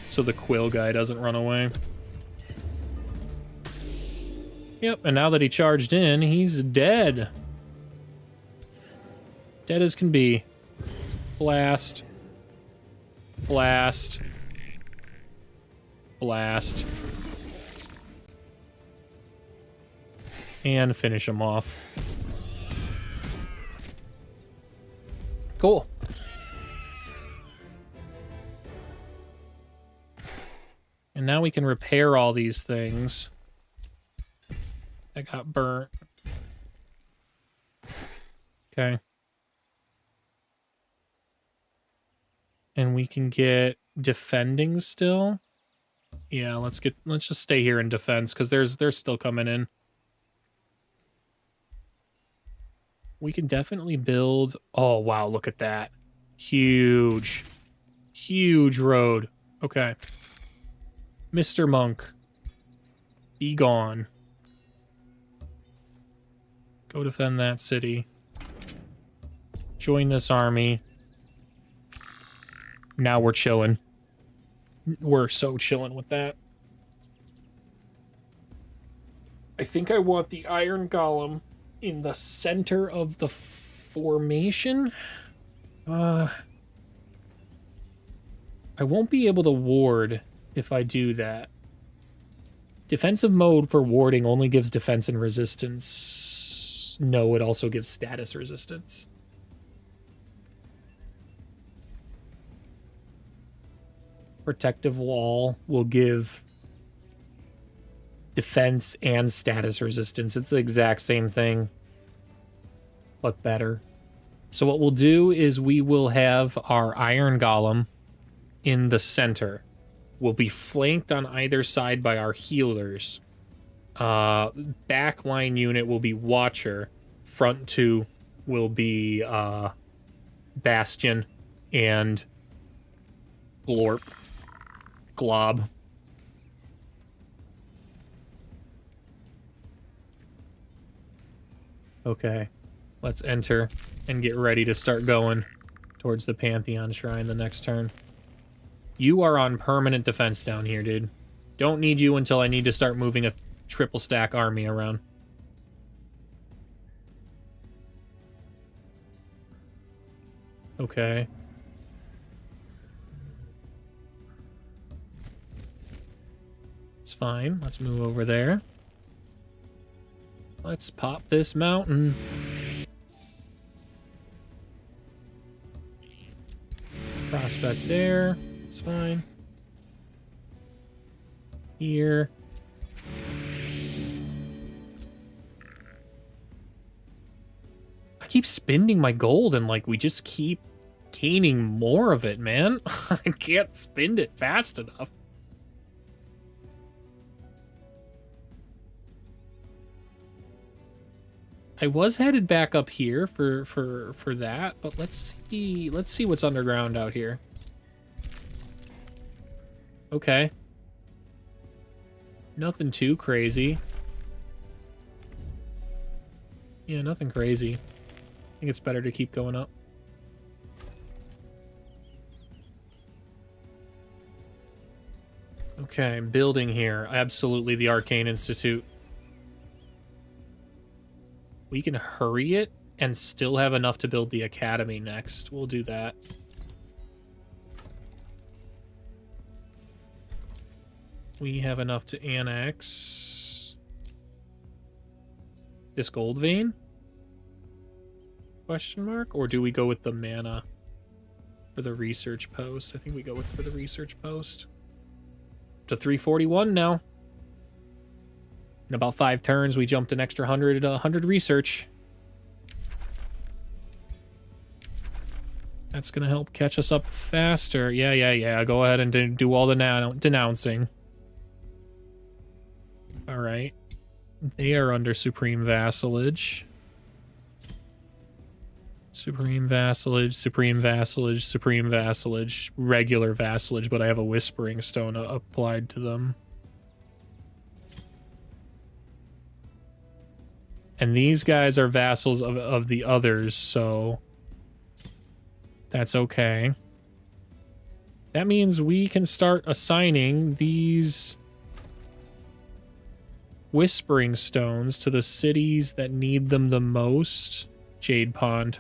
so the Quill guy doesn't run away. Yep, and now that he charged in, he's dead. Dead as can be. Blast. Blast. Blast. And finish him off. Cool. And now we can repair all these things that got burnt. Okay. And we can get defending still. Yeah, let's just stay here in defense because they're still coming in. We can definitely build. Oh wow, look at that. Huge. Huge road. Okay. Mr. Monk. Be gone. Go defend that city. Join this army. Now we're chilling. We're so chilling with that. I think I want the Iron Golem in the center of the formation. I won't be able to ward if I do that. Defensive mode for warding only gives defense and resistance. No, it also gives status resistance. Protective wall will give defense and status resistance. It's the exact same thing, but better. So what we'll do is we will have our Iron Golem in the center. We'll be flanked on either side by our healers. Backline unit will be Watcher. Front two will be Bastion and Glob. Okay, let's enter and get ready to start going towards the Pantheon Shrine the next turn. You are on permanent defense down here, dude. Don't need you until I need to start moving a triple stack army around. Okay. It's fine. Let's move over there. Let's pop this mountain. Prospect there. It's fine. Here. I keep spending my gold and like we just keep gaining more of it, man. I can't spend it fast enough. I was headed back up here for that, but let's see what's underground out here. Okay. Nothing too crazy. Yeah, nothing crazy. I think it's better to keep going up. Okay, building here. Absolutely the Arcane Institute. We can hurry it and still have enough to build the academy next. We'll do that. We have enough to annex this gold vein? Question mark? Or do we go with the mana for the research post? I think we go for the research post. To 341 now. In about 5 turns, we jumped an extra 100 research. That's going to help catch us up faster. Yeah. Go ahead and do all the denouncing. All right. They are under Supreme Vassalage. Supreme Vassalage, Supreme Vassalage, Supreme Vassalage. Regular Vassalage, but I have a Whispering Stone applied to them. And these guys are vassals of the others, so that's okay. That means we can start assigning these Whispering Stones to the cities that need them the most. Jade Pond.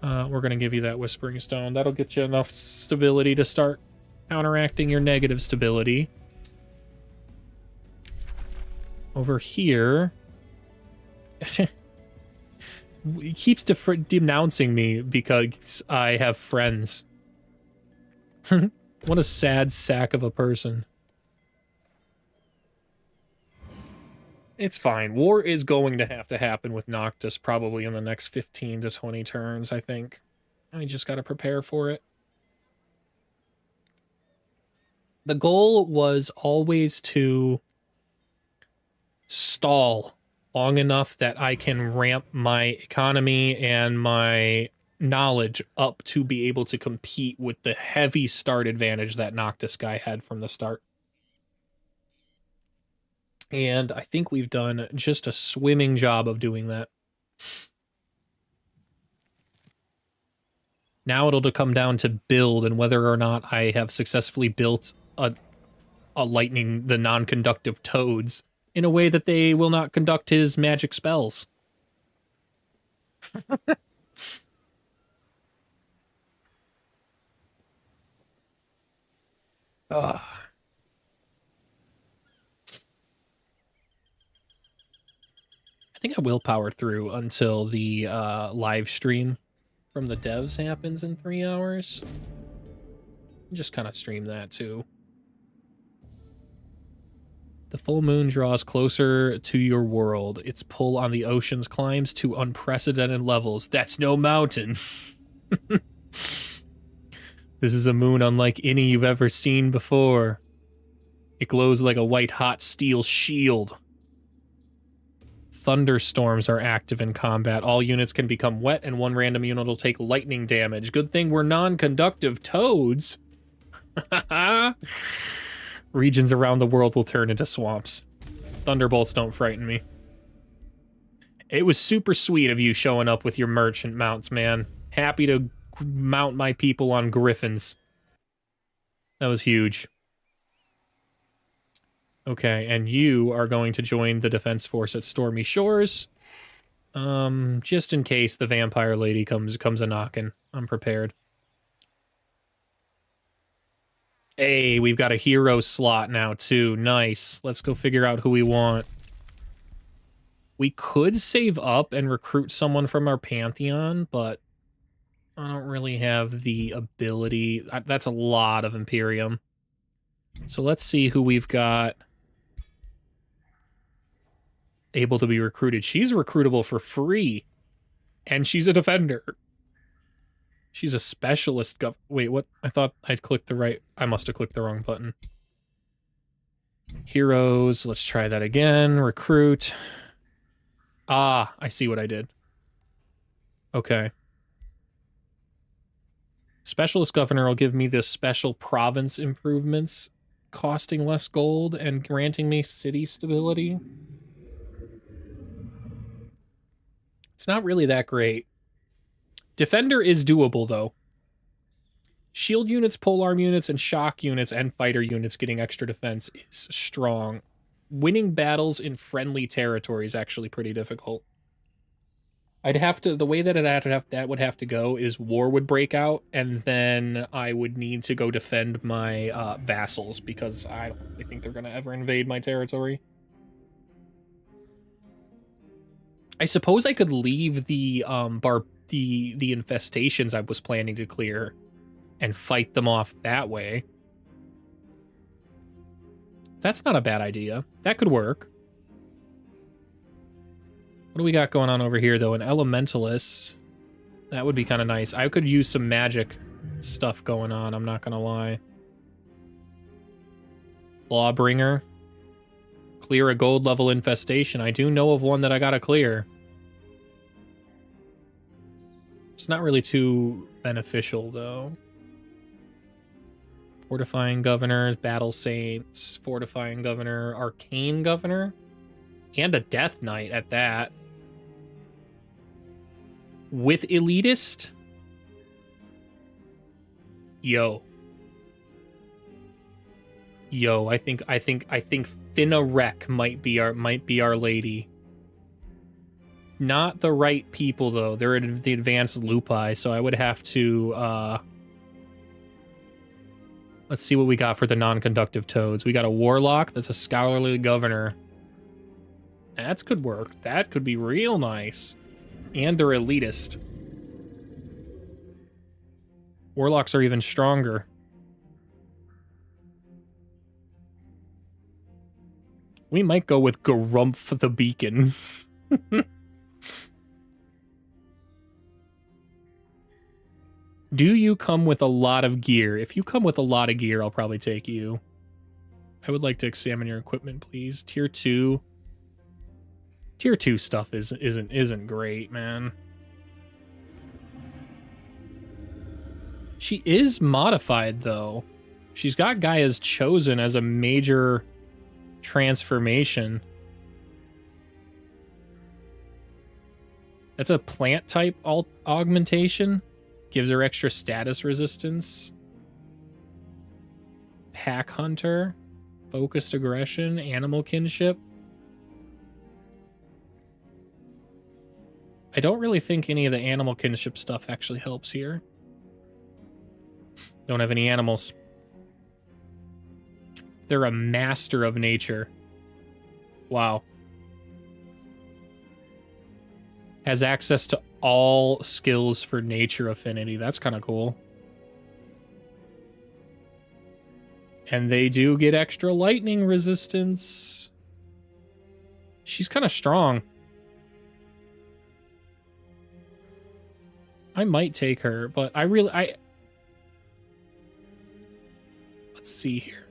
We're going to give you that Whispering Stone. That'll get you enough stability to start counteracting your negative stability. Over here, he keeps denouncing me because I have friends. What a sad sack of a person. It's fine. War is going to have to happen with Noctis probably in the next 15 to 20 turns, I think. I just got to prepare for it. The goal was always to stall long enough that I can ramp my economy and my knowledge up to be able to compete with the heavy start advantage that Noctis guy had from the start. And I think we've done just a swimming job of doing that. Now it'll come down to build and whether or not I have successfully built a lightning, the non-conductive toads, in a way that they will not conduct his magic spells. Ugh. I think I will power through until the live stream from the devs happens in 3 hours. Just kind of stream that too. The full moon draws closer to your world. Its pull on the oceans climbs to unprecedented levels. That's no mountain. This is a moon unlike any you've ever seen before. It glows like a white hot steel shield. Thunderstorms are active in combat. All units can become wet and one random unit will take lightning damage. Good thing we're non-conductive toads. Regions around the world will turn into swamps. Thunderbolts don't frighten me. It was super sweet of you showing up with your merchant mounts, man. Happy to mount my people on griffins. That was huge. Okay, and you are going to join the defense force at Stormy Shores. Just in case the vampire lady comes a-knocking. I'm prepared. Hey, we've got a hero slot now, too. Nice. Let's go figure out who we want. We could save up and recruit someone from our Pantheon, but I don't really have the ability. That's a lot of Imperium. So let's see who we've got able to be recruited. She's recruitable for free, and she's a defender. She's a specialist wait, what? I thought I'd clicked the right... I must have clicked the wrong button. Heroes. Let's try that again. Recruit. Ah, I see what I did. Okay. Specialist Governor will give me this special province improvements, costing less gold and granting me city stability. It's not really that great. Defender is doable, though. Shield units, polearm units, and shock units and fighter units getting extra defense is strong. Winning battles in friendly territory is actually pretty difficult. I'd have to... The way that that would have to go is war would break out, and then I would need to go defend my vassals, because I don't really think they're going to ever invade my territory. I suppose I could leave the the infestations I was planning to clear and fight them off that way. That's not a bad idea. That could work. What do we got going on over here, though? An elementalist. That would be kind of nice. I could use some magic stuff going on, I'm not going to lie. Lawbringer. Clear a gold level infestation. I do know of one that I got to clear. It's not really too beneficial, though. Fortifying Governors, Battle Saints, Fortifying Governor, Arcane Governor, and a Death Knight at that. With Elitist? Yo, I think Finarek might be our lady. Not the right people, though. They're the advanced Lupi, so I would have to, let's see what we got for the non-conductive toads. We got a Warlock that's a Scholarly Governor. That could work. That could be real nice. And they're elitist. Warlocks are even stronger. We might go with Garumph the Beacon. Do you come with a lot of gear? If you come with a lot of gear, I'll probably take you. I would like to examine your equipment, please. Tier 2. Tier 2 stuff isn't great, man. She is modified, though. She's got Gaia's Chosen as a major transformation. That's a plant type augmentation. Gives her extra status resistance. Pack Hunter. Focused aggression. Animal kinship. I don't really think any of the animal kinship stuff actually helps here. Don't have any animals. They're a master of nature. Wow. Has access to all skills for nature affinity. That's kind of cool. And they do get extra lightning resistance. She's kind of strong. I might take her, but let's see here.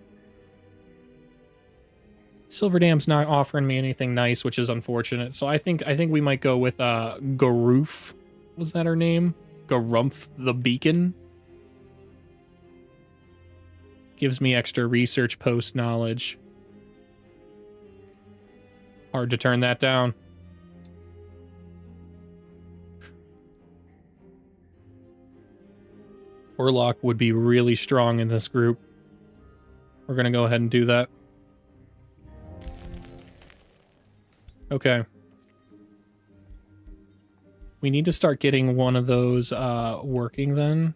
Silverdam's not offering me anything nice, which is unfortunate. So I think we might go with Garoof. Was that her name? Garumph the Beacon. Gives me extra research post knowledge. Hard to turn that down. Orlock would be really strong in this group. We're going to go ahead and do that. Okay. We need to start getting one of those working then.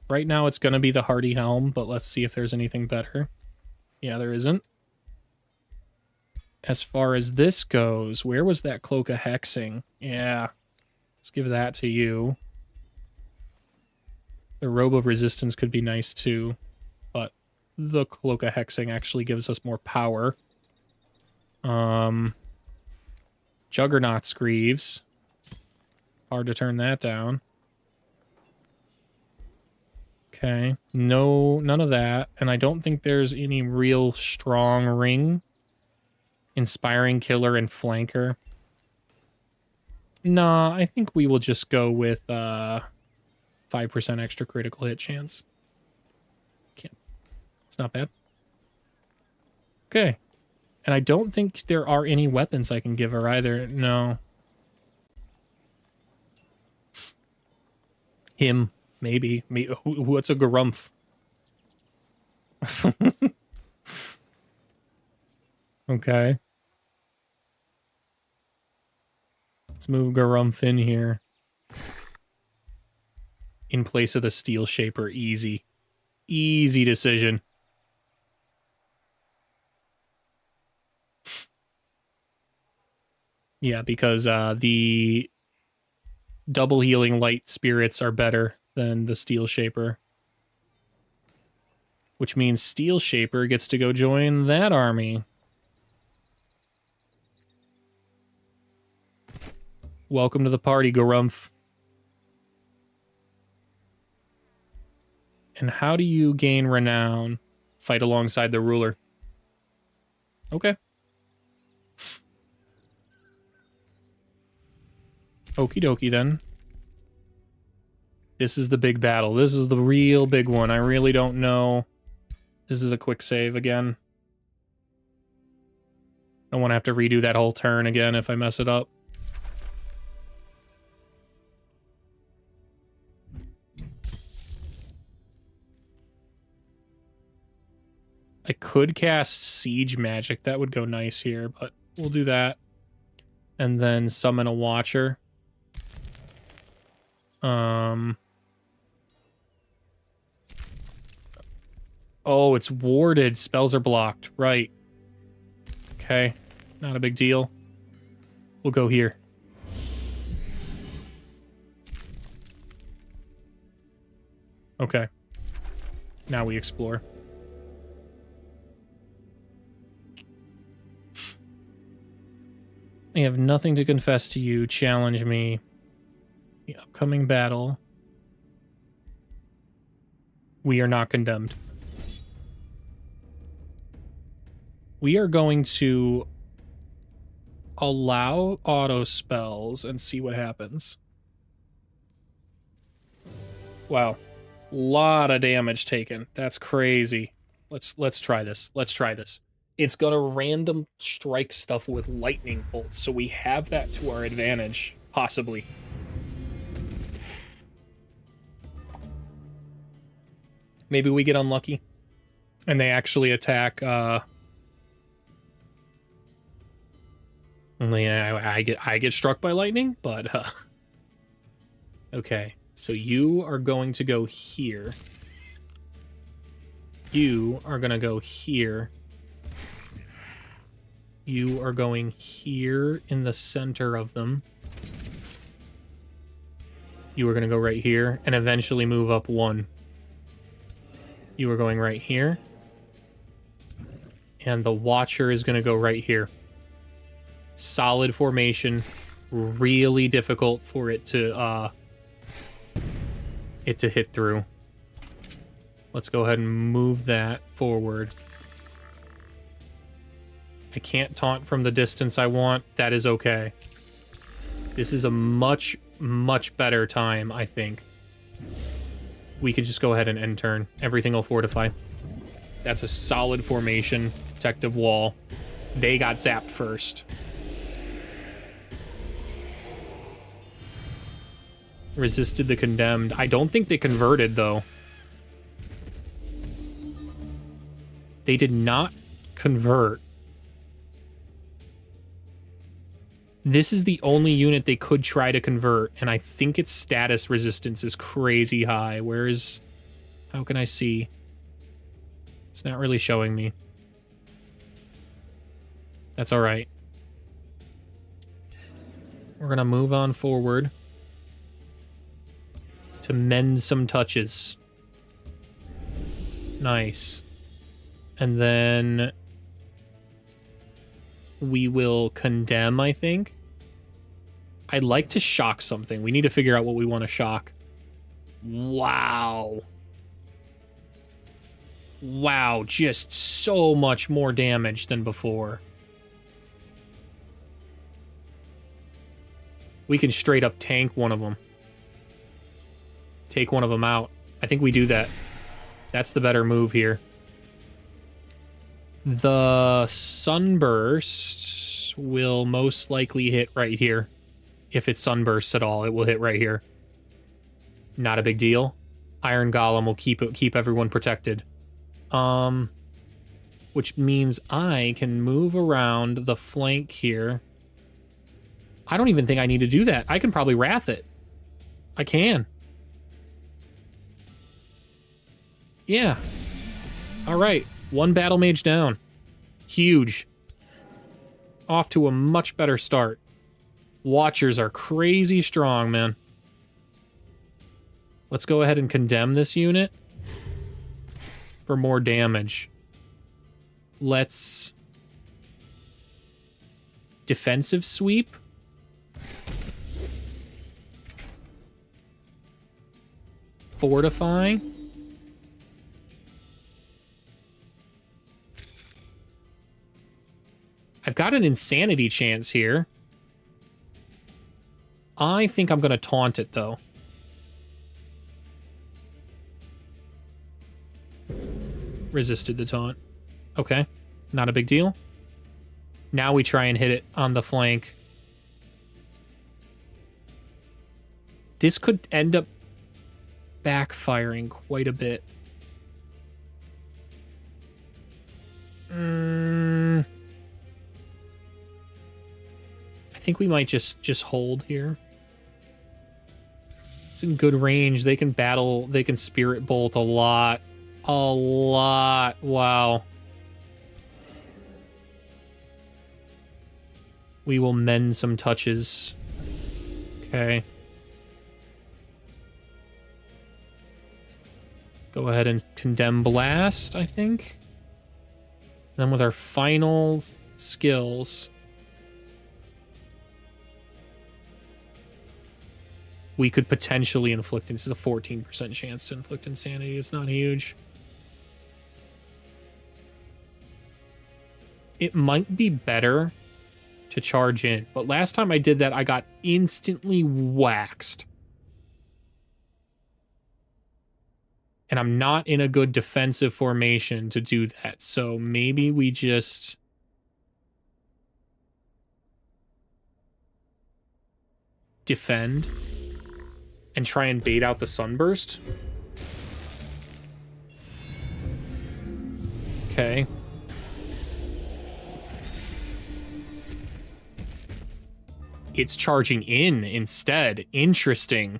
Right now it's going to be the Hardy Helm, but let's see if there's anything better. Yeah, there isn't. As far as this goes, where was that Cloak of Hexing? Yeah, let's give that to you. The Robe of Resistance could be nice too, but the Cloak of Hexing actually gives us more power. Juggernaut Screeves. Hard to turn that down. Okay. No, none of that. And I don't think there's any real strong ring. Inspiring Killer and Flanker. Nah, I think we will just go with 5% extra critical hit chance. Can't. It's not bad. Okay. And I don't think there are any weapons I can give her either. No. Him. Maybe. What's a Garumph? Okay. Let's move Garumph in here. In place of the Steel Shaper. Easy. Easy decision. Yeah, because the double healing light spirits are better than the Steel Shaper. Which means Steel Shaper gets to go join that army. Welcome to the party, Garumph. And how do you gain renown? Fight alongside the ruler. Okay. Okie dokie then. This is the big battle. This is the real big one. I really don't know. This is a quick save again. I don't want to have to redo that whole turn again if I mess it up. I could cast Siege Magic. That would go nice here, but we'll do that. And then summon a Watcher. Oh, it's warded. Spells are blocked. Right. Okay. Not a big deal. We'll go here. Okay. Now we explore. I have nothing to confess to you. Challenge me. The upcoming battle. We are not condemned. We are going to allow auto spells and see what happens. Wow. Lot of damage taken. That's crazy. Let's try this. Let's try this. It's gonna random strike stuff with lightning bolts, so we have that to our advantage, possibly. Maybe we get unlucky and they actually attack only I get struck by lightning, but okay. So you are going to go here. You are going to go here. You are going here in the center of them. You are going to go right here and eventually move up one. You are going right here. And the Watcher is going to go right here. Solid formation. Really difficult for it to hit through. Let's go ahead and move that forward. I can't taunt from the distance I want. That is okay. This is a much, much better time, I think. We could just go ahead and end turn. Everything will fortify. That's a solid formation. Protective wall. They got zapped first. Resisted the condemned. I don't think they converted, though. They did not convert. This is the only unit they could try to convert, and I think its status resistance is crazy high. Where's... How can I see? It's not really showing me. That's alright. We're gonna move on forward to mend some touches. Nice. And then we will condemn, I think. I'd like to shock something. We need to figure out what we want to shock. Wow. Wow, just so much more damage than before. We can straight up tank one of them. Take one of them out. I think we do that. That's the better move here. The Sunburst will most likely hit right here. If it sunbursts at all, it will hit right here. Not a big deal. Iron Golem will keep everyone protected. Which means I can move around the flank here. I don't even think I need to do that. I can probably Wrath it. I can. Yeah. All right. One battle mage down. Huge. Off to a much better start. Watchers are crazy strong, man. Let's go ahead and condemn this unit for more damage. Let's defensive sweep. Fortify. I've got an insanity chance here. I think I'm going to taunt it, though. Resisted the taunt. Okay. Not a big deal. Now we try and hit it on the flank. This could end up backfiring quite a bit. I think we might just hold here. It's in good range. They can battle. They can Spirit Bolt a lot. A lot. Wow. We will mend some touches. Okay. Go ahead and condemn Blast, I think. Then with our final skills... we could potentially inflict. This is a 14% chance to inflict insanity. It's not huge. It might be better to charge in, but last time I did that, I got instantly waxed. And I'm not in a good defensive formation to do that, so maybe we just... defend and try and bait out the sunburst. Okay. It's charging in instead. Interesting.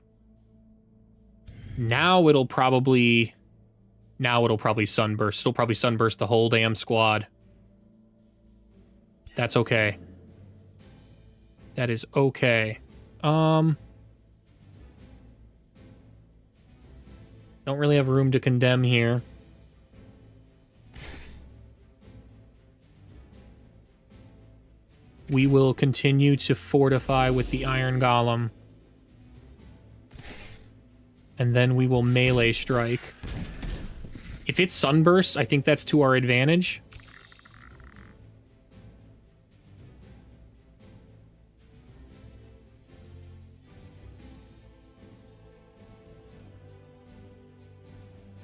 Now it'll probably sunburst. It'll probably sunburst the whole damn squad. That's okay. That is okay. Don't really have room to condemn here. We will continue to fortify with the Iron Golem. And then we will melee strike. If it's sunburst, I think that's to our advantage.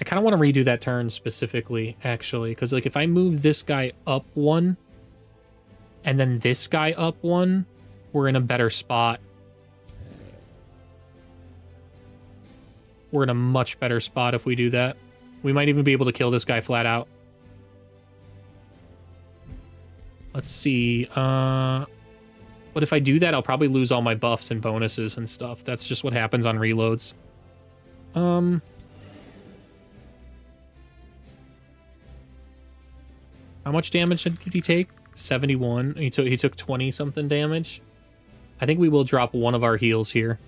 I kind of want to redo that turn specifically, actually, because like if I move this guy up one and then this guy up one, we're in a better spot. We're in a much better spot if we do that. We might even be able to kill this guy flat out. Let's see. But if I do that, I'll probably lose all my buffs and bonuses and stuff. That's just what happens on reloads. How much damage did he take? 71. He took 20 something damage. I think we will drop one of our heals here.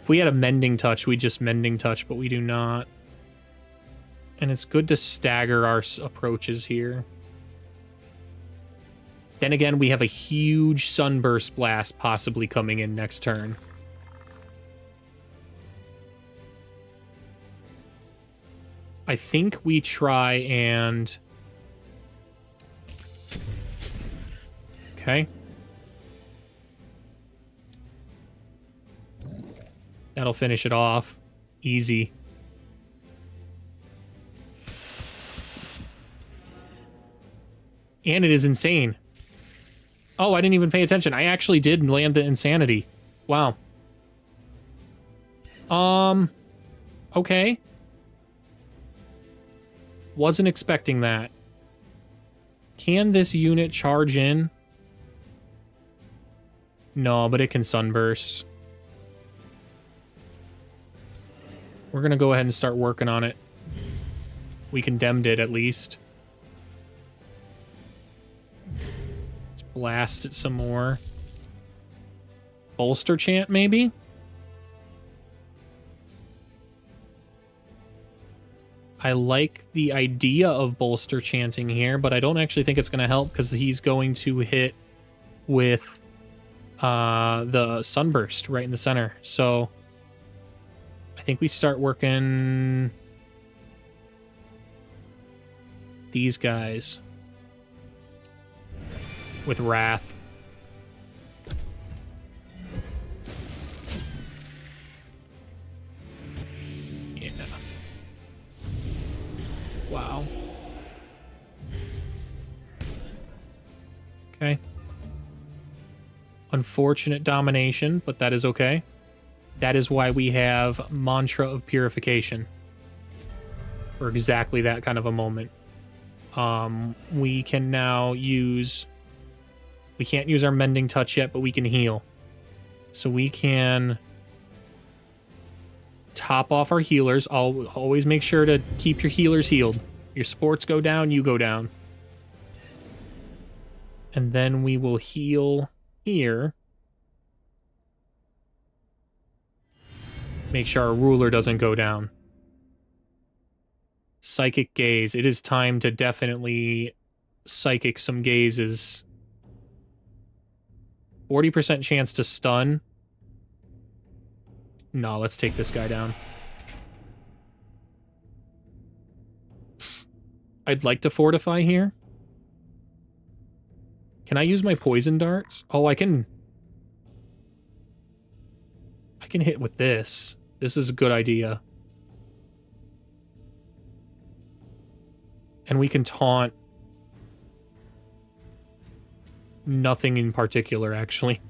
If we had a mending touch, we just mending touch, but we do not. And it's good to stagger our approaches here. Then again, we have a huge sunburst blast possibly coming in next turn. I think we try and... Okay. That'll finish it off. Easy. And it is insane. Oh, I didn't even pay attention. I actually did land the insanity. Wow. Okay. Wasn't expecting that. Can this unit charge in? No, but it can sunburst. We're gonna go ahead and start working on it. We condemned it, at least. Let's blast it some more. Bolster chant, maybe? I like the idea of bolster chanting here, but I don't actually think it's going to help because he's going to hit with the sunburst right in the center. So I think we start working these guys with Wrath. Wow. Okay. Unfortunate domination, but that is okay. That is why we have Mantra of Purification. For exactly that kind of a moment. We can now use... We can't use our Mending Touch yet, but we can heal. So we can... top off our healers. Always make sure to keep your healers healed. Your supports go down, you go down. And then we will heal here. Make sure our ruler doesn't go down. Psychic Gaze. It is time to definitely psychic some gazes. 40% chance to stun. No, let's take this guy down. I'd like to fortify here. Can I use my poison darts? Oh, I can hit with this. This is a good idea. And we can taunt. Nothing in particular, actually.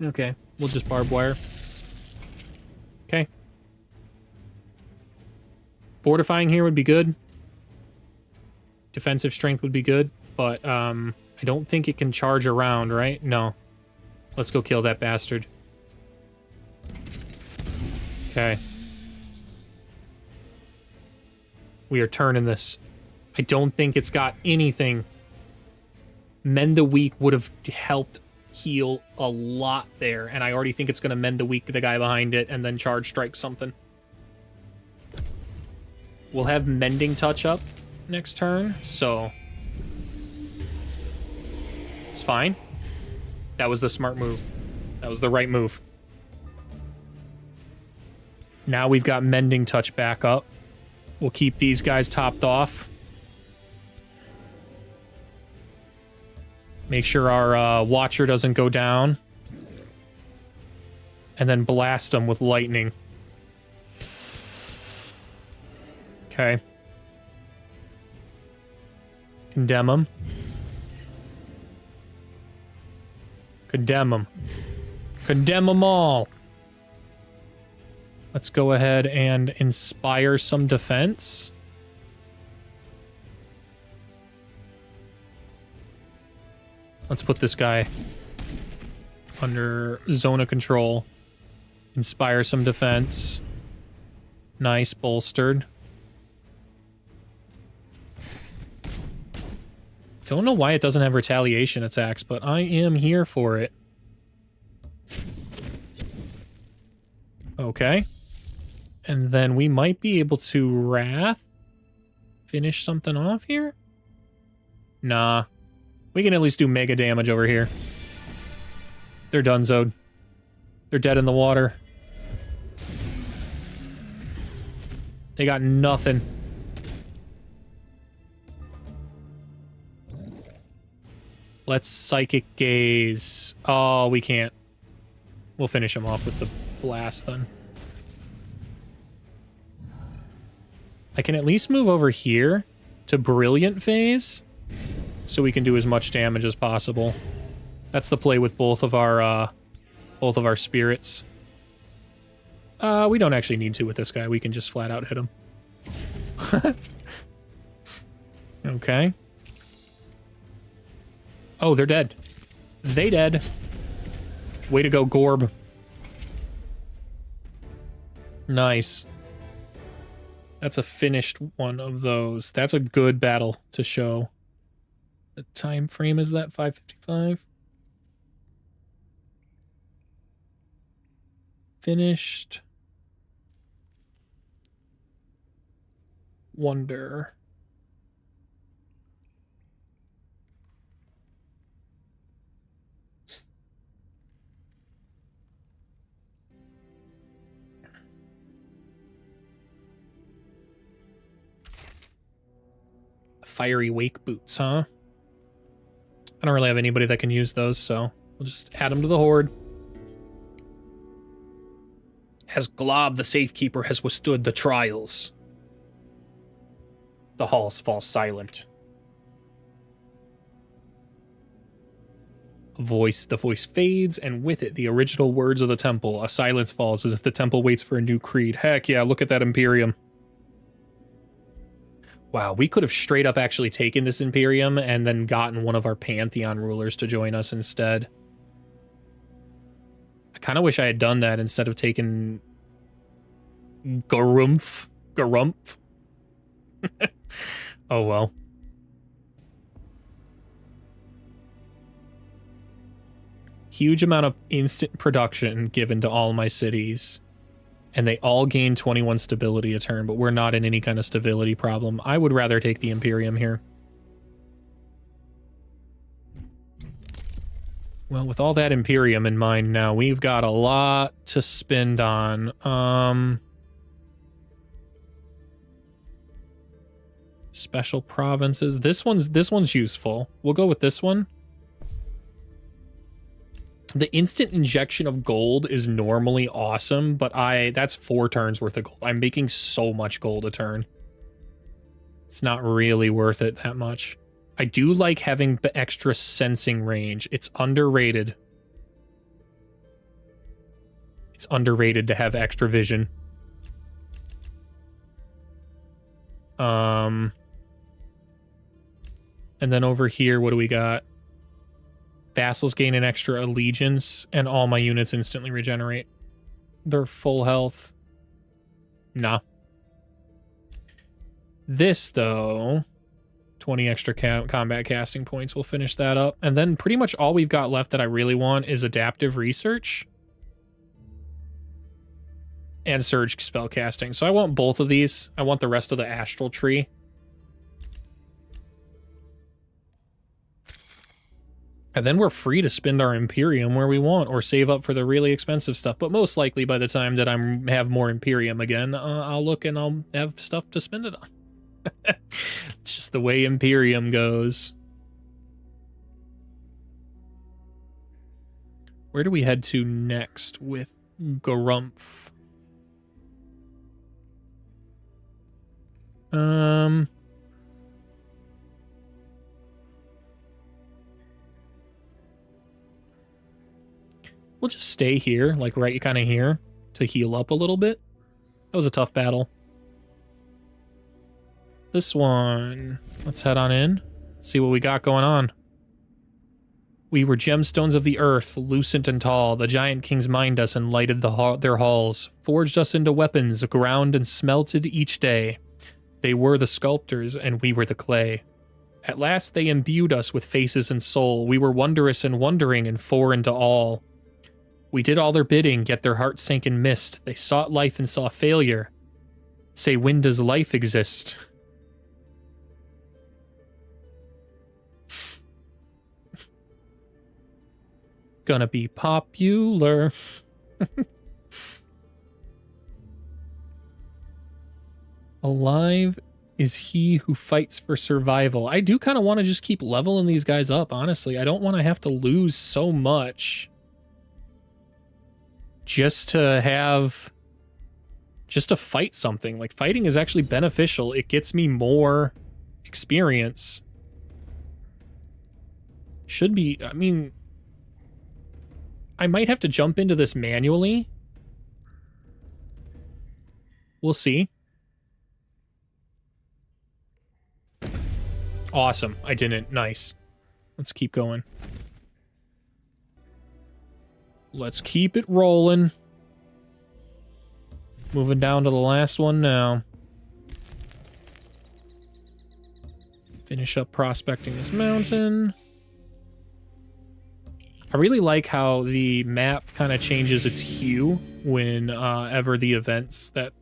Okay, we'll just barbed wire. Okay. Fortifying here would be good. Defensive strength would be good, but I don't think it can charge around, right? No. Let's go kill that bastard. Okay. We are turning this. I don't think it's got anything. Mend the Weak would have helped heal a lot there, and I already think it's going to mend the weak the guy behind it and then charge strike something. We'll have Mending Touch up next turn, so it's fine. That was the smart move. That was the right move. Now we've got Mending Touch back up. We'll keep these guys topped off. Make sure our Watcher doesn't go down. And then blast them with lightning. Okay. Condemn them. Condemn them. Condemn them all. Let's go ahead and inspire some defense. Let's put this guy under zone of control. Inspire some defense. Nice, bolstered. Don't know why it doesn't have retaliation attacks, but I am here for it. Okay. And then we might be able to Wrath. Finish something off here? Nah. We can at least do mega damage over here. They're donezoed. They're dead in the water. They got nothing. Let's Psychic Gaze. Oh, we can't. We'll finish him off with the blast then. I can at least move over here to Brilliant Phase so we can do as much damage as possible. That's the play with both of our spirits. We don't actually need to with this guy. We can just flat out hit him. Okay. Oh, they're dead. They dead. Way to go, Gorb. Nice. That's a finished one of those. That's a good battle to show. The time frame is that 5:55? Finished. Wonder. Fiery Wake Boots, huh? I don't really have anybody that can use those, so we'll just add them to the horde. Has Glob the Safekeeper has withstood the trials? The halls fall silent. The voice fades, and with it, the original words of the temple. A silence falls as if the temple waits for a new creed. Heck yeah, look at that Imperium. Wow, we could have straight up actually taken this Imperium and then gotten one of our Pantheon rulers to join us instead. I kind of wish I had done that instead of taking Garumph. Oh well. Huge amount of instant production given to all my cities. And they all gain 21 stability a turn, but we're not in any kind of stability problem. I would rather take the Imperium here. Well, with all that Imperium in mind now, we've got a lot to spend on. Special provinces. This one's useful. We'll go with this one. The instant injection of gold is normally awesome, but that's 4 turns worth of gold. I'm making so much gold a turn. It's not really worth it that much. I do like having the extra sensing range. It's underrated. It's underrated to have extra vision. And then over here, what do we got? Vassals gain an extra allegiance, and all my units instantly regenerate. They're full health. Nah. This, though, 20 extra combat casting points will finish that up. And then pretty much all we've got left that I really want is adaptive research and surge spell casting. So I want both of these. I want the rest of the astral tree. And then we're free to spend our Imperium where we want or save up for the really expensive stuff. But most likely by the time that I have more Imperium again, I'll look and I'll have stuff to spend it on. It's just the way Imperium goes. Where do we head to next with Garumph? We'll just stay here, like right kind of here, to heal up a little bit. That was a tough battle. This one, let's head on in, see what we got going on. We were gemstones of the earth, lucent and tall. The giant kings mined us and lighted their halls, forged us into weapons, ground and smelted each day. They were the sculptors, and we were the clay. At last they imbued us with faces and soul. We were wondrous and wondering and foreign to all. We did all their bidding, yet their hearts sank in mist. They sought life and saw failure. Say, when does life exist? Gonna be popular. Alive is he who fights for survival. I do kind of want to just keep leveling these guys up, honestly. I don't want to have to lose so much just to fight something. Like, fighting is actually beneficial. It gets me more experience. Should be, I mean, I might have to jump into this manually. We'll see. Awesome. I didn't. Nice. Let's keep going. Let's keep it rolling. Moving down to the last one now. Finish up prospecting this mountain. I really like how the map kind of changes its hue when ever the events that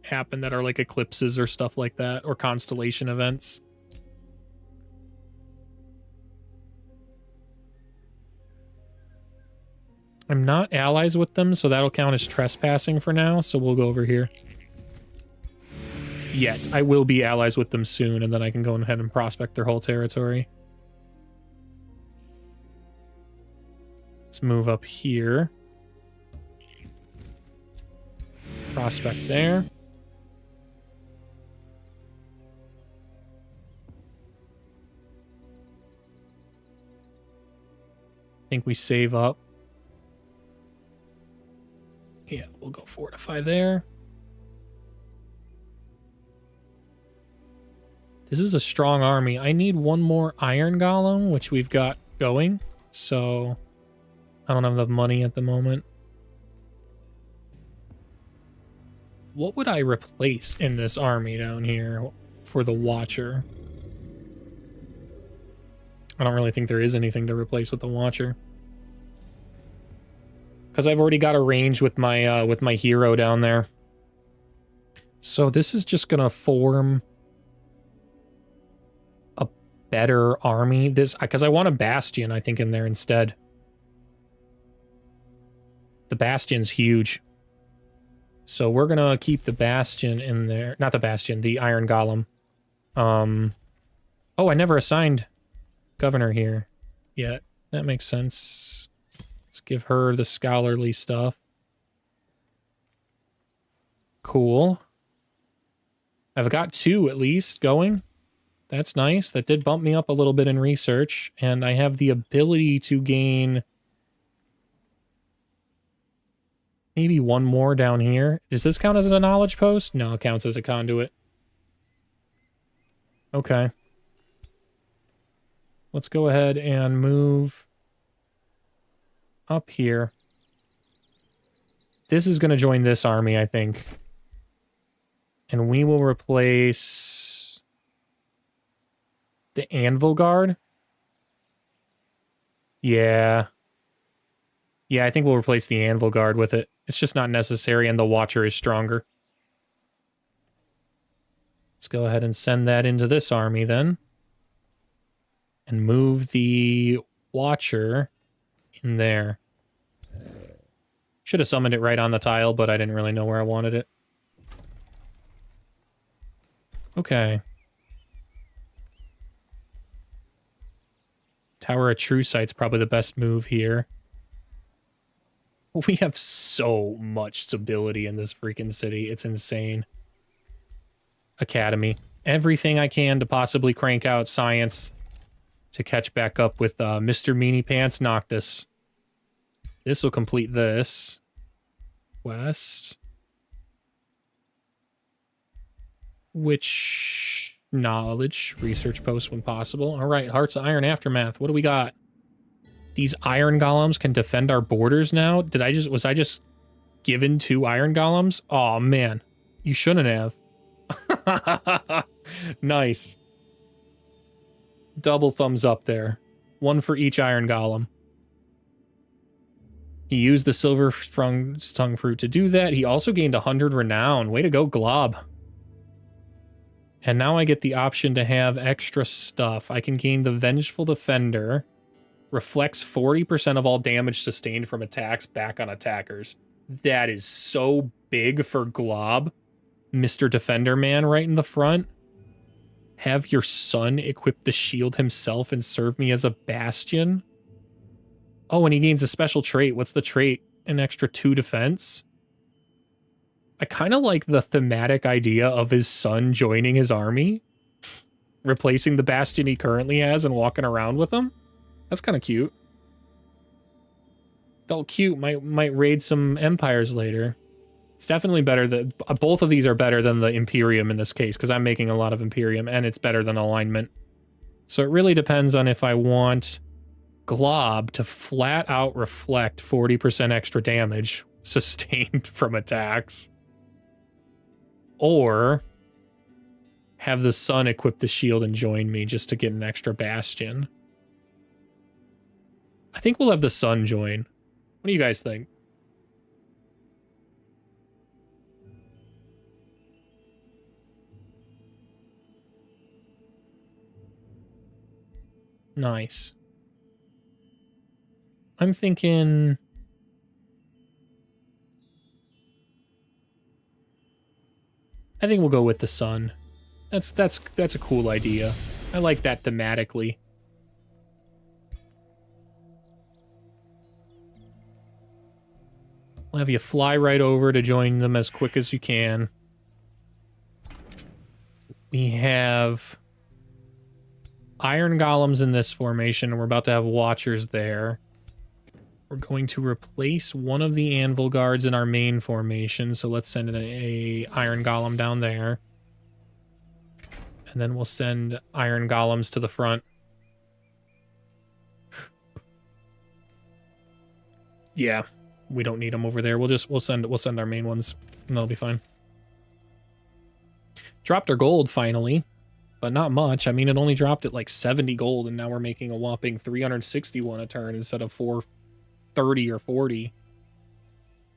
happen that are like eclipses or stuff like that, or constellation events. I'm not allies with them, so that'll count as trespassing for now, so we'll go over here. Yet. I will be allies with them soon, and then I can go ahead and prospect their whole territory. Let's move up here. Prospect there. I think we save up. Yeah, we'll go fortify there. This is a strong army. I need one more iron golem, which we've got going, so I don't have the money at the moment. What would I replace in this army down here for the Watcher? I don't really think there is anything to replace with the Watcher, because I've already got a range with my hero down there. So this is just gonna form a better army. This, because I want a Bastion, I think, in there instead. The Bastion's huge. So we're gonna keep the Bastion in there. Not the Bastion, the Iron Golem. Oh, I never assigned Governor here yet. That makes sense. Let's give her the scholarly stuff. Cool. I've got 2 at least going. That's nice. That did bump me up a little bit in research, and I have the ability to gain maybe 1 more down here. Does this count as a knowledge post? No, it counts as a conduit. Okay. Let's go ahead and move up here. This is going to join this army, I think. And we will replace the Anvil Guard. Yeah. Yeah, I think we'll replace the Anvil Guard with it. It's just not necessary, and the Watcher is stronger. Let's go ahead and send that into this army, then. And move the Watcher in there. Should have summoned it right on the tile, but I didn't really know where I wanted it. Okay. Tower of True Sight's probably the best move here. We have so much stability in this freaking city. It's insane. Academy. Everything I can to possibly crank out science to catch back up with Mr. Meanie Pants Noctis. This will complete this. West. Which knowledge? Research post when possible. All right, Hearts of Iron Aftermath. What do we got? These iron golems can defend our borders now? Was I just given 2 iron golems? Oh man, you shouldn't have. Nice. Double thumbs up there. 1 for each iron golem. He used the silver tongue fruit to do that. He also gained 100 renown. Way to go, Glob. And now I get the option to have extra stuff. I can gain the Vengeful Defender. Reflects 40% of all damage sustained from attacks back on attackers. That is so big for Glob. Mr. Defender Man right in the front. Have your son equip the shield himself and serve me as a bastion. Oh, and he gains a special trait. What's the trait? An extra 2 defense? I kind of like the thematic idea of his son joining his army. Replacing the bastion he currently has and walking around with him. That's kind of cute. Felt cute. Might raid some empires later. It's definitely better that both of these are better than the Imperium in this case, because I'm making a lot of Imperium, and it's better than alignment. So it really depends on if I want Glob to flat out reflect 40% extra damage sustained from attacks, or have the sun equip the shield and join me just to get an extra bastion. I think we'll have the sun join. What do you guys think? Nice. I'm thinking... I think we'll go with the sun. That's a cool idea. I like that thematically. I'll have you fly right over to join them as quick as you can. We have iron golems in this formation, and we're about to have watchers there. We're going to replace one of the anvil guards in our main formation, so let's send a iron golem down there. And then we'll send iron golems to the front. Yeah, we don't need them over there. We'll send our main ones, and that'll be fine. Dropped our gold finally, but not much. I mean, it only dropped at like 70 gold, and now we're making a whopping 361 a turn instead of 430 or 40.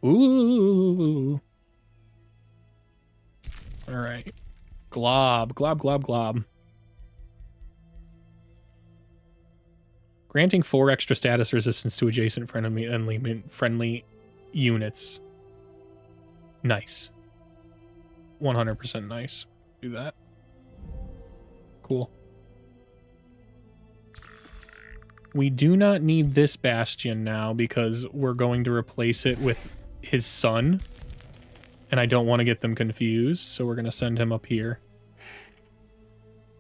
Ooh. All right. Glob, glob, glob, glob. Granting 4 extra status resistance to adjacent friendly units. Nice. 100% nice. Do that. Cool. We do not need this bastion now because we're going to replace it with his son. And I don't want to get them confused, so we're going to send him up here.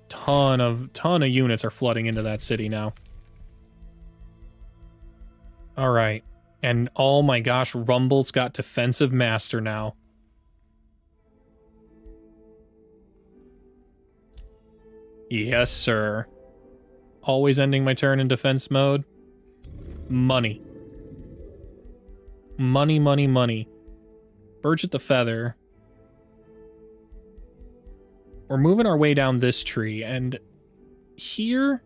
Ton of units are flooding into that city now. All right. And oh my gosh, Rumble's got defensive master now. Yes, sir. Always ending my turn in defense mode. Money. Money, money, money. Birch at the feather. We're moving our way down this tree, and here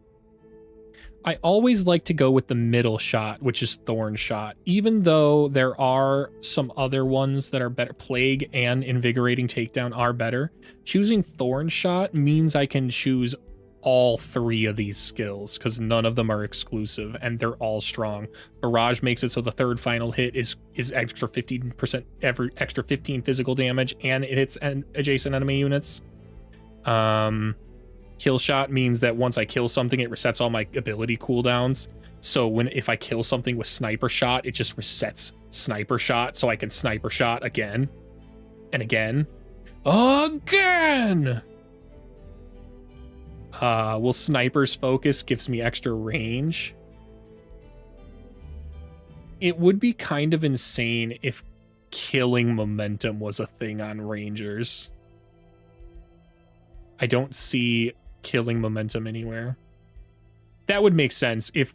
I always like to go with the middle shot, which is Thorn Shot. Even though there are some other ones that are better, Plague and Invigorating Takedown are better, choosing Thorn Shot means I can choose all three of these skills because none of them are exclusive and they're all strong. Barrage makes it so the third final hit is extra 15%, extra 15 physical damage, and it hits adjacent enemy units. Kill shot means that once I kill something, it resets all my ability cooldowns. So if I kill something with sniper shot, it just resets sniper shot, so I can sniper shot again and again. Again! Will sniper's focus gives me extra range. It would be kind of insane if killing momentum was a thing on rangers. I don't see killing momentum anywhere. That would make sense if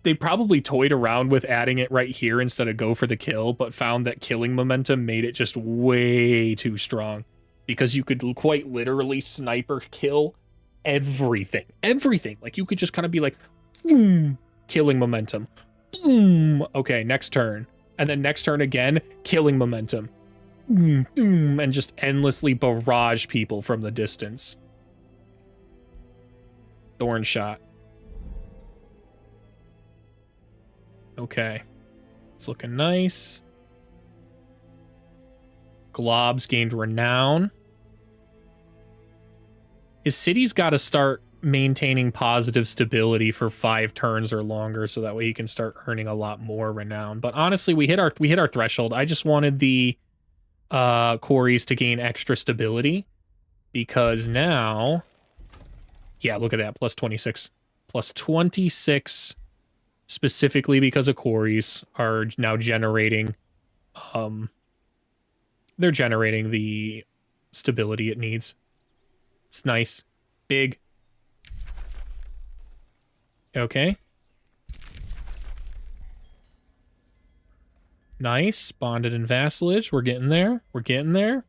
they probably toyed around with adding it right here instead of go for the kill, but found that killing momentum made it just way too strong because you could quite literally sniper kill everything. Like you could just kind of be like, boom, killing momentum, boom. Okay, next turn. And then next turn again, killing momentum. And just endlessly barrage people from the distance. Thorn shot. Okay. It's looking nice. Glob's gained renown. His city's got to start maintaining positive stability for 5 turns or longer so that way he can start earning a lot more renown. But honestly, we hit our threshold. I just wanted the quarries to gain extra stability because now, yeah, look at that, plus 26 specifically because of quarries are now generating they're generating the stability it needs. It's nice. Big. Okay. Nice. Bonded and vassalage. We're getting there. We're getting there.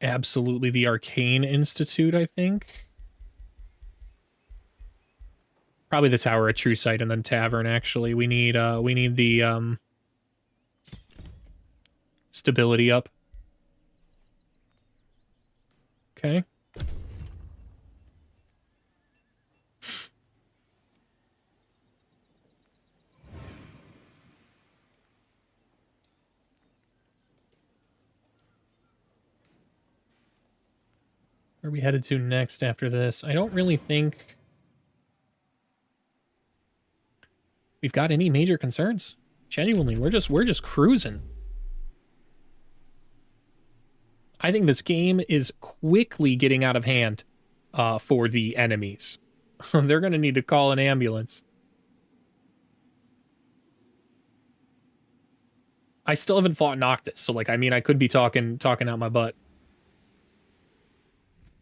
Absolutely the Arcane Institute, I think. Probably the Tower of True Sight and then Tavern, actually. We need the stability up. Okay. Where are we headed to next after this? I don't really think we've got any major concerns. Genuinely, we're just cruising. I think this game is quickly getting out of hand for the enemies. They're going to need to call an ambulance. I still haven't fought Noctis, so like, I mean, I could be talking out my butt.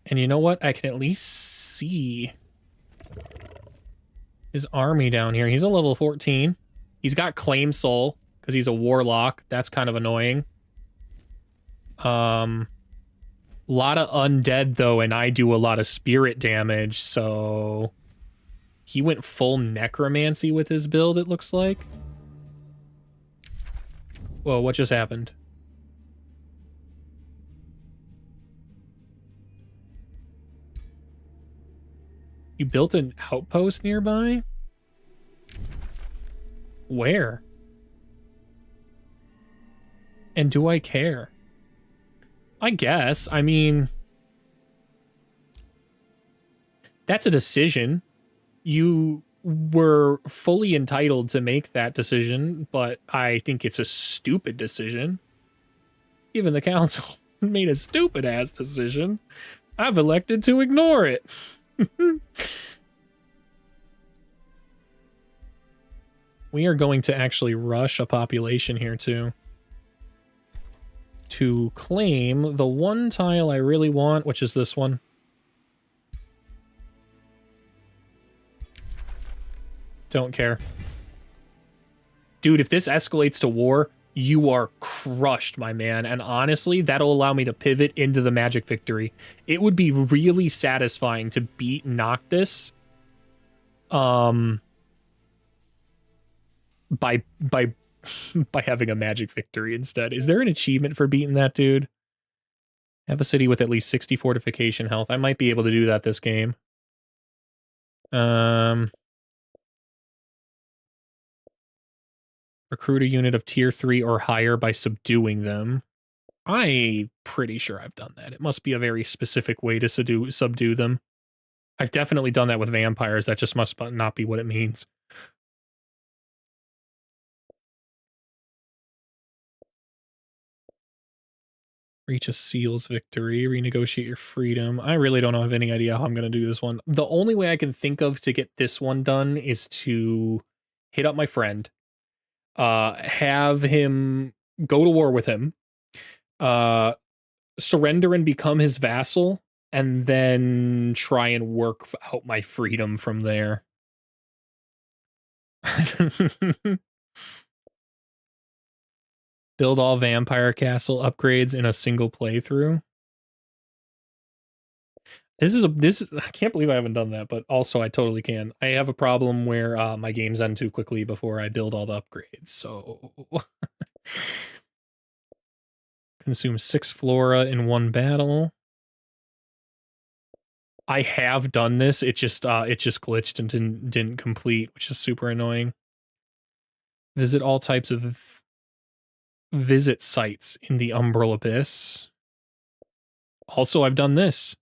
And you know what? I can at least see his army down here. He's a level 14. He's got Claim Soul because he's a warlock. That's kind of annoying. Lot of undead though, and I do a lot of spirit damage, so he went full necromancy with his build, it looks like. Whoa, what just happened? You built an outpost nearby? Where? And do I care? I guess. I mean, that's a decision. You were fully entitled to make that decision, but I think it's a stupid decision. Even the council made a stupid ass decision. I've elected to ignore it. We are going to actually rush a population here too. To claim the one tile I really want, which is this one. Don't care. Dude, if this escalates to war, you are crushed, my man. And honestly, that'll allow me to pivot into the magic victory. It would be really satisfying to beat Noctis. By by having a magic victory instead. Is there an achievement for beating that dude? Have a city with at least 60 fortification health. I might be able to do that this game. Recruit a unit of tier 3 or higher by subduing them. I'm pretty sure I've done that. It must be a very specific way to subdue them. I've definitely done that with vampires. That just must not be what it means. Reach a seals victory, renegotiate your freedom. I really don't have any idea how I'm going to do this one. The only way I can think of to get this one done is to hit up my friend, have him go to war with him, surrender and become his vassal, and then try and work out my freedom from there. Build all vampire castle upgrades in a single playthrough. This is I can't believe I haven't done that, but also I totally can. I have a problem where my games end too quickly before I build all the upgrades, so consume 6 flora in one battle. I have done this. It just glitched and didn't complete, which is super annoying. Visit all types of visit sites in the Umbral Abyss. Also, I've done this.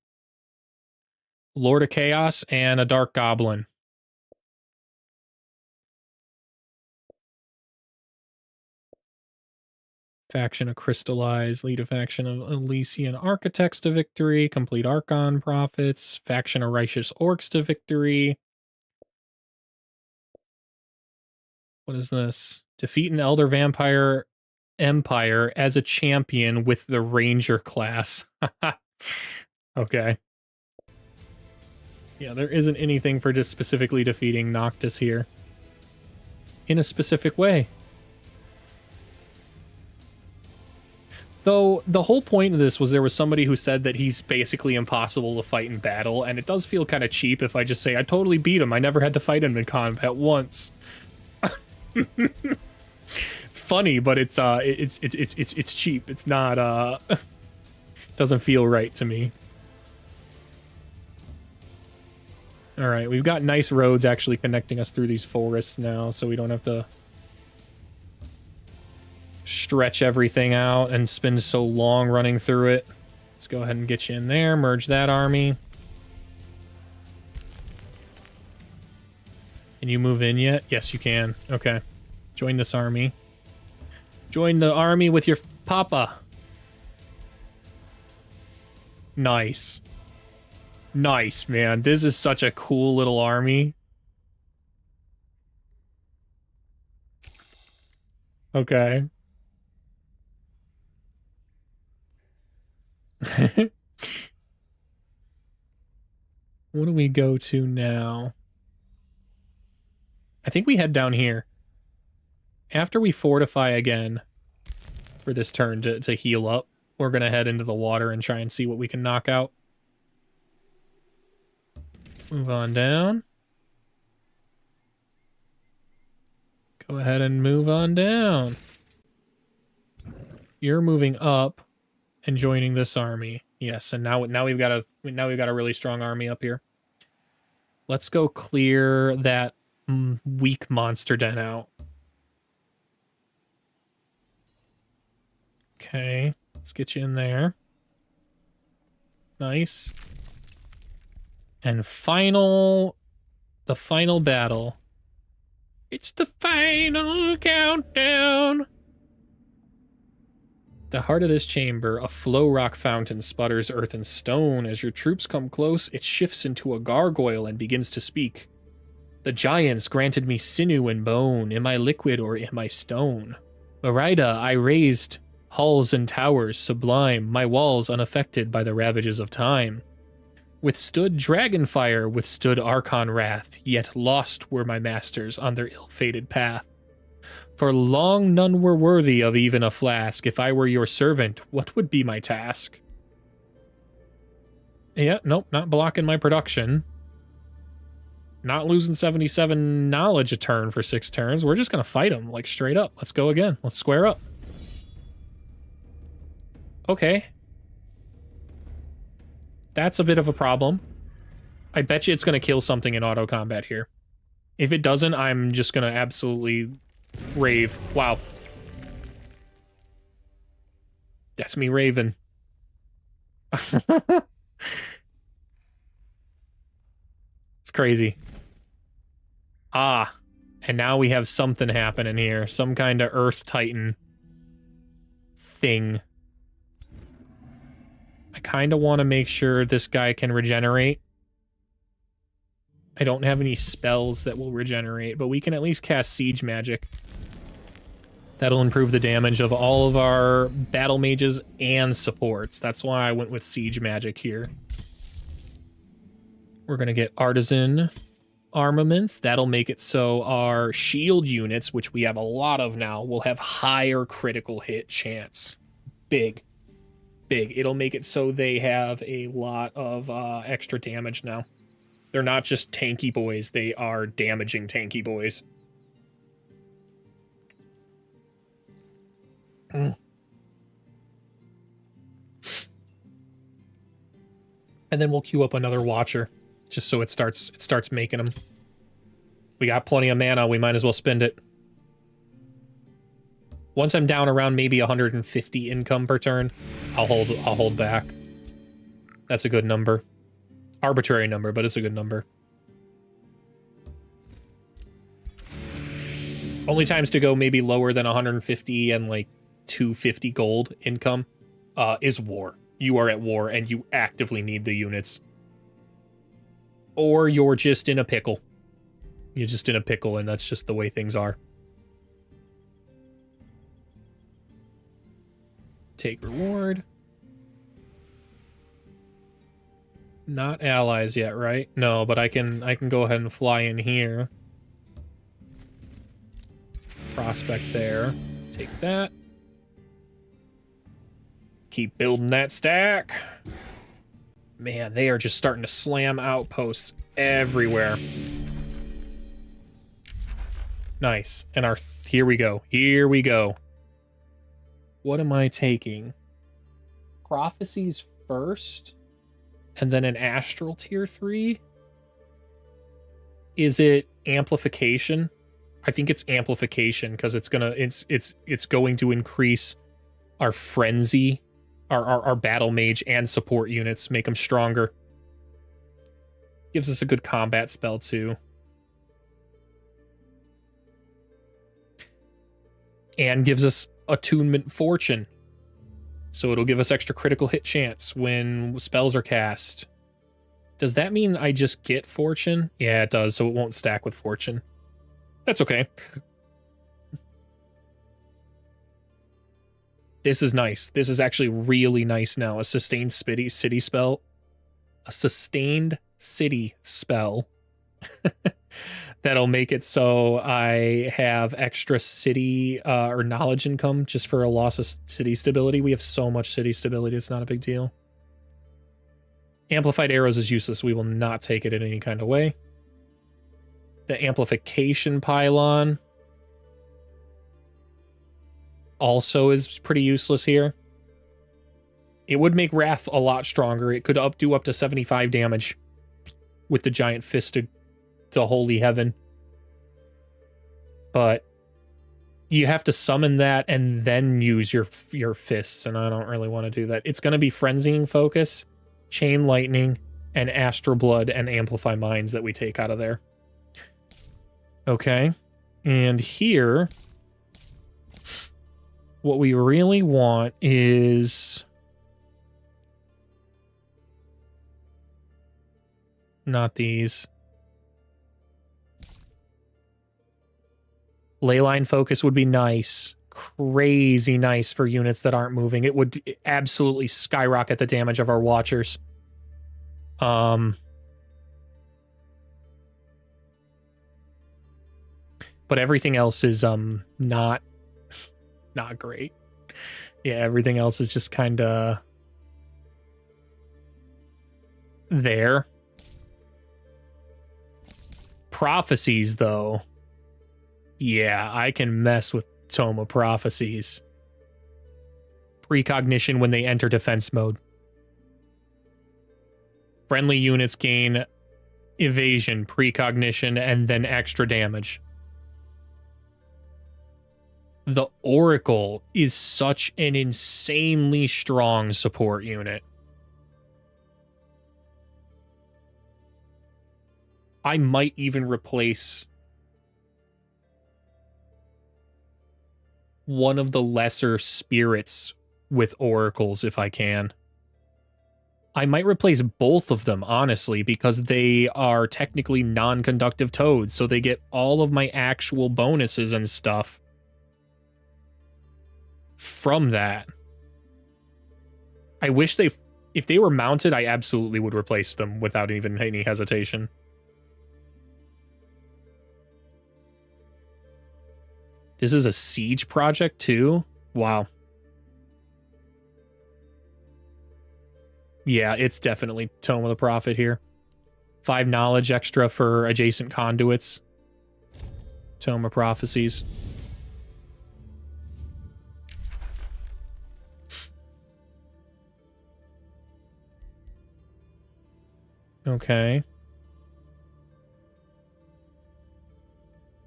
Lord of Chaos and a Dark Goblin. Faction of Crystallize, lead a faction of Elysian Architects to victory, complete Archon Prophets, faction of Righteous Orcs to victory. What is this? Defeat an Elder Vampire Empire as a champion with the Ranger class. Okay. Yeah, there isn't anything for just specifically defeating Noctis here. In a specific way. Though, the whole point of this was there was somebody who said that he's basically impossible to fight in battle, and it does feel kind of cheap if I just say, I totally beat him, I never had to fight him in combat once. It's funny, but it's cheap. It's not, doesn't feel right to me. Alright, we've got nice roads actually connecting us through these forests now, so we don't have to stretch everything out and spend so long running through it. Let's go ahead and get you in there, merge that army. Can you move in yet? Yes, you can. Okay. Join this army. Join the army with your papa. Nice. Nice, man. This is such a cool little army. Okay. What do we go to now? I think we head down here. After we fortify again for this turn to heal up, we're going to head into the water and try and see what we can knock out. Move on down. Go ahead and move on down. You're moving up and joining this army. Yes, and now we've got a really strong army up here. Let's go clear that weak monster den out. Okay, let's get you in there. Nice. And the final battle. It's the final countdown. The heart of this chamber, a flow rock fountain sputters earth and stone. As your troops come close, it shifts into a gargoyle and begins to speak. The giants granted me sinew and bone. Am I liquid or am I stone? Merida, I raised halls and towers sublime, my walls unaffected by the ravages of time. Withstood dragonfire, withstood archon wrath, yet lost were my masters on their ill-fated path. For long none were worthy of even a flask. If I were your servant, what would be my task? Yeah, nope, not blocking my production. Not losing 77 knowledge a turn for 6 turns. We're just going to fight him, like, straight up. Let's go again. Let's square up. Okay. That's a bit of a problem. I bet you it's going to kill something in auto combat here. If it doesn't, I'm just going to absolutely rave. Wow. That's me raving. It's crazy. Ah, and now we have something happening here. Some kind of Earth Titan thing. I kind of want to make sure this guy can regenerate. I don't have any spells that will regenerate, but we can at least cast Siege Magic. That'll improve the damage of all of our battle mages and supports. That's why I went with Siege Magic here. We're going to get Artisan armaments. That'll make it so our shield units, which we have a lot of now, will have higher critical hit chance. Big. It'll make it so they have a lot of extra damage now. They're not just tanky boys, they are damaging tanky boys. And then we'll queue up another Watcher, just so it starts making them. We got plenty of mana, we might as well spend it. Once I'm down around maybe 150 income per turn, I'll hold back. That's a good number. Arbitrary number, but it's a good number. Only times to go maybe lower than 150 and like 250 gold income is war. You are at war and you actively need the units. Or you're just in a pickle. You're just in a pickle and that's just the way things are. Take reward. Not allies yet, right? No, but I can go ahead and fly in here. Prospect there. Take that. Keep building that stack. Man, they are just starting to slam outposts everywhere. Nice. And our here we go. Here we go. What am I taking? Prophecies first? And then an Astral Tier 3? Is it Amplification? I think it's Amplification because it's going to increase our Frenzy, our Battle Mage and support units, make them stronger. Gives us a good combat spell too. And gives us Attunement Fortune. So it'll give us extra critical hit chance when spells are cast. Does that mean I just get Fortune? Yeah, it does, so it won't stack with Fortune. That's okay. This is nice. This is actually really nice now. A sustained city spell. A sustained city spell. That'll make it so I have extra city or knowledge income just for a loss of city stability. We have so much city stability, it's not a big deal. Amplified arrows is useless. We will not take it in any kind of way. The amplification pylon also is pretty useless here. It would make Wrath a lot stronger. It could do up to 75 damage with the giant fist to holy heaven. But you have to summon that and then use your fists, and I don't really want to do that. It's going to be Frenzying Focus, Chain Lightning, and Astral Blood and Amplify Minds that we take out of there. Okay. And here, what we really want is... not these. Leyline Focus would be nice. Crazy nice for units that aren't moving. It would absolutely skyrocket the damage of our Watchers. But everything else is not great. Yeah, everything else is just kind of there. Prophecies, though. Yeah, I can mess with Tome of Prophecies. Precognition when they enter defense mode. Friendly units gain evasion, precognition, and then extra damage. The Oracle is such an insanely strong support unit. I might even replace one of the lesser spirits with oracles if I can. I might replace both of them, honestly, because they are technically non-conductive toads, so they get all of my actual bonuses and stuff from that. I wish if they were mounted, I absolutely would replace them without even any hesitation. This is a siege project too? Wow. Yeah, it's definitely Tome of the Prophet here. 5 knowledge extra for adjacent conduits. Tome of Prophecies. Okay.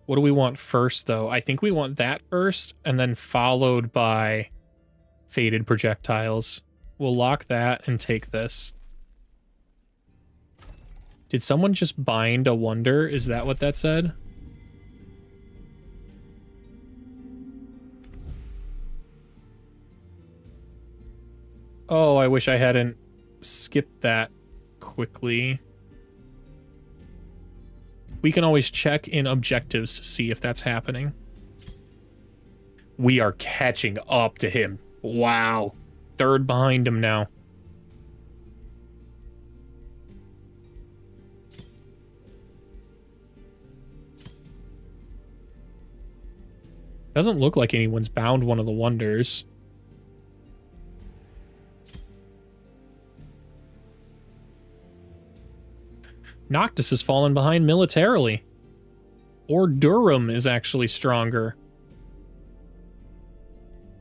What do we want first, though? I think we want that first, and then followed by Fated Projectiles. We'll lock that and take this. Did someone just bind a wonder? Is that what that said? Oh, I wish I hadn't skipped that quickly. We can always check in objectives to see if that's happening. We are catching up to him. Wow. 3rd behind him now. Doesn't look like anyone's bound one of the wonders. Noctis has fallen behind militarily. Or Durham is actually stronger.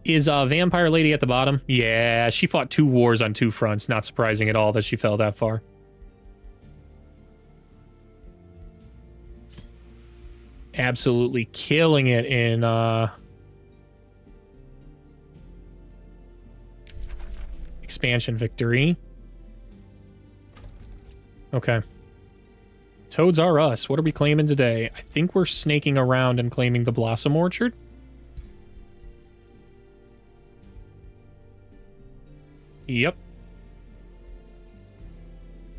Is Vampire Lady at the bottom? Yeah, she fought 2 wars on 2 fronts. Not surprising at all that she fell that far. Absolutely killing it in expansion victory. Okay. Toads are us. What are we claiming today? I think we're snaking around and claiming the Blossom Orchard. Yep.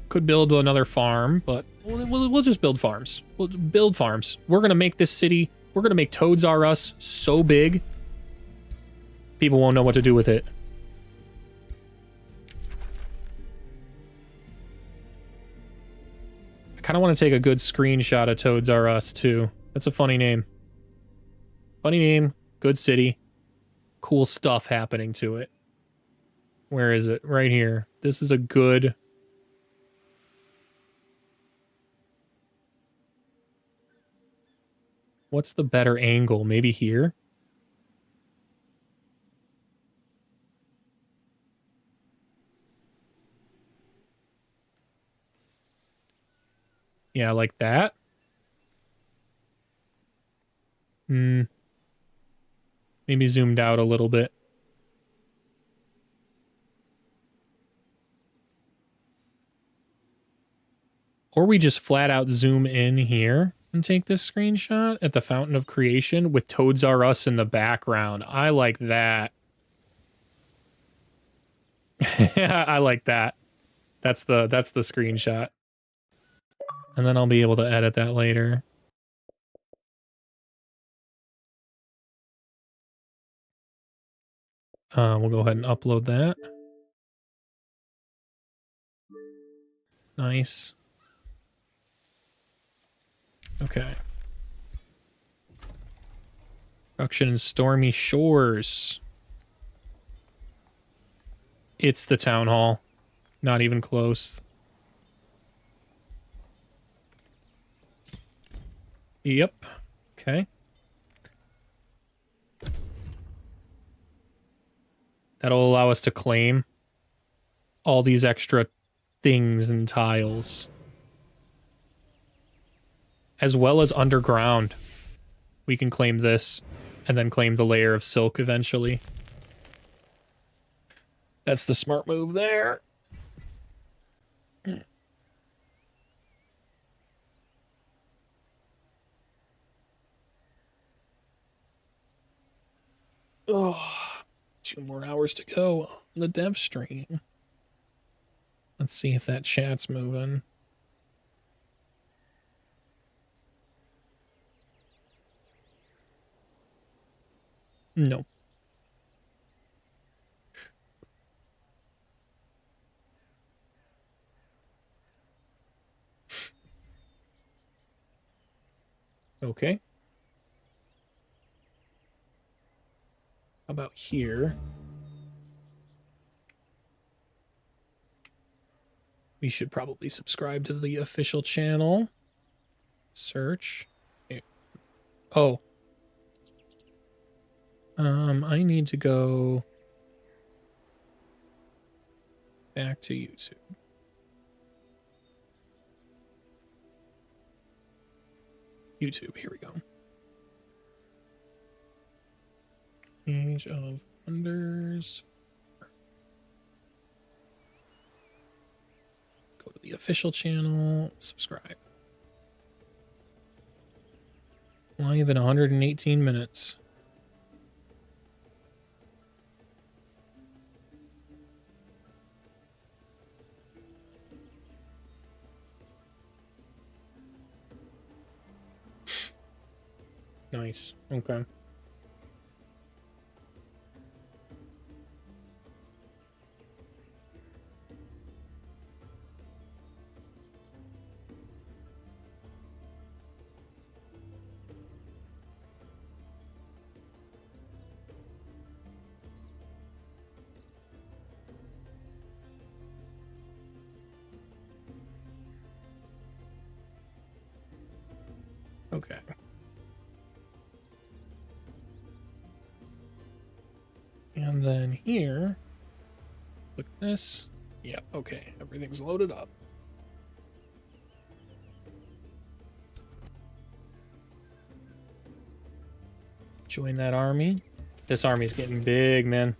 Could build another farm, but we'll just build farms. We'll build farms. We're going to make this city, we're going to make Toads R Us so big, people won't know what to do with it. I kind of want to take a good screenshot of Toads R Us, too. That's a funny name. Funny name, good city, cool stuff happening to it. Where is it? Right here. This is a good... What's the better angle? Maybe here? Yeah, like that. Maybe zoomed out a little bit. Or we just flat out zoom in here and take this screenshot at the Fountain of Creation with Toads R Us in the background. I like that. I like that. That's the screenshot. And then I'll be able to edit that later. We'll go ahead and upload that. Nice. Okay. Production in Stormy Shores. It's the town hall. Not even close. Yep. Okay. That'll allow us to claim all these extra things and tiles. As well as underground. We can claim this and then claim the layer of silk eventually. That's the smart move there. Oh, 2 more hours to go on the dev stream. Let's see if that chat's moving. No. Okay. How about here? We should probably subscribe to the official channel. Search. Oh. I need to go back to YouTube. YouTube, here we go. Age of Wonders. Go to the official channel, subscribe. Live in 118 minutes. Nice. Okay. Okay. And then here, click this. Yeah, okay, everything's loaded up. Join that army. This army's getting big, man.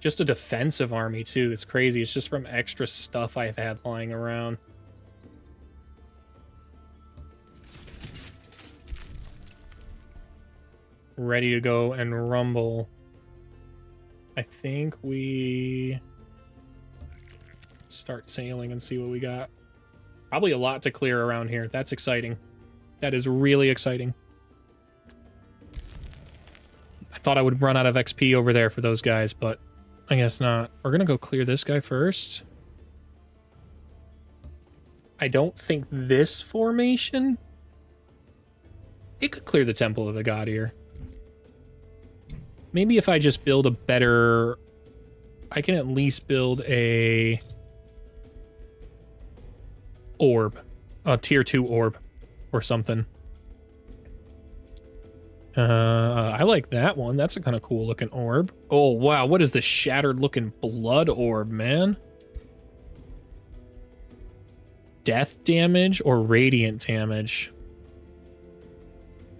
Just a defensive army, too. That's crazy. It's just from extra stuff I've had lying around. Ready to go and rumble. I think we start sailing and see what we got. Probably a lot to clear around here. That's exciting. That is really exciting. I thought I would run out of XP over there for those guys, but I guess not. We're gonna go clear this guy first. I don't think this formation... It could clear the Temple of the God here. Maybe if I just build a better... I can at least build a... orb. A tier 2 orb. Or something. I like that one. That's a kind of cool looking orb. Oh, wow. What is the shattered looking blood orb, man? Death damage or radiant damage?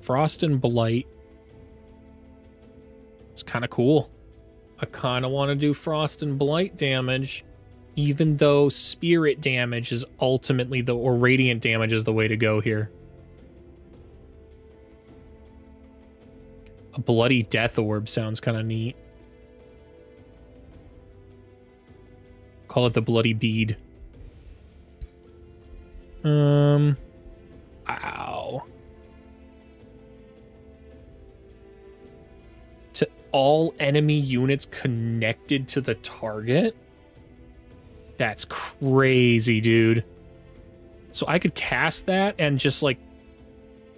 Frost and Blight. Let's kind of cool. I kind of want to do Frost and Blight damage, even though Spirit damage is ultimately or Radiant damage is the way to go here. A Bloody Death Orb sounds kind of neat. Call it the Bloody Bead. Ow. To all enemy units connected to the target? That's crazy, dude. So I could cast that and just, like,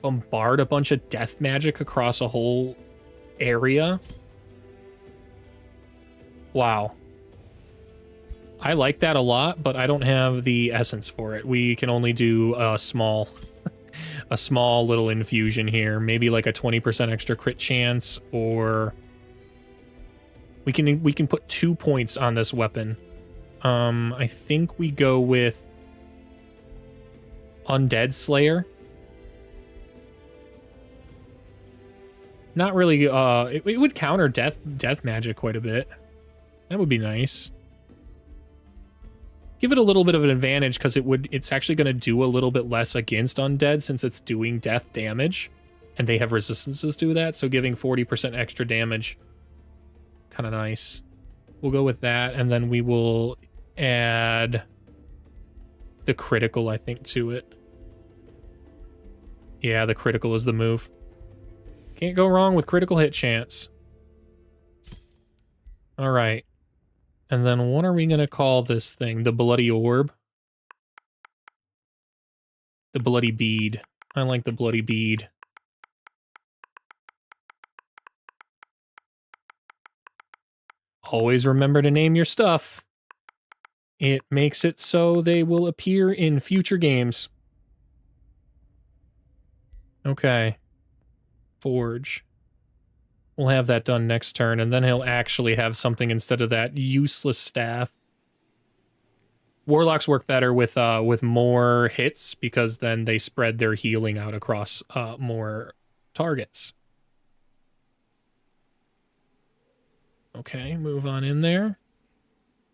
bombard a bunch of death magic across a whole area. Wow. I like that a lot, but I don't have the essence for it. We can only do a small little infusion here. Maybe like a 20% extra crit chance, or we can put 2 points on this weapon. I think we go with Undead Slayer. Not really, it would counter death magic quite a bit. That would be nice. Give it a little bit of an advantage because it's actually going to do a little bit less against undead since it's doing death damage, and they have resistances to that, so giving 40% extra damage, kind of nice. We'll go with that, and then we will add the critical, I think, to it. Yeah, the critical is the move. Can't go wrong with critical hit chance. All right. And then what are we going to call this thing? The Bloody Orb? The Bloody Bead. I like the Bloody Bead. Always remember to name your stuff. It makes it so they will appear in future games. Okay. Forge. We'll have that done next turn, and then he'll actually have something instead of that useless staff. Warlocks work better with more hits, because then they spread their healing out across more targets. Okay, move on in there.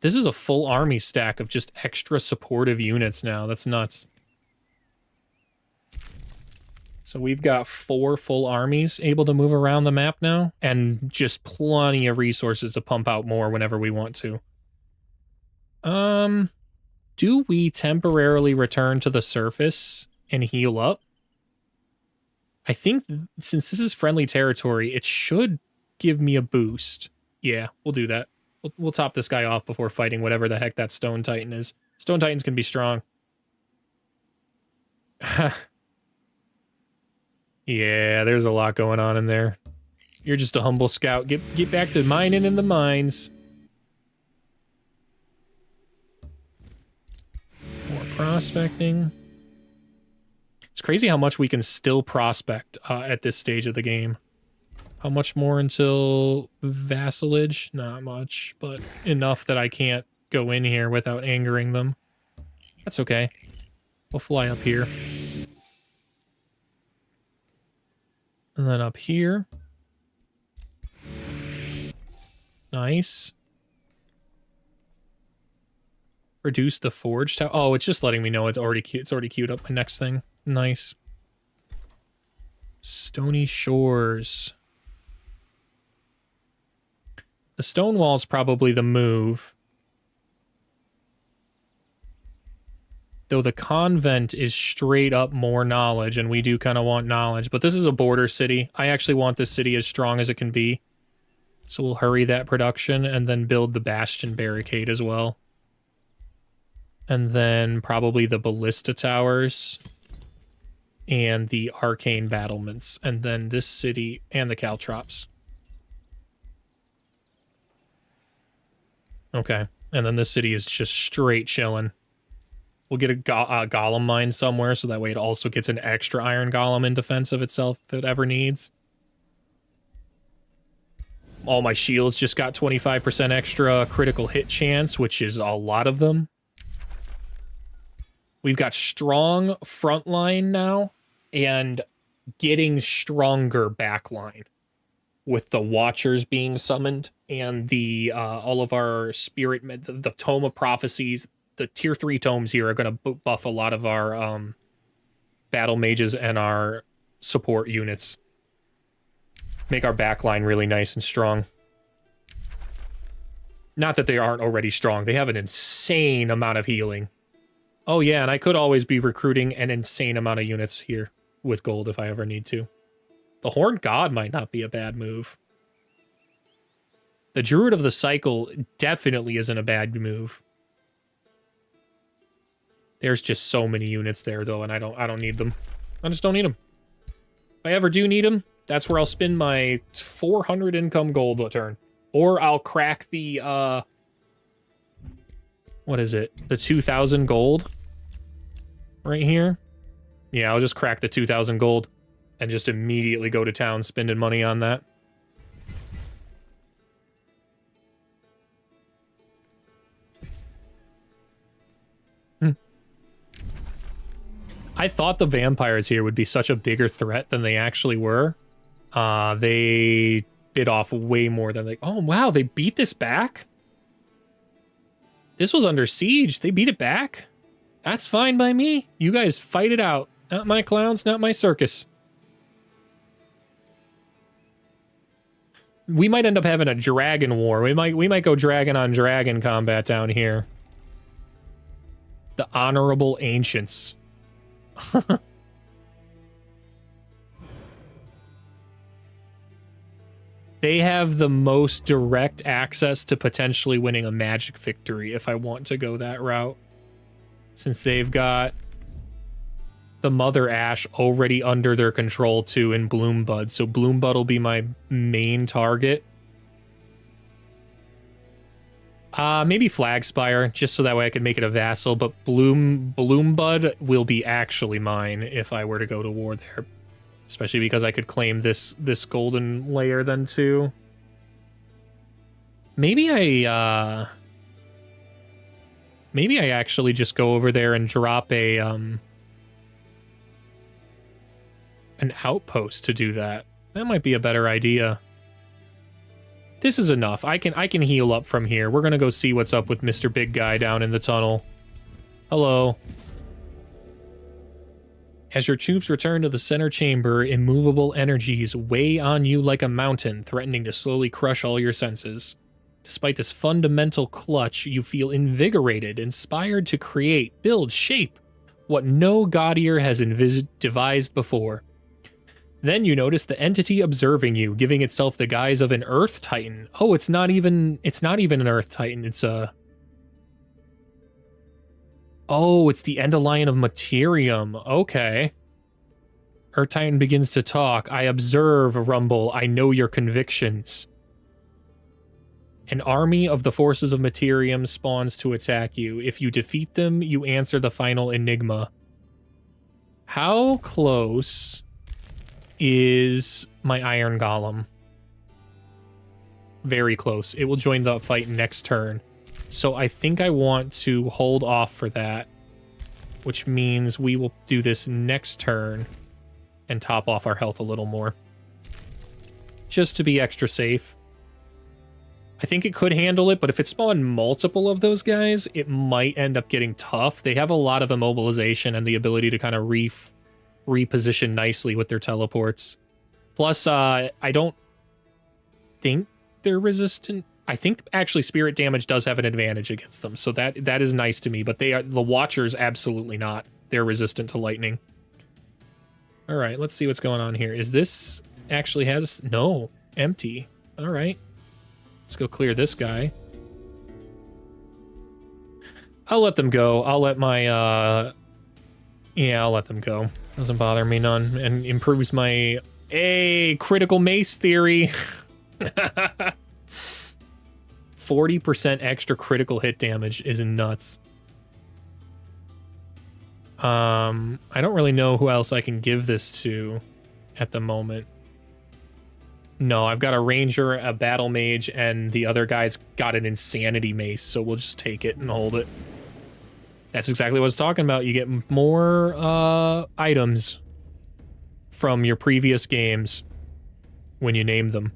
This is a full army stack of just extra supportive units now. That's nuts. So we've got 4 full armies able to move around the map now, and just plenty of resources to pump out more whenever we want to. Do we temporarily return to the surface and heal up? I think since this is friendly territory, it should give me a boost. Yeah, we'll do that. We'll top this guy off before fighting whatever the heck that Stone Titan is. Stone Titans can be strong. Yeah, there's a lot going on in there. You're just a humble scout. Get back to mining in the mines. More prospecting. It's crazy how much we can still prospect at this stage of the game. How much more until vassalage? Not much, but enough that I can't go in here without angering them. That's okay. We'll fly up here. And then up here. Nice. Reduce the forge tower. Oh, it's just letting me know it's already queued up my next thing. Nice. Stony Shores. The stone wall's probably the move. Though the convent is straight up more knowledge, and we do kind of want knowledge. But this is a border city. I actually want this city as strong as it can be. So we'll hurry that production and then build the bastion barricade as well. And then probably the ballista towers and the arcane battlements. And then this city and the caltrops. Okay. And then this city is just straight chilling. We'll get a golem mine somewhere, so that way it also gets an extra iron golem in defense of itself if it ever needs. All my shields just got 25% extra critical hit chance, which is a lot of them. We've got strong frontline now, and getting stronger backline. with the Watchers being summoned and the all of our spirit, the Tome of Prophecies, the tier 3 tomes here are going to buff a lot of our battle mages and our support units. Make our backline really nice and strong. Not that they aren't already strong. They have an insane amount of healing. Oh yeah, and I could always be recruiting an insane amount of units here with gold if I ever need to. The Horned God might not be a bad move. The Druid of the Cycle definitely isn't a bad move. There's just so many units there though, and I don't need them. I just don't need them. If I ever do need them, that's where I'll spend my 400 income gold a turn. Or I'll crack the what is it? The 2,000 gold right here. Yeah, I'll just crack the 2,000 gold and just immediately go to town spending money on that. I thought the vampires here would be such a bigger threat than they actually were. They bit off way more than they... Oh, wow, they beat this back? This was under siege. They beat it back? That's fine by me. You guys fight it out. Not my clowns, not my circus. We might end up having a dragon war. We might go dragon on dragon combat down here. The Honorable Ancients. They have the most direct access to potentially winning a magic victory if I want to go that route. Since they've got the Mother Ash already under their control too in Bloombud. So Bloombud will be my main target. Maybe Flagspire, just so that way I can make it a vassal, but Bloombud will be actually mine if I were to go to war there. Especially because I could claim this golden layer then too. Maybe I actually just go over there and drop a an outpost to do that. That might be a better idea. This is enough. I can heal up from here. We're gonna go see what's up with Mr. Big Guy down in the tunnel. Hello. As your troops return to the center chamber, immovable energies weigh on you like a mountain, threatening to slowly crush all your senses. Despite this fundamental clutch, you feel invigorated, inspired to create, build, shape what no god-ear has devised before. Then you notice the entity observing you, giving itself the guise of an Earth Titan. Oh, it's not even an Earth Titan, it's a... Oh, it's the Endolion of Materium. Okay. Earth Titan begins to talk. I observe, Rumble. I know your convictions. An army of the forces of Materium spawns to attack you. If you defeat them, you answer the final enigma. How close is my Iron Golem? Very close. It will join the fight next turn. So I think I want to hold off for that, which means we will do this next turn and top off our health a little more. Just to be extra safe. I think it could handle it, but if it spawned multiple of those guys, it might end up getting tough. They have a lot of immobilization and the ability to kind of reposition nicely with their teleports. Plus, I don't think they're resistant. I think actually spirit damage does have an advantage against them, so that is nice to me, but the Watchers absolutely not. They're resistant to lightning. All right, let's see what's going on here. Is this actually has... No, empty. All right. Let's go clear this guy. I'll let them go. I'll let my, yeah, I'll let them go. Doesn't bother me none, and improves my... Hey, critical mace theory! 40% extra critical hit damage is nuts. I don't really know who else I can give this to at the moment. No, I've got a ranger, a battle mage, and the other guy's got an insanity mace, so we'll just take it and hold it. That's exactly what I was talking about. You get more items from your previous games when you name them.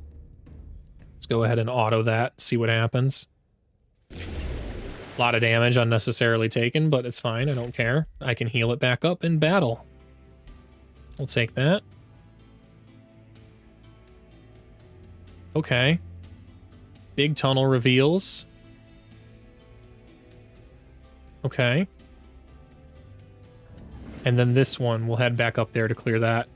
go ahead and auto that, see what happens. A lot of damage unnecessarily taken, but it's fine, I don't care. I can heal it back up in battle. We'll take that. Okay. Big tunnel reveals. Okay. And then this one, we'll head back up there to clear that.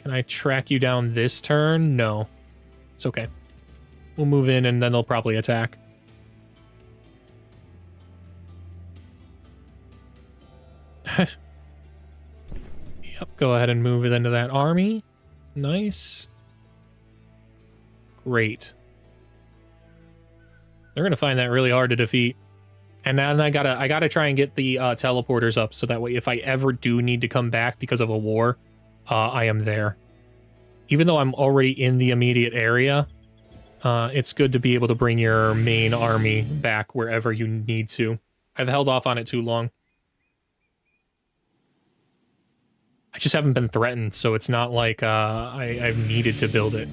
Can I track you down this turn? No. It's okay. We'll move in and then they'll probably attack. Yep, go ahead and move it into that army. Nice. Great. They're gonna find that really hard to defeat. And now I gotta try and get the teleporters up so that way if I ever do need to come back because of a war, I am there. Even though I'm already in the immediate area, it's good to be able to bring your main army back wherever you need to. I've held off on it too long. I just haven't been threatened, so it's not like I've needed to build it.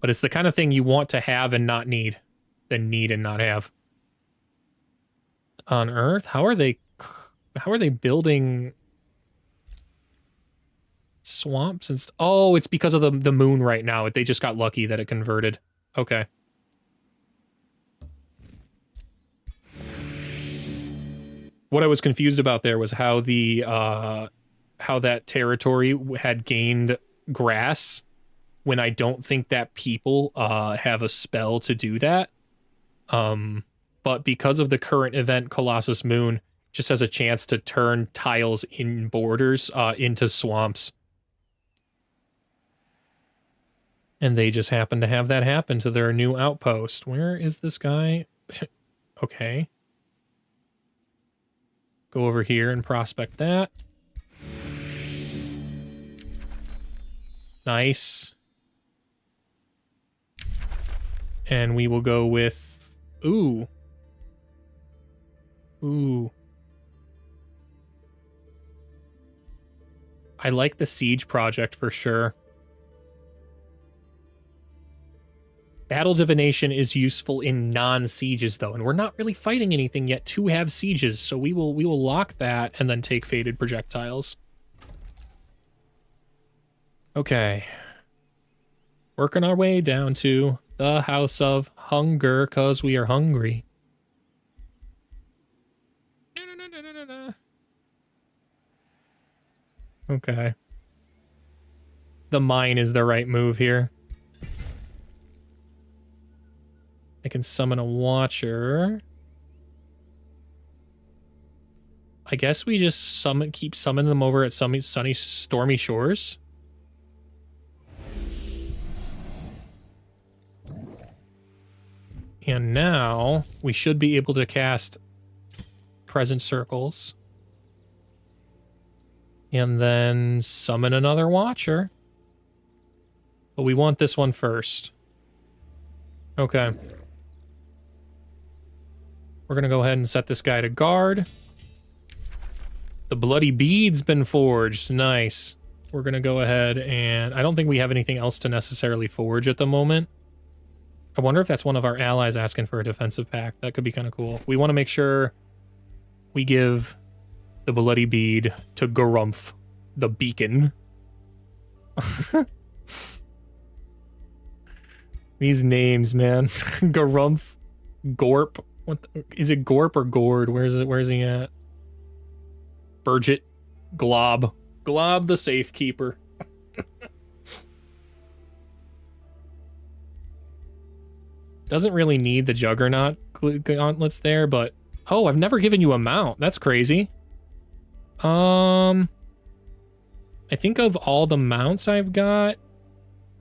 But it's the kind of thing you want to have and not need, than need and not have. On Earth? How are they building swamps and oh, it's because of the moon right now. They just got lucky that it converted. Okay. What I was confused about there was how the how that territory had gained grass when I don't think that people have a spell to do that. But because of the current event, Colossus Moon just has a chance to turn tiles in borders into swamps. And they just happen to have that happen to their new outpost. Where is this guy? Okay. Go over here and prospect that. Nice. And we will go with... Ooh. Ooh. I like the siege project for sure. Battle divination is useful in non-sieges though, and we're not really fighting anything yet to have sieges, so we will lock that and then take fated projectiles. Okay. Working our way down to the House of Hunger, cause we are hungry. Okay. The mine is the right move here. I can summon a watcher. I guess we just keep summoning them over at sunny, stormy shores. And now we should be able to cast present circles. And then summon another watcher. But we want this one first. Okay. We're going to go ahead and set this guy to guard. The bloody bead's been forged. Nice. We're going to go ahead and... I don't think we have anything else to necessarily forge at the moment. I wonder if that's one of our allies asking for a defensive pact. That could be kind of cool. We want to make sure we give the bloody bead to Garumph, the beacon. These names, man. Garumph, Gorp. Is it Gorp or Gord? Where is he at? Burgett, Glob. Glob the safekeeper. Doesn't really need the Juggernaut gauntlets there, but... Oh, I've never given you a mount. That's crazy. I think of all the mounts I've got,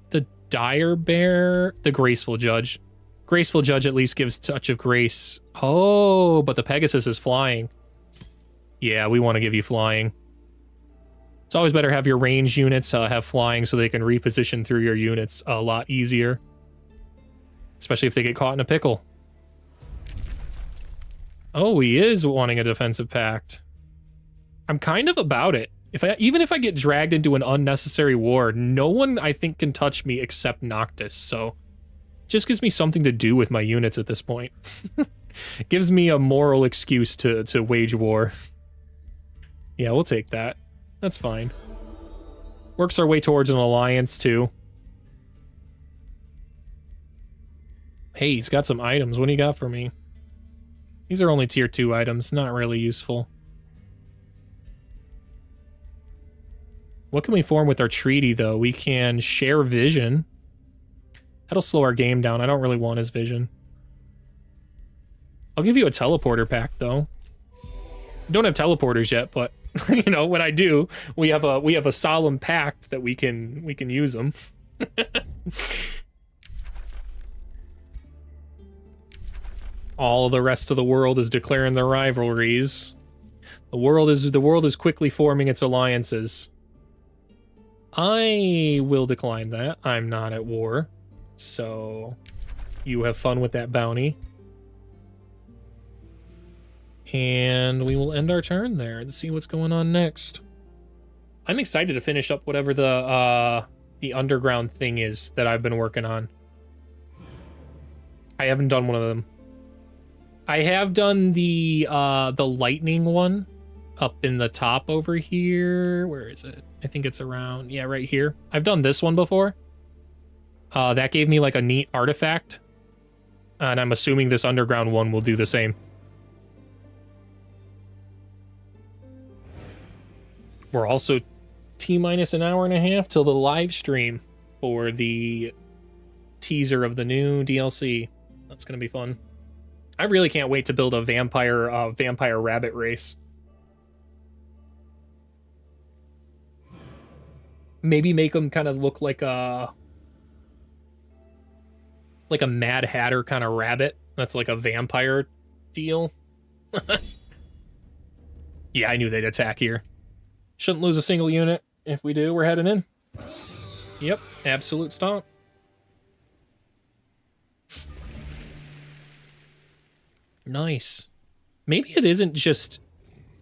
the Dire Bear, the Graceful Judge. Graceful Judge at least gives Touch of Grace. Oh, but the Pegasus is flying. Yeah, we want to give you flying. It's always better to have your range units have flying so they can reposition through your units a lot easier. Especially if they get caught in a pickle. Oh, he is wanting a defensive pact. I'm kind of about it. Even if I get dragged into an unnecessary war, no one I think can touch me except Noctis. So, just gives me something to do with my units at this point. Gives me a moral excuse to wage war. Yeah, we'll take that. That's fine. Works our way towards an alliance, too. Hey, he's got some items. What do you got for me? These are only tier 2 items, not really useful. What can we form with our treaty, though? We can share vision. That'll slow our game down. I don't really want his vision. I'll give you a teleporter pack, though. Don't have teleporters yet, but you know, when I do, we have a solemn pact that we can use them. All the rest of the world is declaring their rivalries. The world is quickly forming its alliances. I will decline that. I'm not at war. So you have fun with that bounty. And we will end our turn there and see what's going on next. I'm excited to finish up whatever the underground thing is that I've been working on. I haven't done one of them. I have done the lightning one up in the top over here. Where is it? I think it's around, yeah, right here. I've done this one before. That gave me like a neat artifact. And I'm assuming this underground one will do the same. We're also T-minus an hour and a half till the live stream for the teaser of the new DLC. That's gonna be fun. I really can't wait to build a vampire rabbit race. Maybe make them kind of look like a Mad Hatter kind of rabbit. That's like a vampire deal. Yeah, I knew they'd attack here. Shouldn't lose a single unit. If we do, we're heading in. Yep, absolute stomp. Nice. Maybe it isn't just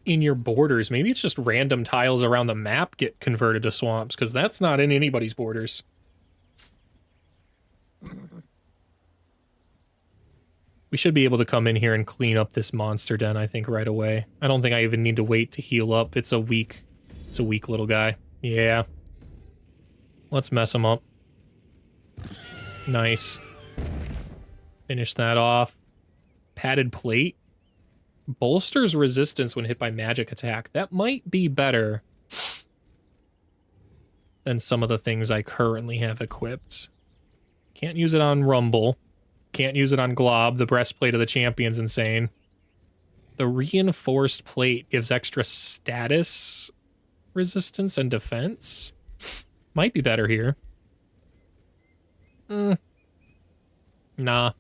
in your borders. Maybe it's just random tiles around the map get converted to swamps, because that's not in anybody's borders. We should be able to come in here and clean up this monster den, I think, right away. I don't think I even need to wait to heal up. It's a weak little guy. Yeah. Let's mess him up. Nice. Finish that off. Padded plate. Bolsters resistance when hit by magic attack. That might be better than some of the things I currently have equipped. Can't use it on Rumble. Can't use it on Glob. The breastplate of the champion's insane. The reinforced plate gives extra status resistance and defense. Might be better here. Nah.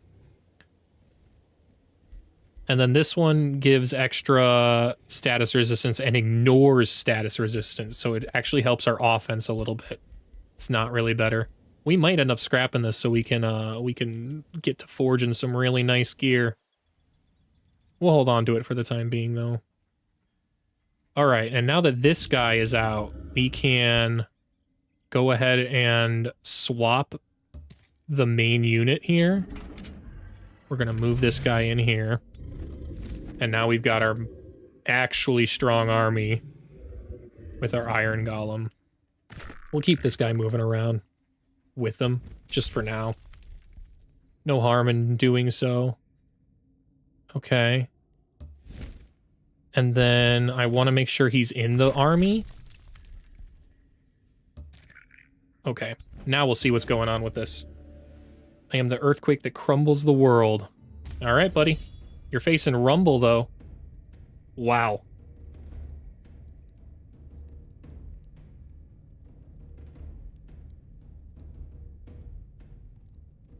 And then this one gives extra status resistance and ignores status resistance, so it actually helps our offense a little bit. It's not really better. We might end up scrapping this so we can get to forging some really nice gear. We'll hold on to it for the time being, though. All right, and now that this guy is out, we can go ahead and swap the main unit here. We're gonna move this guy in here. And now we've got our actually strong army with our Iron Golem. We'll keep this guy moving around with them, just for now. No harm in doing so. Okay. And then I want to make sure he's in the army. Okay, now we'll see what's going on with this. I am the earthquake that crumbles the world. All right, buddy. You're facing Rumble, though. Wow.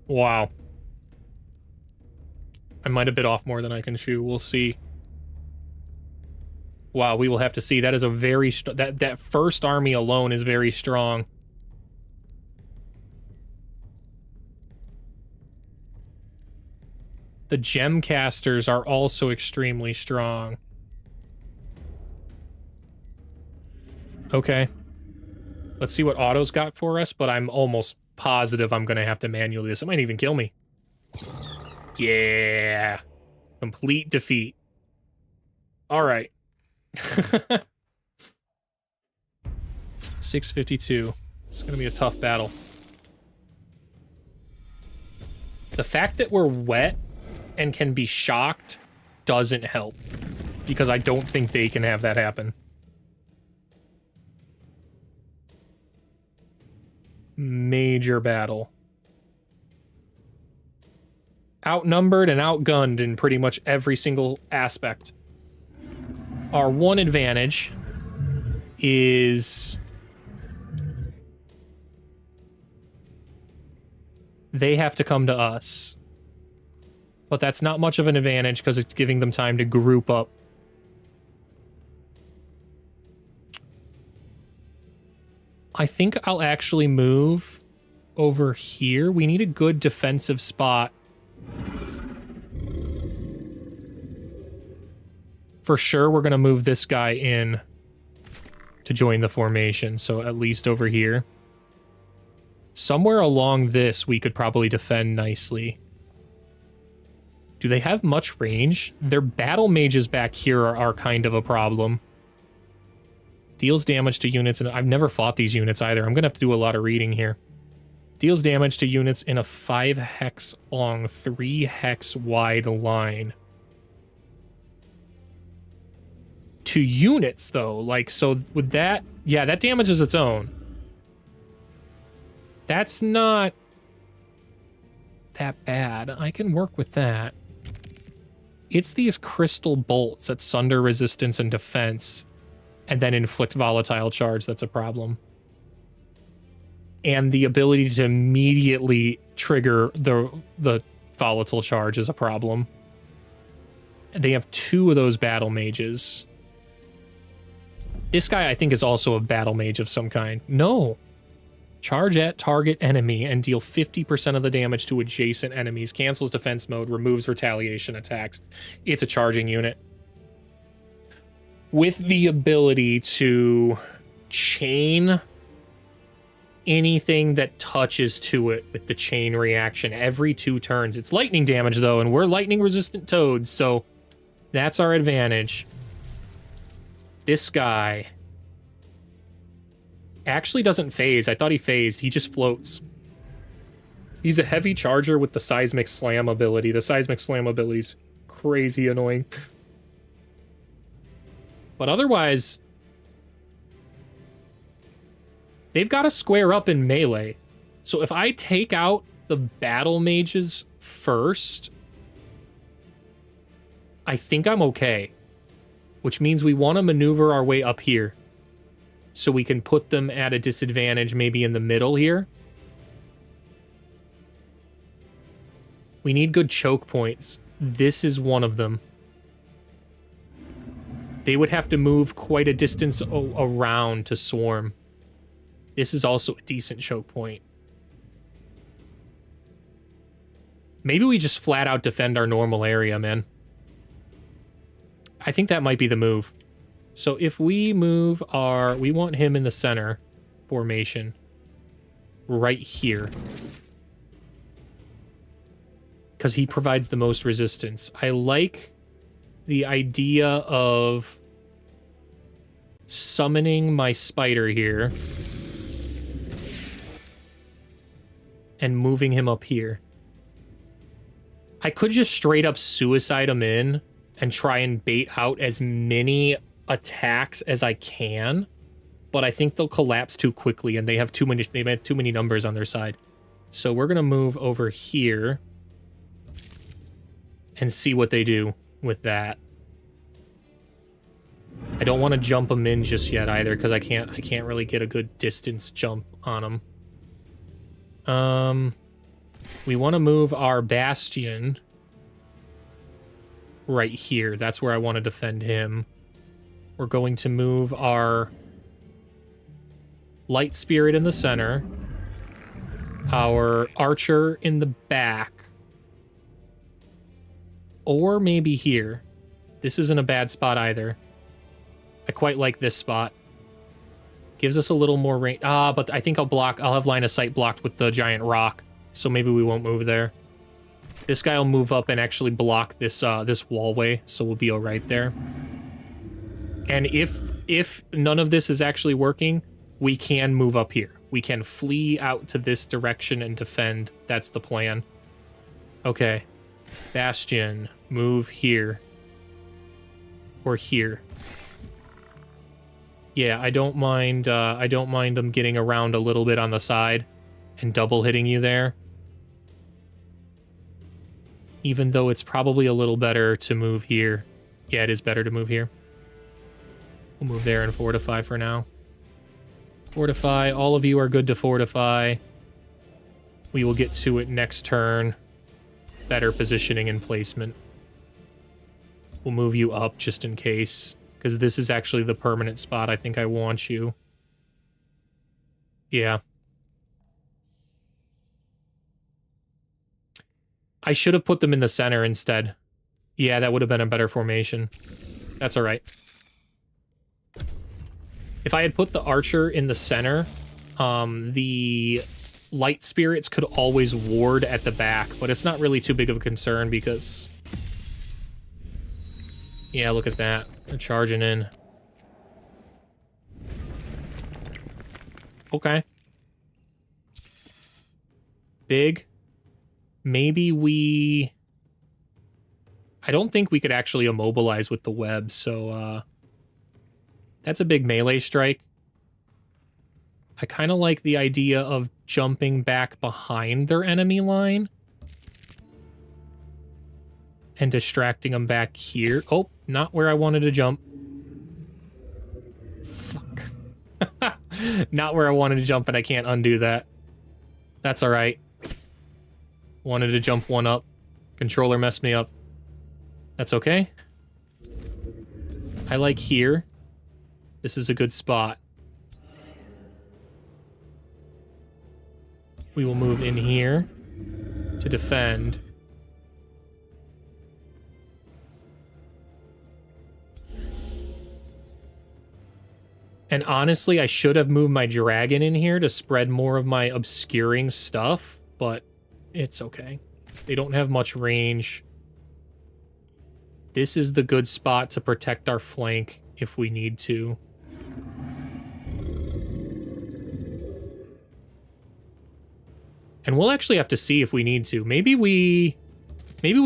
Wow. I might have bit off more than I can chew. We'll see. Wow, we will have to see. That is a very... That first army alone is very strong. The Gemcasters are also extremely strong. Okay. Let's see what auto's got for us, but I'm almost positive I'm going to have to manually this. It might even kill me. Yeah. Complete defeat. All right. 652. It's going to be a tough battle. The fact that we're wet and can be shocked doesn't help, because I don't think they can have that happen. Major battle. Outnumbered and outgunned in pretty much every single aspect. Our one advantage is they have to come to us. But that's not much of an advantage because it's giving them time to group up. I think I'll actually move over here. We need a good defensive spot. For sure, we're going to move this guy in to join the formation, so at least over here. Somewhere along this, we could probably defend nicely. Do they have much range? Their battle mages back here are kind of a problem. Deals damage to units, and I've never fought these units either. I'm going to have to do a lot of reading here. Deals damage to units in a 5 hex long, 3 hex wide line. To units, though, like, so with that, yeah, that damages its own. That's not that bad. I can work with that. It's these crystal bolts that sunder resistance and defense, and then inflict volatile charge that's a problem. And the ability to immediately trigger the volatile charge is a problem. And they have 2 of those battle mages. This guy, I think, is also a battle mage of some kind. No. Charge at target enemy and deal 50% of the damage to adjacent enemies. Cancels defense mode, removes retaliation attacks. It's a charging unit. With the ability to chain anything that touches to it with the chain reaction every 2 turns. It's lightning damage, though, and we're lightning-resistant toads, so that's our advantage. This guy actually doesn't phase. I thought he phased. He just floats. He's a heavy charger with the seismic slam ability. The seismic slam ability is crazy annoying. But otherwise, they've got to square up in melee. So if I take out the battle mages first, I think I'm okay. Which means we want to maneuver our way up here. So we can put them at a disadvantage maybe in the middle here. We need good choke points. This is one of them. They would have to move quite a distance around to swarm. This is also a decent choke point. Maybe we just flat out defend our normal area, man. I think that might be the move. So if we move we want him in the center formation right here. Because he provides the most resistance. I like the idea of summoning my spider here and moving him up here. I could just straight up suicide him in and try and bait out as many attacks as I can, but I think they'll collapse too quickly and they have too many numbers on their side. So we're gonna move over here and see what they do with that. I don't want to jump them in just yet either, because I can't really get a good distance jump on them. We want to move our bastion right here. That's where I want to defend him. We're going to move our light spirit in the center, our archer in the back, or maybe here. This isn't a bad spot either. I quite like this spot. Gives us a little more range. But I think I'll have line of sight blocked with the giant rock, so maybe we won't move there. This guy will move up and actually block this this wallway, so we'll be all right there. And if none of this is actually working, we can move up here. We can flee out to this direction and defend. That's the plan. Okay. Bastion, move here. Or here. Yeah, I don't mind them getting around a little bit on the side and double hitting you there. Even though it's probably a little better to move here. Yeah, it is better to move here. We'll move there and fortify for now. Fortify. All of you are good to fortify. We will get to it next turn. Better positioning and placement. We'll move you up just in case, because this is actually the permanent spot I think I want you. Yeah. I should have put them in the center instead. Yeah, that would have been a better formation. That's all right. If I had put the archer in the center, the light spirits could always ward at the back, but it's not really too big of a concern because... Yeah, look at that. They're charging in. Okay. Big. Maybe we... I don't think we could actually immobilize with the web, so, that's a big melee strike. I kind of like the idea of jumping back behind their enemy line. And distracting them back here. Oh, not where I wanted to jump. Fuck. Not where I wanted to jump, and I can't undo that. That's alright. Wanted to jump one up. Controller messed me up. That's okay. I like here. This is a good spot. We will move in here to defend. And honestly, I should have moved my dragon in here to spread more of my obscuring stuff, but it's okay. They don't have much range. This is the good spot to protect our flank if we need to. And we'll actually have to see if we need to. Maybe we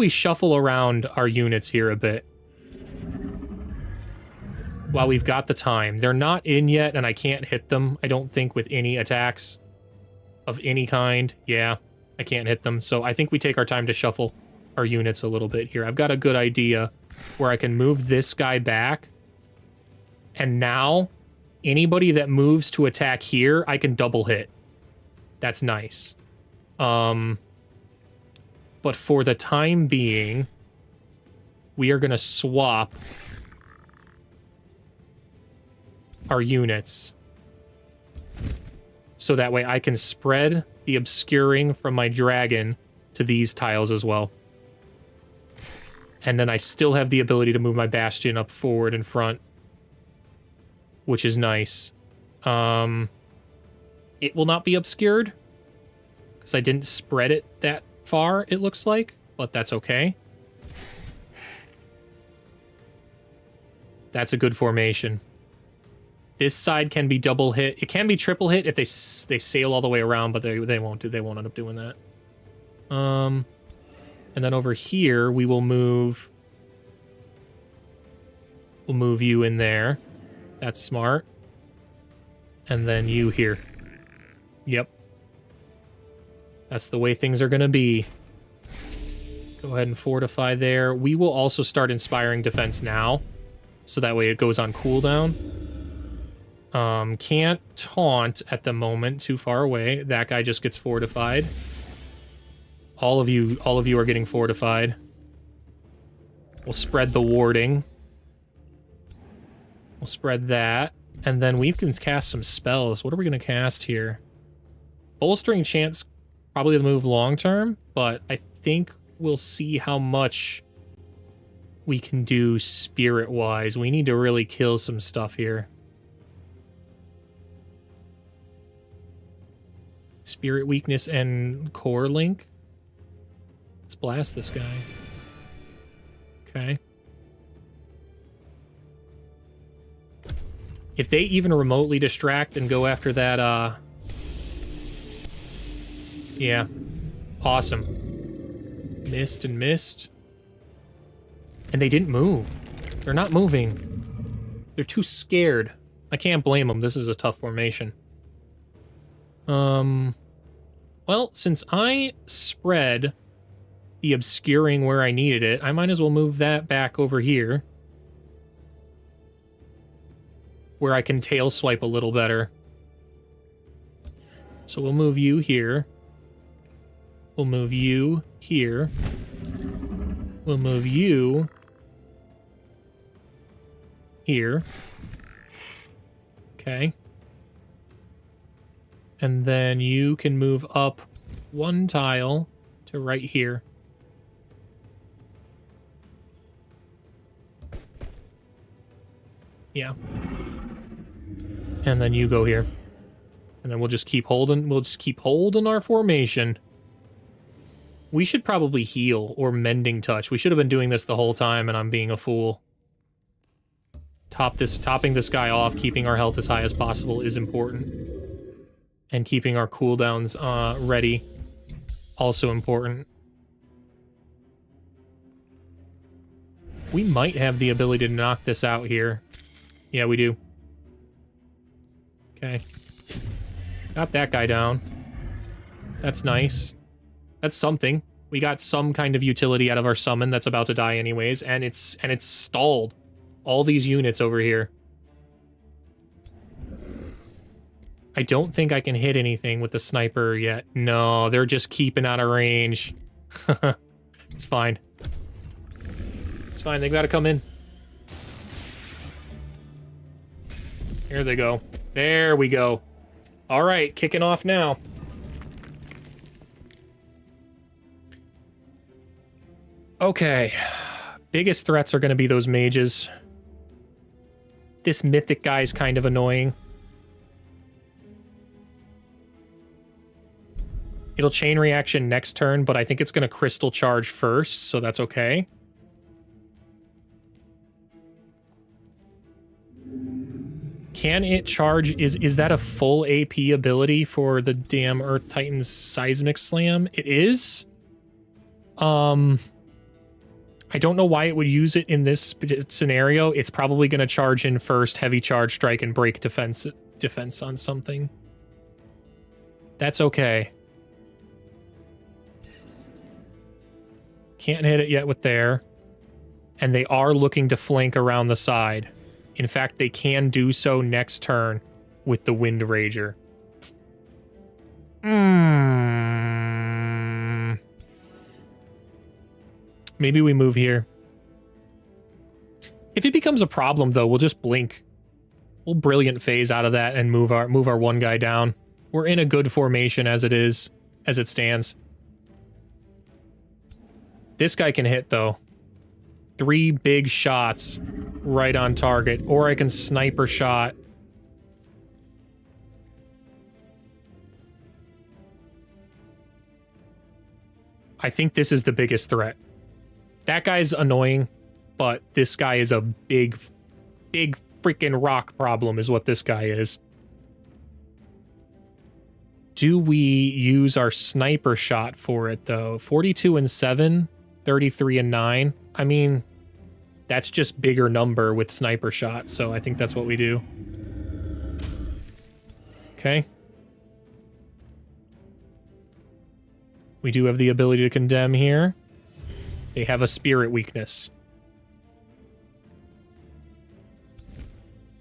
shuffle around our units here a bit. While we've got the time. They're not in yet, and I can't hit them, I don't think, with any attacks of any kind. Yeah, I can't hit them. So I think we take our time to shuffle our units a little bit here. I've got a good idea where I can move this guy back. And now, anybody that moves to attack here, I can double hit. That's nice. But for the time being, we are going to swap our units. So that way I can spread the obscuring from my dragon to these tiles as well. And then I still have the ability to move my bastion up forward and front, which is nice. It will not be obscured because I didn't spread it that far, it looks like, but that's okay. That's a good formation. This side can be double hit. It can be triple hit if they sail all the way around, but they won't do. They won't end up doing that. And then over here we will move. We'll move you in there. That's smart. And then you here. Yep. That's the way things are gonna be. Go ahead and fortify there. We will also start inspiring defense now, so that way it goes on cooldown. Can't taunt at the moment, too far away. That guy just gets fortified. All of you are getting fortified. We'll spread the warding. We'll spread that. And then we can cast some spells. What are we going to cast here? Bolstering Chance, probably the move long term, but I think we'll see how much we can do spirit-wise. We need to really kill some stuff here. Spirit weakness and core link. Let's blast this guy. Okay. If they even remotely distract and go after that, yeah. Awesome. Missed and missed. And they didn't move. They're not moving. They're too scared. I can't blame them. This is a tough formation. Well, since I spread the obscuring where I needed it, I might as well move that back over here, where I can tail swipe a little better. So we'll move you here. We'll move you here. We'll move you here. Okay. And then you can move up one tile to right here. Yeah. And then you go here. And then we'll just keep holding our formation. We should probably heal or mending touch. We should have been doing this the whole time and I'm being a fool. Topping this guy off, keeping our health as high as possible is important. And keeping our cooldowns ready, also important. We might have the ability to knock this out here. Yeah, we do. Okay. Got that guy down. That's nice. That's something. We got some kind of utility out of our summon that's about to die anyways, and it's stalled. All these units over here. I don't think I can hit anything with the sniper yet. No, they're just keeping out of range. It's fine. It's fine, they gotta come in. Here they go. There we go. All right, kicking off now. Okay. Biggest threats are going to be those mages. This mythic guy's kind of annoying. It'll chain reaction next turn, but I think it's going to crystal charge first, so that's okay. Can it charge? Is that a full AP ability for the damn Earth Titan's Seismic Slam? It is? I don't know why it would use it in this scenario. It's probably going to charge in first, heavy charge strike, and break defense on something. That's okay. Can't hit it yet with there. And they are looking to flank around the side. In fact, they can do so next turn with the Wind Rager. Maybe we move here. If it becomes a problem, though, we'll just blink. We'll Brilliant Phase out of that and move our one guy down. We're in a good formation as it is, as it stands. This guy can hit, though. 3 big shots right on target, or I can sniper shot. I think this is the biggest threat. That guy's annoying, but this guy is a big freaking rock problem is what this guy is. Do we use our sniper shot for it, though? 42 and 7, 33 and 9. I mean, that's just bigger number with sniper shot, so I think that's what we do. Okay. We do have the ability to condemn here. They have a spirit weakness.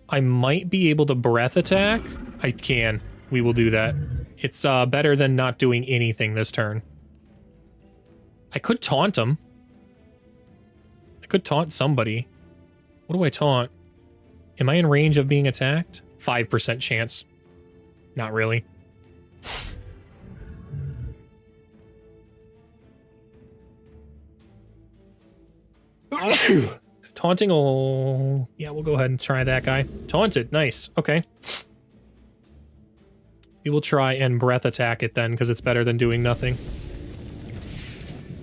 I might be able to breath attack. I can. We will do that. It's better than not doing anything this turn. I could taunt him. I could taunt somebody. What do I taunt? Am I in range of being attacked? 5% chance. Not really. Taunting, oh... Yeah, we'll go ahead and try that guy. Taunted, nice. Okay. We will try and breath attack it then, because it's better than doing nothing.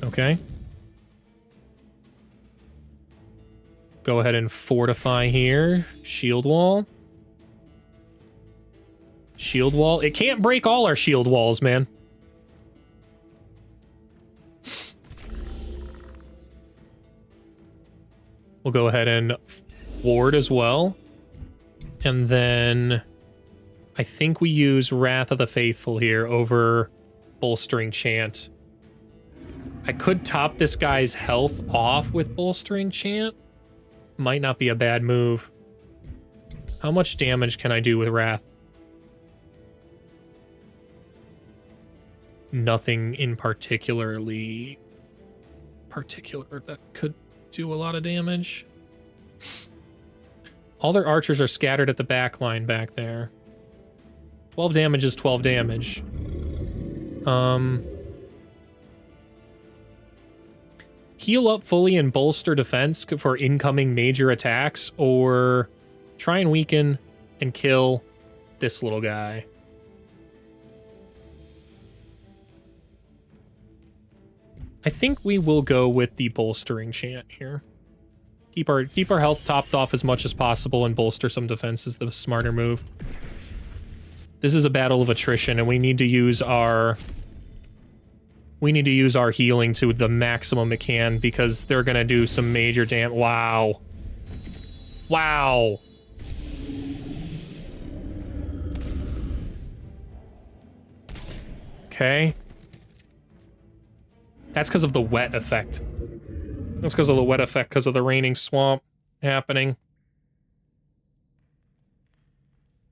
Okay. Go ahead and fortify here. Shield wall. Shield wall. It can't break all our shield walls, man. We'll go ahead and ward as well. And then I think we use Wrath of the Faithful here over Bolstering Chant. I could top this guy's health off with Bolstering Chant. Might not be a bad move. How much damage can I do with Wrath? Nothing in particular that could do a lot of damage. All their archers are scattered at the back line back there. 12 damage is 12 damage. Heal up fully and bolster defense for incoming major attacks, or try and weaken and kill this little guy. I think we will go with the bolstering chant here. Keep our health topped off as much as possible and bolster some defense is the smarter move. This is a battle of attrition, and we need to use our healing to the maximum it can, because they're gonna do some major damage. Wow. Wow. Okay. That's because of the wet effect. That's because of the wet effect, because of the raining swamp happening.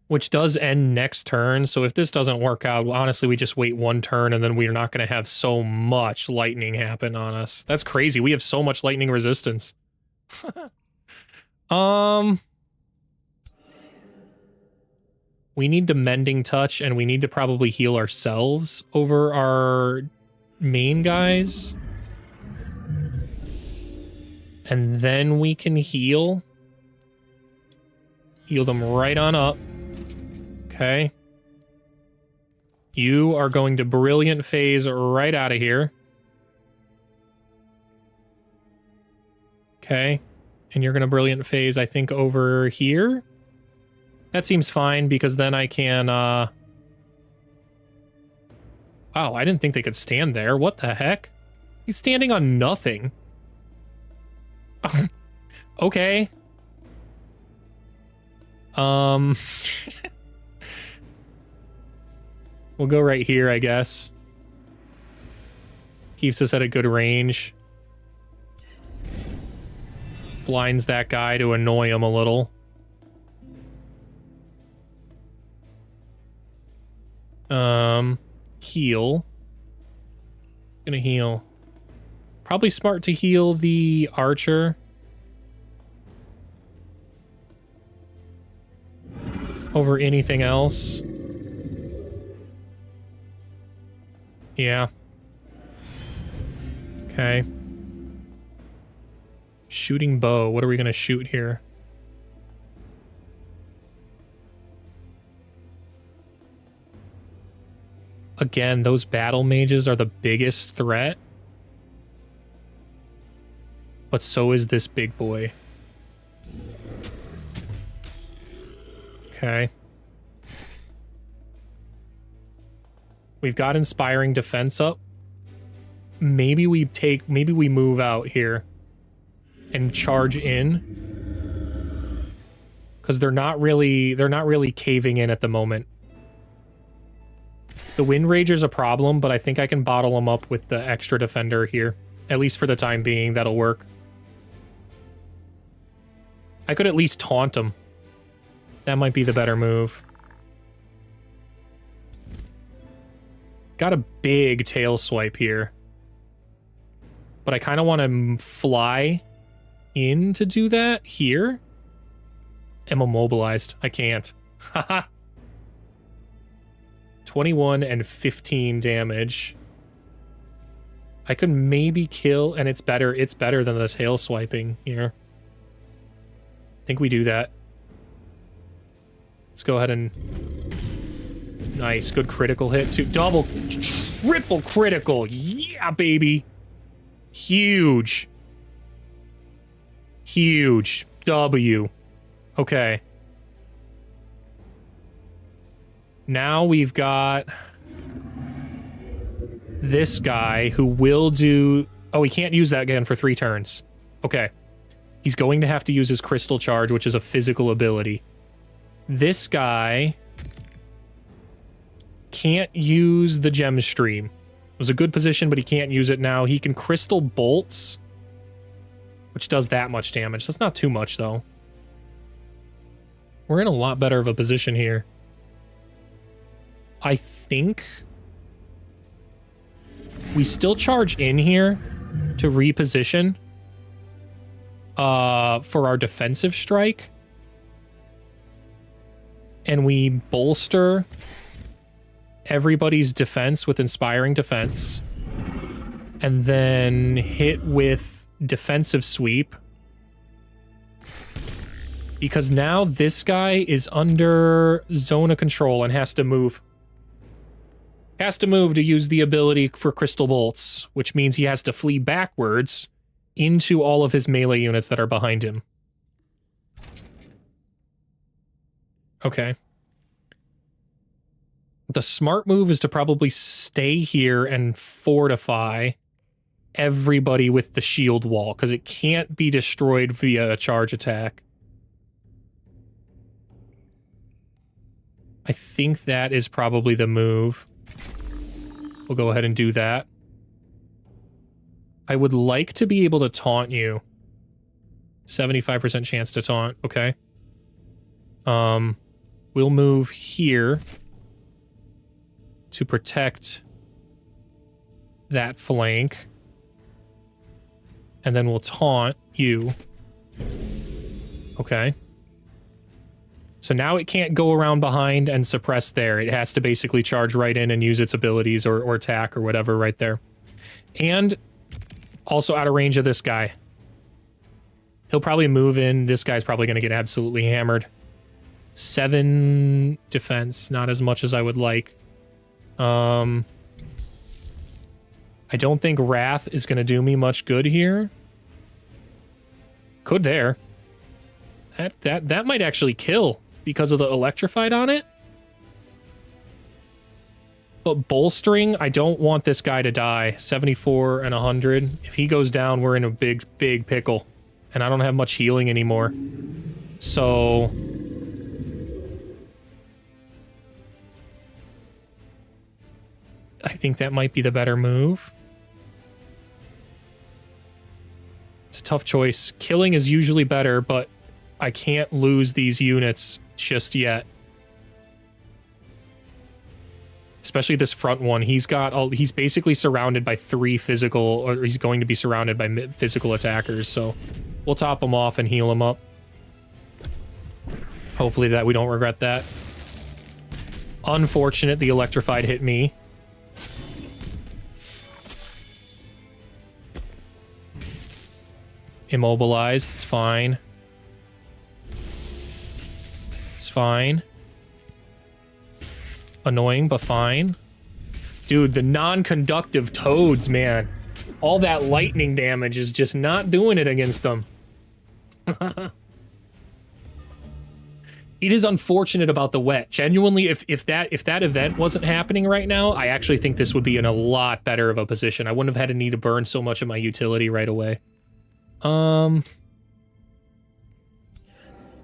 Which does end next turn, so if this doesn't work out, well, honestly, we just wait one turn and then we're not going to have so much lightning happen on us. That's crazy. We have so much lightning resistance. We need to Mending Touch, and we need to probably heal ourselves over our main guys. And then we can heal. Heal them right on up. Okay. You are going to Brilliant Phase right out of here. Okay. And you're going to Brilliant Phase, I think, over here. That seems fine, because then I can, Wow, I didn't think they could stand there. What the heck? He's standing on nothing. Okay. We'll go right here, I guess. Keeps us at a good range. Blinds that guy to annoy him a little. Heal. Gonna heal. Probably smart to heal the archer. Over anything else. Yeah. Okay. Shooting bow. What are we gonna shoot here? Again, those battle mages are the biggest threat. But so is this big boy. Okay. We've got Inspiring Defense up. Maybe we move out here and charge in. Because they're not really caving in at the moment. The Wind Rager's a problem, but I think I can bottle them up with the extra defender here. At least for the time being, that'll work. I could at least taunt them. That might be the better move. Got a big tail swipe here. But I kind of want to fly in to do that here. Am immobilized. I can't. Haha. 21 and 15 damage. I could maybe kill, and it's better than the tail swiping here. I think we do that. Let's go ahead and Nice, good critical hit too. Double, triple critical. Yeah, baby. Huge. Huge. W. Okay. Now we've got this guy who will do... Oh, he can't use that again for 3 turns. Okay. He's going to have to use his crystal charge, which is a physical ability. This guy can't use the gem stream. It was a good position, but he can't use it now. He can crystal bolts, which does that much damage. That's not too much, though. We're in a lot better of a position here. I think we still charge in here to reposition for our defensive strike. And we bolster everybody's defense with inspiring defense. And then hit with defensive sweep. Because now this guy is under zone of control and has to move. Has to move to use the ability for crystal bolts, which means he has to flee backwards into all of his melee units that are behind him. Okay. The smart move is to probably stay here and fortify everybody with the shield wall, because it can't be destroyed via a charge attack. I think that is probably the move. We'll go ahead and do that. I would like to be able to taunt you. 75% chance to taunt. Okay. We'll move here to protect that flank. And then we'll taunt you. Okay. So now it can't go around behind and suppress there. It has to basically charge right in and use its abilities or attack or whatever right there. And also out of range of this guy. He'll probably move in. This guy's probably going to get absolutely hammered. 7 defense, not as much as I would like. I don't think Wrath is going to do me much good here. Could there. That might actually kill because of the electrified on it. But bolstering, I don't want this guy to die. 74 and 100. If he goes down, we're in a big, big pickle. And I don't have much healing anymore. So... I think that might be the better move. It's a tough choice. Killing is usually better, but I can't lose these units just yet. Especially this front one. He's basically surrounded by 3 physical, or he's going to be surrounded by physical attackers, so we'll top him off and heal him up. Hopefully that we don't regret that. Unfortunate the electrified hit me. Immobilized, it's fine. It's fine. Annoying, but fine. Dude, the non-conductive toads, man. All that lightning damage is just not doing it against them. It is unfortunate about the wet. Genuinely, if that event wasn't happening right now, I actually think this would be in a lot better of a position. I wouldn't have had to need to burn so much of my utility right away.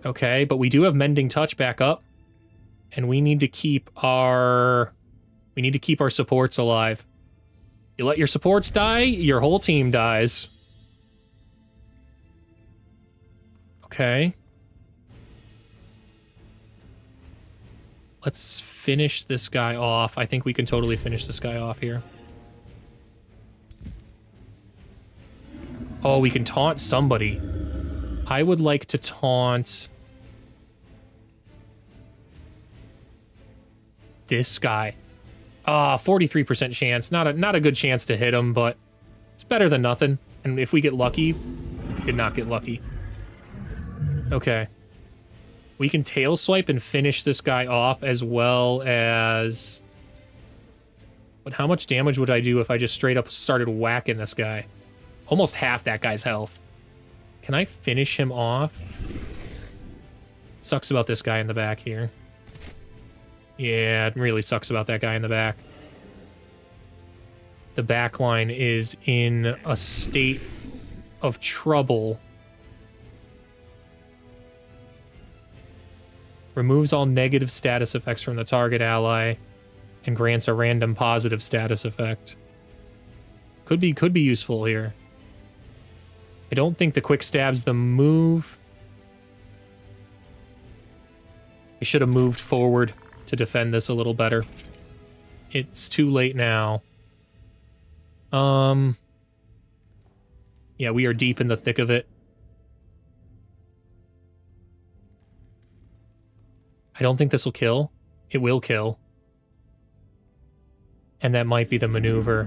Okay, but we do have Mending Touch back up. And we need to keep our... We need to keep our supports alive. You let your supports die, your whole team dies. Okay. Let's finish this guy off. I think we can totally finish this guy off here. Oh, we can taunt somebody. I would like to taunt... this guy. 43% chance. Not a good chance to hit him, but it's better than nothing. And if we get lucky, we did not get lucky. Okay. We can tail swipe and finish this guy off as well as... But how much damage would I do if I just straight up started whacking this guy? Almost half that guy's health. Can I finish him off? Sucks about this guy in the back here. Yeah, it really sucks about that guy in the back. The back line is in a state of trouble. Removes all negative status effects from the target ally and grants a random positive status effect. Could be useful here. I don't think the quick stab's the move. I should have moved forward to defend this a little better. It's too late now. Yeah, we are deep in the thick of it. I don't think this will kill. It will kill. And that might be the maneuver.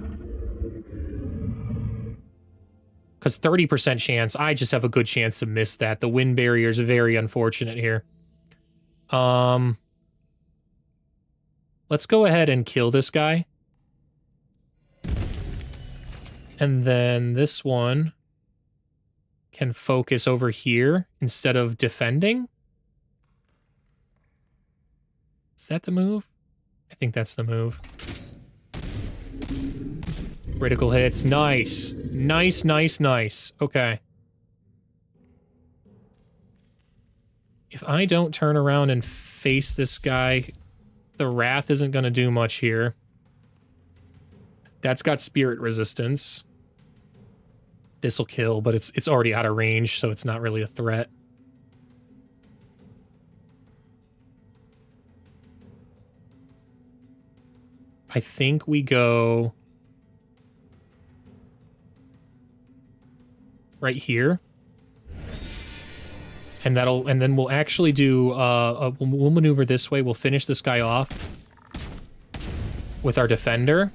Because 30% chance, I just have a good chance to miss that. The wind barrier is very unfortunate here. Let's go ahead and kill this guy. And then this one can focus over here instead of defending. Is that the move? I think that's the move. Critical hits. Nice. Nice, nice, nice. Okay. If I don't turn around and face this guy, the Wrath isn't going to do much here. That's got spirit resistance. This'll kill, but it's already out of range, so it's not really a threat. I think we go right here. And then we'll actually do we'll maneuver this way. We'll finish this guy off with our defender.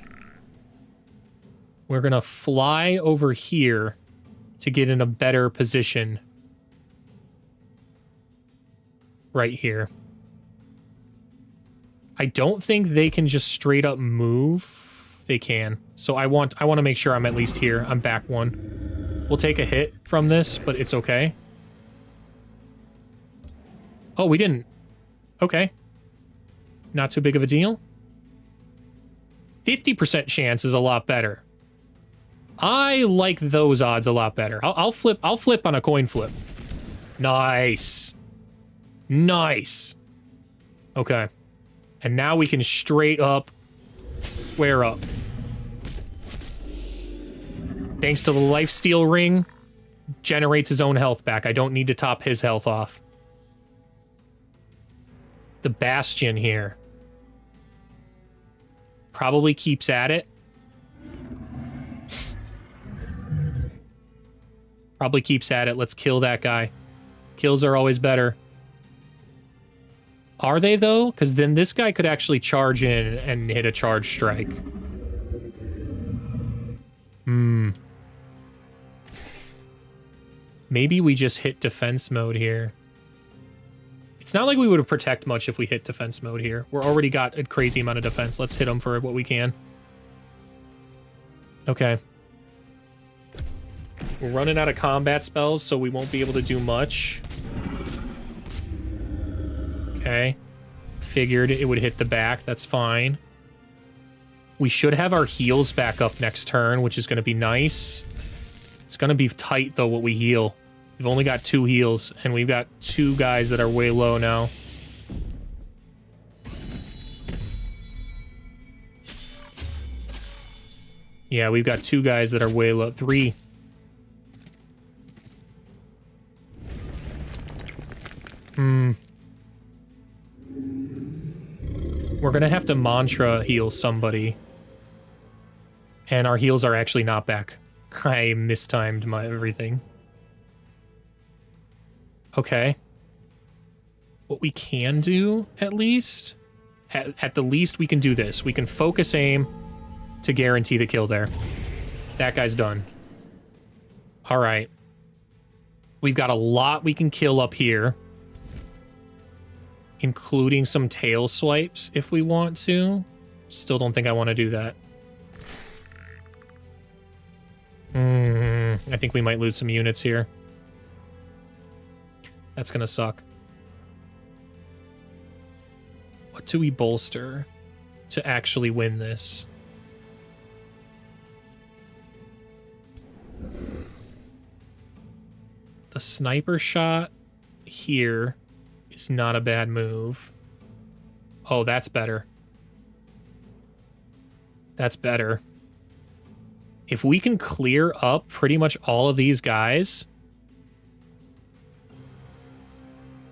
We're gonna fly over here to get in a better position. Right here. I don't think they can just straight up move. They can. So I want to make sure I'm at least here. I'm back one. We'll take a hit from this, but it's okay. Oh, we didn't. Okay. Not too big of a deal. 50% chance is a lot better. I like those odds a lot better. I'll flip on a coin flip. Nice. Nice. Okay. And now we can straight up square up. Thanks to the lifesteal ring, generates his own health back. I don't need to top his health off. The Bastion here probably keeps at it. Probably keeps at it. Let's kill that guy. Kills are always better. Are they, though? Because then this guy could actually charge in and hit a charge strike. Maybe we just hit defense mode here. It's not like we would protect much if we hit defense mode here. We're already got a crazy amount of defense. Let's hit them for what we can. Okay. We're running out of combat spells, so we won't be able to do much. Okay. Figured it would hit the back. That's fine. We should have our heals back up next turn, which is going to be nice. It's going to be tight, though, what we heal. We've only got 2 heals, and we've got 2 guys that are way low now. Yeah, we've got 2 guys that are way low. 3. We're gonna have to mantra heal somebody. And our heals are actually not back. I mistimed my everything. Okay. What we can do, at least... At the least, we can do this. We can focus aim to guarantee the kill there. That guy's done. Alright. We've got a lot we can kill up here. including some tail swipes if we want to. Still don't think I want to do that. I think we might lose some units here. That's gonna suck. What do we bolster to actually win this? The sniper shot here is not a bad move. Oh, that's better. That's better. If we can clear up pretty much all of these guys...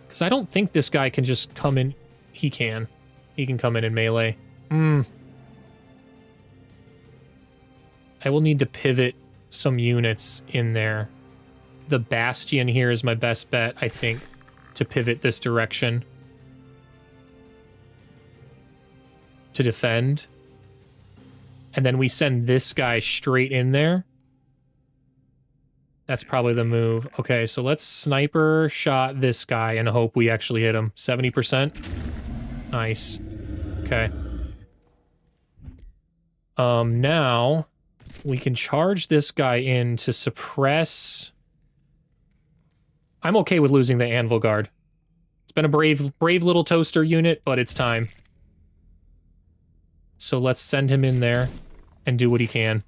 Because I don't think this guy can just come in... He can. He can come in and melee. I will need to pivot some units in there. The Bastion here is my best bet, I think, to pivot this direction. To defend. And then we send this guy straight in there. That's probably the move. Okay, so let's sniper shot this guy and hope we actually hit him. 70%. Nice. Okay. Now we can charge this guy in to suppress... I'm okay with losing the Anvil Guard. It's been a brave little toaster unit, but it's time. So let's send him in there and do what he can.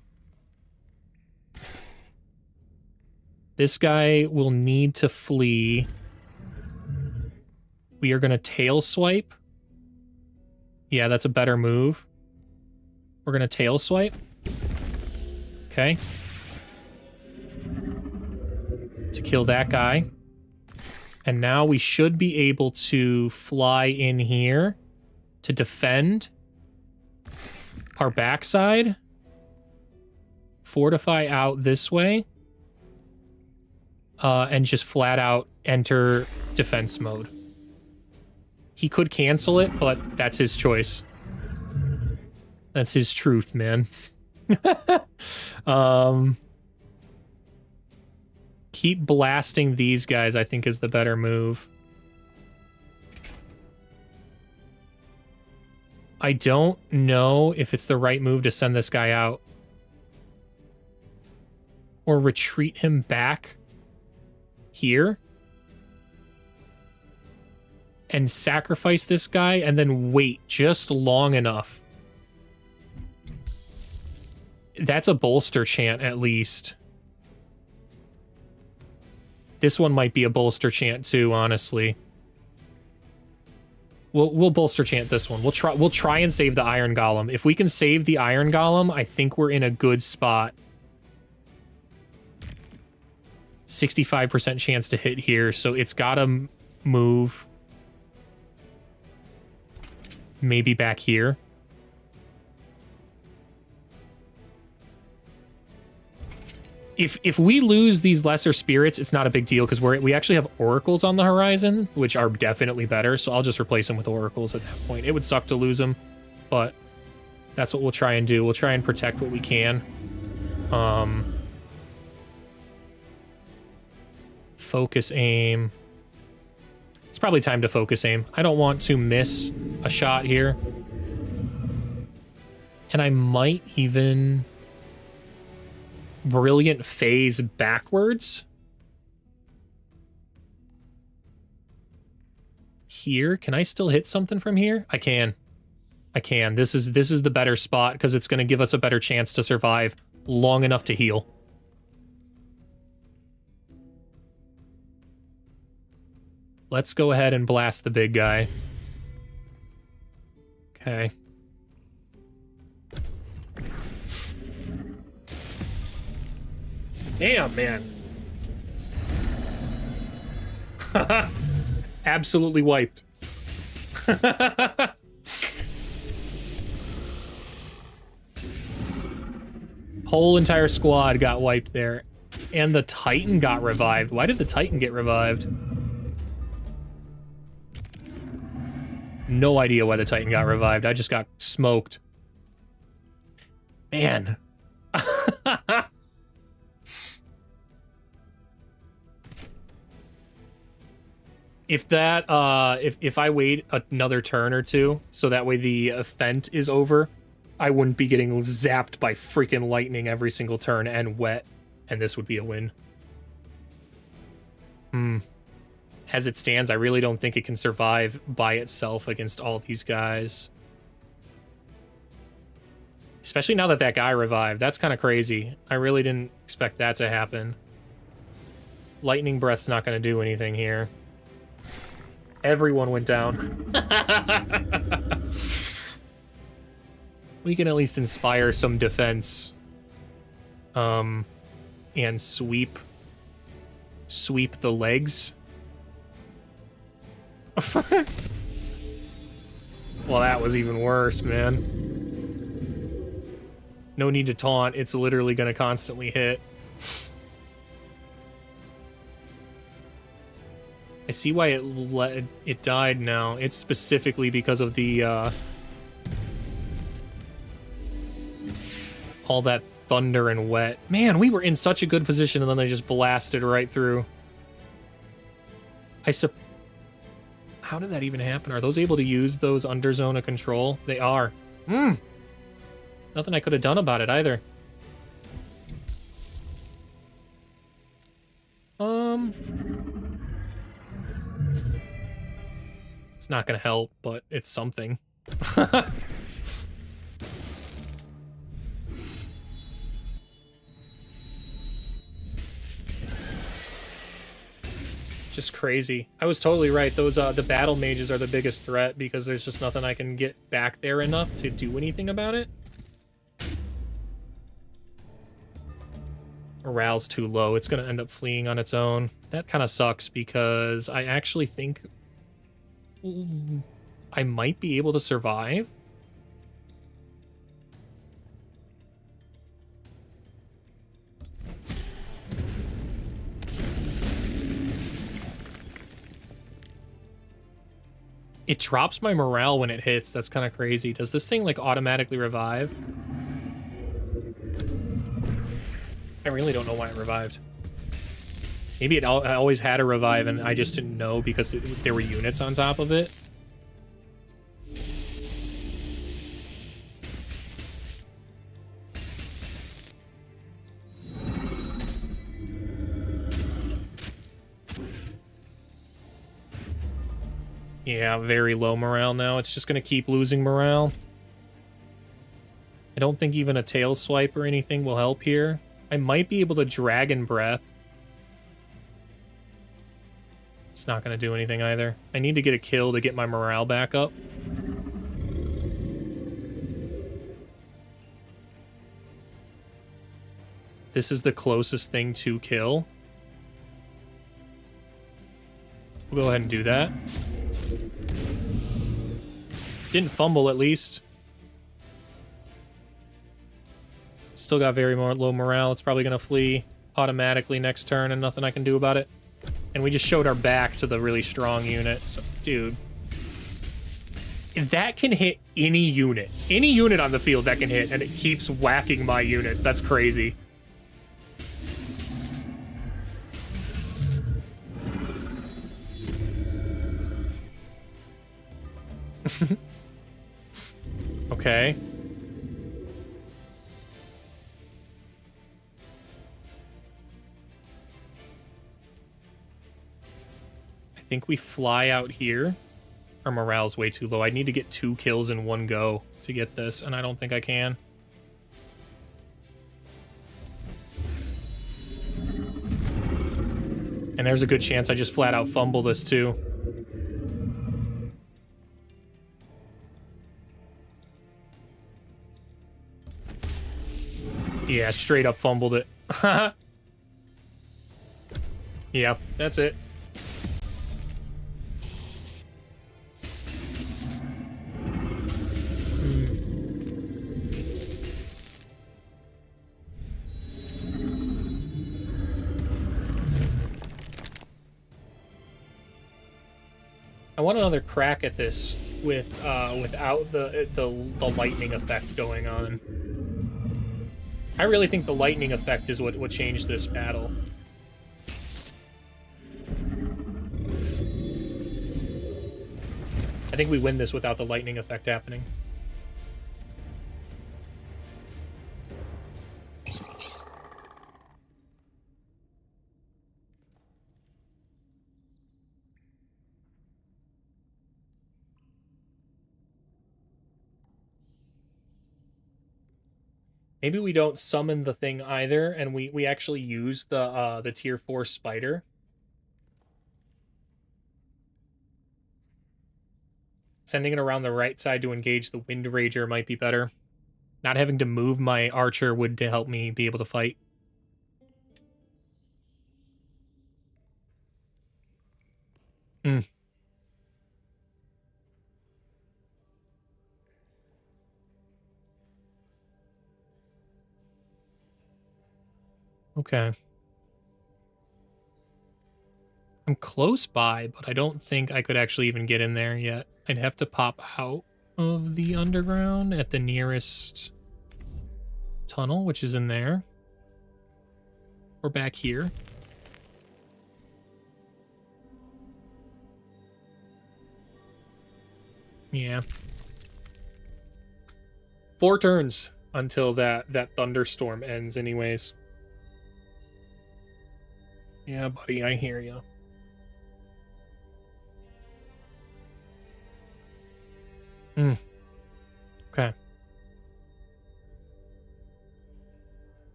This guy will need to flee. We are going to tail swipe. Yeah, that's a better move. We're going to tail swipe. Okay. To kill that guy. And now we should be able to fly in here to defend our backside. Fortify out this way. And just flat out enter defense mode. He could cancel it, but that's his choice. That's his truth, man. Keep blasting these guys, I think, is the better move. I don't know if it's the right move to send this guy out. Or retreat him back here. And sacrifice this guy and then wait just long enough. That's a bolster chant, at least. This one might be a bolster chant too, honestly. We'll bolster chant this one. We'll try and save the Iron Golem. If we can save the Iron Golem, I think we're in a good spot. 65% chance to hit here, so it's gotta move. Maybe back here. If we lose these lesser spirits, it's not a big deal because we actually have oracles on the horizon, which are definitely better. So I'll just replace them with oracles at that point. It would suck to lose them, but that's what we'll try and do. We'll try and protect what we can. Focus aim. It's probably time to focus aim. I don't want to miss a shot here. And I might even... Brilliant phase backwards. Here, can I still hit something from here? I can. I can. This is the better spot because it's going to give us a better chance to survive long enough to heal. Let's go ahead and blast the big guy. Okay. Damn, man. Absolutely wiped. Whole entire squad got wiped there. And the Titan got revived. Why did the Titan get revived? No idea why the Titan got revived. I just got smoked. Man. If that, if I wait another turn or two, so that way the event is over, I wouldn't be getting zapped by freaking lightning every single turn and wet, and this would be a win. As it stands, I really don't think it can survive by itself against all these guys. Especially now that that guy revived. That's kind of crazy. I really didn't expect that to happen. Lightning Breath's not going to do anything here. Everyone went down. We can at least inspire some defense. And sweep the legs. Well, that was even worse, man. No need to taunt. It's literally going to constantly hit. I see why it died now. It's specifically because of the all that thunder and wet. Man, we were in such a good position, and then they just blasted right through. How did that even happen? Are those able to use those under zone of control? They are. Nothing I could have done about it either. It's not gonna help, but it's something. Just crazy. I was totally right. Those the battle mages are the biggest threat because there's just nothing I can get back there enough to do anything about it. Morale's too low. It's gonna end up fleeing on its own. That kind of sucks because I actually think I might be able to survive. It drops my morale when it hits. That's kind of crazy. Does this thing, like, automatically revive? I really don't know why it revived. Maybe it always had a revive and I just didn't know because there were units on top of it. Yeah, very low morale now. It's just going to keep losing morale. I don't think even a tail swipe or anything will help here. I might be able to Dragon Breath. It's not going to do anything either. I need to get a kill to get my morale back up. This is the closest thing to kill. We'll go ahead and do that. Didn't fumble, at least. Still got very low morale. It's probably going to flee automatically next turn and nothing I can do about it. And we just showed our back to the really strong unit. So, dude. That can hit any unit. Any unit on the field that can hit, and it keeps whacking my units. That's crazy. Okay. I think we fly out here. Our morale's way too low. I need to get 2 kills in one go to get this, and I don't think I can. And there's a good chance I just flat out fumble this too. Yeah, straight up fumbled it. Yeah, that's it. I want another crack at this with without the lightning effect going on. I really think the lightning effect is what changed this battle. I think we win this without the lightning effect happening. Maybe we don't summon the thing either, and we actually use the tier 4 spider. Sending it around the right side to engage the Wind Rager might be better. Not having to move my archer would help me be able to fight. Mm. Okay. I'm close by, but I don't think I could actually even get in there yet. I'd have to pop out of the underground at the nearest tunnel, which is in there. Or back here. Yeah. 4 turns until that thunderstorm ends anyways. Yeah, buddy, I hear you. Okay. I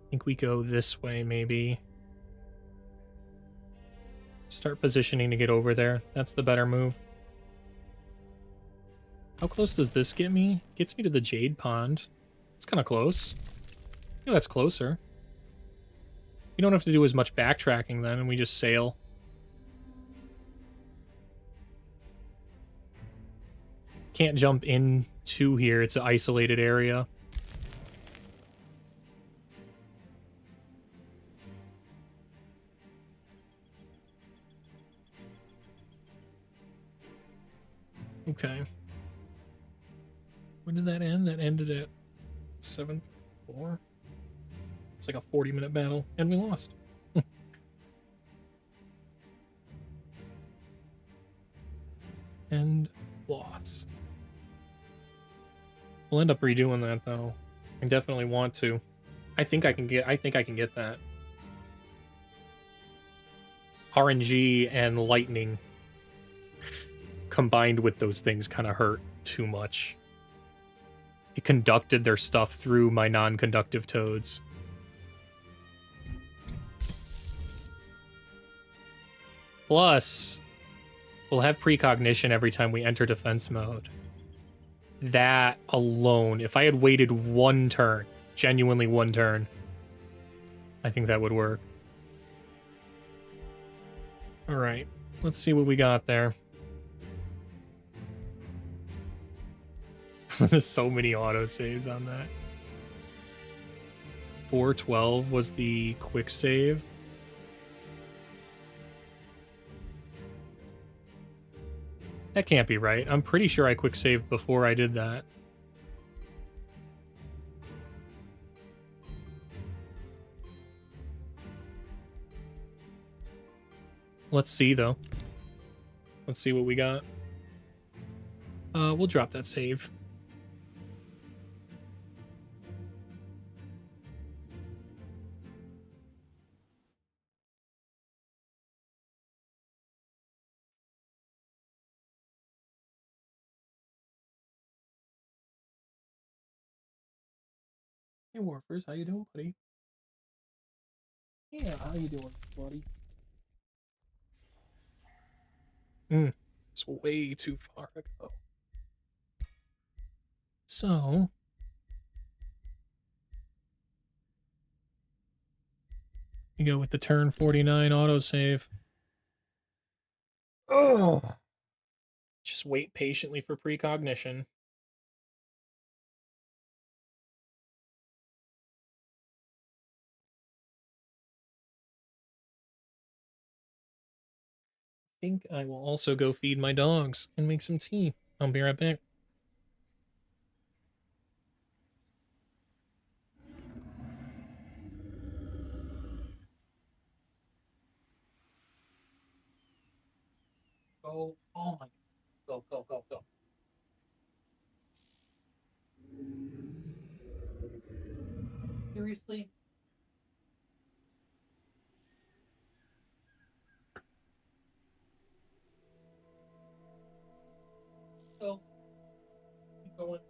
think we go this way, maybe. Start positioning to get over there. That's the better move. How close does this get me? Gets me to the Jade Pond. It's kind of close. Yeah, that's closer. You don't have to do as much backtracking then, and we just sail. Can't jump into here. It's an isolated area. Okay. When did that end? That ended at 7-4. It's like a 40-minute battle, and we lost. And loss. We'll end up redoing that though. I definitely want to. I think I can get that. RNG and lightning combined with those things kind of hurt too much. It conducted their stuff through my non-conductive toads. Plus, we'll have precognition every time we enter defense mode. That alone, if I had waited 1 turn, genuinely 1 turn, I think that would work. All right, let's see what we got there. There's so many autosaves on that. 412 was the quick save. That can't be right. I'm pretty sure I quick saved before I did that. Let's see, though. Let's see what we got. We'll drop that save. Hey, Warfers, how you doing, buddy? Yeah, how you doing, buddy? It's way too far ago. So, you go with the turn 49 autosave. Oh! Just wait patiently for precognition. I think I will also go feed my dogs and make some tea. I'll be right back. Oh my, go, go, go, go. Seriously? Go. Keep going.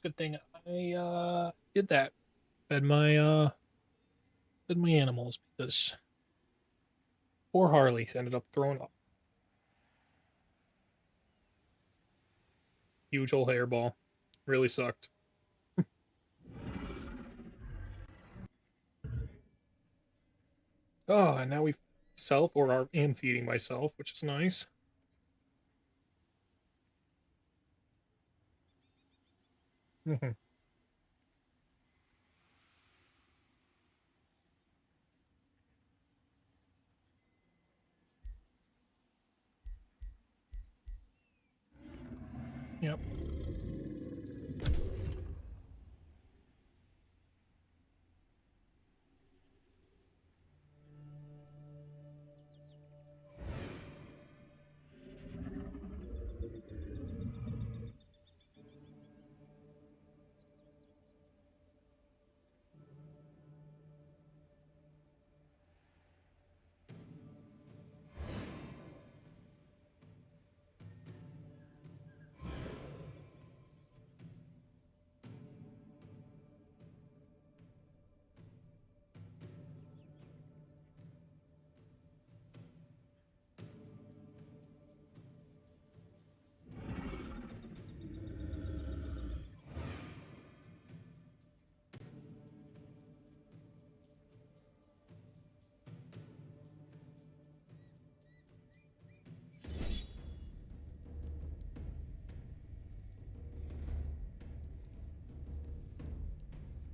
good thing I did that. Fed my animals because poor Harley ended up throwing up. Huge old hairball. Really sucked. Oh, and now we self or am feeding myself, which is nice. Mhm. Yep.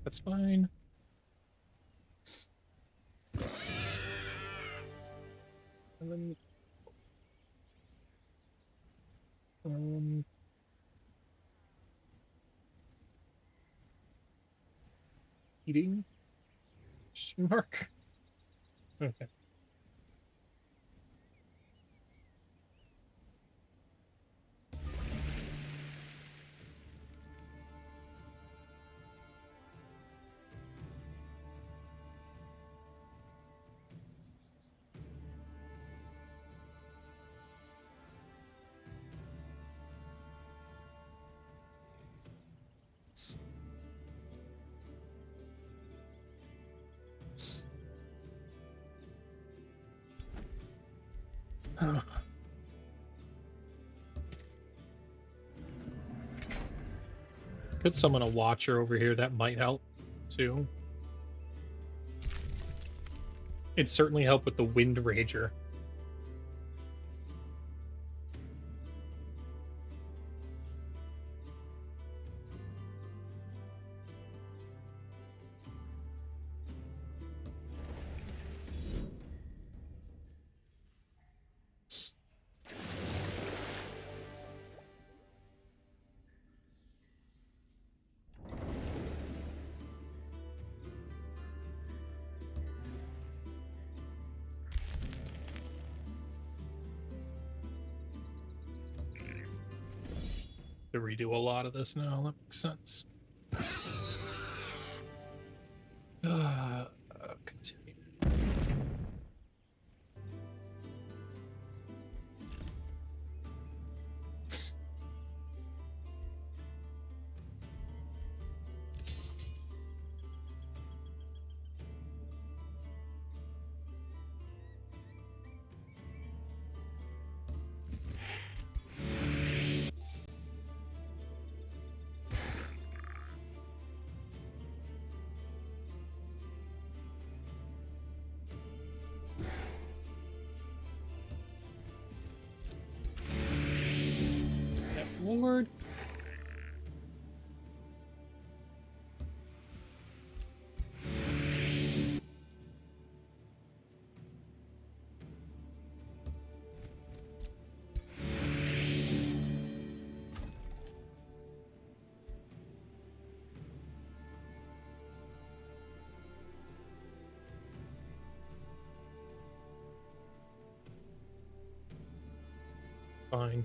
That's fine. And then um eating question mark. Okay. Could summon a watcher over here, that might help too. It'd certainly help with the Wind Rager. To redo a lot of this now, that makes sense. Continue. Lord. Fine.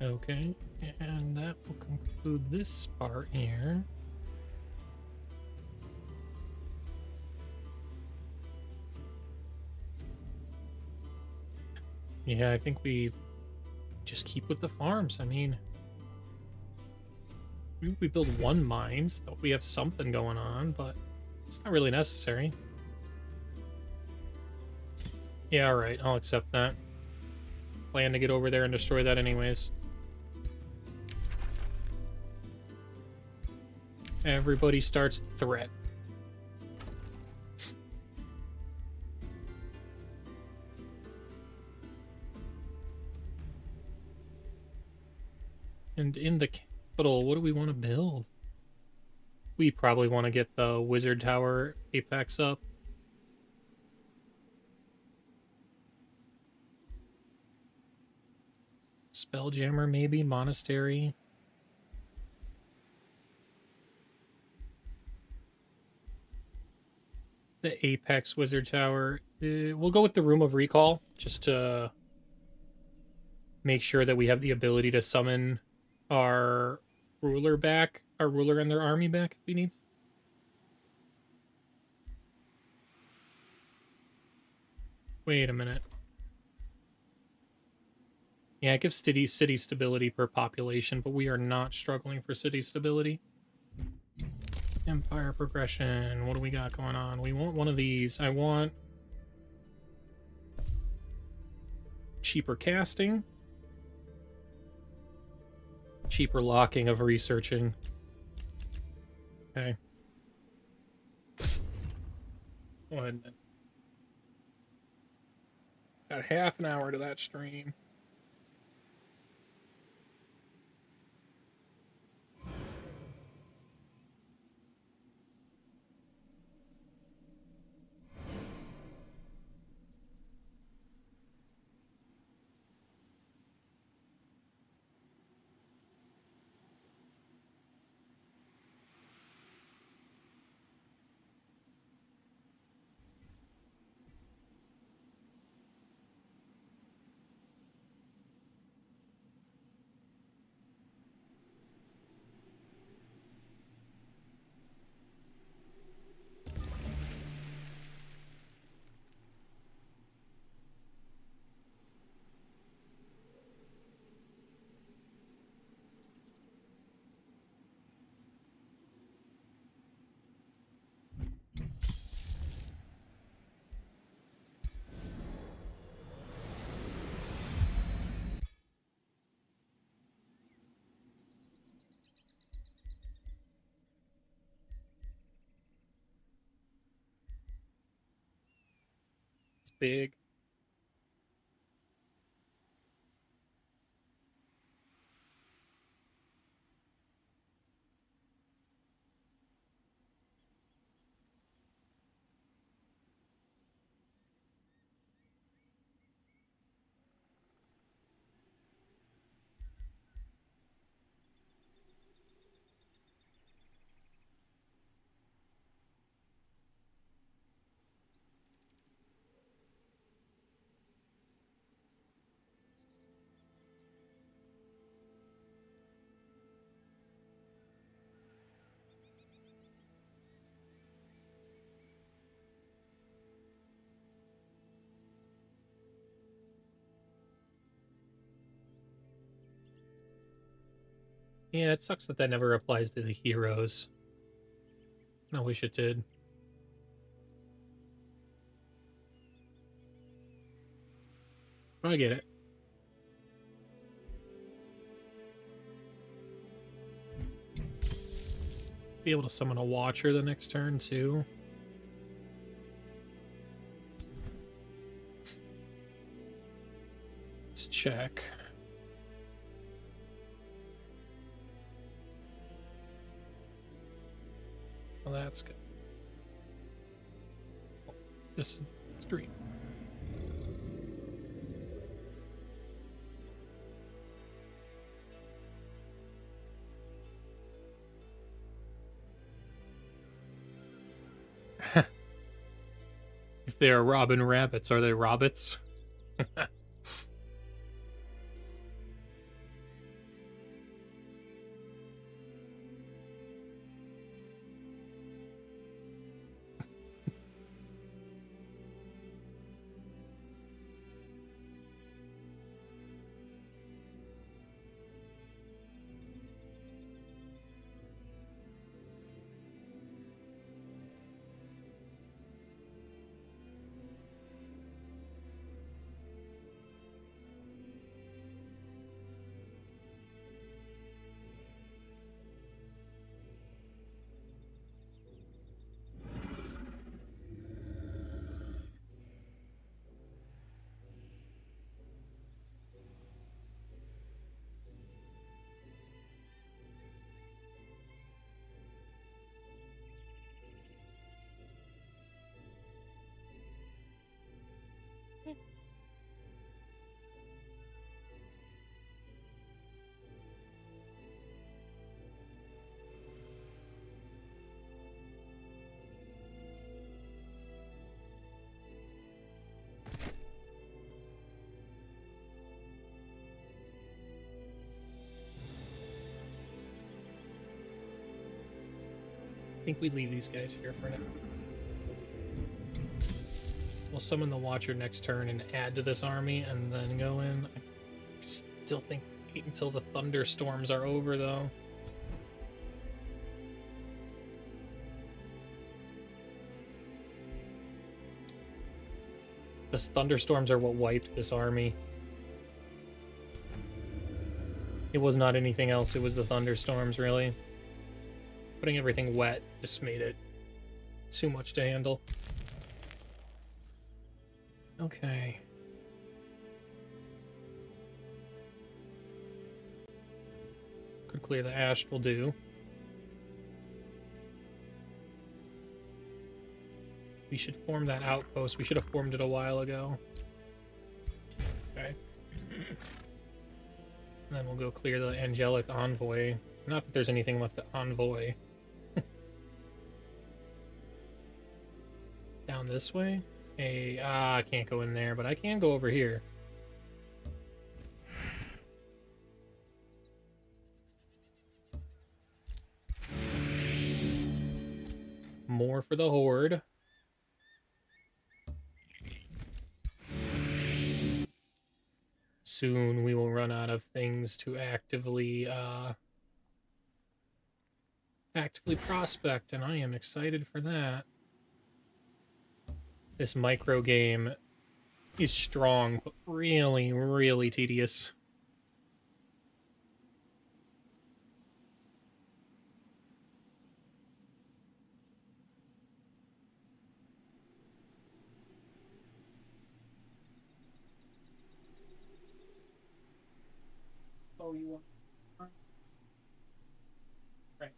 Okay, and that will conclude this part here. Yeah, I think we just keep with the farms. I mean, we build one mine, so we have something going on, but it's not really necessary. Yeah, alright, I'll accept that. Plan to get over there and destroy that anyways. Everybody starts the threat. And in the capital, what do we want to build? We probably want to get the wizard tower apex up. Spelljammer, maybe? Monastery? The apex wizard tower. We'll go with the room of recall, just to make sure that we have the ability to summon our ruler back, our ruler and their army back if we need. Wait a minute. Yeah, it gives city stability per population, but we are not struggling for city stability. Empire progression. What do we got going on? We want one of these. I want cheaper casting. Cheaper locking of researching. Okay. Go ahead. Got half an hour to that stream. It's big. Yeah, it sucks that that never applies to the heroes. I wish it did. I get it. Be able to summon a watcher the next turn, too. Let's check. Well, that's good. This is the stream. If they are Robin Rabbits, are they Robbits? think we leave these guys here for now. We'll summon the Watcher next turn and add to this army and then go in. I still think wait until the thunderstorms are over, though. Because thunderstorms are what wiped this army. It was not anything else, it was the thunderstorms, really. Putting everything wet just made it too much to handle. Okay. Could clear the ash, will do. We should form that outpost. We should have formed it a while ago. Okay. And then we'll go clear the Angelic Envoy. Not that there's anything left to envoy. Down this way? Hey, I can't go in there, but I can go over here. More for the Horde. Soon we will run out of things to actively prospect, and I am excited for that. This micro game is strong, but really, really tedious. Oh, you want? Right.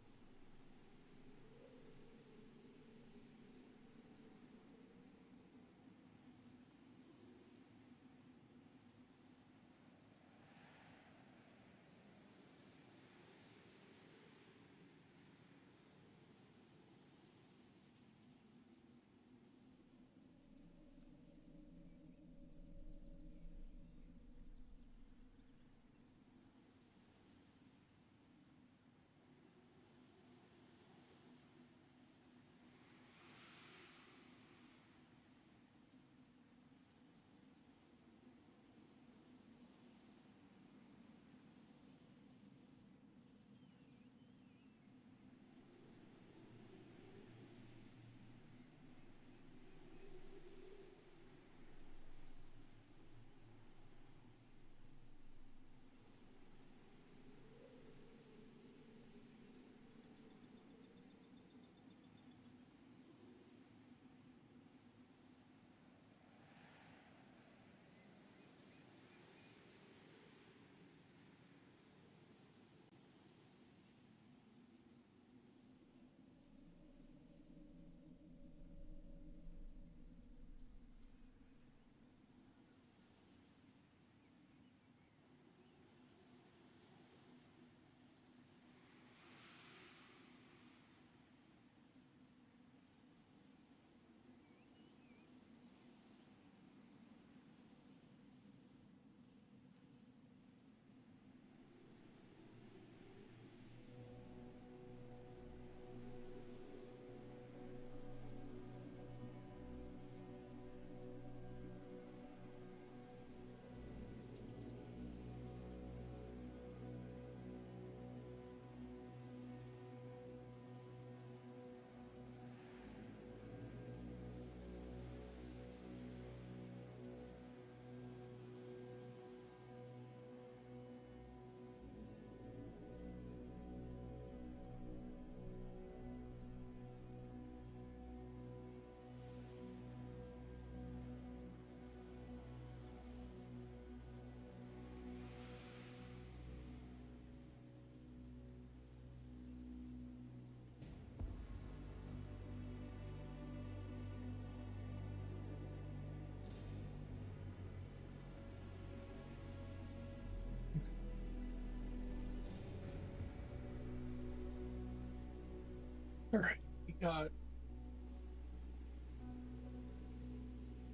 All right, we got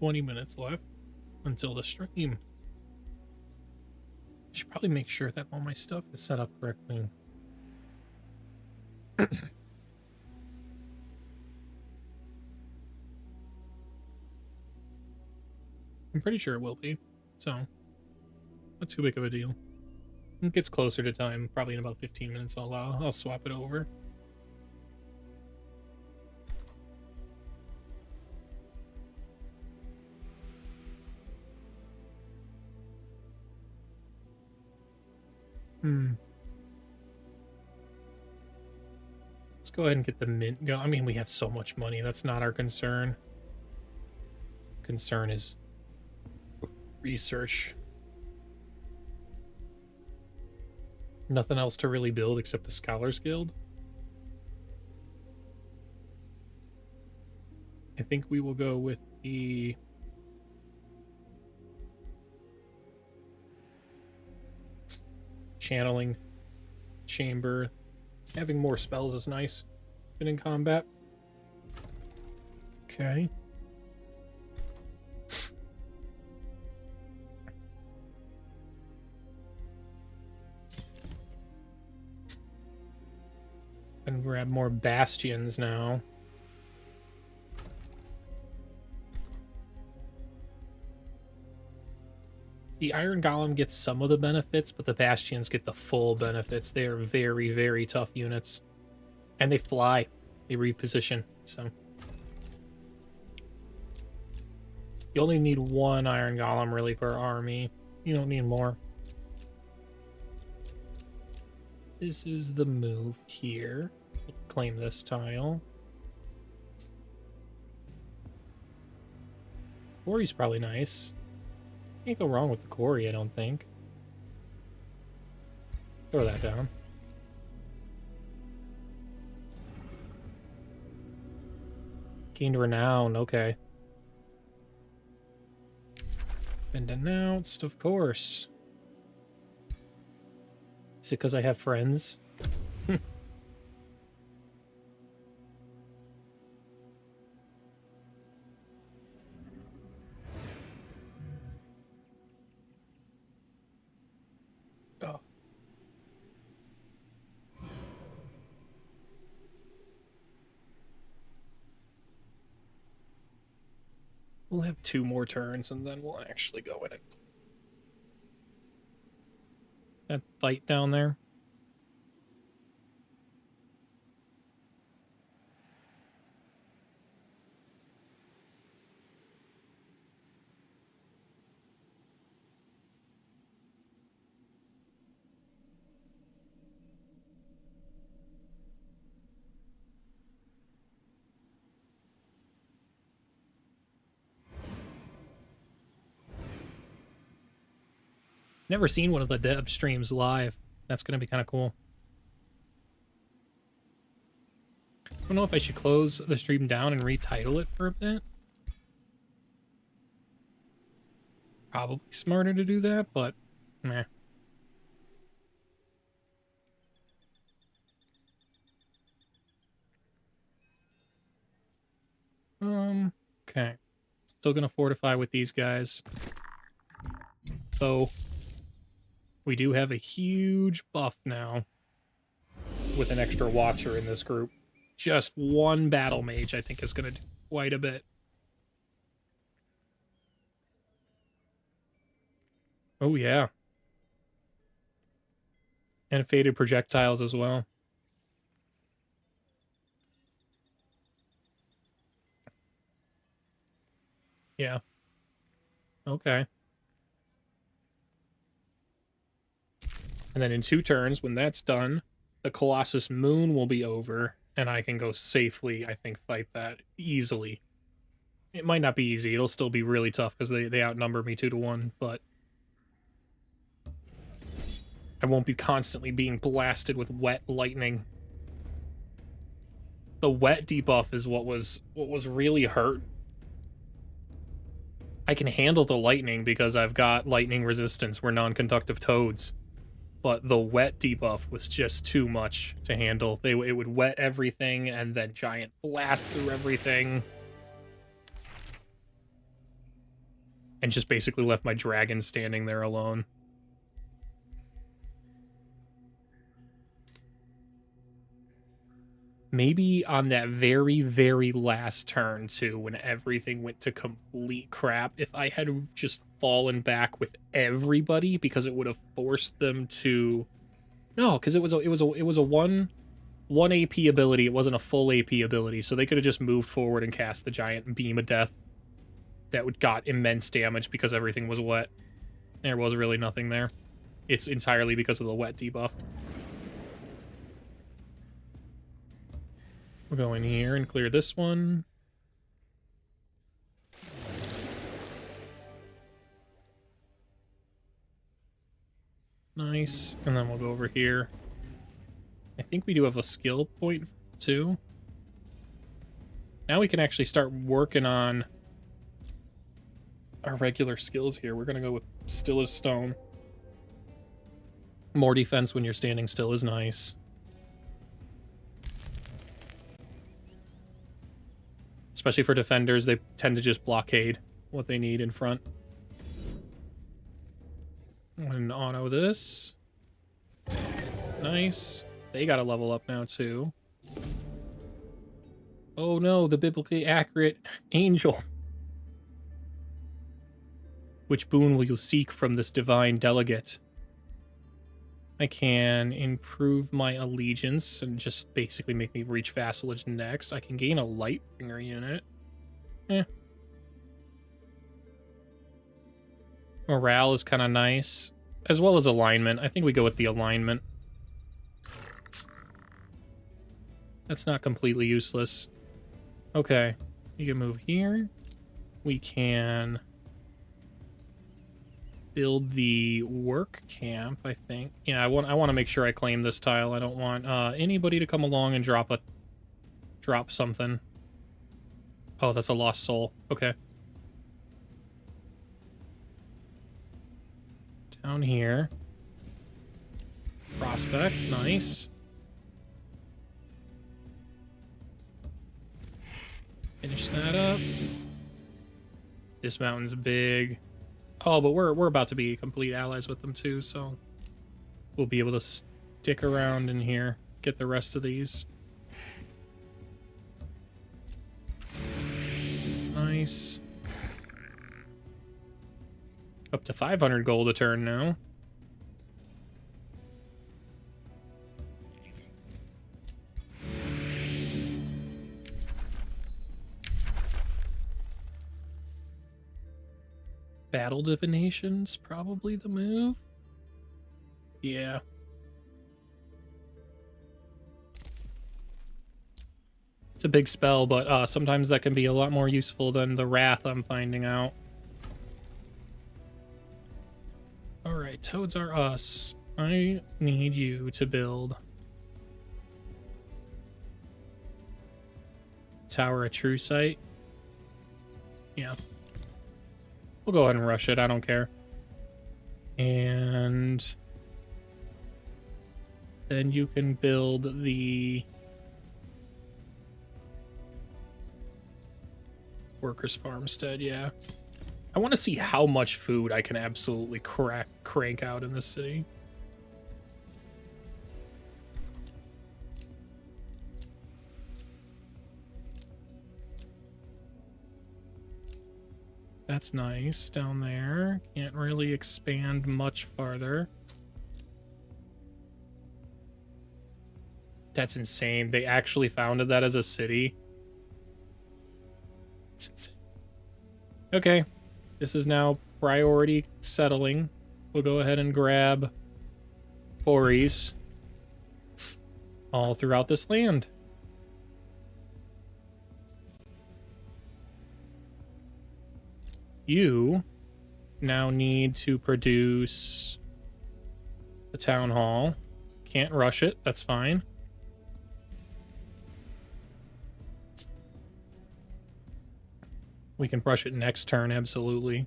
20 minutes left until the stream. I should probably make sure that all my stuff is set up correctly. I'm pretty sure it will be. So, not too big of a deal. It gets closer to time, probably in about 15 minutes I'll swap it over. Let's go ahead and get the mint go. I mean, we have so much money. That's not our concern. Concern is research. Nothing else to really build except the Scholars Guild. I think we will go with the channeling chamber. Having more spells is nice than in combat. Okay. And grab more bastions now. The Iron Golem gets some of the benefits, but the Bastions get the full benefits. They are very, very tough units. And they fly. They reposition, so. You only need one Iron Golem, really, per army. You don't need more. This is the move here. We'll claim this tile. Quarry's probably nice. Can't go wrong with the quarry, I don't think. Throw that down. Gained renown, okay. Been denounced, of course. Is it because I have friends? Oh. We'll have 2 more turns and then we'll actually go in and that fight down there. Never seen one of the dev streams live. That's going to be kind of cool. I don't know if I should close the stream down and retitle it for a bit. Probably smarter to do that, but meh. Okay. Still gonna fortify with these guys. So we do have a huge buff now with an extra watcher in this group. Just one battle mage, I think, is gonna do quite a bit. Oh yeah. And faded projectiles as well. Yeah. Okay. And then in 2 turns, when that's done, the Colossus Moon will be over, and I can go safely, I think, fight that easily. It might not be easy. It'll still be really tough because they outnumber me 2-1, but I won't be constantly being blasted with wet lightning. The wet debuff is what was really hurt. I can handle the lightning because I've got lightning resistance. We're non-conductive toads. But the wet debuff was just too much to handle. It would wet everything and then giant blast through everything. And just basically left my dragon standing there alone. Maybe on that very, very last turn, too, when everything went to complete crap, if I had just fallen back with everybody, because it would have forced them to... No, because it was a one AP ability. It wasn't a full AP ability, so they could have just moved forward and cast the giant beam of death that would got immense damage because everything was wet. There was really nothing there. It's entirely because of the wet debuff. We'll go in here and clear this one. Nice. And then we'll go over here. I think we do have a skill point too. Now we can actually start working on our regular skills here. We're going to go with Still as Stone. More defense when you're standing still is nice. Especially for defenders, they tend to just blockade what they need in front. I'm going to auto this. Nice. They got to level up now, too. Oh no, the biblically accurate angel. Which boon will you seek from this divine delegate? I can improve my allegiance and just basically make me reach vassalage next. I can gain a Lightbringer unit. Morale is kind of nice. As well as alignment. I think we go with the alignment. That's not completely useless. Okay. You can move here. We can build the work camp, I think. Yeah, I want to make sure I claim this tile. I don't want anybody to come along and drop something. Oh, that's a lost soul. Okay. Down here. Prospect, nice. Finish that up. This mountain's big. Oh, but we're about to be complete allies with them too, so we'll be able to stick around in here, get the rest of these. Nice. Up to 500 gold a turn now. Battle divination's probably the move. Yeah. It's a big spell, but sometimes that can be a lot more useful than the Wrath, I'm finding out. Alright, toads are us. I need you to build Tower of True Sight. Yeah. We'll go ahead and rush it, I don't care. And then you can build the Workers' Farmstead, yeah. I want to see how much food I can absolutely crank out in this city. That's nice down there. Can't really expand much farther. That's insane. They actually founded that as a city. It's insane. Okay. This is now priority settling. We'll go ahead and grab quarries all throughout this land. You now need to produce the town hall. Can't rush it, that's fine. We can rush it next turn, absolutely.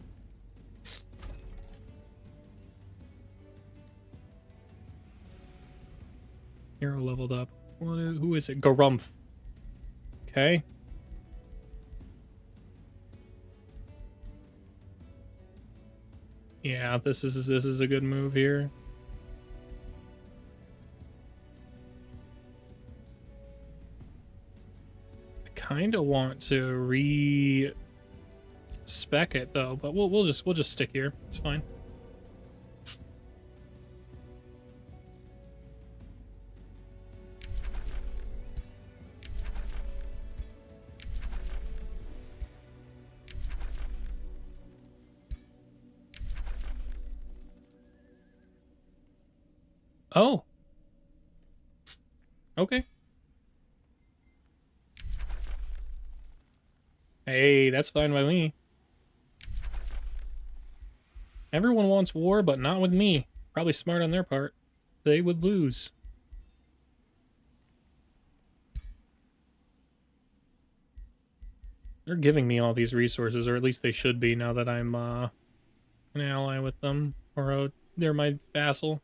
Hero leveled up. Who is it? Garumph. Okay. Yeah, this is a good move here. kind of want to re-spec it though, but we'll just stick here. It's fine. Oh. Okay. Hey, that's fine by me. Everyone wants war, but not with me. Probably smart on their part. They would lose. They're giving me all these resources, or at least they should be now that I'm an ally with them. Or they're my vassal.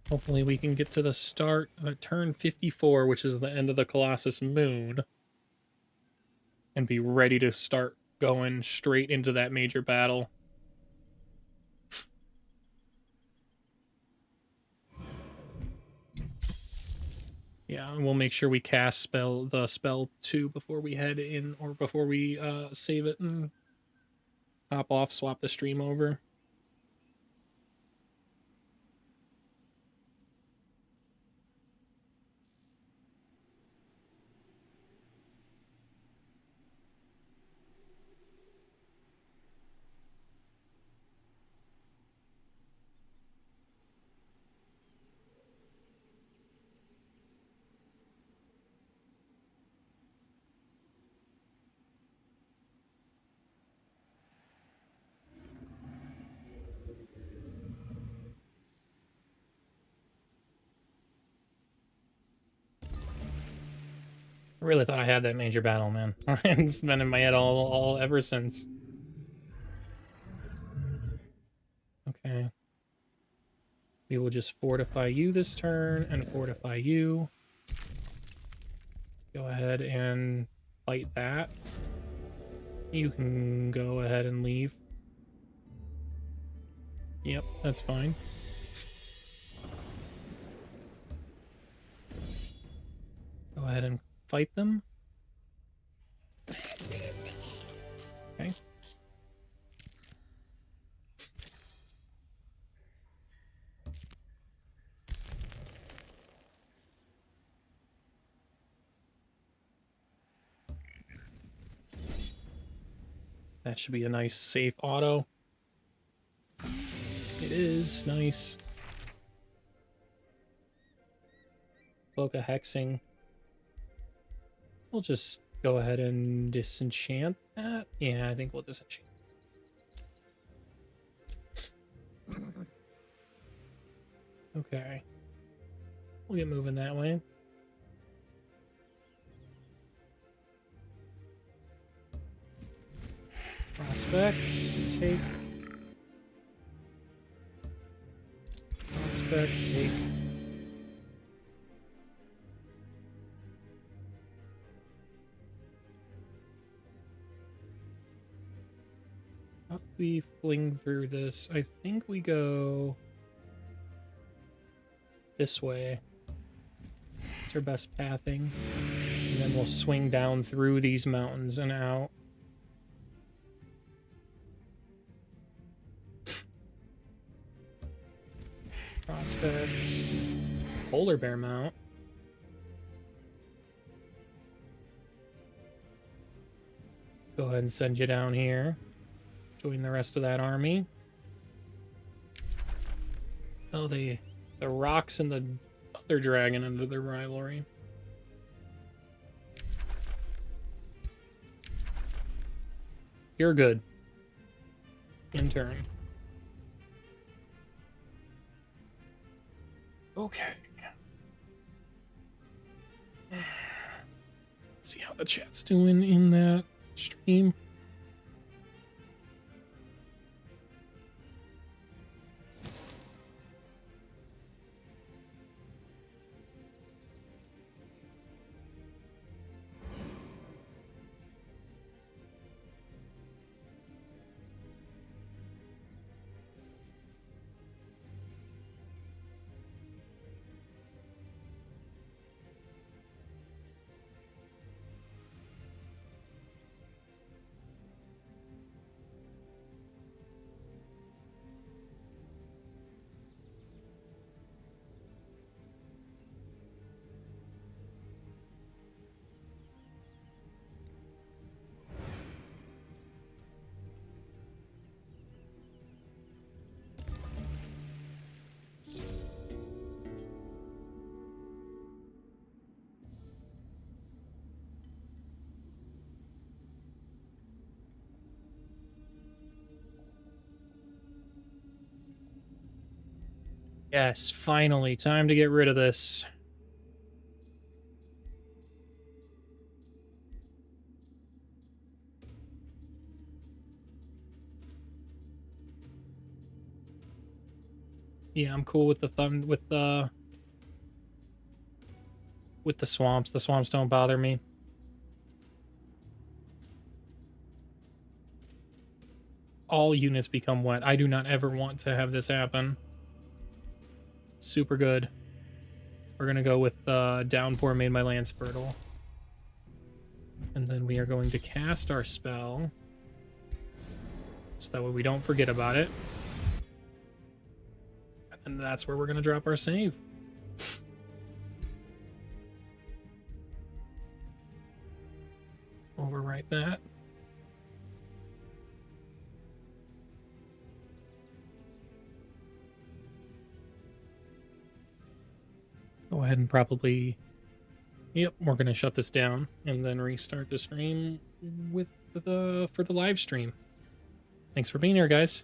Hopefully we can get to the start of turn 54, which is the end of the Colossus Moon, and be ready to start going straight into that major battle. Yeah, and we'll make sure we cast the spell 2 before we head in, or before we save it and hop off, swap the stream over. I really thought I had that major battle, man. It's been in my head all ever since. Okay. We will just fortify you this turn and fortify you. Go ahead and fight that. You can go ahead and leave. Yep, that's fine. Go ahead and fight them. Okay. That should be a nice safe auto. It is nice. Book a hexing. We'll just go ahead and disenchant that. Yeah, I think we'll disenchant. Okay. We'll get moving that way. Prospect, take. Prospect, take. How do we fling through this? I think we go this way. It's our best pathing. And then we'll swing down through these mountains and out. Prospect. Polar bear mount. Go ahead and send you down here. Join the rest of that army. Oh, the rocks and the other dragon under their rivalry. You're good. In turn. Okay. Let's see how the chat's doing in that stream. Yes, finally, time to get rid of this. Yeah, I'm cool with the with the swamps. The swamps don't bother me. All units become wet. I do not ever want to have this happen. Super good. We're gonna go with downpour made my lands fertile. And then we are going to cast our spell. So that way we don't forget about it. And that's where we're gonna drop our save. Overwrite that. Go ahead and probably... Yep, we're going to shut this down and then restart the stream with for the live stream. Thanks for being here, guys.